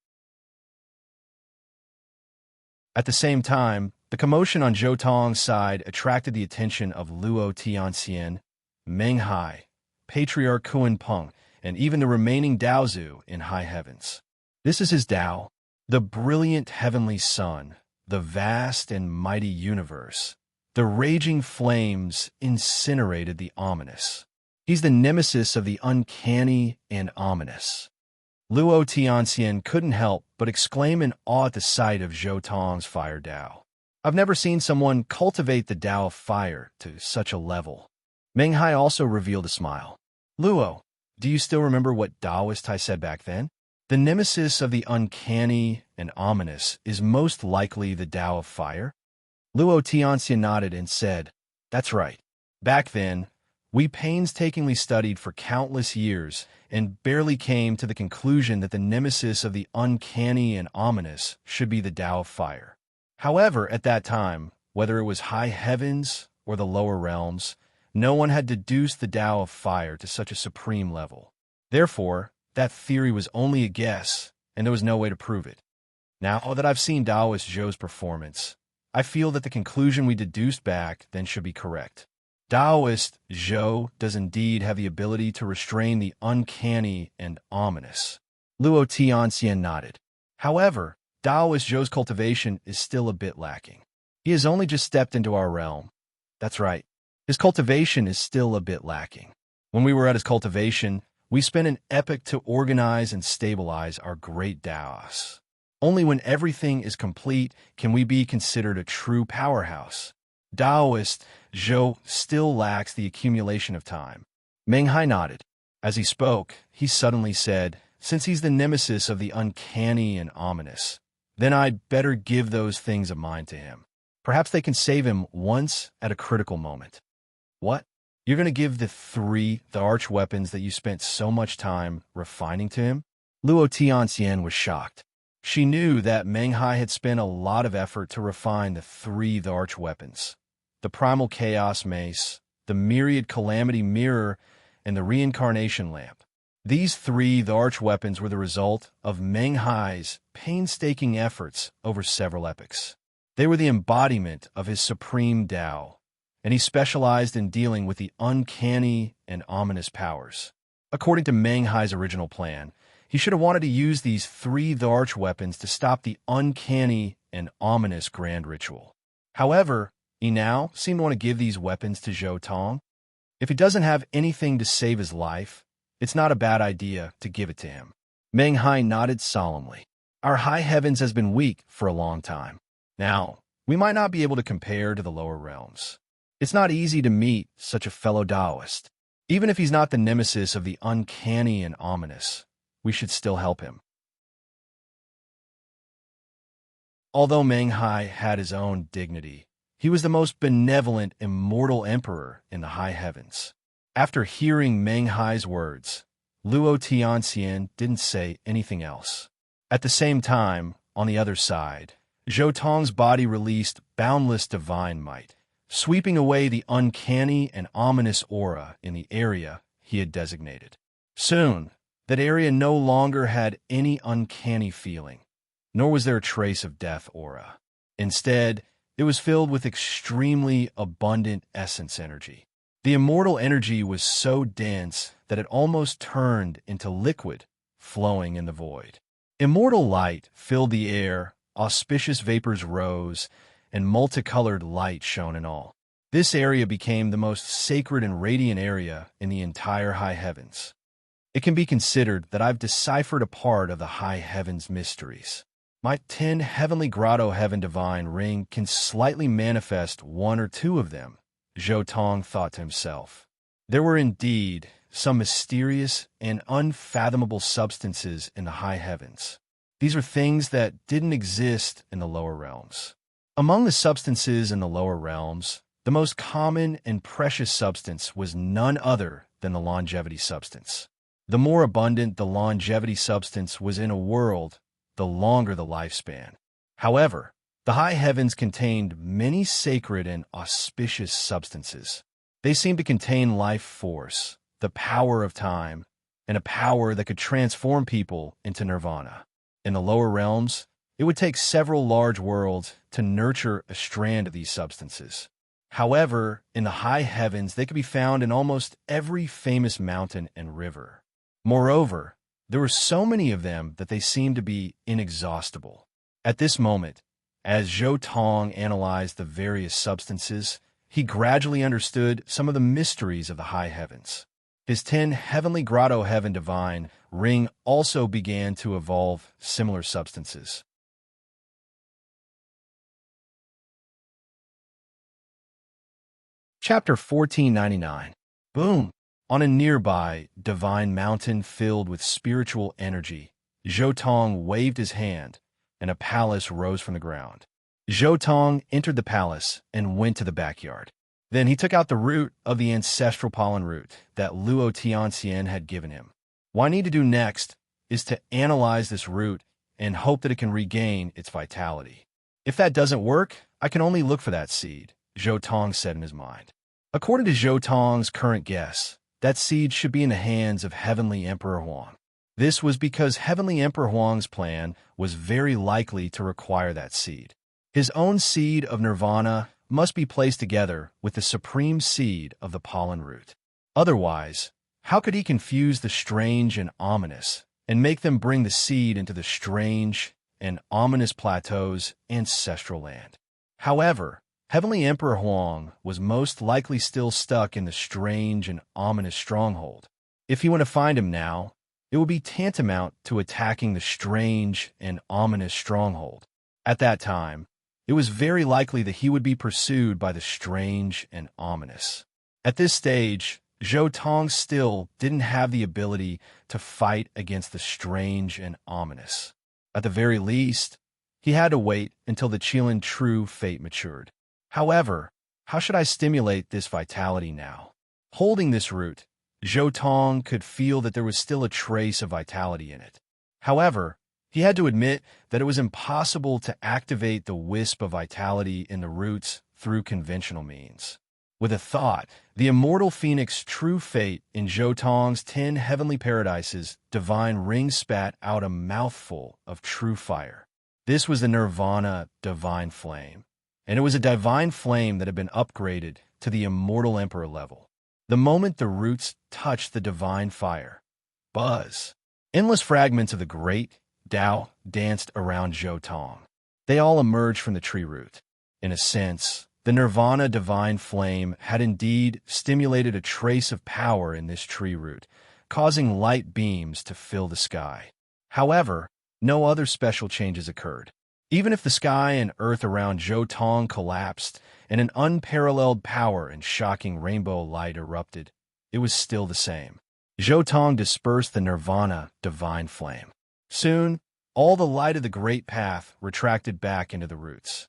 Speaker 1: At the same time, the commotion on Zhou Tong's side attracted the attention of Luo Tianxian, Meng Hai, Patriarch Kunpeng, and even the remaining Daozu in high heavens. This is his Dao, the brilliant heavenly sun, the vast and mighty universe. The raging flames incinerated the ominous. He's the nemesis of the uncanny and ominous. Luo Tianxian couldn't help but exclaim in awe at the sight of Zhou Tong's fire Dao. I've never seen someone cultivate the Dao of fire to such a level. Meng Hai also revealed a smile. Luo, do you still remember what Daoist I said back then? The nemesis of the uncanny and ominous is most likely the Dao of fire? Luo Tianxian nodded and said, That's right. Back then, we painstakingly studied for countless years and barely came to the conclusion that the nemesis of the uncanny and ominous should be the Dao of fire. However, at that time, whether it was high heavens or the lower realms, no one had deduced the Dao of fire to such a supreme level. Therefore, that theory was only a guess, and there was no way to prove it. Now that I've seen Daoist Zhou's performance, I feel that the conclusion we deduced back then should be correct. Daoist Zhou does indeed have the ability to restrain the uncanny and ominous. Luo Tianxian nodded. However, Daoist Zhou's cultivation is still a bit lacking. He has only just stepped into our realm. That's right. His cultivation is still a bit lacking. When we were at his cultivation, we spent an epoch to organize and stabilize our great Daos. Only when everything is complete can we be considered a true powerhouse. Daoist Zhou still lacks the accumulation of time. Meng Hai nodded. As he spoke, he suddenly said, Since he's the nemesis of the uncanny and ominous, Then I'd better give those things of mine to him. Perhaps they can save him once at a critical moment. What? You're going to give the arch weapons that you spent so much time refining to him? Luo Tianxian was shocked. She knew that Meng Hai had spent a lot of effort to refine the arch weapons. The primal chaos mace, the myriad calamity mirror, and the reincarnation lamp. These the arch weapons were the result of Meng Hai's painstaking efforts over several epochs. They were the embodiment of his supreme Tao, and he specialized in dealing with the uncanny and ominous powers. According to Meng Hai's original plan, he should have wanted to use these the arch weapons to stop the uncanny and ominous grand ritual. However, he now seemed to want to give these weapons to Zhou Tong. If he doesn't have anything to save his life, it's not a bad idea to give it to him. Meng Hai nodded solemnly. Our high heavens has been weak for a long time. Now, we might not be able to compare to the lower realms. It's not easy to meet such a fellow Taoist. Even if he's not the nemesis of the uncanny and ominous, we should still help him. Although Meng Hai had his own dignity, he was the most benevolent, immortal emperor in the high heavens. After hearing Meng Hai's words, Luo Tianxian didn't say anything else. At the same time, on the other side, Zhou Tong's body released boundless divine might, sweeping away the uncanny and ominous aura in the area he had designated. Soon, that area no longer had any uncanny feeling, nor was there a trace of death aura. Instead, it was filled with extremely abundant essence energy. The immortal energy was so dense that it almost turned into liquid, flowing in the void. Immortal light filled the air, auspicious vapors rose, and multicolored light shone in all. This area became the most sacred and radiant area in the entire high heavens. It can be considered that I've deciphered a part of the high heavens mysteries. My 10 heavenly grotto heaven divine ring can slightly manifest one or two of them, Zhou Tong thought to himself. There were indeed some mysterious and unfathomable substances in the high heavens. These are things that didn't exist in the lower realms. Among the substances in the lower realms, the most common and precious substance was none other than the longevity substance. The more abundant the longevity substance was in a world, the longer the lifespan. However, the high heavens contained many sacred and auspicious substances. They seemed to contain life force, the power of time, and a power that could transform people into nirvana. In the lower realms, it would take several large worlds to nurture a strand of these substances. However, in the high heavens, they could be found in almost every famous mountain and river. Moreover, there were so many of them that they seemed to be inexhaustible. At this moment, as Zhou Tong analyzed the various substances, he gradually understood some of the mysteries of the high heavens. His 10 heavenly grotto heaven divine ring also began to evolve similar substances. Chapter 1499. Boom! On a nearby divine mountain filled with spiritual energy, Zhou Tong waved his hand, and a palace rose from the ground. Zhou Tong entered the palace and went to the backyard. Then he took out the root of the ancestral pollen root that Luo Tianxian had given him. What I need to do next is to analyze this root and hope that it can regain its vitality. If that doesn't work, I can only look for that seed, Zhou Tong said in his mind. According to Zhou Tong's current guess, that seed should be in the hands of Heavenly Emperor Huang. This was because Heavenly Emperor Huang's plan was very likely to require that seed. His own seed of nirvana must be placed together with the supreme seed of the pollen root. Otherwise, how could he confuse the strange and ominous and make them bring the seed into the strange and ominous plateau's ancestral land? However, Heavenly Emperor Huang was most likely still stuck in the strange and ominous stronghold. If he went to find him now, it would be tantamount to attacking the strange and ominous stronghold. At that time, it was very likely that he would be pursued by the strange and ominous. At this stage, Zhou Tong still didn't have the ability to fight against the strange and ominous. At the very least, He had to wait until the Qilin true fate matured. However, how should I stimulate this vitality now? Holding this root, Zhou Tong could feel that there was still a trace of vitality in it. However, he had to admit that it was impossible to activate the wisp of vitality in the roots through conventional means. With a thought, the immortal phoenix true fate in Zhou Tong's 10 heavenly paradises divine ring spat out a mouthful of true fire. This was the nirvana divine flame, and it was a divine flame that had been upgraded to the immortal emperor level. The moment the roots touched the divine fire, buzz, endless fragments of the great Tao danced around Zhou Tong. They all emerged from the tree root. In a sense, the nirvana divine flame had indeed stimulated a trace of power in this tree root, causing light beams to fill the sky. However, no other special changes occurred. Even if the sky and earth around Zhou Tong collapsed and an unparalleled power and shocking rainbow light erupted, it was still the same. Zhou Tong dispersed the nirvana divine flame. Soon, all the light of the great path retracted back into the roots.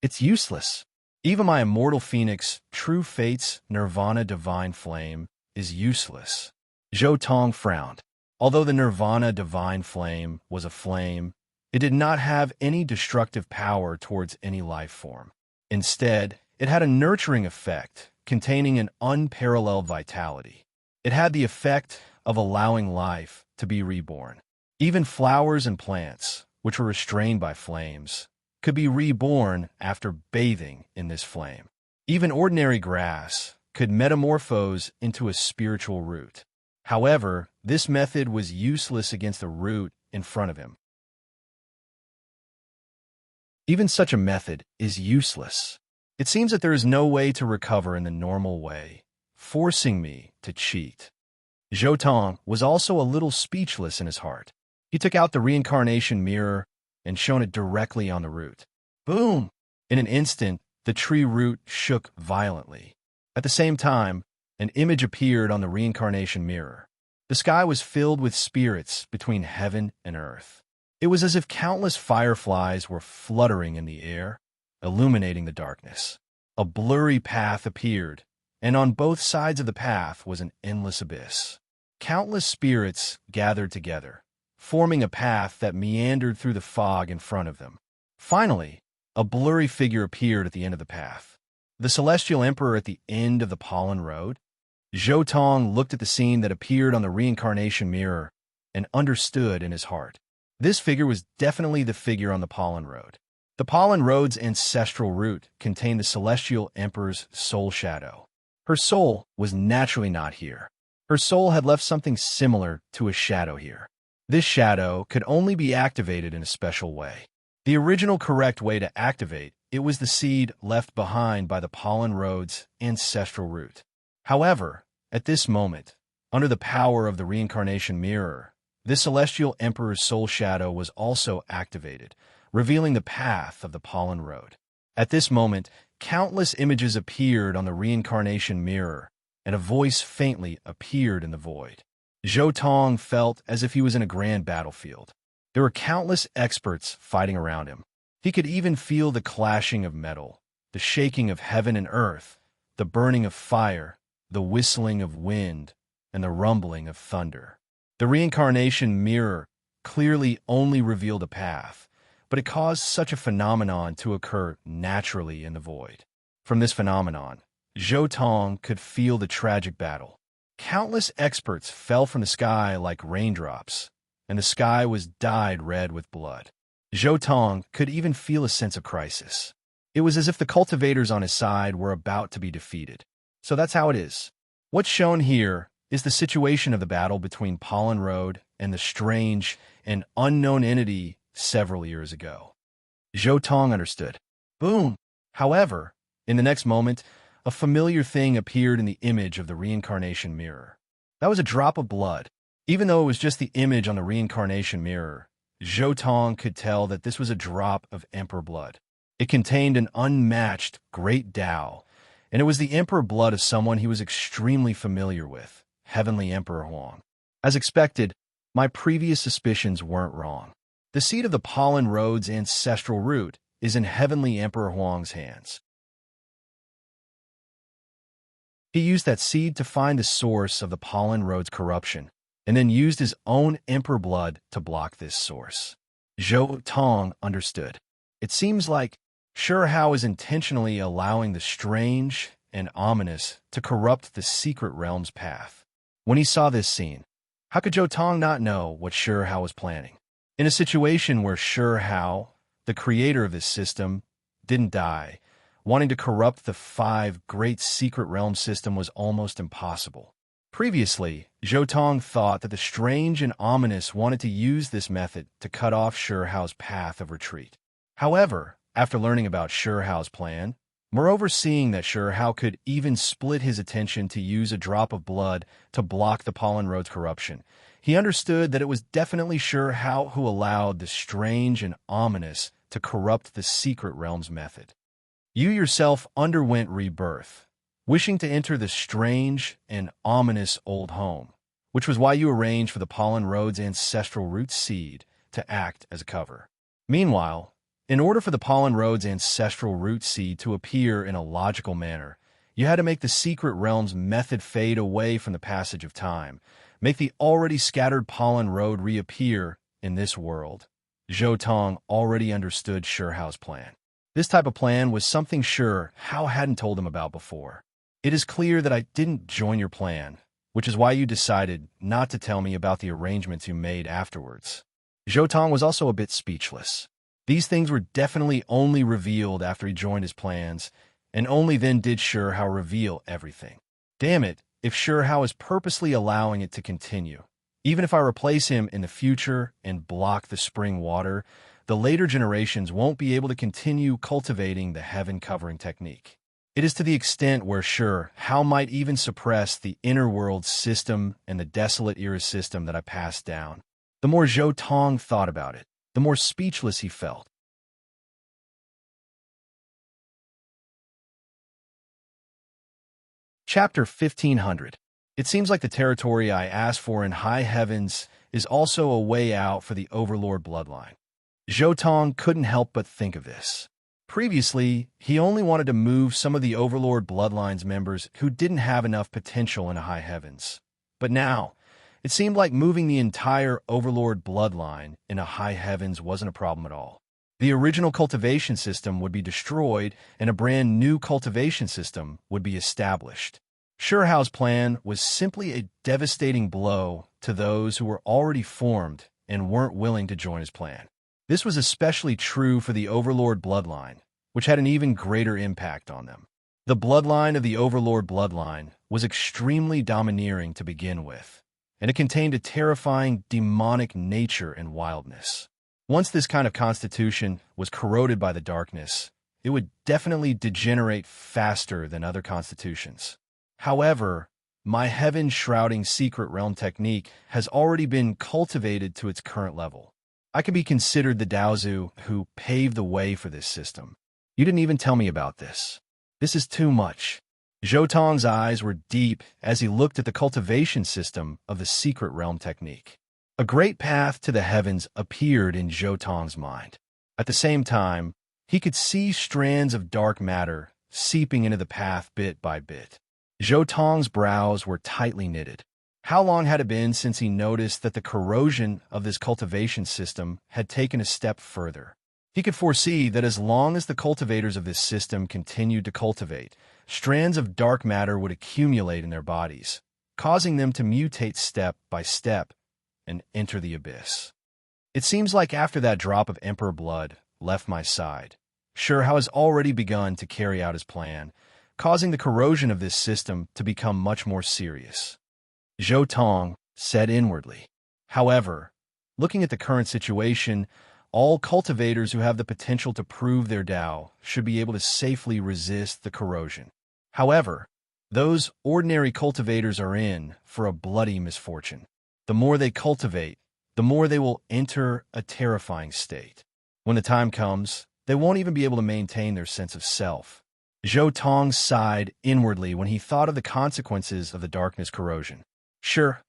Speaker 1: It's useless. Even my immortal phoenix, true fate's nirvana divine flame, is useless. Zhou Tong frowned. Although the nirvana divine flame was a flame, it did not have any destructive power towards any life form. Instead, it had a nurturing effect, containing an unparalleled vitality. It had the effect of allowing life to be reborn. Even flowers and plants, which were restrained by flames, could be reborn after bathing in this flame. Even ordinary grass could metamorphose into a spiritual root. However, this method was useless against the root in front of him. Even such a method is useless. It seems that there is no way to recover in the normal way, forcing me to cheat. Zhou Tong was also a little speechless in his heart. He took out the reincarnation mirror and shone it directly on the root. Boom! In an instant, the tree root shook violently. At the same time, an image appeared on the reincarnation mirror. The sky was filled with spirits between heaven and earth. It was as if countless fireflies were fluttering in the air, illuminating the darkness. A blurry path appeared, and on both sides of the path was an endless abyss. Countless spirits gathered together, forming a path that meandered through the fog in front of them. Finally, a blurry figure appeared at the end of the path. The celestial emperor at the end of the pollen road? Zhou Tong looked at the scene that appeared on the reincarnation mirror and understood in his heart. This figure was definitely the figure on the pollen road. The pollen road's ancestral root contained the celestial emperor's soul shadow. Her soul was naturally not here. Her soul had left something similar to a shadow here. This shadow could only be activated in a special way. The original correct way to activate it was the seed left behind by the pollen road's ancestral root. However, at this moment, under the power of the reincarnation mirror, this celestial emperor's soul shadow was also activated, revealing the path of the pollen road. At this moment, countless images appeared on the reincarnation mirror, and a voice faintly appeared in the void. Zhou Tong felt as if he was in a grand battlefield. There were countless experts fighting around him. He could even feel the clashing of metal, the shaking of heaven and earth, the burning of fire, the whistling of wind, and the rumbling of thunder. The reincarnation mirror clearly only revealed a path, but it caused such a phenomenon to occur naturally in the void. From this phenomenon, Zhou Tong could feel the tragic battle. Countless experts fell from the sky like raindrops, and the sky was dyed red with blood. Zhou Tong could even feel a sense of crisis. It was as if the cultivators on his side were about to be defeated. So that's how it is. What's shown here is the situation of the battle between Pollen Road and the strange and unknown entity several years ago. Zhou Tong understood. Boom! However, in the next moment, a familiar thing appeared in the image of the reincarnation mirror. That was a drop of blood. Even though it was just the image on the reincarnation mirror, Zhou Tong could tell that this was a drop of emperor blood. It contained an unmatched great Tao, and it was the emperor blood of someone he was extremely familiar with, Heavenly Emperor Huang. As expected, my previous suspicions weren't wrong. The seed of the pollen road's ancestral root is in Heavenly Emperor Huang's hands. He used that seed to find the source of the pollen road's corruption, and then used his own emperor blood to block this source. Zhou Tong understood. It seems like Hao is intentionally allowing the strange and ominous to corrupt the secret realm's path. When he saw this scene, how could Zhou Tong not know what Hao was planning? In a situation where Hao, the creator of this system, didn't die, wanting to corrupt the 5 great secret realm system was almost impossible. Previously, Zhou Tong thought that the strange and ominous wanted to use this method to cut off Hao's path of retreat. However, after learning about Hao's plan, moreover seeing that Hao could even split his attention to use a drop of blood to block the pollen road's corruption, he understood that it was definitely Hao who allowed the strange and ominous to corrupt the secret realm's method. You yourself underwent rebirth, wishing to enter the strange and ominous old home, which was why you arranged for the pollen road's ancestral root seed to act as a cover. Meanwhile, in order for the pollen road's ancestral root seed to appear in a logical manner, you had to make the secret realm's method fade away from the passage of time, make the already scattered pollen road reappear in this world. Zhou Tong already understood Hao's plan. This type of plan was something Hao hadn't told him about before. It is clear that I didn't join your plan, which is why you decided not to tell me about the arrangements you made afterwards. Zhou Tong was also a bit speechless. These things were definitely only revealed after he joined his plans, and only then did Hao reveal everything. Damn it, if Hao is purposely allowing it to continue. Even if I replace him in the future and block the spring water, the later generations won't be able to continue cultivating the heaven-covering technique. It is to the extent where Hao might even suppress the inner world system and the desolate era system that I passed down. The more Zhou Tong thought about it, the more speechless he felt. Chapter 1500. It seems like the territory I asked for in high heavens is also a way out for the Overlord bloodline. Zhou Tong couldn't help but think of this. Previously, he only wanted to move some of the Overlord bloodline's members who didn't have enough potential in high heavens. But now, it seemed like moving the entire Overlord bloodline in a high heavens wasn't a problem at all. The original cultivation system would be destroyed and a brand new cultivation system would be established. Hao's plan was simply a devastating blow to those who were already formed and weren't willing to join his plan. This was especially true for the Overlord bloodline, which had an even greater impact on them. The bloodline of the Overlord bloodline was extremely domineering to begin with, and it contained a terrifying demonic nature and wildness. Once this kind of constitution was corroded by the darkness, it would definitely degenerate faster than other constitutions. However, my heaven-shrouding secret realm technique has already been cultivated to its current level. I can be considered the Daozu who paved the way for this system. You didn't even tell me about this. This is too much. Zhou Tong's eyes were deep as he looked at the cultivation system of the secret realm technique. A great path to the heavens appeared in Zhou Tong's mind. At the same time, he could see strands of dark matter seeping into the path bit by bit. Zhou Tong's brows were tightly knitted. How long had it been since he noticed that the corrosion of this cultivation system had taken a step further? He could foresee that as long as the cultivators of this system continued to cultivate, strands of dark matter would accumulate in their bodies, causing them to mutate step by step and enter the abyss. It seems like after that drop of Emperor blood left my side, Hao has already begun to carry out his plan, causing the corrosion of this system to become much more serious. Zhou Tong said inwardly. However, looking at the current situation, all cultivators who have the potential to prove their Tao should be able to safely resist the corrosion. However, those ordinary cultivators are in for a bloody misfortune. The more they cultivate, the more they will enter a terrifying state. When the time comes, they won't even be able to maintain their sense of self. Zhou Tong sighed inwardly when he thought of the consequences of the darkness corrosion.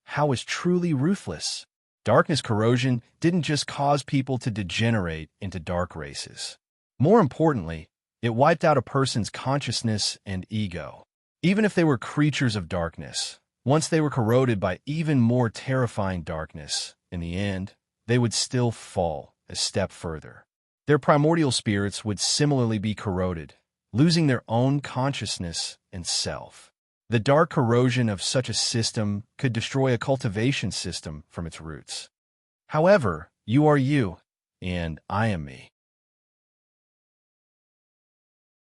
Speaker 1: Hao is truly ruthless. Darkness corrosion didn't just cause people to degenerate into dark races. More importantly, it wiped out a person's consciousness and ego. Even if they were creatures of darkness, once they were corroded by even more terrifying darkness, in the end, they would still fall a step further. Their primordial spirits would similarly be corroded, losing their own consciousness and self. The dark corrosion of such a system could destroy a cultivation system from its roots. However, you are you, and I am me.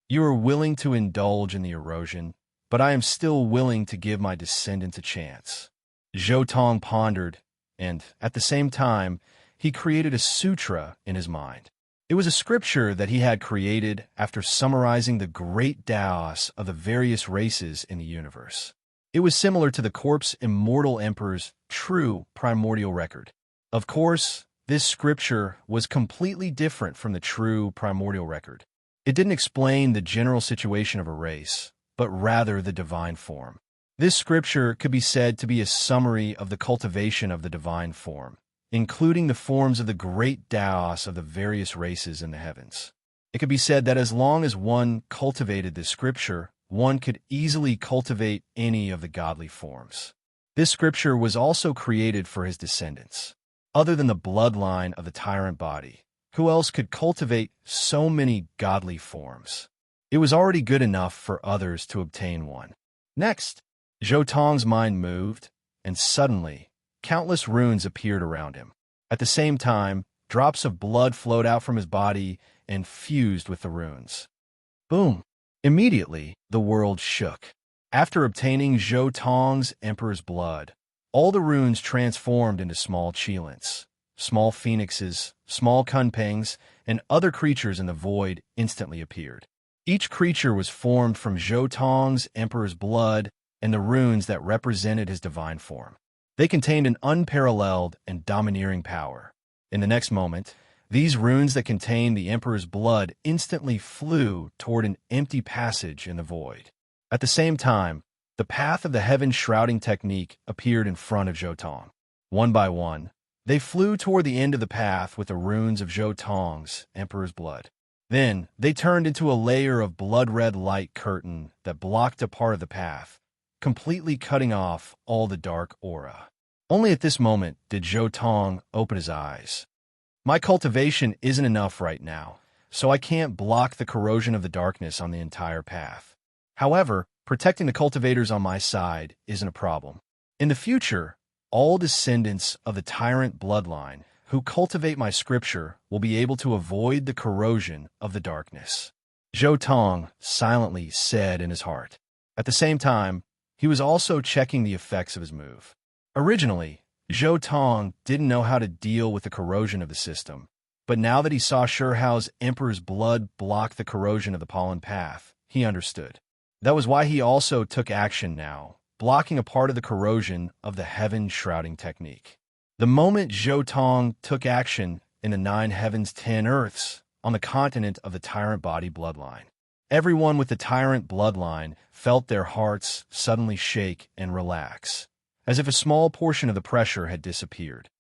Speaker 1: You are willing to indulge in the erosion, but I am still willing to give my descendants a chance. Zhou Tong pondered, and, at the same time, he created a sutra in his mind. It was a scripture that he had created after summarizing the great Taos of the various races in the universe. It was similar to the corpse immortal emperor's true primordial record. Of course, this scripture was completely different from the true primordial record. It didn't explain the general situation of a race, but rather the divine form. This scripture could be said to be a summary of the cultivation of the divine form, including the forms of the great Taos of the various races in the heavens. It could be said that as long as one cultivated this scripture, one could easily cultivate any of the godly forms. This scripture was also created for his descendants. Other than the bloodline of the tyrant body, who else could cultivate so many godly forms? It was already good enough for others to obtain one. Next, Zhou Tong's mind moved, and suddenly, countless runes appeared around him. At the same time, drops of blood flowed out from his body and fused with the runes. Boom! Immediately, the world shook. After obtaining Zhou Tong's emperor's blood, all the runes transformed into small qilins. Small phoenixes, small kunpangs, and other creatures in the void instantly appeared. Each creature was formed from Zhou Tong's emperor's blood and the runes that represented his divine form. They contained an unparalleled and domineering power. In the next moment, these runes that contained the emperor's blood instantly flew toward an empty passage in the void. At the same time, the path of the heaven-shrouding technique appeared in front of Zhou Tong. One by one, they flew toward the end of the path with the runes of Zhou Tong's emperor's blood. Then, they turned into a layer of blood-red light curtain that blocked a part of the path, completely cutting off all the dark aura. Only at this moment did Zhou Tong open his eyes. My cultivation isn't enough right now, so I can't block the corrosion of the darkness on the entire path. However, protecting the cultivators on my side isn't a problem. In the future, all descendants of the tyrant bloodline who cultivate my scripture will be able to avoid the corrosion of the darkness. Zhou Tong silently said in his heart. At the same time, he was also checking the effects of his move. Originally, Zhou Tong didn't know how to deal with the corrosion of the system, but now that he saw Shihao's emperor's blood block the corrosion of the pollen path, he understood. That was why he also took action now, blocking a part of the corrosion of the heaven-shrouding technique. The moment Zhou Tong took action in the 9 heavens 10 earths on the continent of the tyrant body bloodline, everyone with the tyrant bloodline felt their hearts suddenly shake and relax, as if a small portion of the pressure had disappeared.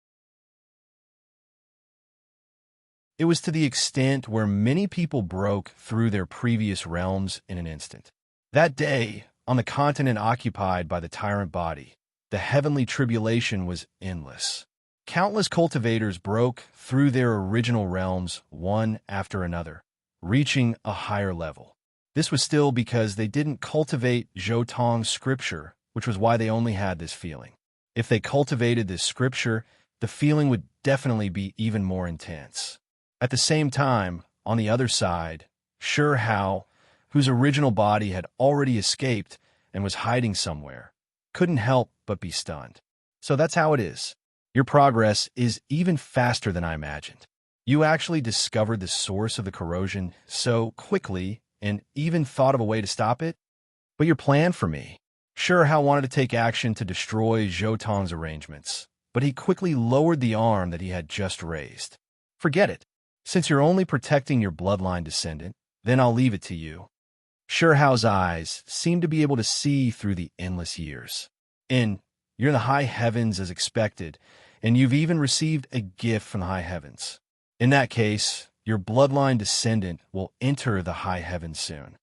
Speaker 1: It was to the extent where many people broke through their previous realms in an instant. That day, on the continent occupied by the tyrant body, the heavenly tribulation was endless. Countless cultivators broke through their original realms one after another, reaching a higher level. This was still because they didn't cultivate Zhou Tong's scripture, which was why they only had this feeling. If they cultivated this scripture, the feeling would definitely be even more intense. At the same time, on the other side, Shihao, whose original body had already escaped and was hiding somewhere, couldn't help but be stunned. So that's how it is. Your progress is even faster than I imagined. You actually discovered the source of the corrosion so quickly and even thought of a way to stop it? But your plan for me? Shihao wanted to take action to destroy Zhou Tong's arrangements, but he quickly lowered the arm that he had just raised. Forget it. Since you're only protecting your bloodline descendant, then I'll leave it to you. Shihao's eyes seemed to be able to see through the endless years. You're in the high heavens as expected, and you've even received a gift from the high heavens. In that case, your bloodline descendant will enter the high heavens soon.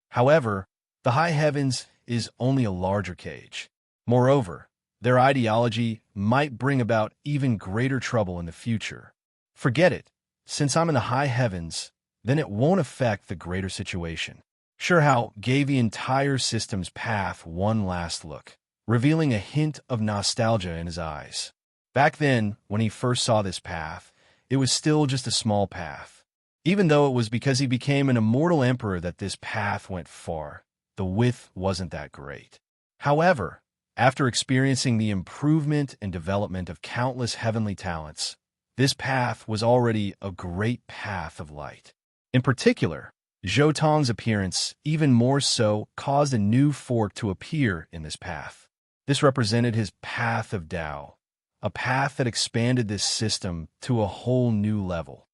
Speaker 1: However, the high heavens is only a larger cage. Moreover, their ideology might bring about even greater trouble in the future. Forget it. Since I'm in the high heavens, then it won't affect the greater situation. Surehao gave the entire system's path one last look, revealing a hint of nostalgia in his eyes. Back then, when he first saw this path, it was still just a small path. Even though it was because he became an immortal emperor that this path went far, the width wasn't that great. However, after experiencing the improvement and development of countless heavenly talents, this path was already a great path of light. In particular, Zhou Tong's appearance even more so caused a new fork to appear in this path. This represented his path of Tao, a path that expanded this system to a whole new level.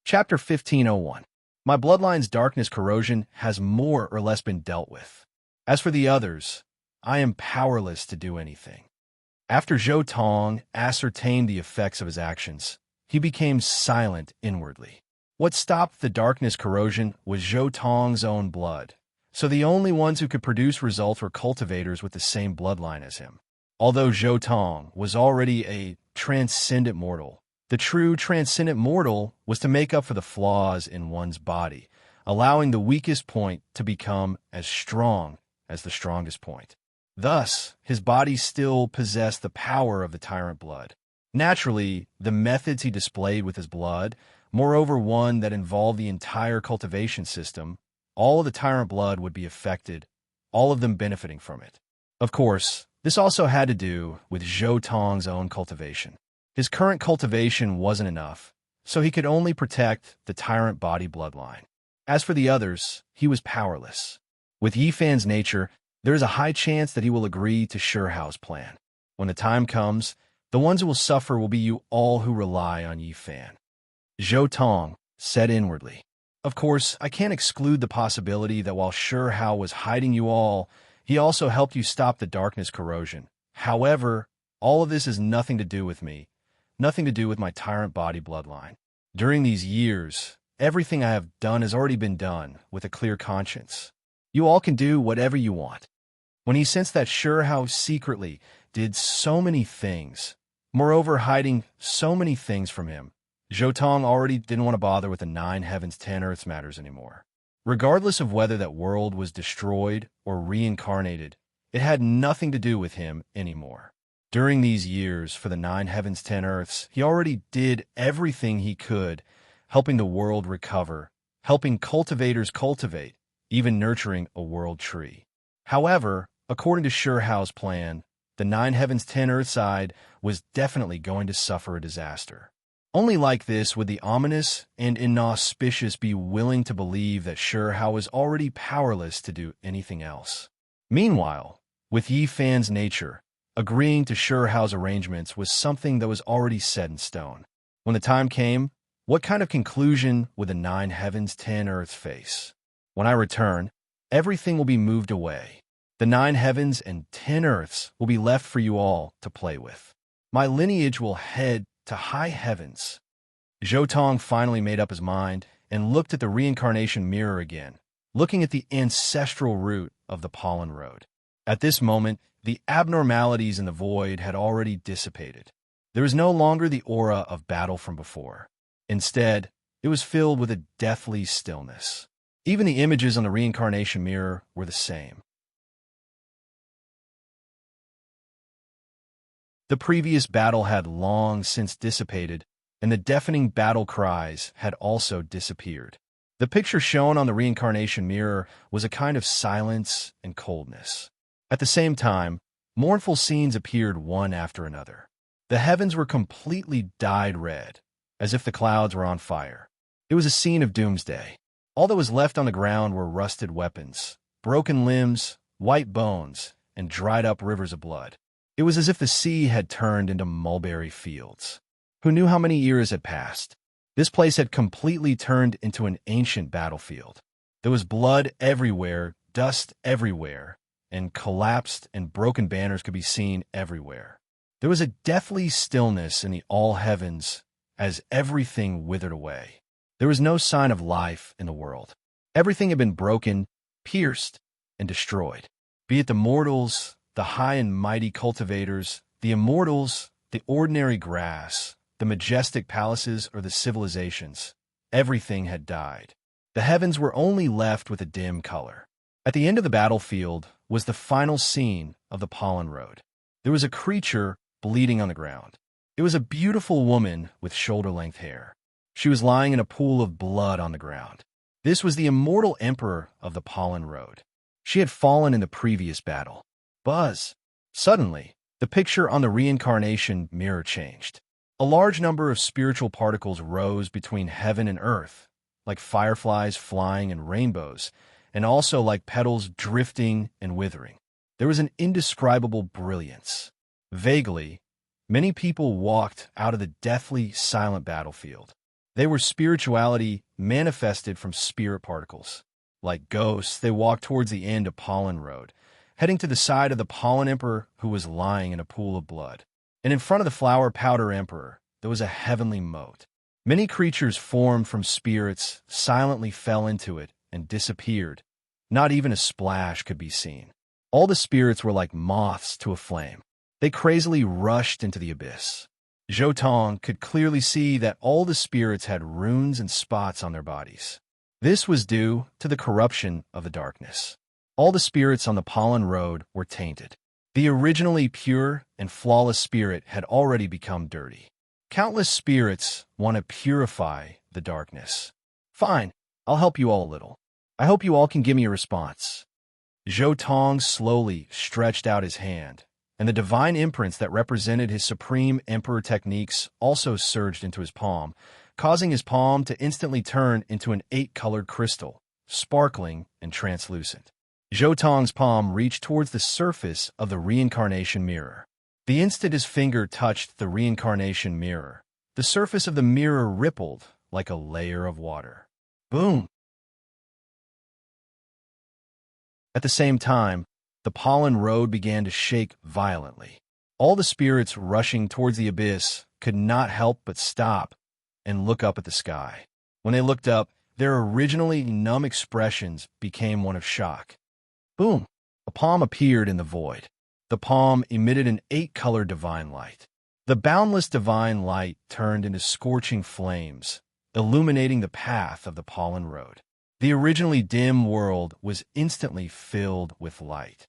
Speaker 1: Chapter 1501. My bloodline's darkness corrosion has more or less been dealt with. As for the others, I am powerless to do anything. After Zhou Tong ascertained the effects of his actions, he became silent inwardly. What stopped the darkness corrosion was Zhou Tong's own blood, so the only ones who could produce results were cultivators with the same bloodline as him. Although Zhou Tong was already a transcendent mortal, the true transcendent mortal was to make up for the flaws in one's body, allowing the weakest point to become as strong as the strongest point. Thus, his body still possessed the power of the tyrant blood. Naturally, the methods he displayed with his blood, moreover one that involved the entire cultivation system, all of the tyrant blood would be affected, all of them benefiting from it. Of course, this also had to do with Zhou Tong's own cultivation. His current cultivation wasn't enough, so he could only protect the tyrant body bloodline. As for the others, he was powerless. With Yifan's nature, there is a high chance that he will agree to Sherehao's plan. When the time comes, the ones who will suffer will be you all who rely on Yifan. Zhou Tong said inwardly. Of course, I can't exclude the possibility that while Sherehao was hiding you all, he also helped you stop the darkness corrosion. However, all of this has nothing to do with me, nothing to do with my tyrant body bloodline. During these years, everything I have done has already been done with a clear conscience. You all can do whatever you want. When he sensed that Sherehao secretly did so many things, moreover hiding so many things from him, Zhou Tong already didn't want to bother with the 9 heavens 10 earths matters anymore. Regardless of whether that world was destroyed or reincarnated, it had nothing to do with him anymore. During these years for the 9 heavens 10 earths, he already did everything he could, helping the world recover, helping cultivators cultivate, even nurturing a world tree. However, according to Sherehao's plan, the 9 heavens 10 earth side was definitely going to suffer a disaster. Only like this would the ominous and inauspicious be willing to believe that Sherehao was already powerless to do anything else. Meanwhile, with Yifan's nature, agreeing to Sherehao's arrangements was something that was already set in stone. When the time came, what kind of conclusion would the 9 heavens 10 earths face? When I return, everything will be moved away. The 9 heavens and 10 earths will be left for you all to play with. My lineage will head to high heavens. Zhou Tong finally made up his mind and looked at the reincarnation mirror again, looking at the ancestral root of the pollen road. At this moment, the abnormalities in the void had already dissipated. There was no longer the aura of battle from before. Instead, it was filled with a deathly stillness. Even the images on the reincarnation mirror were the same. The previous battle had long since dissipated, and the deafening battle cries had also disappeared. The picture shown on the reincarnation mirror was a kind of silence and coldness. At the same time, mournful scenes appeared one after another. The heavens were completely dyed red, as if the clouds were on fire. It was a scene of doomsday. All that was left on the ground were rusted weapons, broken limbs, white bones, and dried-up rivers of blood. It was as if the sea had turned into mulberry fields. Who knew how many years had passed? This place had completely turned into an ancient battlefield. There was blood everywhere dust everywhere, and collapsed and broken banners could be seen everywhere. There was a deathly stillness in the all heavens as everything withered away. There was no sign of life in the world. Everything had been broken, pierced, and destroyed. Be it the mortals, the high and mighty cultivators, the immortals, the ordinary grass, the majestic palaces, or the civilizations, everything had died. The heavens were only left with a dim color. At the end of the battlefield was the final scene of the Pollen Road. There was a creature bleeding on the ground. It was a beautiful woman with shoulder-length hair. She was lying in a pool of blood on the ground. This was the immortal emperor of the Pollen Road. She had fallen in the previous battle. Buzz! Suddenly, the picture on the reincarnation mirror changed. A large number of spiritual particles rose between heaven and earth, like fireflies flying in rainbows, and also like petals drifting and withering. There was an indescribable brilliance. Vaguely, many people walked out of the deathly, silent battlefield. They were spirituality manifested from spirit particles. Like ghosts, they walked towards the end of Pollen Road, heading to the side of the Pollen Emperor who was lying in a pool of blood. And in front of the Flower Powder Emperor, there was a heavenly moat. Many creatures formed from spirits silently fell into it and disappeared. Not even a splash could be seen. All the spirits were like moths to a flame. They crazily rushed into the abyss. Zhou Tong could clearly see that all the spirits had runes and spots on their bodies. This was due to the corruption of the darkness. All the spirits on the Pollen Road were tainted. The originally pure and flawless spirit had already become dirty. Countless spirits want to purify the darkness. Fine, I'll help you all a little. I hope you all can give me a response. Zhou Tong slowly stretched out his hand, and the divine imprints that represented his supreme emperor techniques also surged into his palm, causing his palm to instantly turn into an 8-colored crystal, sparkling and translucent. Zhou Tong's palm reached towards the surface of the reincarnation mirror. The instant his finger touched the reincarnation mirror, the surface of the mirror rippled like a layer of water. Boom! At the same time, the Pollen Road began to shake violently. All the spirits rushing towards the abyss could not help but stop and look up at the sky. When they looked up, their originally numb expressions became one of shock. Boom! A palm appeared in the void. The palm emitted an 8-color divine light. The boundless divine light turned into scorching flames, illuminating the path of the Pollen Road. The originally dim world was instantly filled with light.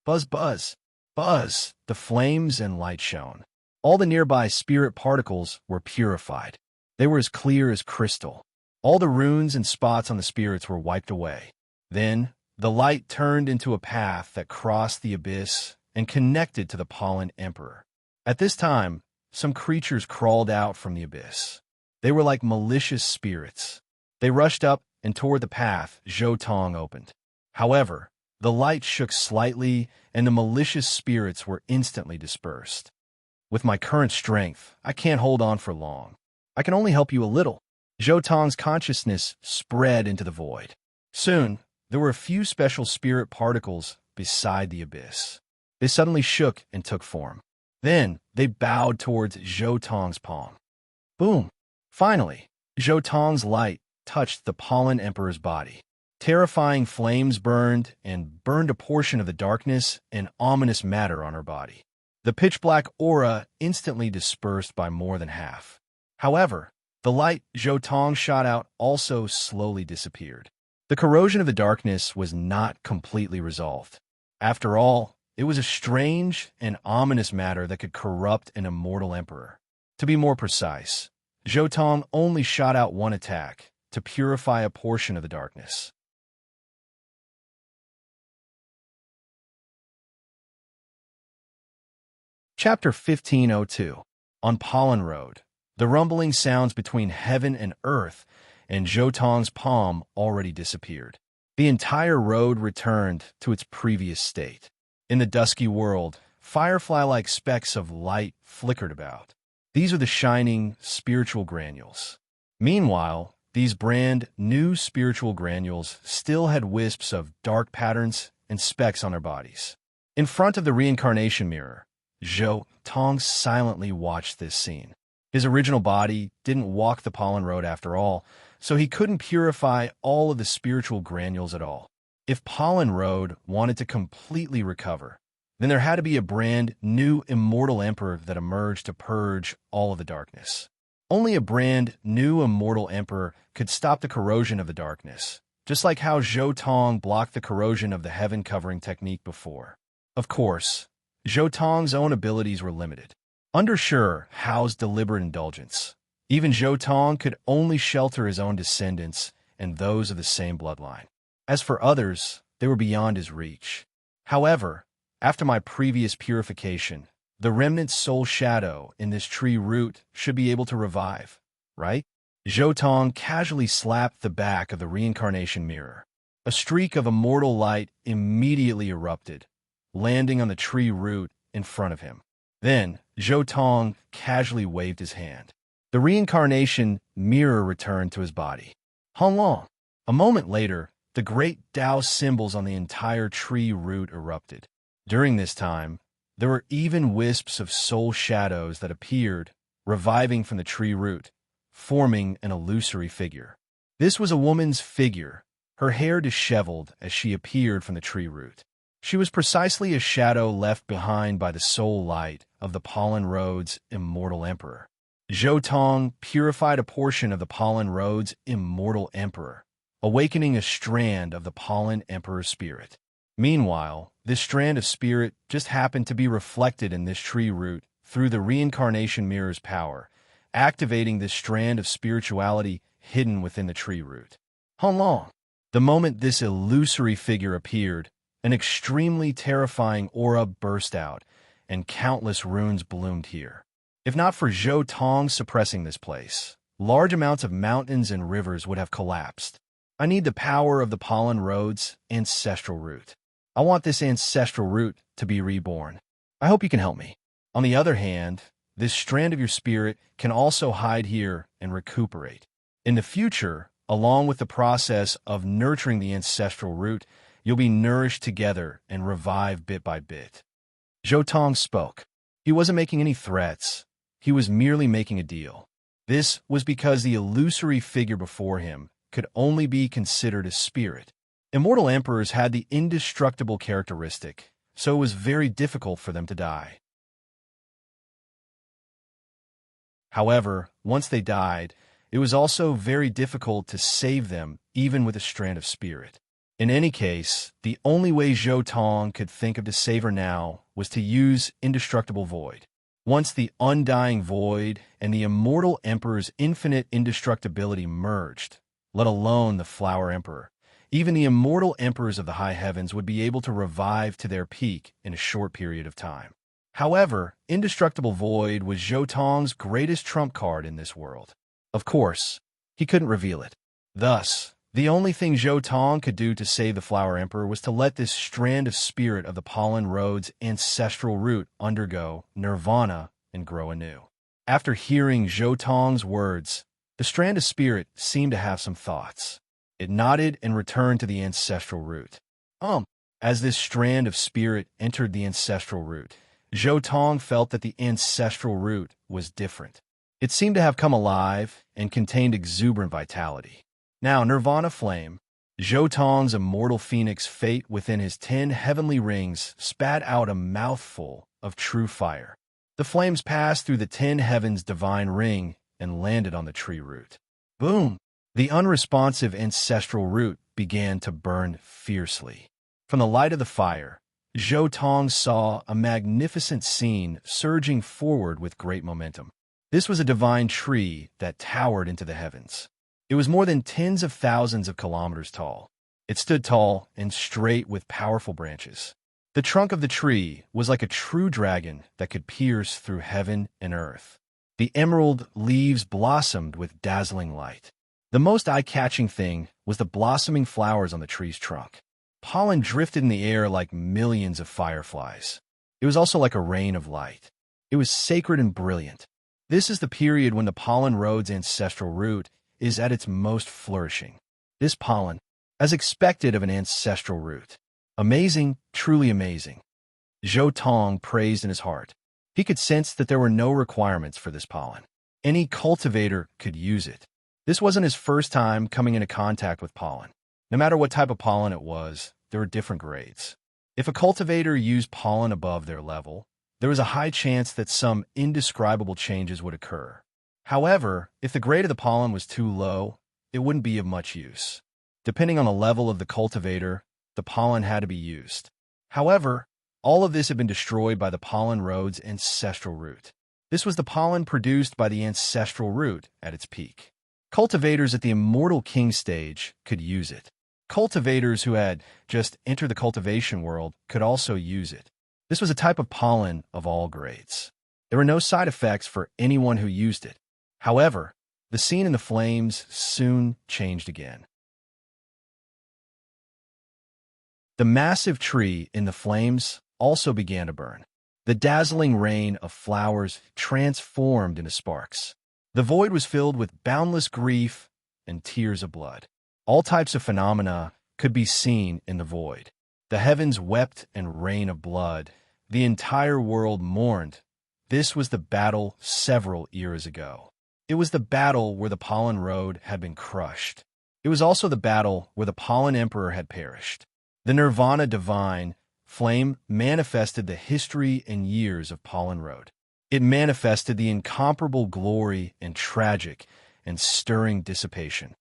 Speaker 1: Buzz, buzz, buzz, the flames and light shone. All the nearby spirit particles were purified. They were as clear as crystal. All the runes and spots on the spirits were wiped away. Then, the light turned into a path that crossed the abyss and connected to the Pollen Emperor. At this time, some creatures crawled out from the abyss. They were like malicious spirits. They rushed up and toward the path Zhou Tong opened. However, the light shook slightly, and the malicious spirits were instantly dispersed. With my current strength, I can't hold on for long. I can only help you a little. Zhou Tong's consciousness spread into the void. Soon, there were a few special spirit particles beside the abyss. They suddenly shook and took form. Then, they bowed towards Zhou Tong's palm. Boom! Finally, Zhou Tong's light touched the Pollen Emperor's body. Terrifying flames burned a portion of the darkness and ominous matter on her body. The pitch-black aura instantly dispersed by more than half. However, the light Zhou Tong shot out also slowly disappeared. The corrosion of the darkness was not completely resolved. After all, it was a strange and ominous matter that could corrupt an immortal emperor. To be more precise, Zhou Tong only shot out one attack to purify a portion of the darkness. Chapter 1502. On Pollen Road, the rumbling sounds between heaven and earth and Zhou Tong's palm already disappeared. The entire road returned to its previous state. In the dusky world, firefly-like specks of light flickered about. These are the shining, spiritual granules. Meanwhile, these brand new spiritual granules still had wisps of dark patterns and specks on their bodies. In front of the reincarnation mirror, Zhou Tong silently watched this scene. His original body didn't walk the pollen road after all, so he couldn't purify all of the spiritual granules at all. If Pollen Road wanted to completely recover, then there had to be a brand new immortal emperor that emerged to purge all of the darkness. Only a brand new immortal emperor could stop the corrosion of the darkness, just like how Zhou Tong blocked the corrosion of the heaven covering technique before. Of course, Zhou Tong's own abilities were limited. Under Hao's deliberate indulgence, even Zhou Tong could only shelter his own descendants and those of the same bloodline. As for others, they were beyond his reach. However, after my previous purification, the remnant soul shadow in this tree root should be able to revive, right? Zhou Tong casually slapped the back of the reincarnation mirror. A streak of immortal light immediately erupted, landing on the tree root in front of him. Then, Zhou Tong casually waved his hand. The reincarnation mirror returned to his body. Long. A moment later, the great Tao symbols on the entire tree root erupted. During this time, there were even wisps of soul shadows that appeared, reviving from the tree root, forming an illusory figure. This was a woman's figure, her hair disheveled as she appeared from the tree root. She was precisely a shadow left behind by the soul light of the Pollen Road's immortal emperor. Zhou Tong purified a portion of the Pollen Road's immortal emperor, awakening a strand of the Pollen Emperor's spirit. Meanwhile, this strand of spirit just happened to be reflected in this tree root through the reincarnation mirror's power, activating this strand of spirituality hidden within the tree root. Long. The moment this illusory figure appeared, an extremely terrifying aura burst out, and countless runes bloomed here. If not for Zhou Tong suppressing this place, large amounts of mountains and rivers would have collapsed. I need the power of the Pollen Road's ancestral root. I want this ancestral root to be reborn. I hope you can help me. On the other hand, this strand of your spirit can also hide here and recuperate. In the future, along with the process of nurturing the ancestral root, you'll be nourished together and revive bit by bit. Zhou Tong spoke. He wasn't making any threats. He was merely making a deal. This was because the illusory figure before him could only be considered a spirit. Immortal emperors had the indestructible characteristic, so it was very difficult for them to die. However, once they died, it was also very difficult to save them, even with a strand of spirit. In any case, the only way Zhou Tong could think of to save her now was to use indestructible void. Once the undying void and the immortal emperor's infinite indestructibility merged, let alone the flower emperor, even the immortal emperors of the high heavens would be able to revive to their peak in a short period of time. However, indestructible void was Zhou Tong's greatest trump card in this world. Of course, he couldn't reveal it. Thus, the only thing Zhou Tong could do to save the flower emperor was to let this strand of spirit of the Pollen Road's ancestral root undergo nirvana and grow anew. After hearing Zhou Tong's words, the strand of spirit seemed to have some thoughts. It nodded and returned to the ancestral root. As this strand of spirit entered the ancestral root, Zhou Tong felt that the ancestral root was different. It seemed to have come alive and contained exuberant vitality. Now, Nirvana Flame, Zhou Tong's immortal phoenix fate within his 10 heavenly rings, spat out a mouthful of true fire. The flames passed through the 10 heavens' divine ring and landed on the tree root. Boom! The unresponsive ancestral root began to burn fiercely. From the light of the fire, Zhou Tong saw a magnificent scene surging forward with great momentum. This was a divine tree that towered into the heavens. It was more than tens of thousands of kilometers tall. It stood tall and straight with powerful branches. The trunk of the tree was like a true dragon that could pierce through heaven and earth. The emerald leaves blossomed with dazzling light. The most eye-catching thing was the blossoming flowers on the tree's trunk. Pollen drifted in the air like millions of fireflies. It was also like a rain of light. It was sacred and brilliant. This is the period when the Pollen Road's ancestral root is at its most flourishing. This pollen, as expected of an ancestral root. Amazing, truly amazing. Zhou Tong praised in his heart. He could sense that there were no requirements for this pollen. Any cultivator could use it. This wasn't his first time coming into contact with pollen. No matter what type of pollen it was, there were different grades. If a cultivator used pollen above their level, there was a high chance that some indescribable changes would occur. However, if the grade of the pollen was too low, it wouldn't be of much use. Depending on the level of the cultivator, the pollen had to be used. However, all of this had been destroyed by the pollen road's ancestral root. This was the pollen produced by the ancestral root at its peak. Cultivators at the Immortal King stage could use it. Cultivators who had just entered the cultivation world could also use it. This was a type of pollen of all grades. There were no side effects for anyone who used it. However, the scene in the flames soon changed again. The massive tree in the flames also began to burn. The dazzling rain of flowers transformed into sparks. The void was filled with boundless grief and tears of blood. All types of phenomena could be seen in the void. The heavens wept and rain of blood. The entire world mourned. This was the battle several eras ago. It was the battle where the pollen road had been crushed. It was also the battle where the pollen emperor had perished. The nirvana divine flame manifested the history and years of pollen road. It manifested the incomparable glory and tragic and stirring dissipation.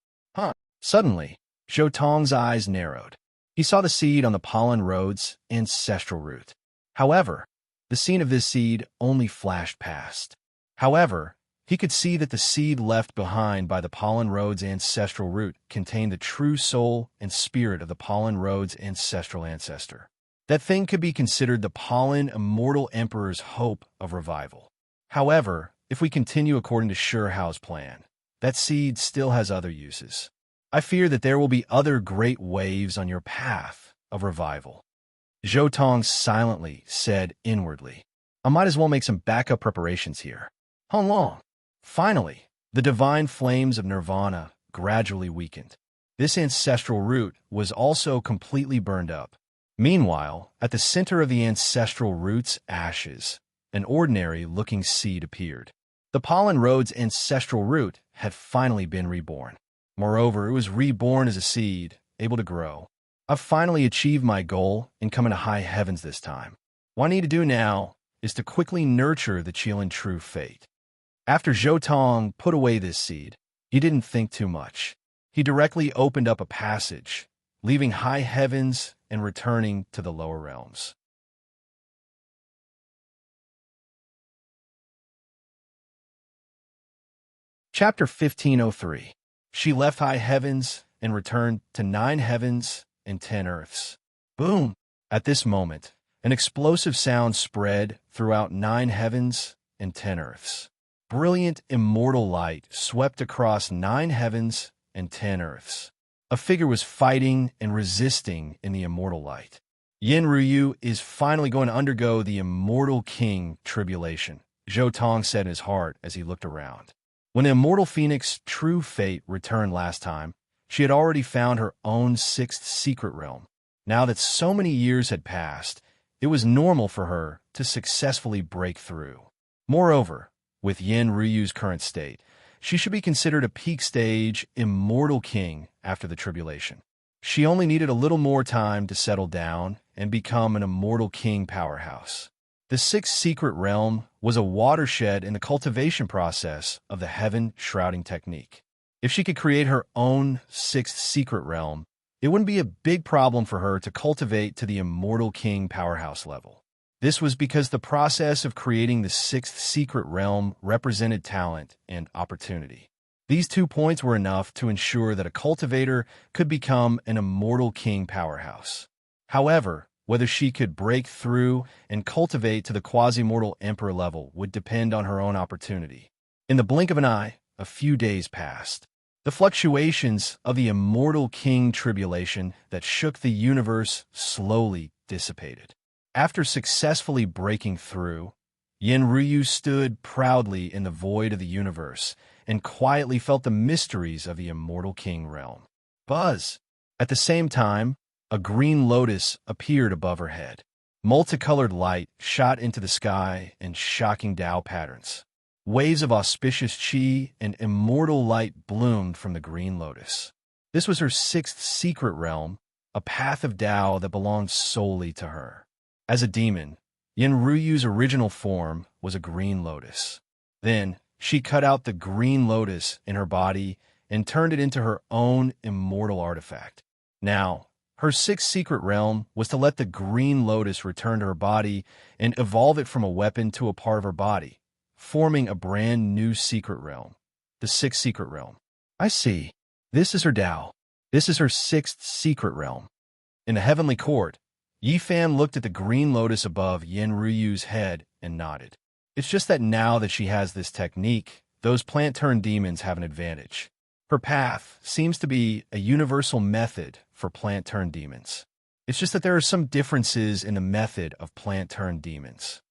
Speaker 1: Suddenly, Zhou Tong's eyes narrowed. He saw the seed on the pollen road's ancestral root. However, the scene of this seed only flashed past. However, he could see that the seed left behind by the pollen road's ancestral root contained the true soul and spirit of the pollen road's ancestral ancestor. That thing could be considered the pollen immortal emperor's hope of revival. However, if we continue according to Shurehao's plan, that seed still has other uses. I fear that there will be other great waves on your path of revival. Zhou Tong silently said inwardly, I might as well make some backup preparations here. How long? Finally, the divine flames of nirvana gradually weakened. This ancestral root was also completely burned up. Meanwhile, at the center of the ancestral root's ashes, an ordinary-looking seed appeared. The pollen road's ancestral root had finally been reborn. Moreover, it was reborn as a seed, able to grow. I've finally achieved my goal and come into high heavens this time. What I need to do now is to quickly nurture the Qilin true fate. After Zhou Tong put away this seed, he didn't think too much. He directly opened up a passage, leaving high heavens and returning to the lower realms. Chapter 1503. She left high heavens and returned to 9 heavens and 10 earths. Boom! At this moment, an explosive sound spread throughout 9 heavens and 10 earths. Brilliant immortal light swept across 9 heavens and 10 earths. A figure was fighting and resisting in the immortal light. Yin Ruyu is finally going to undergo the Immortal King tribulation, Zhou Tong said in his heart as he looked around. When the Immortal Phoenix's true fate returned last time, she had already found her own 6th secret realm. Now that so many years had passed, it was normal for her to successfully break through. Moreover, with Yin Ruyu's current state, she should be considered a peak stage Immortal King after the tribulation. She only needed a little more time to settle down and become an Immortal King powerhouse. The 6th secret realm was a watershed in the cultivation process of the heaven shrouding technique. If she could create her own 6th secret realm, it wouldn't be a big problem for her to cultivate to the Immortal King powerhouse level. This was because the process of creating the 6th secret realm represented talent and opportunity. These 2 points were enough to ensure that a cultivator could become an Immortal King powerhouse. However, whether she could break through and cultivate to the quasi-mortal emperor level would depend on her own opportunity. In the blink of an eye, a few days passed. The fluctuations of the Immortal King tribulation that shook the universe slowly dissipated. After successfully breaking through, Yenryu stood proudly in the void of the universe and quietly felt the mysteries of the immortal king realm. Buzz! At the same time, a green lotus appeared above her head. Multicolored light shot into the sky in shocking Tao patterns. Waves of auspicious chi and immortal light bloomed from the green lotus. This was her sixth secret realm, a path of Tao that belonged solely to her. As a demon, Yenryu's original form was a green lotus. Then, she cut out the green lotus in her body and turned it into her own immortal artifact. Now, her sixth secret realm was to let the green lotus return to her body and evolve it from a weapon to a part of her body, forming a brand new secret realm, the sixth secret realm. I see. This is her Tao. This is her sixth secret realm. In the heavenly court, Yifan looked at the green lotus above Yenryu's head and nodded. It's just that now that she has this technique, those plant-turned demons have an advantage. Her path seems to be a universal method for plant-turned demons. It's just that there are some differences in the method of plant-turned demons.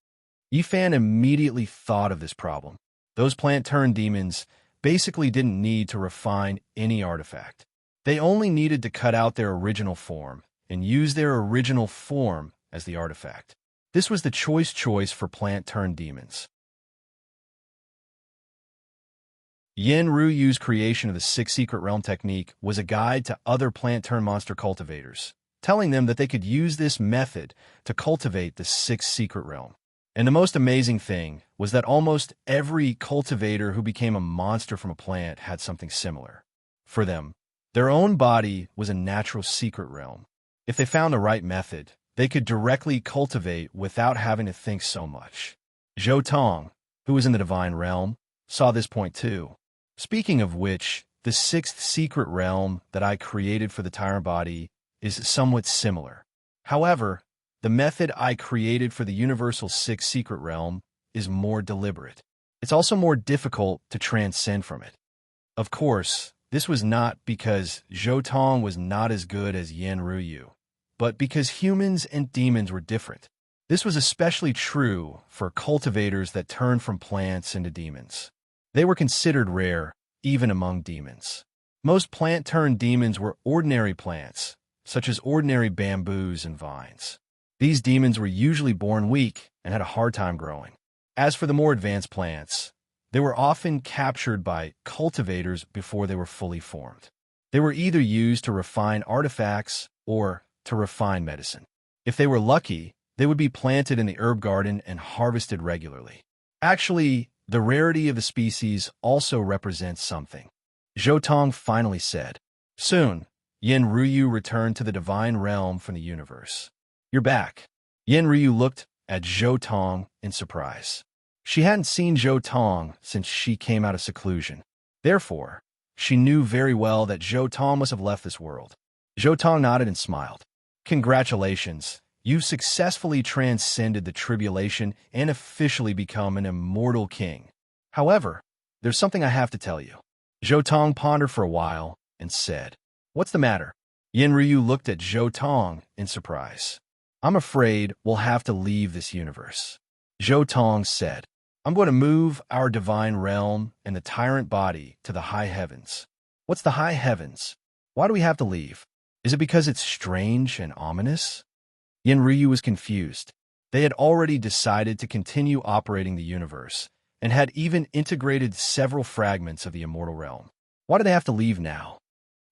Speaker 1: Yifan immediately thought of this problem. Those plant-turned demons basically didn't need to refine any artifact. They only needed to cut out their original form and use their original form as the artifact. This was the choice for plant-turned demons. Yenryu's creation of the Sixth Secret Realm technique was a guide to other plant-turned monster cultivators, telling them that they could use this method to cultivate the Sixth Secret Realm. And the most amazing thing was that almost every cultivator who became a monster from a plant had something similar. For them, their own body was a natural secret realm. If they found the right method, they could directly cultivate without having to think so much. Zhou Tong, who was in the divine realm, saw this point too. Speaking of which, the sixth secret realm that I created for the tyrant body is somewhat similar. However, the method I created for the universal sixth secret realm is more deliberate. It's also more difficult to transcend from it. Of course, this was not because Zhou Tong was not as good as Yenryu, but because humans and demons were different. This was especially true for cultivators that turned from plants into demons. They were considered rare, even among demons. Most plant-turned demons were ordinary plants, such as ordinary bamboos and vines. These demons were usually born weak and had a hard time growing. As for the more advanced plants, they were often captured by cultivators before they were fully formed. They were either used to refine artifacts or to refine medicine. If they were lucky, they would be planted in the herb garden and harvested regularly. Actually, the rarity of the species also represents something. Zhou Tong finally said. Soon, Yenryu returned to the divine realm from the universe. You're back. Yenryu looked at Zhou Tong in surprise. She hadn't seen Zhou Tong since she came out of seclusion. Therefore, she knew very well that Zhou Tong must have left this world. Zhou Tong nodded and smiled. Congratulations. You've successfully transcended the tribulation and officially become an immortal king. However, there's something I have to tell you. Zhou Tong pondered for a while and said, What's the matter? Yenryu looked at Zhou Tong in surprise. I'm afraid we'll have to leave this universe. Zhou Tong said, I'm going to move our divine realm and the tyrant body to the high heavens. What's the high heavens? Why do we have to leave? Is it because it's strange and ominous? Yenryu was confused. They had already decided to continue operating the universe and had even integrated several fragments of the immortal realm. Why do they have to leave now?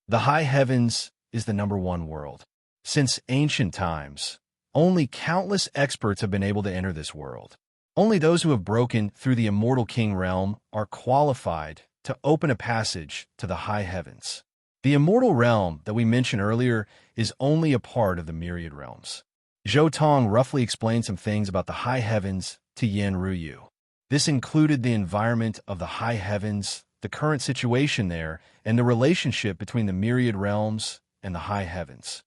Speaker 1: The high heavens is the #1 world. Since ancient times, only countless experts have been able to enter this world. Only those who have broken through the immortal king realm are qualified to open a passage to the high heavens. The immortal realm that we mentioned earlier is only a part of the myriad realms. Zhou Tong roughly explained some things about the high heavens to Yenryu. This included the environment of the high heavens, the current situation there, and the relationship between the myriad realms and the high heavens.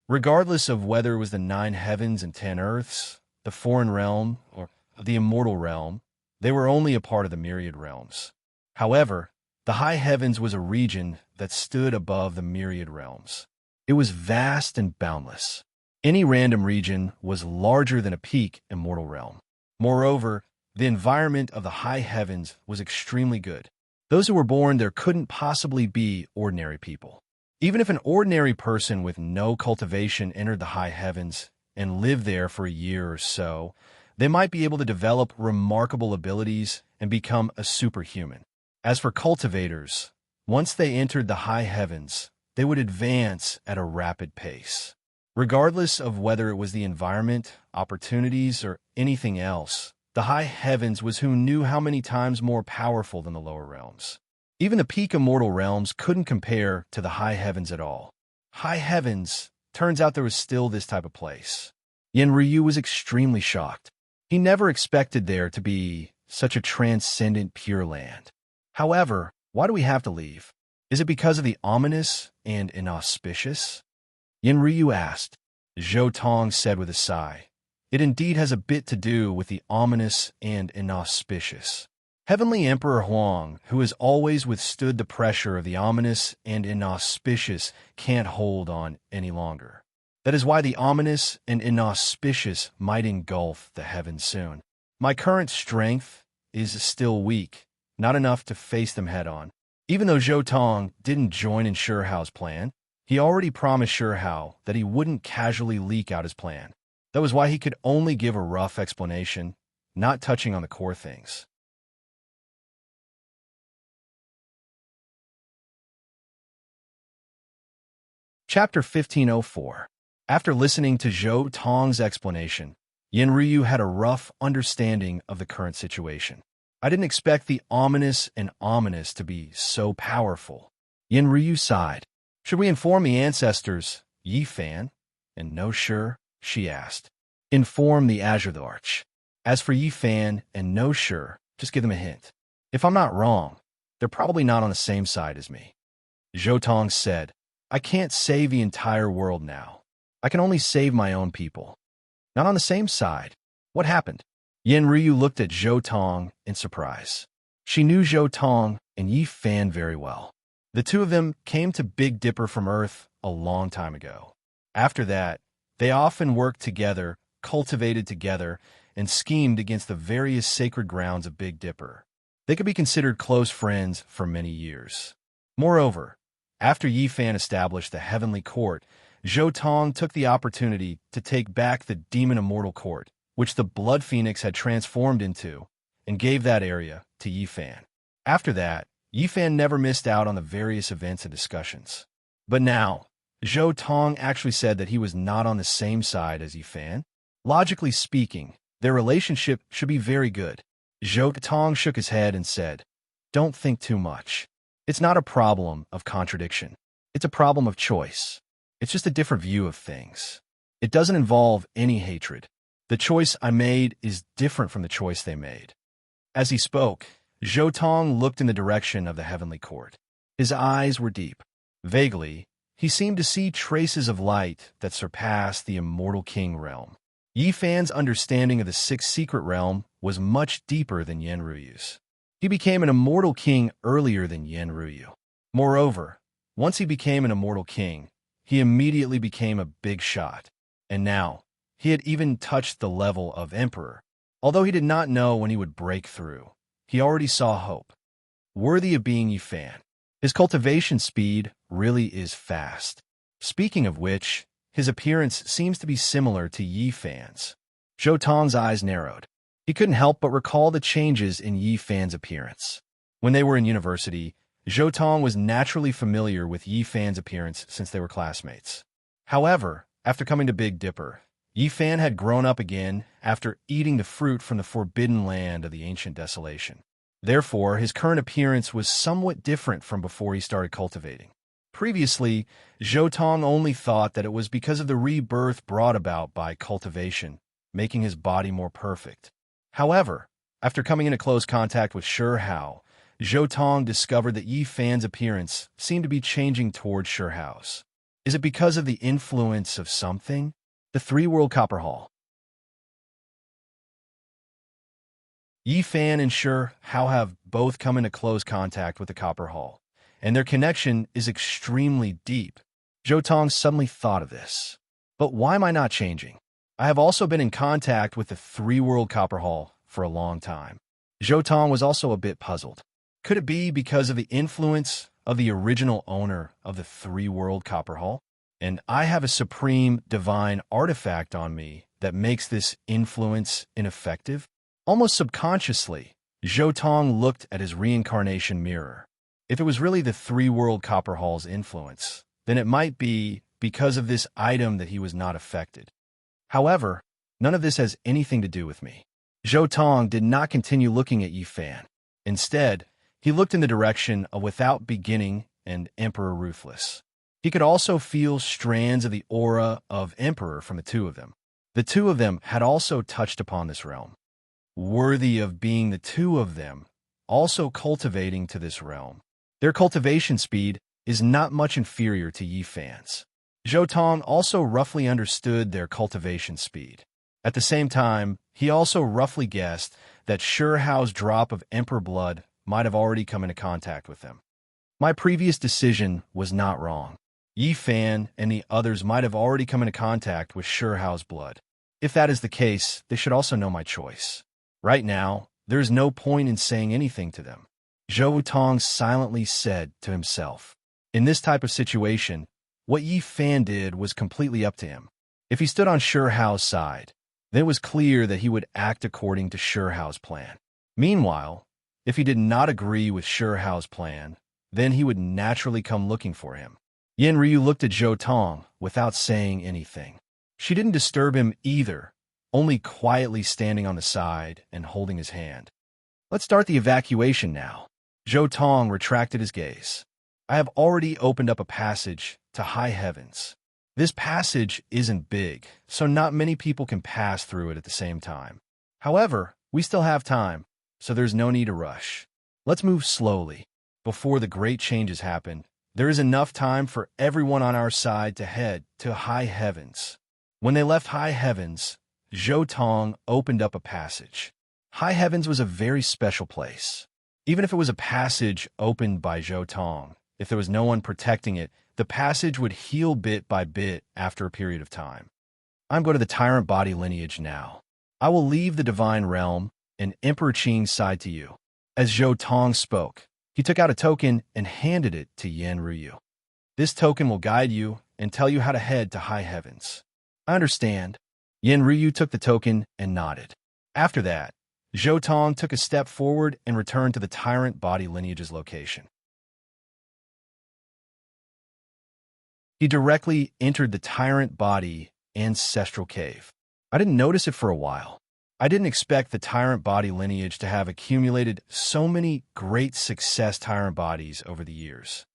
Speaker 1: Regardless of whether it was the 9 heavens and 10 earths, the foreign realm, or the immortal realm, they were only a part of the myriad realms. However, the high heavens was a region that stood above the myriad realms. It was vast and boundless. Any random region was larger than a peak in mortal realm. Moreover, the environment of the high heavens was extremely good. Those who were born there couldn't possibly be ordinary people. Even if an ordinary person with no cultivation entered the high heavens and lived there for a year or so, they might be able to develop remarkable abilities and become a superhuman. As for cultivators, once they entered the high heavens, they would advance at a rapid pace. Regardless of whether it was the environment, opportunities, or anything else, the high heavens was who knew how many times more powerful than the lower realms. Even the peak immortal realms couldn't compare to the high heavens at all. High heavens, turns out there was still this type of place. Yenryu was extremely shocked. He never expected there to be such a transcendent pure land. However, why do we have to leave? Is it because of the ominous and inauspicious? Yenryu asked. Zhou Tong said with a sigh. It indeed has a bit to do with the ominous and inauspicious. Heavenly Emperor Huang, who has always withstood the pressure of the ominous and inauspicious, can't hold on any longer. That is why the ominous and inauspicious might engulf the heavens soon. My current strength is still weak, not enough to face them head-on. Even though Zhou Tong didn't join in Shihao's plan, he already promised Shihao that he wouldn't casually leak out his plan. That was why he could only give a rough explanation, not touching on the core things. Chapter 1504. After listening to Zhou Tong's explanation, Yenryu had a rough understanding of the current situation. I didn't expect the ominous and ominous to be so powerful. Yenryu sighed. Should we inform the ancestors, Yi Fan? And no sure, she asked. Inform the Azure Arch. As for Yi Fan and no sure, just give them a hint. If I'm not wrong, they're probably not on the same side as me. Zhou Tong said, I can't save the entire world now. I can only save my own people. Not on the same side. What happened? Yenryu looked at Zhou Tong in surprise. She knew Zhou Tong and Yi Fan very well. The two of them came to Big Dipper from Earth a long time ago. After that, they often worked together, cultivated together, and schemed against the various sacred grounds of Big Dipper. They could be considered close friends for many years. Moreover, after Yi Fan established the Heavenly Court, Zhou Tong took the opportunity to take back the Demon Immortal Court, which the Blood Phoenix had transformed into, and gave that area to Yi Fan. After that, Yi Fan never missed out on the various events and discussions. But now, Zhou Tong actually said that he was not on the same side as Yi Fan. Logically speaking, their relationship should be very good. Zhou Tong shook his head and said, Don't think too much. It's not a problem of contradiction. It's a problem of choice. It's just a different view of things. It doesn't involve any hatred. The choice I made is different from the choice they made. As he spoke, Zhou Tong looked in the direction of the Heavenly Court. His eyes were deep. Vaguely, he seemed to see traces of light that surpassed the Immortal King realm. Yi Fan's understanding of the Sixth Secret Realm was much deeper than Yenryu's. He became an Immortal King earlier than Yenryu. Moreover, once he became an Immortal King, he immediately became a big shot. And now, he had even touched the level of Emperor. Although he did not know when he would break through, he already saw hope. Worthy of being Yi Fan. His cultivation speed really is fast. Speaking of which, his appearance seems to be similar to Yi Fan's. Zhou Tong's eyes narrowed. He couldn't help but recall the changes in Yi Fan's appearance. When they were in university, Zhou Tong was naturally familiar with Yi Fan's appearance since they were classmates. However, after coming to Big Dipper, Yi Fan had grown up again after eating the fruit from the forbidden land of the ancient desolation. Therefore, his current appearance was somewhat different from before he started cultivating. Previously, Zhou Tong only thought that it was because of the rebirth brought about by cultivation, making his body more perfect. However, after coming into close contact with Shihao, Zhou Tong discovered that Yi Fan's appearance seemed to be changing towards Shihao's. Is it because of the influence of something? The Three-World Copper Hall. Yi Fan and Shihao have both come into close contact with the Copper Hall, and their connection is extremely deep. Zhou Tong suddenly thought of this. But why am I not changing? I have also been in contact with the three-world copper hall for a long time. Zhou Tong was also a bit puzzled. Could it be because of the influence of the original owner of the three-world copper hall? And I have a supreme divine artifact on me that makes this influence ineffective? Almost subconsciously, Zhou Tong looked at his reincarnation mirror. If it was really the three-world copper hall's influence, then it might be because of this item that he was not affected. However, none of this has anything to do with me. Zhou Tong did not continue looking at Yi Fan. Instead, he looked in the direction of Without Beginning and Emperor Ruthless. He could also feel strands of the aura of Emperor from the two of them. The two of them had also touched upon this realm, worthy of being the two of them, also cultivating to this realm. Their cultivation speed is not much inferior to Yi Fan's. Zhou Tong also roughly understood their cultivation speed. At the same time, he also roughly guessed that Hao's drop of Emperor blood might have already come into contact with them. My previous decision was not wrong. Yi Fan and the others might have already come into contact with Hao's blood. If that is the case, they should also know my choice. Right now, there is no point in saying anything to them. Zhou Tong silently said to himself. In this type of situation, what Yi Fan did was completely up to him. If he stood on Hao's side, then it was clear that he would act according to Hao's plan. Meanwhile, if he did not agree with Hao's plan, then he would naturally come looking for him. Yan Ryu looked at Zhou Tong without saying anything. She didn't disturb him either, only quietly standing on the side and holding his hand. Let's start the evacuation now. Zhou Tong retracted his gaze. I have already opened up a passage to high heavens. This passage isn't big, so not many people can pass through it at the same time. However, we still have time, so there's no need to rush. Let's move slowly. Before the great changes happen, there is enough time for everyone on our side to head to high heavens. When they left high heavens, Zhou Tong opened up a passage. High heavens was a very special place. Even if it was a passage opened by Zhou Tong, if there was no one protecting it, the passage would heal bit by bit after a period of time. I'm going to the tyrant body lineage now. I will leave the divine realm and Emperor Qing's side to you. As Zhou Tong spoke, he took out a token and handed it to Yan Ryu. This token will guide you and tell you how to head to high heavens. I understand. Yan Ryu took the token and nodded. After that, Zhou Tong took a step forward and returned to the tyrant body lineage's location. He directly entered the tyrant body ancestral cave. I didn't notice it for a while. I didn't expect the tyrant body lineage to have accumulated so many great success tyrant bodies over the years.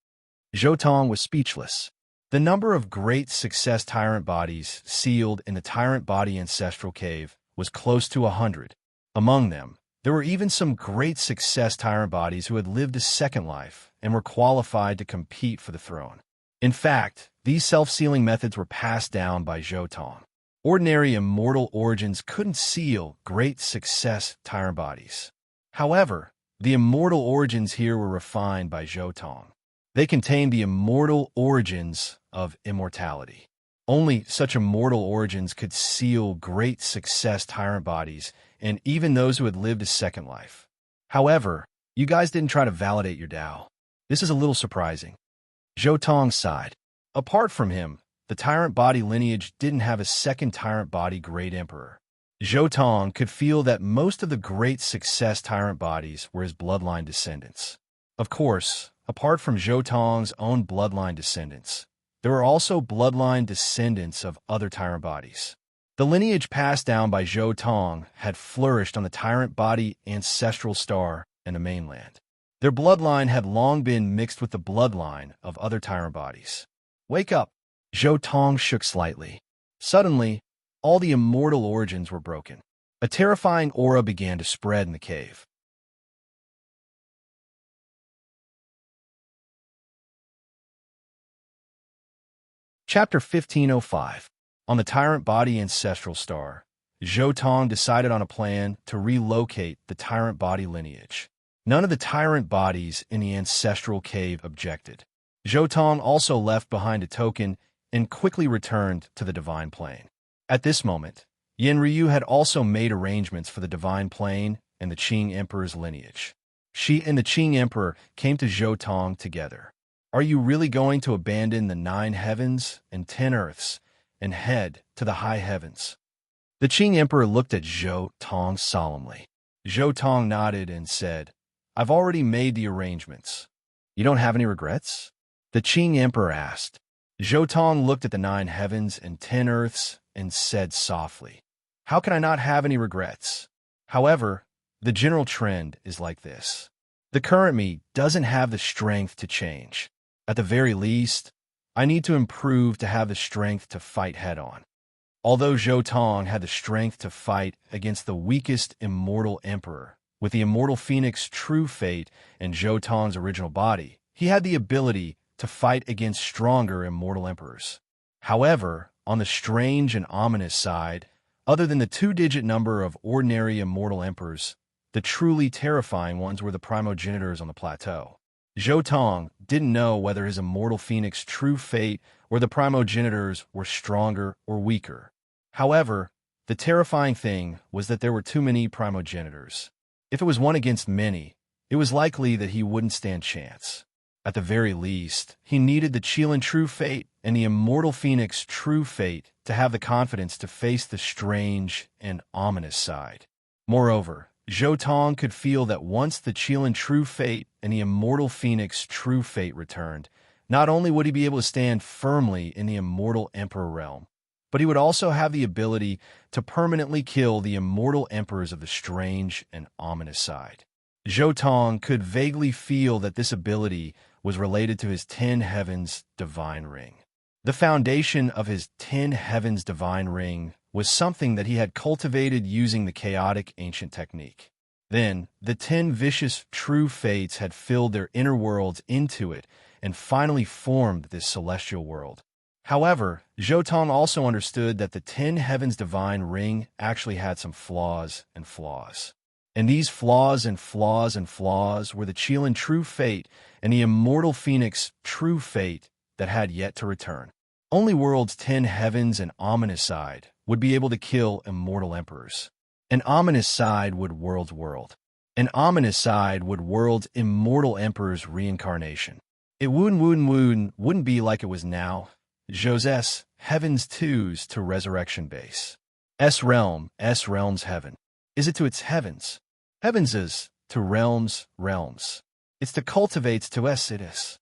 Speaker 1: Zhou Tong was speechless. The number of great success tyrant bodies sealed in the tyrant body ancestral cave was close to 100. Among them, there were even some great success tyrant bodies who had lived a second life and were qualified to compete for the throne. In fact, these self-sealing methods were passed down by Zhou Tong. Ordinary immortal origins couldn't seal great success tyrant bodies. However, the immortal origins here were refined by Zhou Tong. They contained the immortal origins of immortality. Only such immortal origins could seal great success tyrant bodies, and even those who had lived a second life. However, you guys didn't try to validate your Tao. This is a little surprising. Zhou Tong sighed. Apart from him, the tyrant body lineage didn't have a second tyrant body great emperor. Zhou Tong could feel that most of the great success tyrant bodies were his bloodline descendants. Of course, apart from Zhou Tong's own bloodline descendants, there were also bloodline descendants of other tyrant bodies. The lineage passed down by Zhou Tong had flourished on the tyrant body ancestral star and the mainland. Their bloodline had long been mixed with the bloodline of other tyrant bodies. Wake up! Zhou Tong shook slightly. Suddenly, all the immortal origins were broken. A terrifying aura began to spread in the cave. Chapter 1505. On the tyrant body ancestral star, Zhou Tong decided on a plan to relocate the tyrant body lineage. None of the tyrant bodies in the ancestral cave objected. Zhou Tong also left behind a token and quickly returned to the divine plane. At this moment, Yen Ryu had also made arrangements for the divine plane and the Qing Emperor's lineage. She and the Qing Emperor came to Zhou Tong together. Are you really going to abandon the 9 heavens and 10 earths and head to the high heavens? The Qing Emperor looked at Zhou Tong solemnly. Zhou Tong nodded and said, I've already made the arrangements. You don't have any regrets? The Qing Emperor asked. Zhou Tong looked at the 9 heavens and 10 earths and said softly, How can I not have any regrets? However, the general trend is like this. The current me doesn't have the strength to change. At the very least, I need to improve to have the strength to fight head-on. Although Zhou Tong had the strength to fight against the weakest immortal emperor, with the immortal phoenix True Fate and Zhou Tong's original body, he had the ability to fight against stronger immortal emperors. However, on the strange and ominous side, other than the 2-digit number of ordinary immortal emperors, the truly terrifying ones were the primogenitors on the plateau. Zhou Tong didn't know whether his immortal phoenix True Fate or the primogenitors were stronger or weaker. However, the terrifying thing was that there were too many primogenitors. If it was one against many, it was likely that he wouldn't stand chance. At the very least, he needed the Qilin True Fate and the immortal phoenix True Fate to have the confidence to face the strange and ominous side. Moreover, Zhou Tong could feel that once the Qilin True Fate and the immortal phoenix True Fate returned, not only would he be able to stand firmly in the immortal emperor realm, but he would also have the ability to permanently kill the immortal emperors of the strange and ominous side. Zhou Tong could vaguely feel that this ability was related to his 10 Heavens Divine Ring. The foundation of his 10 Heavens Divine Ring was something that he had cultivated using the chaotic ancient technique. Then, the 10 vicious true fates had filled their inner worlds into it and finally formed this celestial world. However, Zhou Tong also understood that the 10 Heavens Divine Ring actually had some flaws. And these flaws were the Qilin True Fate and the immortal phoenix True Fate that had yet to return. Only world's 10 heavens and ominous side would be able to kill immortal emperors. An ominous side would world's world. An ominous side would world's immortal emperor's reincarnation. It wouldn't be like it was now. Jose's heavens 2's to resurrection base. S realm's heaven. Is it to its heavens? Heavens is to realms. It's to cultivates to es it is.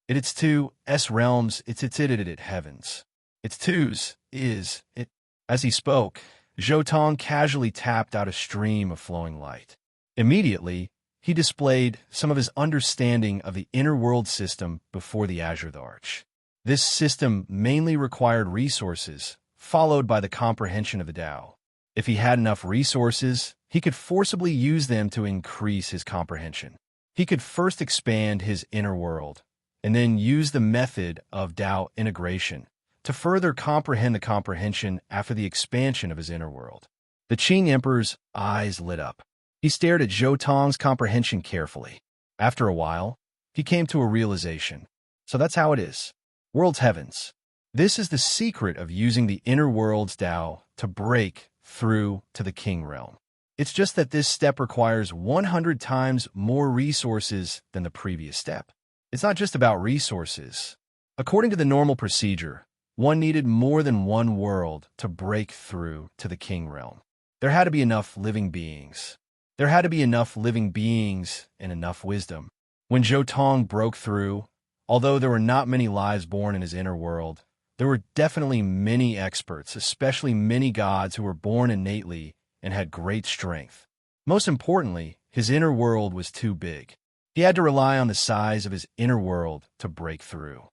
Speaker 1: It's to S realms, it's it heavens. It's twos, is, it. As he spoke, Zhou Tong casually tapped out a stream of flowing light. Immediately, he displayed some of his understanding of the inner world system before the Azure Arch. This system mainly required resources, followed by the comprehension of the Tao. If he had enough resources, he could forcibly use them to increase his comprehension. He could first expand his inner world, and then use the method of Tao integration to further comprehend the comprehension after the expansion of his inner world. The Qing Emperor's eyes lit up. He stared at Zhou Tong's comprehension carefully. After a while, he came to a realization. So that's how it is. World's heavens. This is the secret of using the inner world's Tao to break through to the King realm. It's just that this step requires 100 times more resources than the previous step. It's not just about resources. According to the normal procedure, one needed more than one world to break through to the King realm. There had to be enough living beings. There had to be enough living beings and enough wisdom. When Zhou Tong broke through, although there were not many lives born in his inner world, there were definitely many experts, especially many gods who were born innately and had great strength. Most importantly, his inner world was too big. He had to rely on the size of his inner world to break through.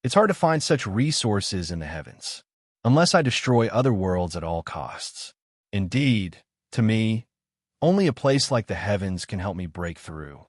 Speaker 1: It's hard to find such resources in the heavens, unless I destroy other worlds at all costs. Indeed, to me, only a place like the heavens can help me break through.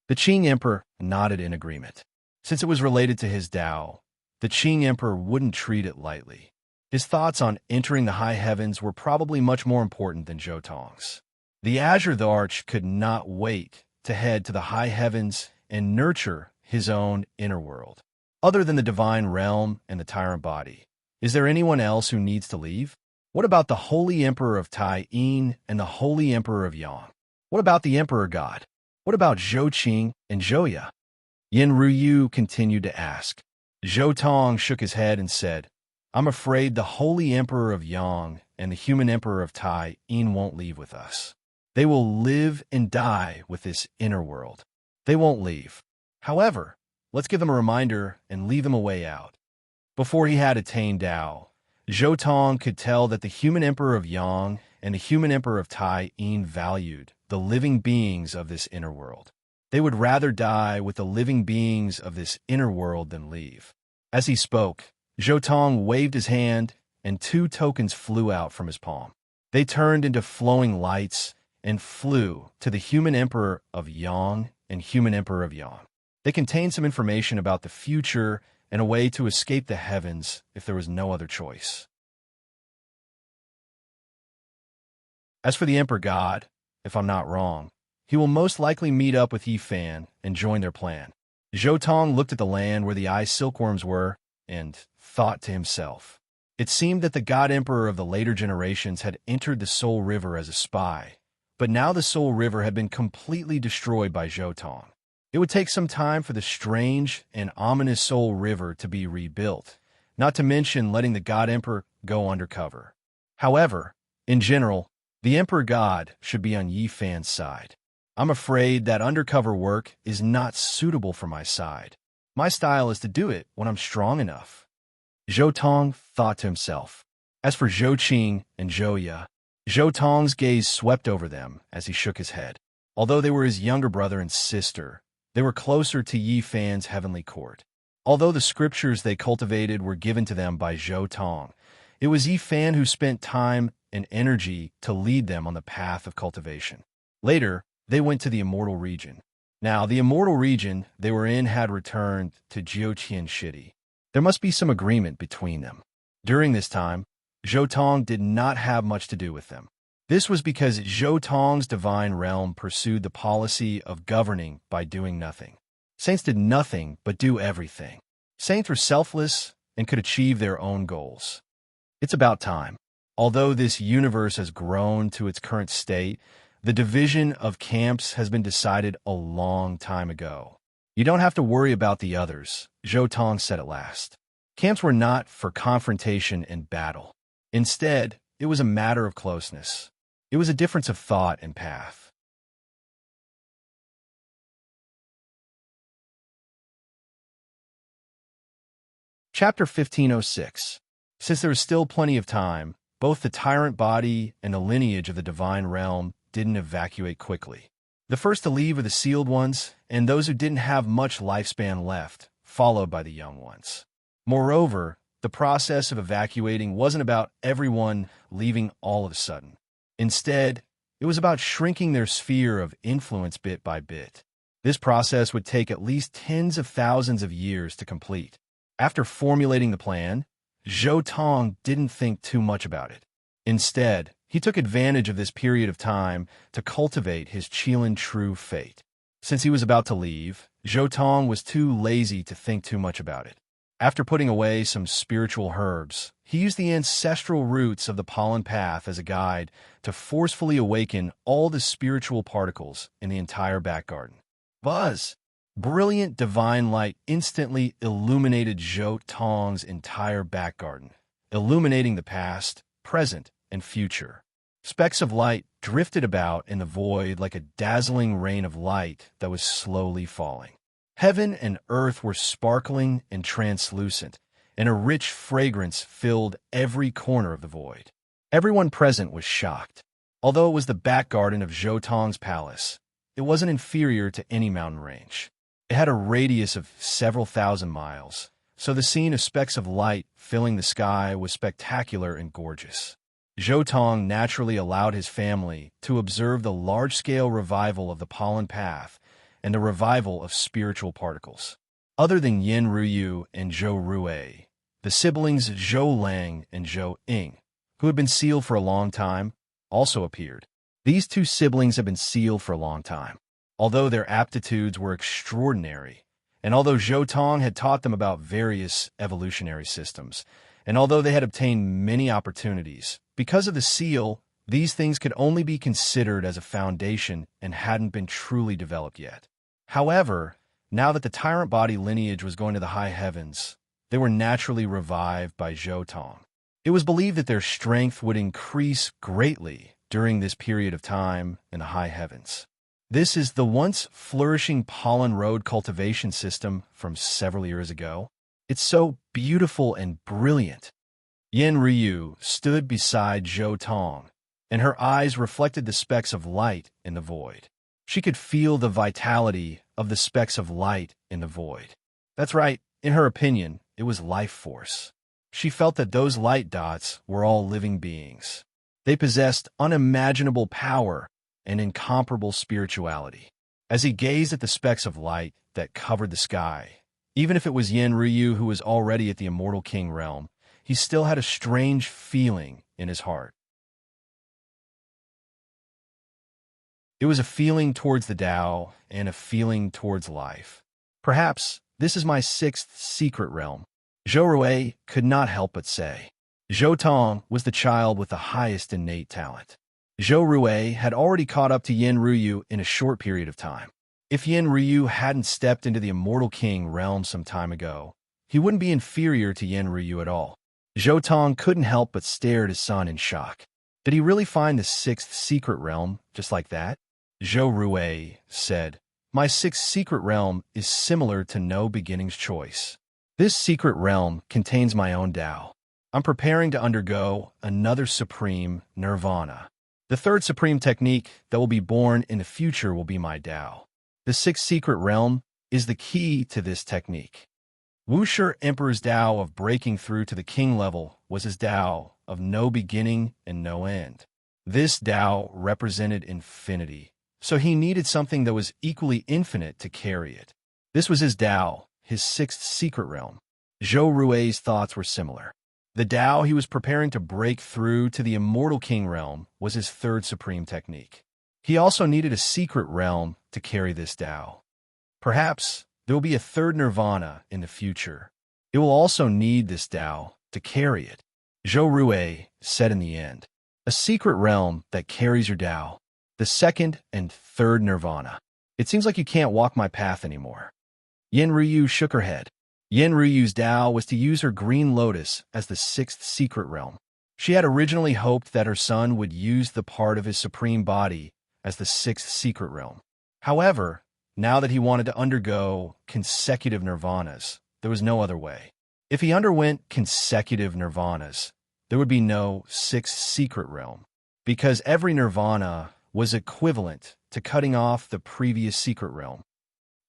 Speaker 1: The Qing Emperor nodded in agreement. Since it was related to his Tao, the Qing Emperor wouldn't treat it lightly. His thoughts on entering the high heavens were probably much more important than Zhou Tong's. The Azure Arch could not wait to head to the high heavens and nurture his own inner world. Other than the divine realm and the tyrant body, is there anyone else who needs to leave? What about the Holy Emperor of Tai Yin and the Holy Emperor of Yang? What about the Emperor God? What about Zhou Qing and Zhou Ya? Yin Ruyu continued to ask. Zhou Tong shook his head and said, I'm afraid the Holy Emperor of Yang and the human Emperor of Tai Yin won't leave with us. They will live and die with this inner world. They won't leave. However, let's give them a reminder and lead them a way out. Before he had attained Tao, Zhou Tong could tell that the human Emperor of Yang and the human Emperor of Tai Yin valued the living beings of this inner world. They would rather die with the living beings of this inner world than leave. As he spoke, Zhou Tong waved his hand, and 2 tokens flew out from his palm. They turned into flowing lights and flew to the human Emperor of Yang and human Emperor of Yang. They contained some information about the future and a way to escape the heavens if there was no other choice. As for the Emperor God, if I'm not wrong, he will most likely meet up with Yi Fan and join their plan. Zhou Tong looked at the land where the ice silkworms were and thought to himself. It seemed that the God Emperor of the later generations had entered the Soul River as a spy, but now the Soul River had been completely destroyed by Zhou Tong. It would take some time for the strange and ominous Soul River to be rebuilt, not to mention letting the God Emperor go undercover. However, in general, the Emperor God should be on Yi Fan's side. I'm afraid that undercover work is not suitable for my side. My style is to do it when I'm strong enough. Zhou Tong thought to himself. As for Zhou Qing and Zhou Ya, Zhou Tong's gaze swept over them as he shook his head. Although they were his younger brother and sister, they were closer to Yi Fan's heavenly court. Although the scriptures they cultivated were given to them by Zhou Tong, it was Yi Fan who spent time and energy to lead them on the path of cultivation. Later, they went to the immortal region. Now, the immortal region they were in had returned to Jiuqian City. There must be some agreement between them. During this time, Zhou Tong did not have much to do with them. This was because Zhou Tong's divine realm pursued the policy of governing by doing nothing. Saints did nothing but do everything. Saints were selfless and could achieve their own goals. It's about time. Although this universe has grown to its current state, the division of camps has been decided a long time ago. You don't have to worry about the others, Zhou Tong said at last. Camps were not for confrontation and battle. Instead, it was a matter of closeness. It was a difference of thought and path. Chapter 1506. Since there was still plenty of time, both the tyrant body and the lineage of the divine realm didn't evacuate quickly. The first to leave were the sealed ones, and those who didn't have much lifespan left, followed by the young ones. Moreover, the process of evacuating wasn't about everyone leaving all of a sudden. Instead, it was about shrinking their sphere of influence bit by bit. This process would take at least tens of thousands of years to complete. After formulating the plan, Zhou Tong didn't think too much about it. Instead, he took advantage of this period of time to cultivate his Qilin true fate. Since he was about to leave, Zhou Tong was too lazy to think too much about it. After putting away some spiritual herbs, he used the ancestral roots of the pollen path as a guide to forcefully awaken all the spiritual particles in the entire back garden. Buzz! Brilliant divine light instantly illuminated Zhou Tong's entire back garden, illuminating the past, present, and future. Specks of light drifted about in the void like a dazzling rain of light that was slowly falling. Heaven and earth were sparkling and translucent, and a rich fragrance filled every corner of the void. Everyone present was shocked. Although it was the back garden of Zhou Tong's palace, it wasn't inferior to any mountain range. It had a radius of several thousand miles, so the scene of specks of light filling the sky was spectacular and gorgeous. Zhou Tong naturally allowed his family to observe the large-scale revival of the pollen path and the revival of spiritual particles. Other than Yin Ruyu and Zhou Rui, the siblings Zhou Lang and Zhou Ying, who had been sealed for a long time, also appeared. These 2 siblings had been sealed for a long time. Although their aptitudes were extraordinary, And although Zhou Tong had taught them about various evolutionary systems, and although they had obtained many opportunities, because of the seal, these things could only be considered as a foundation and hadn't been truly developed yet. However, now that the tyrant body lineage was going to the high heavens, they were naturally revived by Zhou Tong. It was believed that their strength would increase greatly during this period of time in the high heavens. This is the once flourishing pollen road cultivation system from several years ago. It's so beautiful and brilliant. Yin Ryu stood beside Zhou Tong, and her eyes reflected the specks of light in the void. She could feel the vitality of the specks of light in the void. That's right, in her opinion, it was life force. She felt that those light dots were all living beings. They possessed unimaginable power and incomparable spirituality. As he gazed at the specks of light that covered the sky, even if it was Yin Ryu who was already at the Immortal King realm, he still had a strange feeling in his heart. It was a feeling towards the Tao and a feeling towards life. Perhaps this is my sixth secret realm, Zhou Rui could not help but say. Zhou Tong was the child with the highest innate talent. Zhou Rui had already caught up to Yin Ryu in a short period of time. If Yin Ryu hadn't stepped into the Immortal King realm some time ago, he wouldn't be inferior to Yin Ryu at all. Zhou Tong couldn't help but stare at his son in shock. Did he really find the sixth secret realm just like that? Zhou Rui said, "My sixth secret realm is similar to No Beginning's Choice. This secret realm contains my own Tao. I'm preparing to undergo another supreme nirvana. The third supreme technique that will be born in the future will be my Tao. The sixth secret realm is the key to this technique." Wushi Emperor's Tao of breaking through to the king level was his Tao of no beginning and no end. This Tao represented infinity, so he needed something that was equally infinite to carry it. This was his Tao, his sixth secret realm. Zhou Rui's thoughts were similar. The Tao he was preparing to break through to the Immortal King realm was his third supreme technique. He also needed a secret realm to carry this Tao. Perhaps there will be a third nirvana in the future. It will also need this Tao to carry it. Zhou Rui said in the end, "A secret realm that carries your Tao. The second and third nirvana. It seems like you can't walk my path anymore." Yin Ryu shook her head. Yin Ryu's Tao was to use her green lotus as the sixth secret realm. She had originally hoped that her son would use the part of his supreme body as the sixth secret realm. However, now that he wanted to undergo consecutive nirvanas, there was no other way. If he underwent consecutive nirvanas, there would be no sixth secret realm, because every nirvana was equivalent to cutting off the previous secret realm.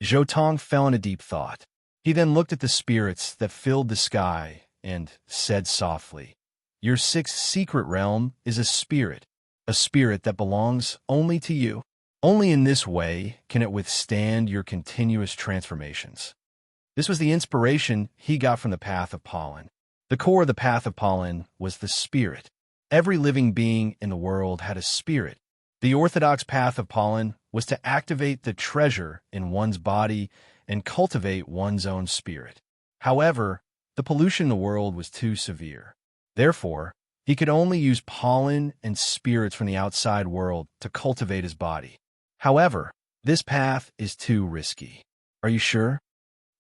Speaker 1: Zhou Tong fell into deep thought. He then looked at the spirits that filled the sky and said softly, "Your sixth secret realm is a spirit that belongs only to you. Only in this way can it withstand your continuous transformations." This was the inspiration he got from the Path of Pollen. The core of the Path of Pollen was the spirit. Every living being in the world had a spirit. The orthodox Path of Pollen was to activate the treasure in one's body and cultivate one's own spirit. However, the pollution in the world was too severe. Therefore, he could only use pollen and spirits from the outside world to cultivate his body. However, this path is too risky. Are you sure?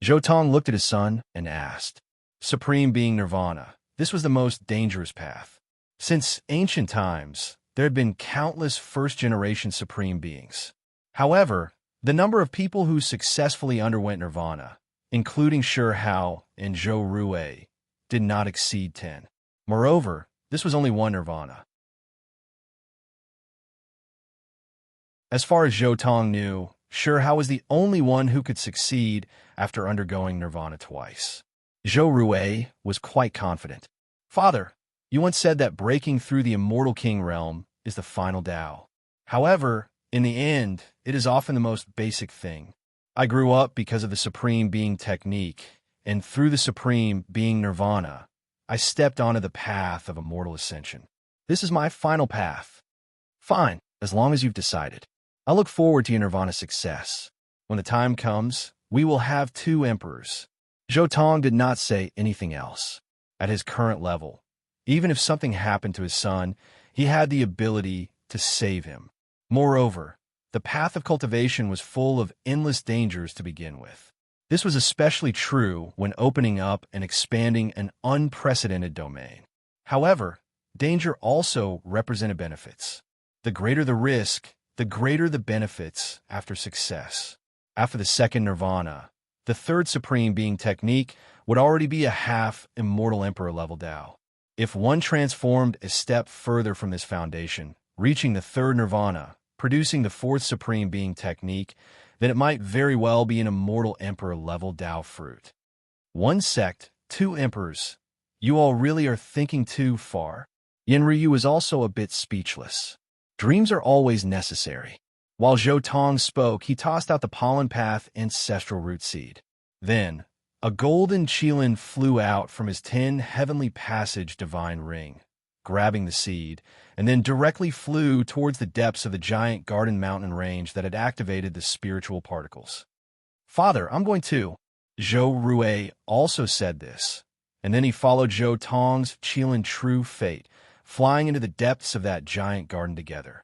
Speaker 1: Zhou Tong looked at his son and asked. Supreme being Nirvana, this was the most dangerous path. Since ancient times, there had been countless first-generation supreme beings. However, the number of people who successfully underwent Nirvana, including Shi Hao and Zhou Rui, did not exceed 10. Moreover, this was only one Nirvana. As far as Zhou Tong knew, Shi Hao was the only one who could succeed after undergoing Nirvana twice. Zhou Rui was quite confident. "Father, you once said that breaking through the Immortal King realm is the final Tao. However, in the end, it is often the most basic thing. I grew up because of the Supreme Being technique, and through the Supreme Being Nirvana, I stepped onto the path of immortal ascension. This is my final path." "Fine, as long as you've decided. I look forward to your Nirvana success. When the time comes, we will have two emperors. Zhou Tong did not say anything else. At his current level, even if something happened to his son, he had the ability to save him. Moreover, the path of cultivation was full of endless dangers to begin with. This was especially true when opening up and expanding an unprecedented domain. However, danger also represented benefits. The greater the risk, the greater the benefits after success. After the second nirvana, the third supreme being technique would already be a half-immortal emperor level Tao. If one transformed a step further from this foundation, reaching the third nirvana, producing the fourth supreme being technique, then it might very well be an immortal emperor level Tao fruit. One sect, two emperors. You all really are thinking too far. Yanryu was also a bit speechless. Dreams are always necessary. While Zhou Tong spoke, he tossed out the pollen path ancestral root seed. Then, a golden qilin flew out from his 10 heavenly passage divine ring, grabbing the seed, and then directly flew towards the depths of the giant garden mountain range that had activated the spiritual particles. Father, I'm going to. Zhou Rui also said this, and then he followed Zhou Tong's qilin true fate, flying into the depths of that giant garden together.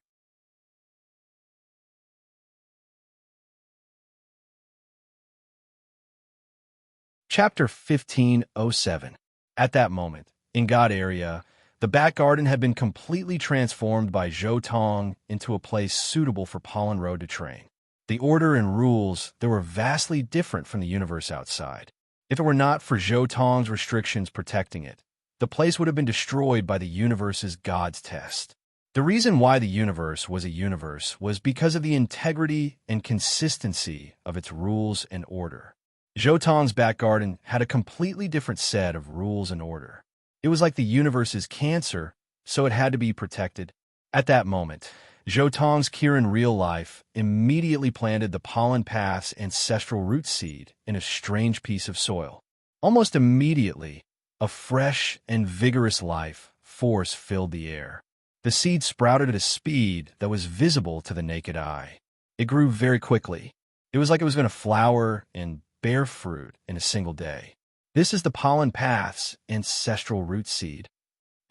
Speaker 1: Chapter 1507. At that moment, in God area, the back garden had been completely transformed by Zhou Tong into a place suitable for Pollen Road to train. The order and rules that were vastly different from the universe outside. If it were not for Zhou Tong's restrictions protecting it, the place would have been destroyed by the universe's God's test. The reason why the universe was a universe was because of the integrity and consistency of its rules and order. Zhou Tong's back garden had a completely different set of rules and order. It was like the universe's cancer, so it had to be protected. At that moment, Zhou Tong's Kirin real life immediately planted the pollen path's ancestral root seed in a strange piece of soil. Almost immediately, a fresh and vigorous life force filled the air. The seed sprouted at a speed that was visible to the naked eye. It grew very quickly. It was like it was going to flower and bear fruit in a single day. This is the pollen path's ancestral root seed.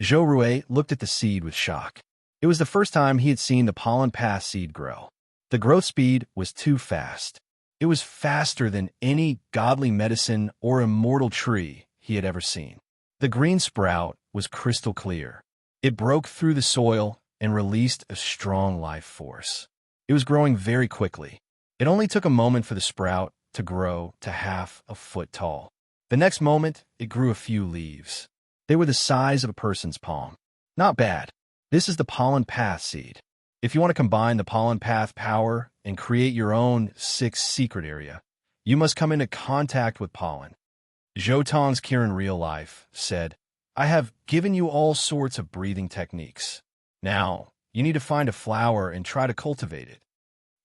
Speaker 1: Zhou Rui looked at the seed with shock. It was the first time he had seen the pollen path seed grow. The growth speed was too fast. It was faster than any godly medicine or immortal tree he had ever seen. The green sprout was crystal clear. It broke through the soil and released a strong life force. It was growing very quickly. It only took a moment for the sprout to grow to half a foot tall. The next moment, it grew a few leaves. They were the size of a person's palm. Not bad. This is the pollen path seed. If you want to combine the pollen path power and create your own 6th secret area, you must come into contact with pollen. Zhou Tong's Kirin real life said, I have given you all sorts of breathing techniques. Now, you need to find a flower and try to cultivate it.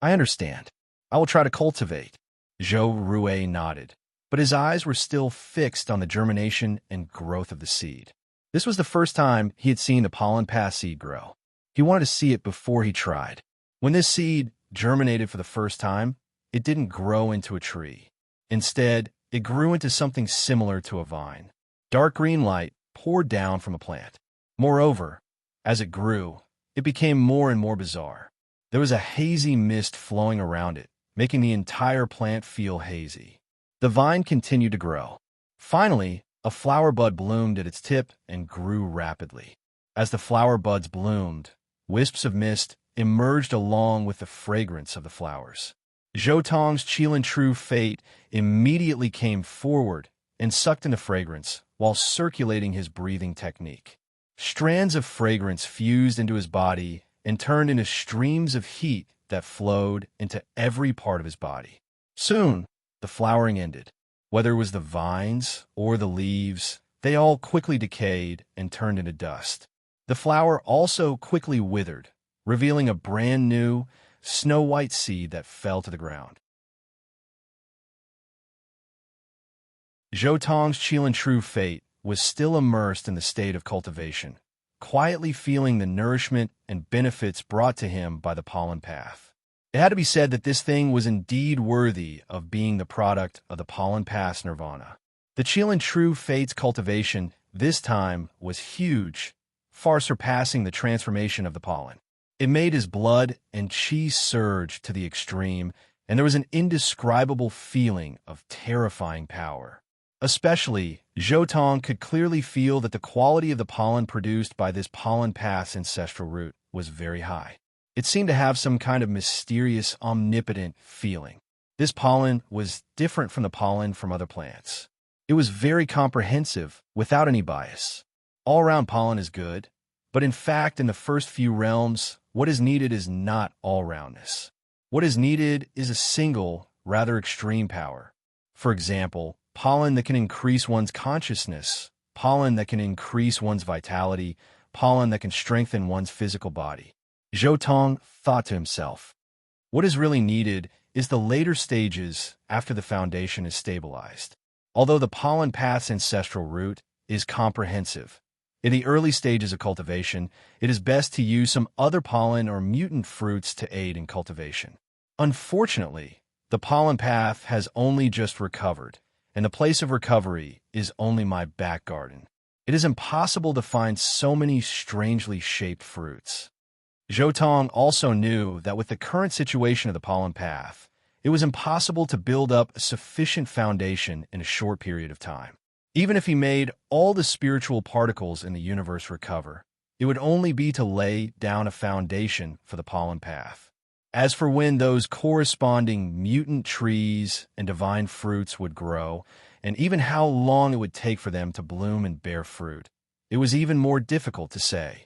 Speaker 1: I understand. I will try to cultivate. Zhou Rui nodded, but his eyes were still fixed on the germination and growth of the seed. This was the first time he had seen the pollen path seed grow. He wanted to see it before he tried. When this seed germinated for the first time, it didn't grow into a tree. Instead, it grew into something similar to a vine. Dark green light poured down from a plant. Moreover, as it grew, it became more and more bizarre. There was a hazy mist flowing around it, making the entire plant feel hazy. The vine continued to grow. Finally, a flower bud bloomed at its tip and grew rapidly. As the flower buds bloomed, wisps of mist emerged along with the fragrance of the flowers. Zhou Tong's qilin true fate immediately came forward and sucked in the fragrance while circulating his breathing technique. Strands of fragrance fused into his body and turned into streams of heat that flowed into every part of his body. Soon, the flowering ended. Whether it was the vines or the leaves, they all quickly decayed and turned into dust. The flower also quickly withered, revealing a brand new, snow-white seed that fell to the ground. Zhou Tong's qilin true fate was still immersed in the state of cultivation, quietly feeling the nourishment and benefits brought to him by the pollen path. It had to be said that this thing was indeed worthy of being the product of the pollen pass nirvana. The Chilean true fate's cultivation this time was huge, far surpassing the transformation of the pollen. It made his blood and chi surge to the extreme, and there was an indescribable feeling of terrifying power. Especially, Zhou could clearly feel that the quality of the pollen produced by this pollen pass ancestral root was very high. It seemed to have some kind of mysterious, omnipotent feeling. This pollen was different from the pollen from other plants. It was very comprehensive, without any bias. All-round pollen is good, but in fact, in the first few realms, what is needed is not all-roundness. What is needed is a single, rather extreme power. For example, pollen that can increase one's consciousness, pollen that can increase one's vitality, pollen that can strengthen one's physical body. Zhou thought to himself, what is really needed is the later stages after the foundation is stabilized. Although the pollen path's ancestral root is comprehensive, in the early stages of cultivation, it is best to use some other pollen or mutant fruits to aid in cultivation. Unfortunately, the pollen path has only just recovered, and the place of recovery is only my back garden. It is impossible to find so many strangely shaped fruits. Zhou also knew that with the current situation of the pollen path, it was impossible to build up a sufficient foundation in a short period of time. Even if he made all the spiritual particles in the universe recover, it would only be to lay down a foundation for the pollen path. As for when those corresponding mutant trees and divine fruits would grow, and even how long it would take for them to bloom and bear fruit, it was even more difficult to say.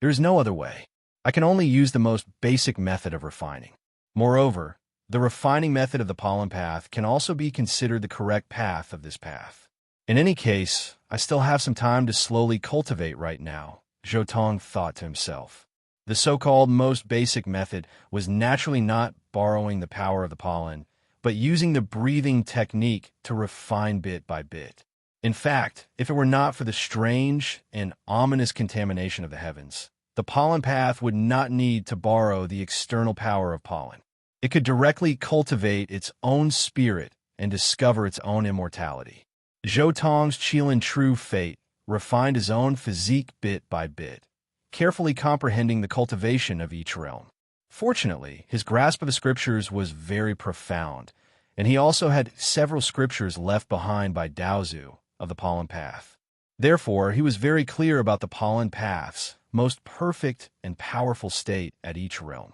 Speaker 1: There is no other way. I can only use the most basic method of refining. Moreover, the refining method of the pollen path can also be considered the correct path of this path. In any case, I still have some time to slowly cultivate right now, Zhou thought to himself. The so-called most basic method was naturally not borrowing the power of the pollen, but using the breathing technique to refine bit by bit. In fact, if it were not for the strange and ominous contamination of the heavens, the pollen path would not need to borrow the external power of pollen. It could directly cultivate its own spirit and discover its own immortality. Zhou Chilean true fate refined his own physique bit by bit, carefully comprehending the cultivation of each realm. Fortunately, his grasp of the scriptures was very profound, and he also had several scriptures left behind by Daozu of the pollen path. Therefore, he was very clear about the pollen path's most perfect and powerful state at each realm.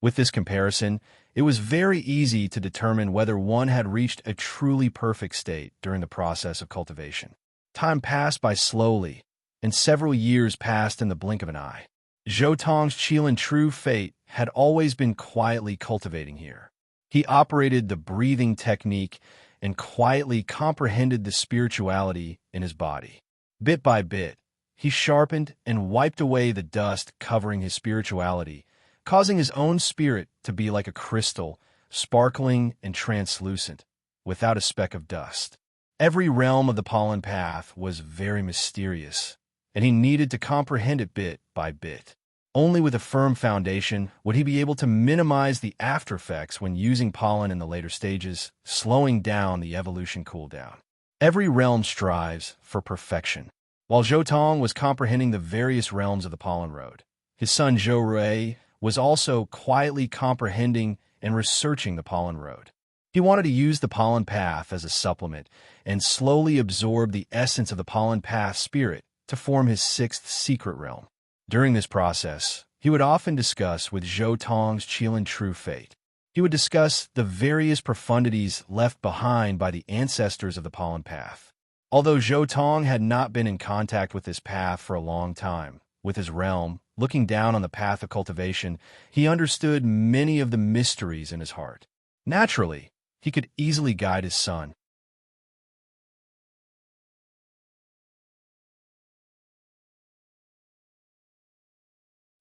Speaker 1: With this comparison, it was very easy to determine whether one had reached a truly perfect state during the process of cultivation. Time passed by slowly, and several years passed in the blink of an eye. Zhou Chilean true fate had always been quietly cultivating here. He operated the breathing technique and quietly comprehended the spirituality in his body. Bit by bit, he sharpened and wiped away the dust covering his spirituality, causing his own spirit to be like a crystal, sparkling and translucent, without a speck of dust. Every realm of the pollen path was very mysterious, and he needed to comprehend it bit by bit. Only with a firm foundation would he be able to minimize the aftereffects when using pollen in the later stages, slowing down the evolution cooldown. Every realm strives for perfection. While Zhou was comprehending the various realms of the pollen road, his son Zhou Rui was also quietly comprehending and researching the pollen road. He wanted to use the pollen path as a supplement and slowly absorb the essence of the pollen path spirit to form his sixth secret realm. During this process, he would often discuss with Zhou Chilean true fate. He would discuss the various profundities left behind by the ancestors of the pollen path. Although Zhou had not been in contact with this path for a long time, with his realm, looking down on the path of cultivation, he understood many of the mysteries in his heart. Naturally, he could easily guide his son.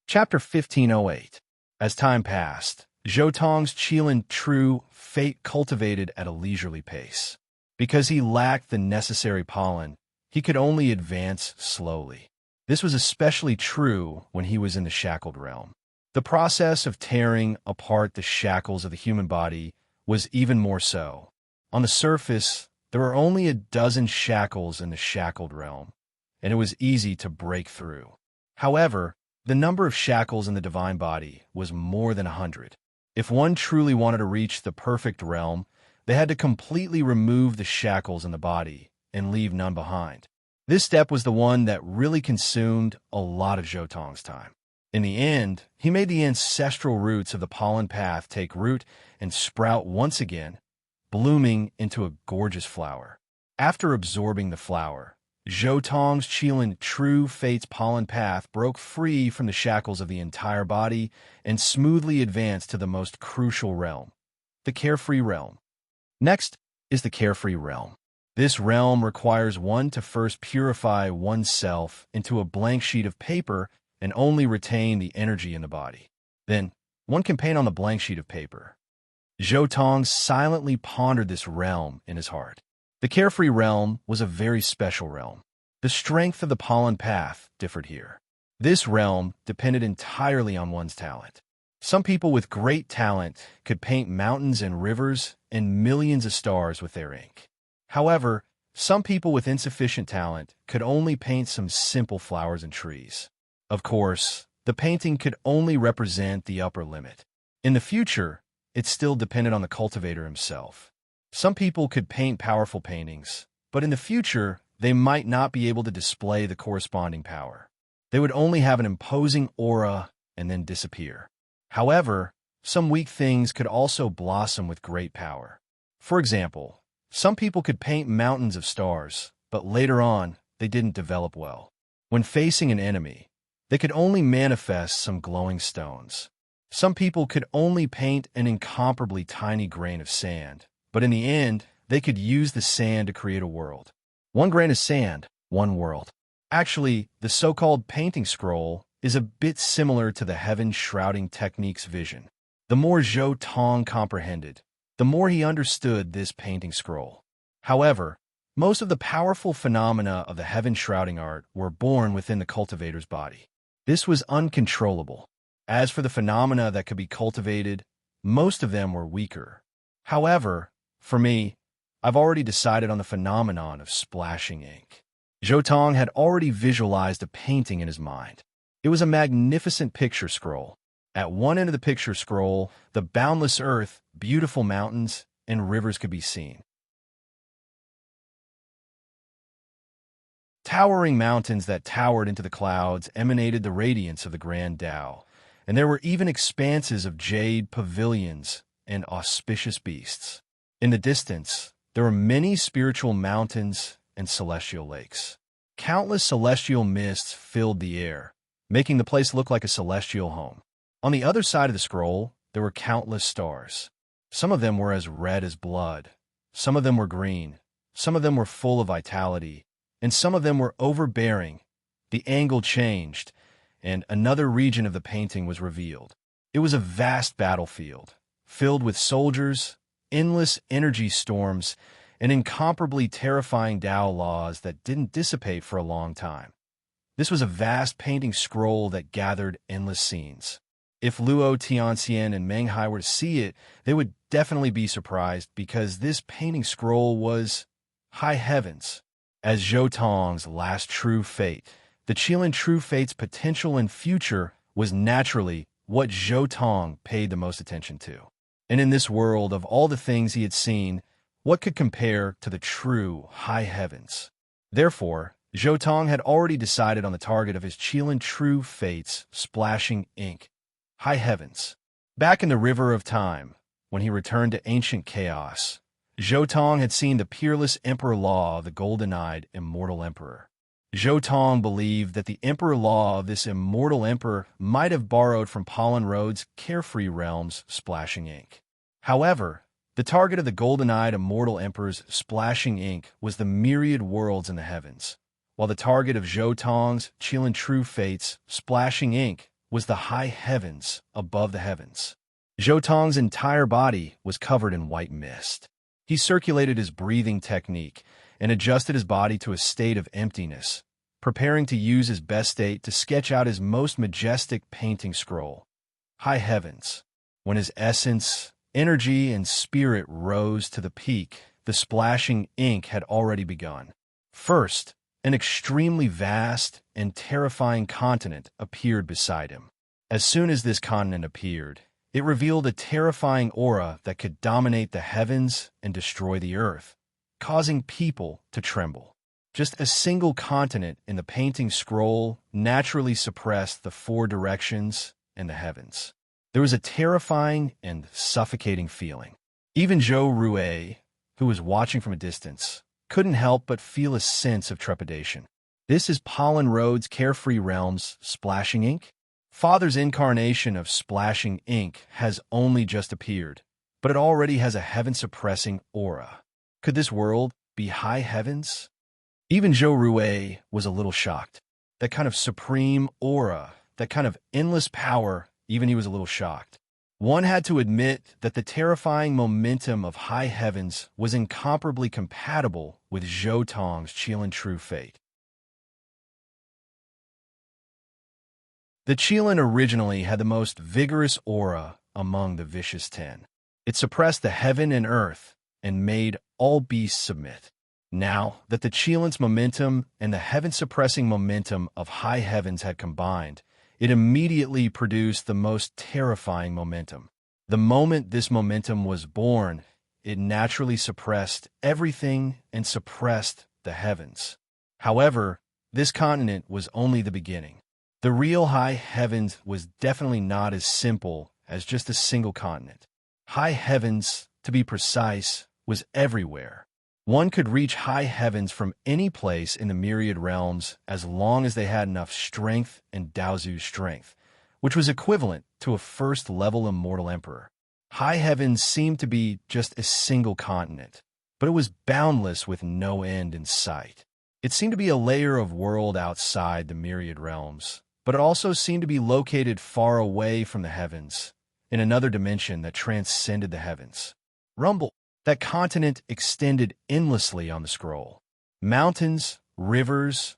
Speaker 1: Chapter 1508. As time passed, Zhou Chilean true fate cultivated at a leisurely pace. Because he lacked the necessary pollen, he could only advance slowly. This was especially true when he was in the shackled realm. The process of tearing apart the shackles of the human body was even more so. On the surface, there were only a dozen shackles in the shackled realm, and it was easy to break through. However, the number of shackles in the divine body was more than 100. If one truly wanted to reach the perfect realm, they had to completely remove the shackles in the body and leave none behind. This step was the one that really consumed a lot of Zhou time. In the end, he made the ancestral roots of the pollen path take root and sprout once again, blooming into a gorgeous flower. After absorbing the flower, Zhou Tong's Qilin True Fate's pollen path broke free from the shackles of the entire body and smoothly advanced to the most crucial realm, the carefree realm. Next is the carefree realm. This realm requires one to first purify oneself into a blank sheet of paper and only retain the energy in the body. Then, one can paint on the blank sheet of paper. Zhou Tong silently pondered this realm in his heart. The carefree realm was a very special realm. The strength of the pollen path differed here. This realm depended entirely on one's talent. Some people with great talent could paint mountains and rivers and millions of stars with their ink. However, some people with insufficient talent could only paint some simple flowers and trees. Of course, the painting could only represent the upper limit. In the future, it still depended on the cultivator himself. Some people could paint powerful paintings, but in the future, they might not be able to display the corresponding power. They would only have an imposing aura and then disappear. However, some weak things could also blossom with great power. For example, some people could paint mountains of stars, but later on, they didn't develop well. When facing an enemy, they could only manifest some glowing stones. Some people could only paint an incomparably tiny grain of sand, but in the end, they could use the sand to create a world. One grain of sand, one world. Actually, the so-called painting scroll is a bit similar to the heaven-shrouding technique's vision. The more Zhou Tong comprehended, the more he understood this painting scroll. However, most of the powerful phenomena of the heaven-shrouding art were born within the cultivator's body. This was uncontrollable. As for the phenomena that could be cultivated, most of them were weaker. However, for me, I've already decided on the phenomenon of splashing ink. Zhou Tong had already visualized a painting in his mind. It was a magnificent picture scroll. At one end of the picture scroll, the boundless earth, beautiful mountains, and rivers could be seen. Towering mountains that towered into the clouds emanated the radiance of the Grand Tao, and there were even expanses of jade pavilions and auspicious beasts. In the distance, there were many spiritual mountains and celestial lakes. Countless celestial mists filled the air, making the place look like a celestial home. On the other side of the scroll, there were countless stars. Some of them were as red as blood. Some of them were green. Some of them were full of vitality. And some of them were overbearing. The angle changed, and another region of the painting was revealed. It was a vast battlefield, filled with soldiers, endless energy storms, and incomparably terrifying Tao laws that didn't dissipate for a long time. This was a vast painting scroll that gathered endless scenes. If Luo Tianxian and Meng Hai were to see it, they would definitely be surprised because this painting scroll was high heavens. As Zhou Tong's last true fate, the Qilin True Fate's potential and future was naturally what Zhou Tong paid the most attention to. And in this world of all the things he had seen, what could compare to the true high heavens? Therefore, Zhou Tong had already decided on the target of his Qilin True Fate's splashing ink, high heavens. Back in the river of time, when he returned to ancient chaos, Zhou Tong had seen the peerless Emperor Law of the golden-eyed immortal emperor. Zhou Tong believed that the emperor law of this immortal emperor might have borrowed from Pollen Road's carefree realm's splashing ink. However, the target of the golden-eyed immortal emperor's splashing ink was the myriad worlds in the heavens, while the target of Zhou Tong's Qilin True Fate's splashing ink was the high heavens above the heavens. Zhou Tong's entire body was covered in white mist. He circulated his breathing technique and adjusted his body to a state of emptiness, preparing to use his best state to sketch out his most majestic painting scroll. High heavens. When his essence, energy, and spirit rose to the peak, the splashing ink had already begun. First, an extremely vast and terrifying continent appeared beside him. As soon as this continent appeared, it revealed a terrifying aura that could dominate the heavens and destroy the earth, causing people to tremble. Just a single continent in the painting scroll naturally suppressed the four directions and the heavens. There was a terrifying and suffocating feeling. Even Zhou Rui, who was watching from a distance, couldn't help but feel a sense of trepidation. This is Pollen Road's Carefree Realms Splashing Ink? Father's incarnation of splashing ink has only just appeared, but it already has a heaven-suppressing aura. Could this world be high heavens? Even Zhou Rui was a little shocked. That kind of supreme aura, that kind of endless power, even he was a little shocked. One had to admit that the terrifying momentum of high heavens was incomparably compatible with Zhou Tong's Qilin true fate. The Qilin originally had the most vigorous aura among the Vicious 10. It suppressed the heaven and earth and made all beasts submit. Now that the Qilin's momentum and the heaven-suppressing momentum of high heavens had combined, it immediately produced the most terrifying momentum. The moment this momentum was born, it naturally suppressed everything and suppressed the heavens. However, this continent was only the beginning. The real high heavens was definitely not as simple as just a single continent. High heavens, to be precise, was everywhere. One could reach high heavens from any place in the myriad realms as long as they had enough strength and Daozu's strength, which was equivalent to a first-level immortal emperor. High heavens seemed to be just a single continent, but it was boundless with no end in sight. It seemed to be a layer of world outside the myriad realms, but it also seemed to be located far away from the heavens, in another dimension that transcended the heavens. Rumble. That continent extended endlessly on the scroll. Mountains, rivers,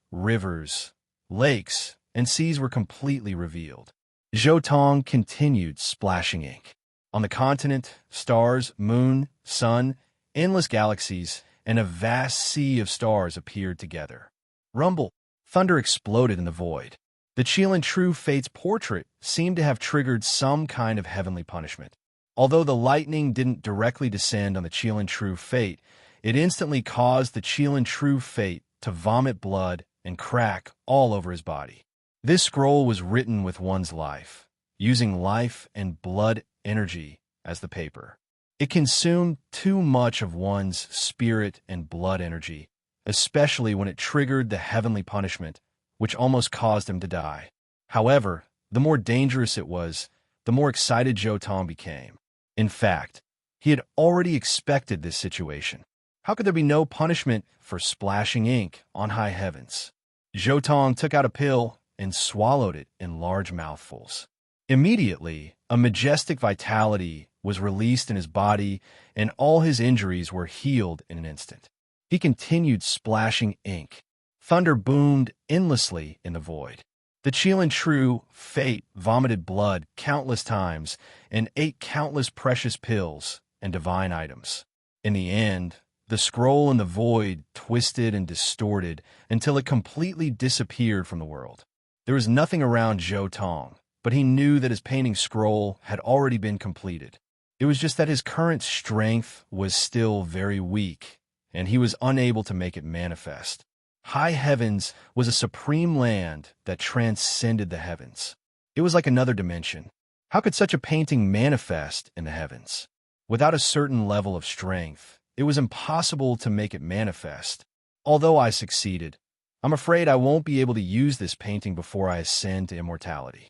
Speaker 1: lakes, and seas were completely revealed. Zhou Tong continued splashing ink. On the continent, stars, moon, sun, endless galaxies, and a vast sea of stars appeared together. Rumble. Thunder exploded in the void. The Qilin True Fate's portrait seemed to have triggered some kind of heavenly punishment. Although the lightning didn't directly descend on the Qilin True Fate, it instantly caused the Qilin True Fate to vomit blood and crack all over his body. This scroll was written with one's life, using life and blood energy as the paper. It consumed too much of one's spirit and blood energy, especially when it triggered the heavenly punishment, which almost caused him to die. However, the more dangerous it was, the more excited Zhou Tong became. In fact, he had already expected this situation. How could there be no punishment for splashing ink on high heavens? Zhou Tong took out a pill and swallowed it in large mouthfuls. Immediately, a majestic vitality was released in his body, and all his injuries were healed in an instant. He continued splashing ink. Thunder boomed endlessly in the void. The Qilin True Fate vomited blood countless times and ate countless precious pills and divine items. In the end, the scroll in the void twisted and distorted until it completely disappeared from the world. There was nothing around Zhou Tong, but he knew that his painting scroll had already been completed. It was just that his current strength was still very weak, and he was unable to make it manifest. High heavens was a supreme land that transcended the heavens. It was like another dimension. How could such a painting manifest in the heavens? Without a certain level of strength, it was impossible to make it manifest. Although I succeeded, I'm afraid I won't be able to use this painting before I ascend to immortality.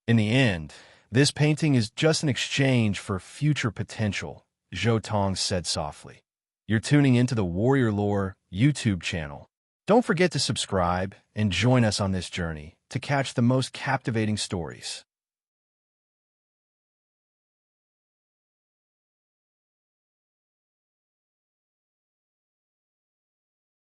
Speaker 1: In the end, this painting is just an exchange for future potential, Zhou Tong said softly. You're tuning into the Warrior Lore YouTube channel. Don't forget to subscribe and join us on this journey to catch the most captivating stories.